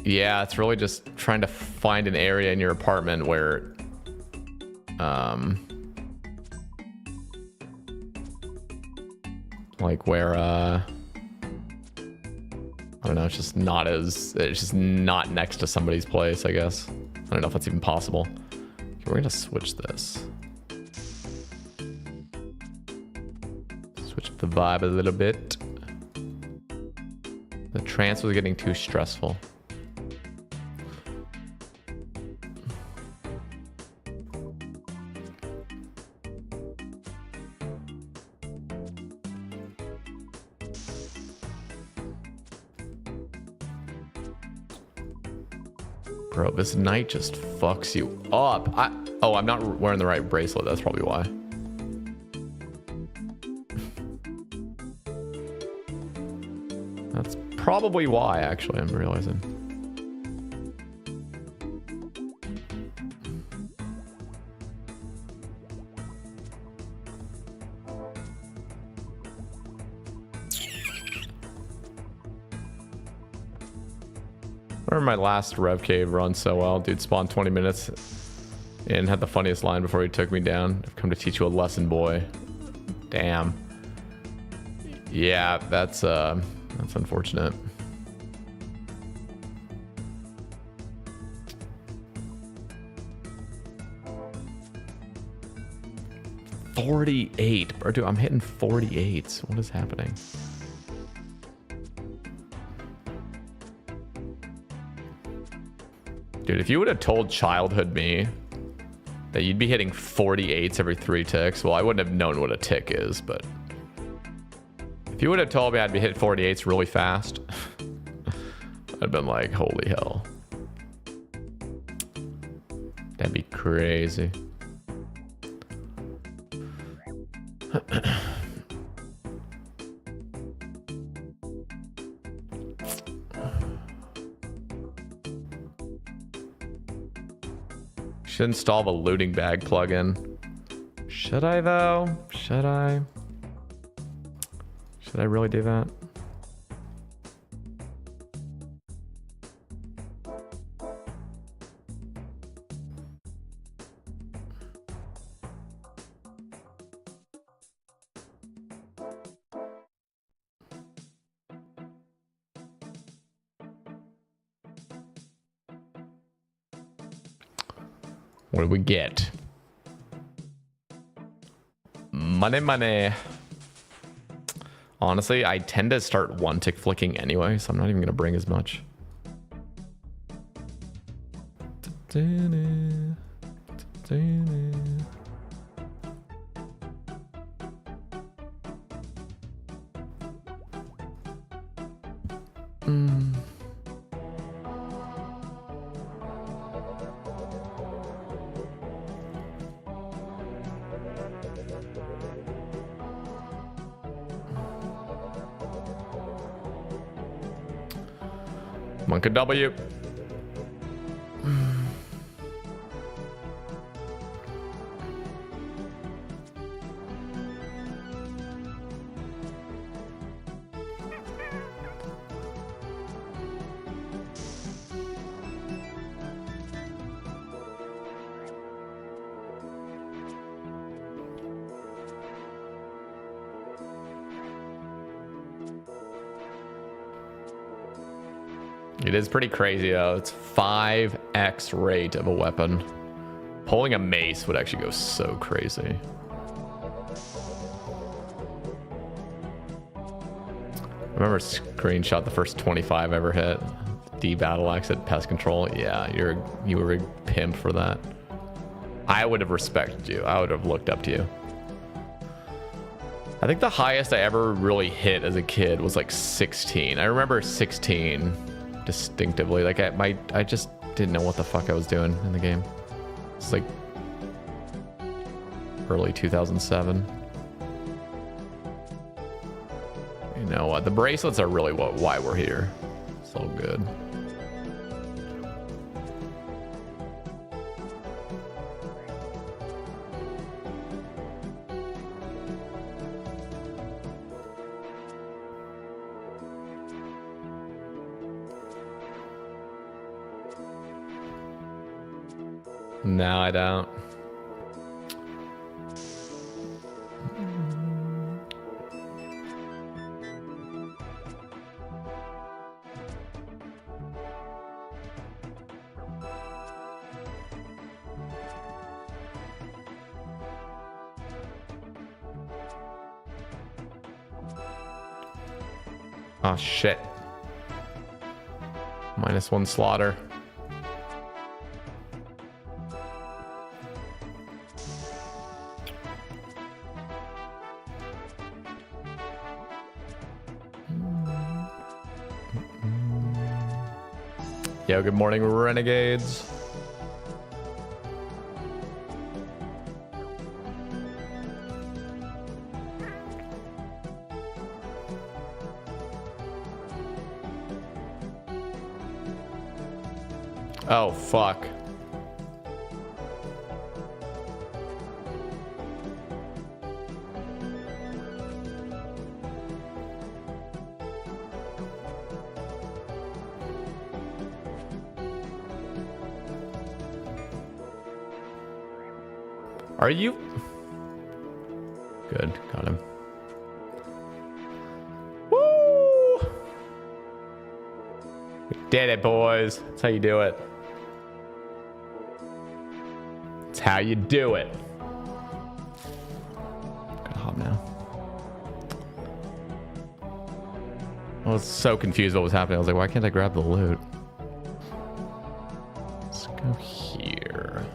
yeah, it's really just trying to find an area in your apartment where like where I don't know, it's just not next to somebody's place, I guess. I don't know if that's even possible. Okay, we're gonna switch this. Switch up the vibe a little bit. The trance was getting too stressful. Bro, this night just fucks you up. Oh, I'm not wearing the right bracelet. That's probably why. That's probably why, actually, I'm realizing. Remember my last Rev Cave run so well. Dude spawned 20 minutes and had the funniest line before he took me down. I've come to teach you a lesson, boy. Damn. Yeah, that's unfortunate. $48. Bro, dude, I'm hitting 48s. What is happening? Dude, if you would have told childhood me that you'd be hitting 48s every 3 ticks, well, I wouldn't have known what a tick is, but if you would have told me I'd be hitting 48s really fast, I'd been like, holy hell. That'd be crazy. Should install the looting bag plugin. Should I though? Should I? Should I really do that? What do we get? Money, money. Honestly, I tend to start one tick flicking anyway, so I'm not even gonna bring as much. Monk and W. It is pretty crazy though. It's 5x rate of a weapon. Pulling a mace would actually go so crazy. I remember screenshot the first 25 I ever hit. D battle axe at pest control. Yeah, you were a pimp for that. I would have respected you. I would have looked up to you. I think the highest I ever really hit as a kid was like 16. I remember 16 distinctively. Like I just didn't know what the fuck I was doing in the game. It's like early 2007. You know what? The bracelets are really why we're here. It's all good. No, I don't. Oh shit. -1 slaughter. Yo, good morning, renegades. Oh, fuck. Are you? Good, got him. Woo! We did it, boys. That's how you do it. That's how you do it. Gotta hop now. I was so confused what was happening. I was like, why can't I grab the loot? Let's go here.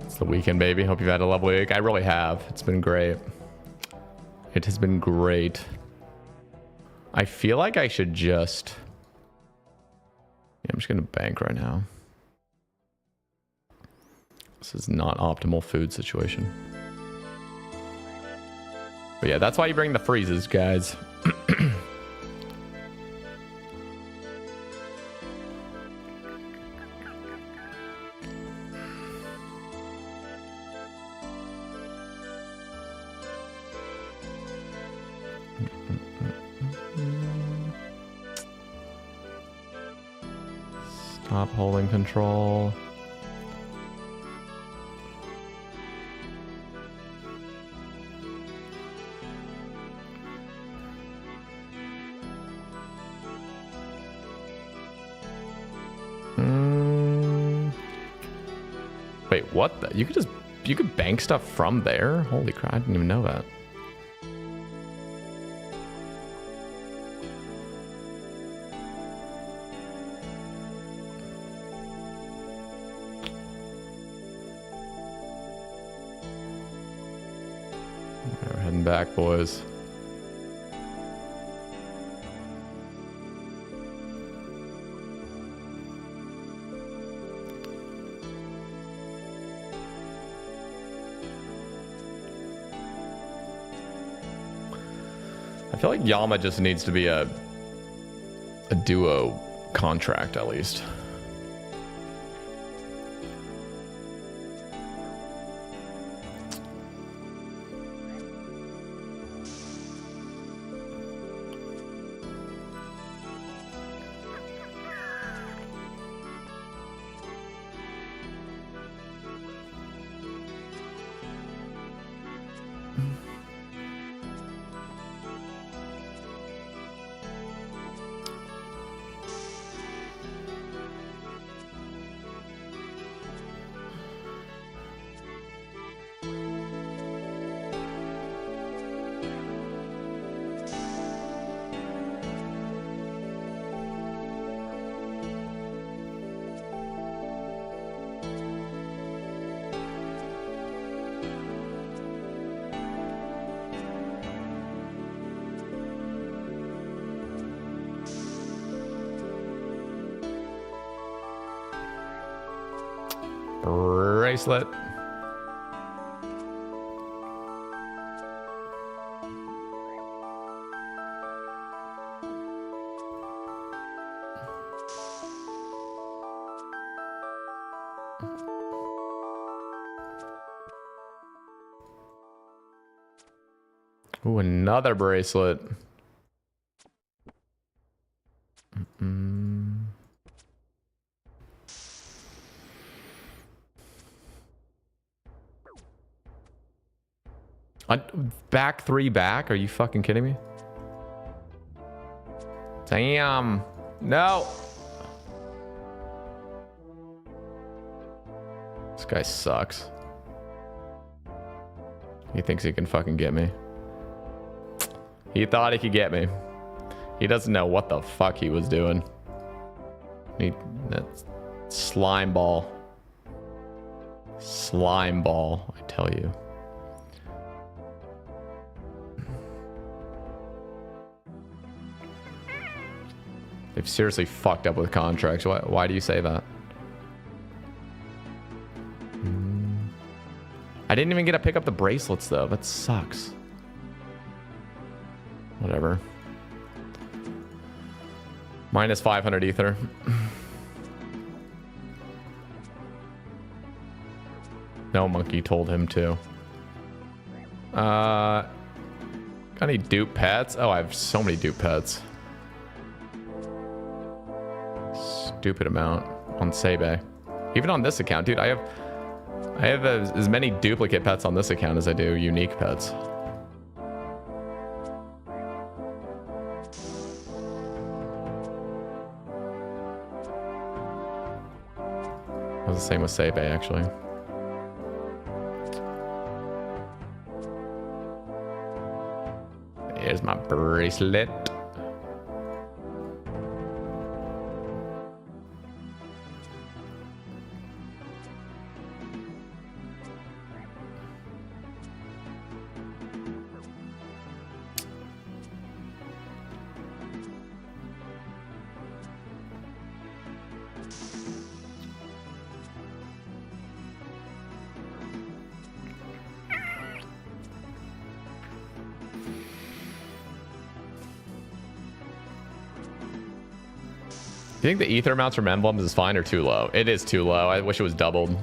It's the weekend, baby. Hope you've had a lovely week. I really have. It's been great. It has been great. I feel like I should just... Yeah, I'm just gonna bank right now. This is not optimal food situation. But yeah, that's why you bring the freezes, guys. Stop holding control. Wait, what the? You could bank stuff from there? Holy crap, I didn't even know that. We're heading back, boys. I feel like Yama just needs to be a duo contract at least. Bracelet. Ooh, another bracelet. Back 3 back? Are you fucking kidding me? Damn. No. This guy sucks. He thinks he can fucking get me. He thought he could get me. He doesn't know what the fuck he was doing. That's slime ball. Slime ball, I tell you. They've seriously fucked up with contracts. Why do you say that? I didn't even get to pick up the bracelets though. That sucks. Whatever. Minus 500 ether. No, monkey told him to. Got any dupe pets? Oh, I have so many dupe pets. Stupid amount on Sebe. Even on this account, dude, I have as many duplicate pets on this account as I do unique pets. It was the same with Sebe, actually. Here's my bracelet. Do you think the ether amounts from emblems is fine or too low? It is too low. I wish it was doubled.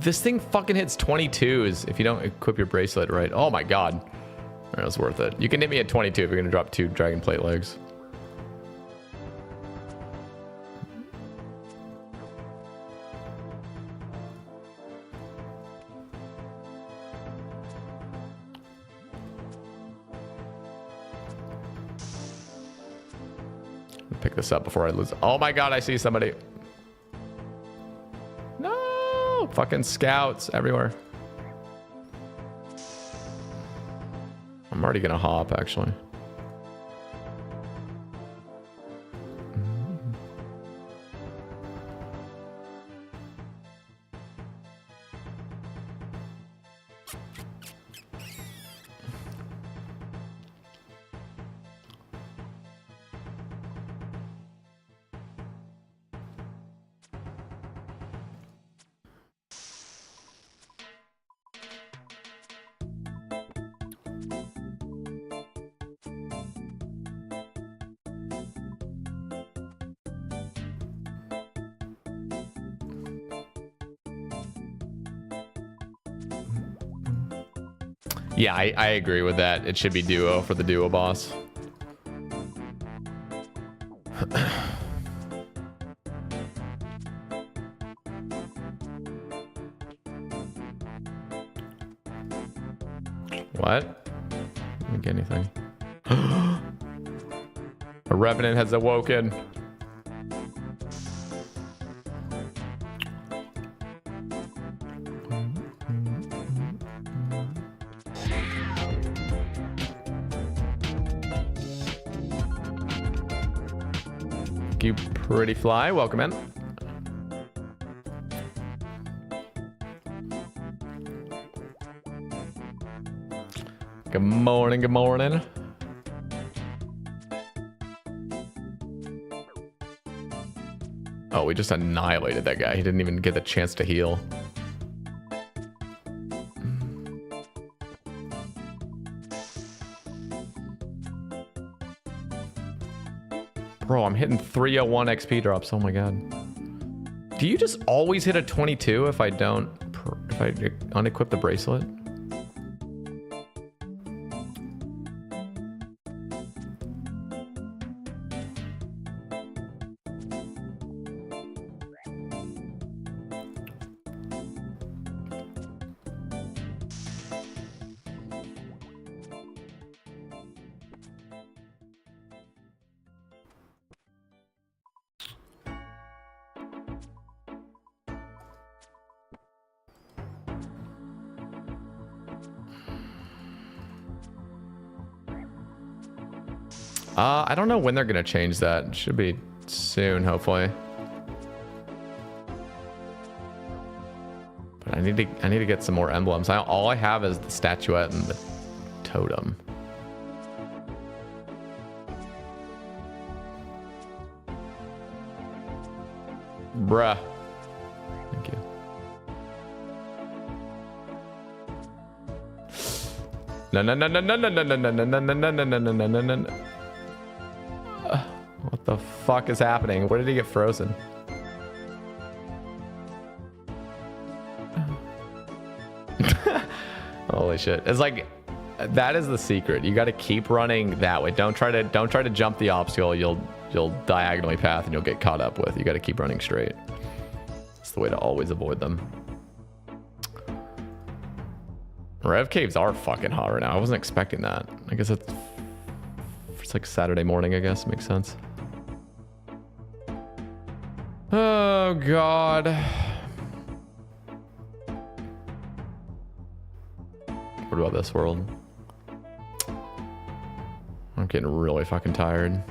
This thing fucking hits 22s if you don't equip your bracelet right. Oh my god. All right, it's worth it. You can hit me at 22 if you're gonna drop 2 dragon plate legs. Pick this up before I lose. Oh my god, I see somebody. No! Fucking scouts everywhere. I'm already gonna hop, actually. Yeah, I agree with that. It should be duo for the duo boss. What? Didn't get anything. A Revenant has awoken. You pretty fly, welcome in. Good morning, good morning. Oh, we just annihilated that guy. He didn't even get the chance to heal. Bro, I'm hitting 301 XP drops. Oh my god. Do you just always hit a 22 if I unequip the bracelet? I don't know when they're gonna change that. It should be soon, hopefully. But I need to get some more emblems. All I have is the statuette and the totem. Bruh. Thank you. No. What the fuck is happening? Where did he get frozen? Holy shit. It's like that is the secret. You got to keep running that way. Don't try to jump the obstacle. You'll diagonally path and you'll get caught up with. You got to keep running straight. It's the way to always avoid them. Rev caves are fucking hot right now. I wasn't expecting that. I guess it's like Saturday morning, I guess. Makes sense. Oh god. What about this world? I'm getting really fucking tired.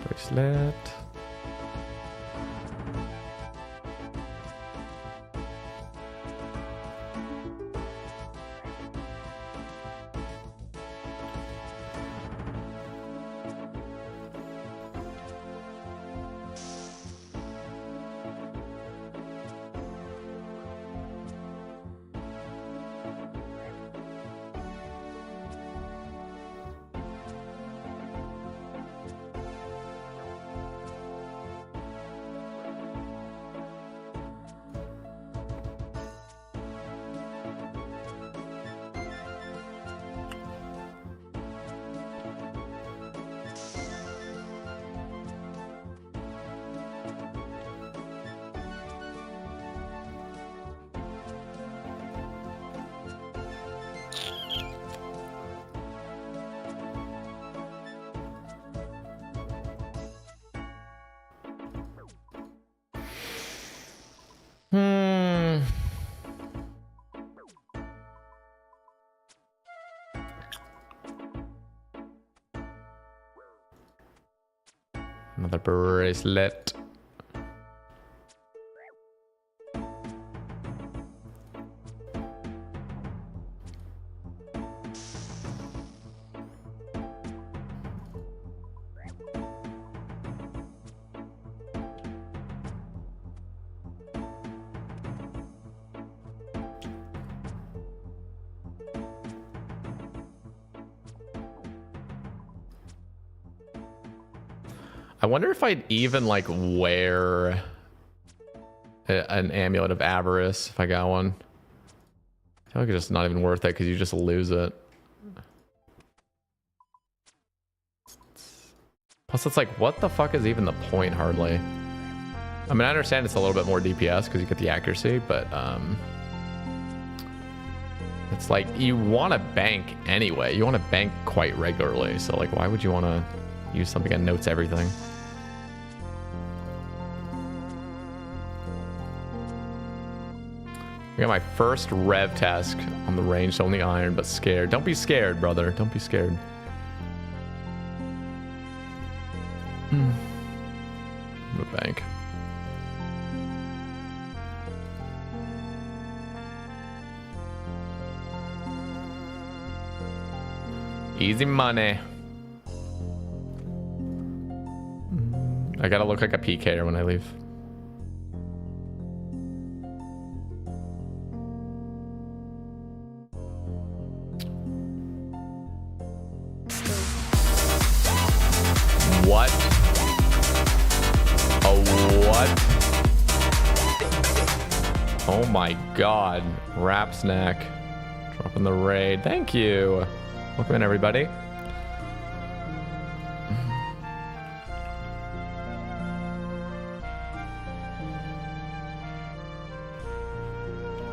Bracelet. Another bracelet. I wonder if I'd even like wear an amulet of avarice if I got one. I feel like it's just not even worth it because you just lose it. Plus it's like, what the fuck is even the point hardly? I mean, I understand it's a little bit more DPS because you get the accuracy, but it's like you want to bank anyway. You want to bank quite regularly. So like, why would you want to use something that notes everything? I got my first rev task on the range, only iron, but scared. Don't be scared, brother. Don't be scared. I'm gonna bank. Easy money. I gotta look like a PKer when I leave. What? A what? Oh my god. Wrap snack. Dropping the raid. Thank you. Welcome in, everybody.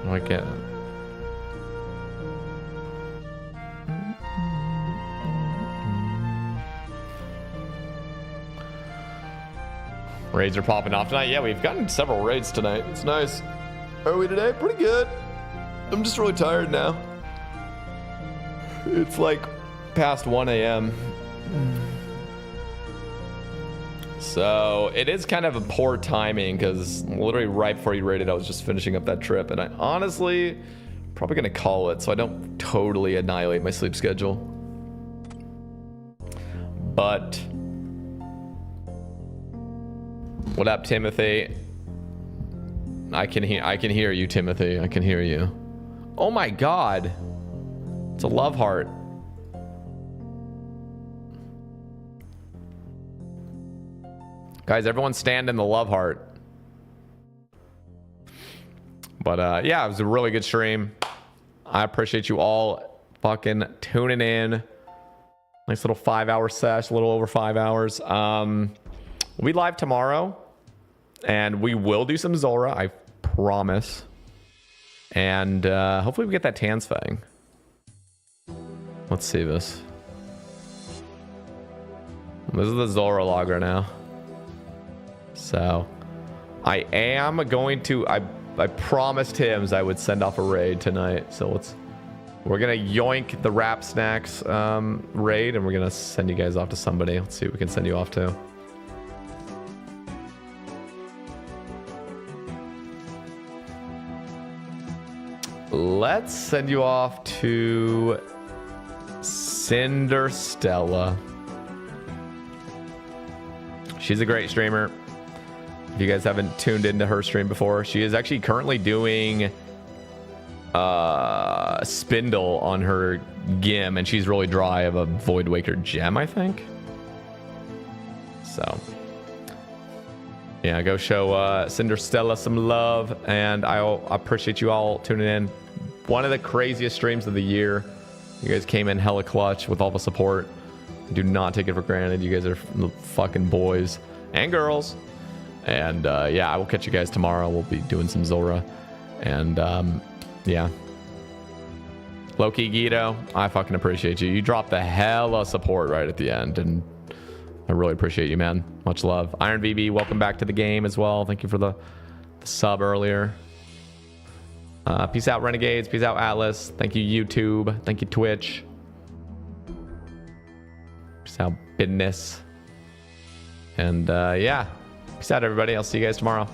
I get. Raids are popping off tonight. Yeah, we've gotten several raids tonight. It's nice. How are we today? Pretty good. I'm just really tired now. It's like past 1 a.m. So it is kind of a poor timing because literally right before you raided, I was just finishing up that trip. And I honestly probably going to call it so I don't totally annihilate my sleep schedule. But what up, Timothy? I can hear you, Timothy. I can hear you. Oh my god. It's a love heart. Guys, everyone stand in the love heart. But yeah, it was a really good stream. I appreciate you all fucking tuning in. Nice little 5-hour sesh, a little over 5 hours. We'll be live tomorrow. And we will do some Zora, I promise. And hopefully we get that Tanz Fang. Let's see this. This is the Zora logger now. So I am going to, I promised Tim's I would send off a raid tonight. So we're gonna yoink the wrap snacks raid and we're gonna send you guys off to somebody. Let's see what we can send you off to. Let's send you off to Cinder Stella. She's a great streamer. If you guys haven't tuned into her stream before, she is actually currently doing Spindle on her Gim, and she's really dry of a Void Waker gem, I think. So yeah, go show Cinder Stella some love, and I appreciate you all tuning in. One of the craziest streams of the year. You guys came in hella clutch with all the support. Do not take it for granted. You guys are fucking boys and girls. And yeah, I will catch you guys tomorrow. We'll be doing some Zora. And yeah. Low-key Guido, I fucking appreciate you. You dropped the hella support right at the end. And I really appreciate you, man. Much love. Iron VB, welcome back to the game as well. Thank you for the sub earlier. Peace out, Renegades. Peace out, Atlas. Thank you, YouTube. Thank you, Twitch. Peace out, business. And yeah, peace out, everybody. I'll see you guys tomorrow.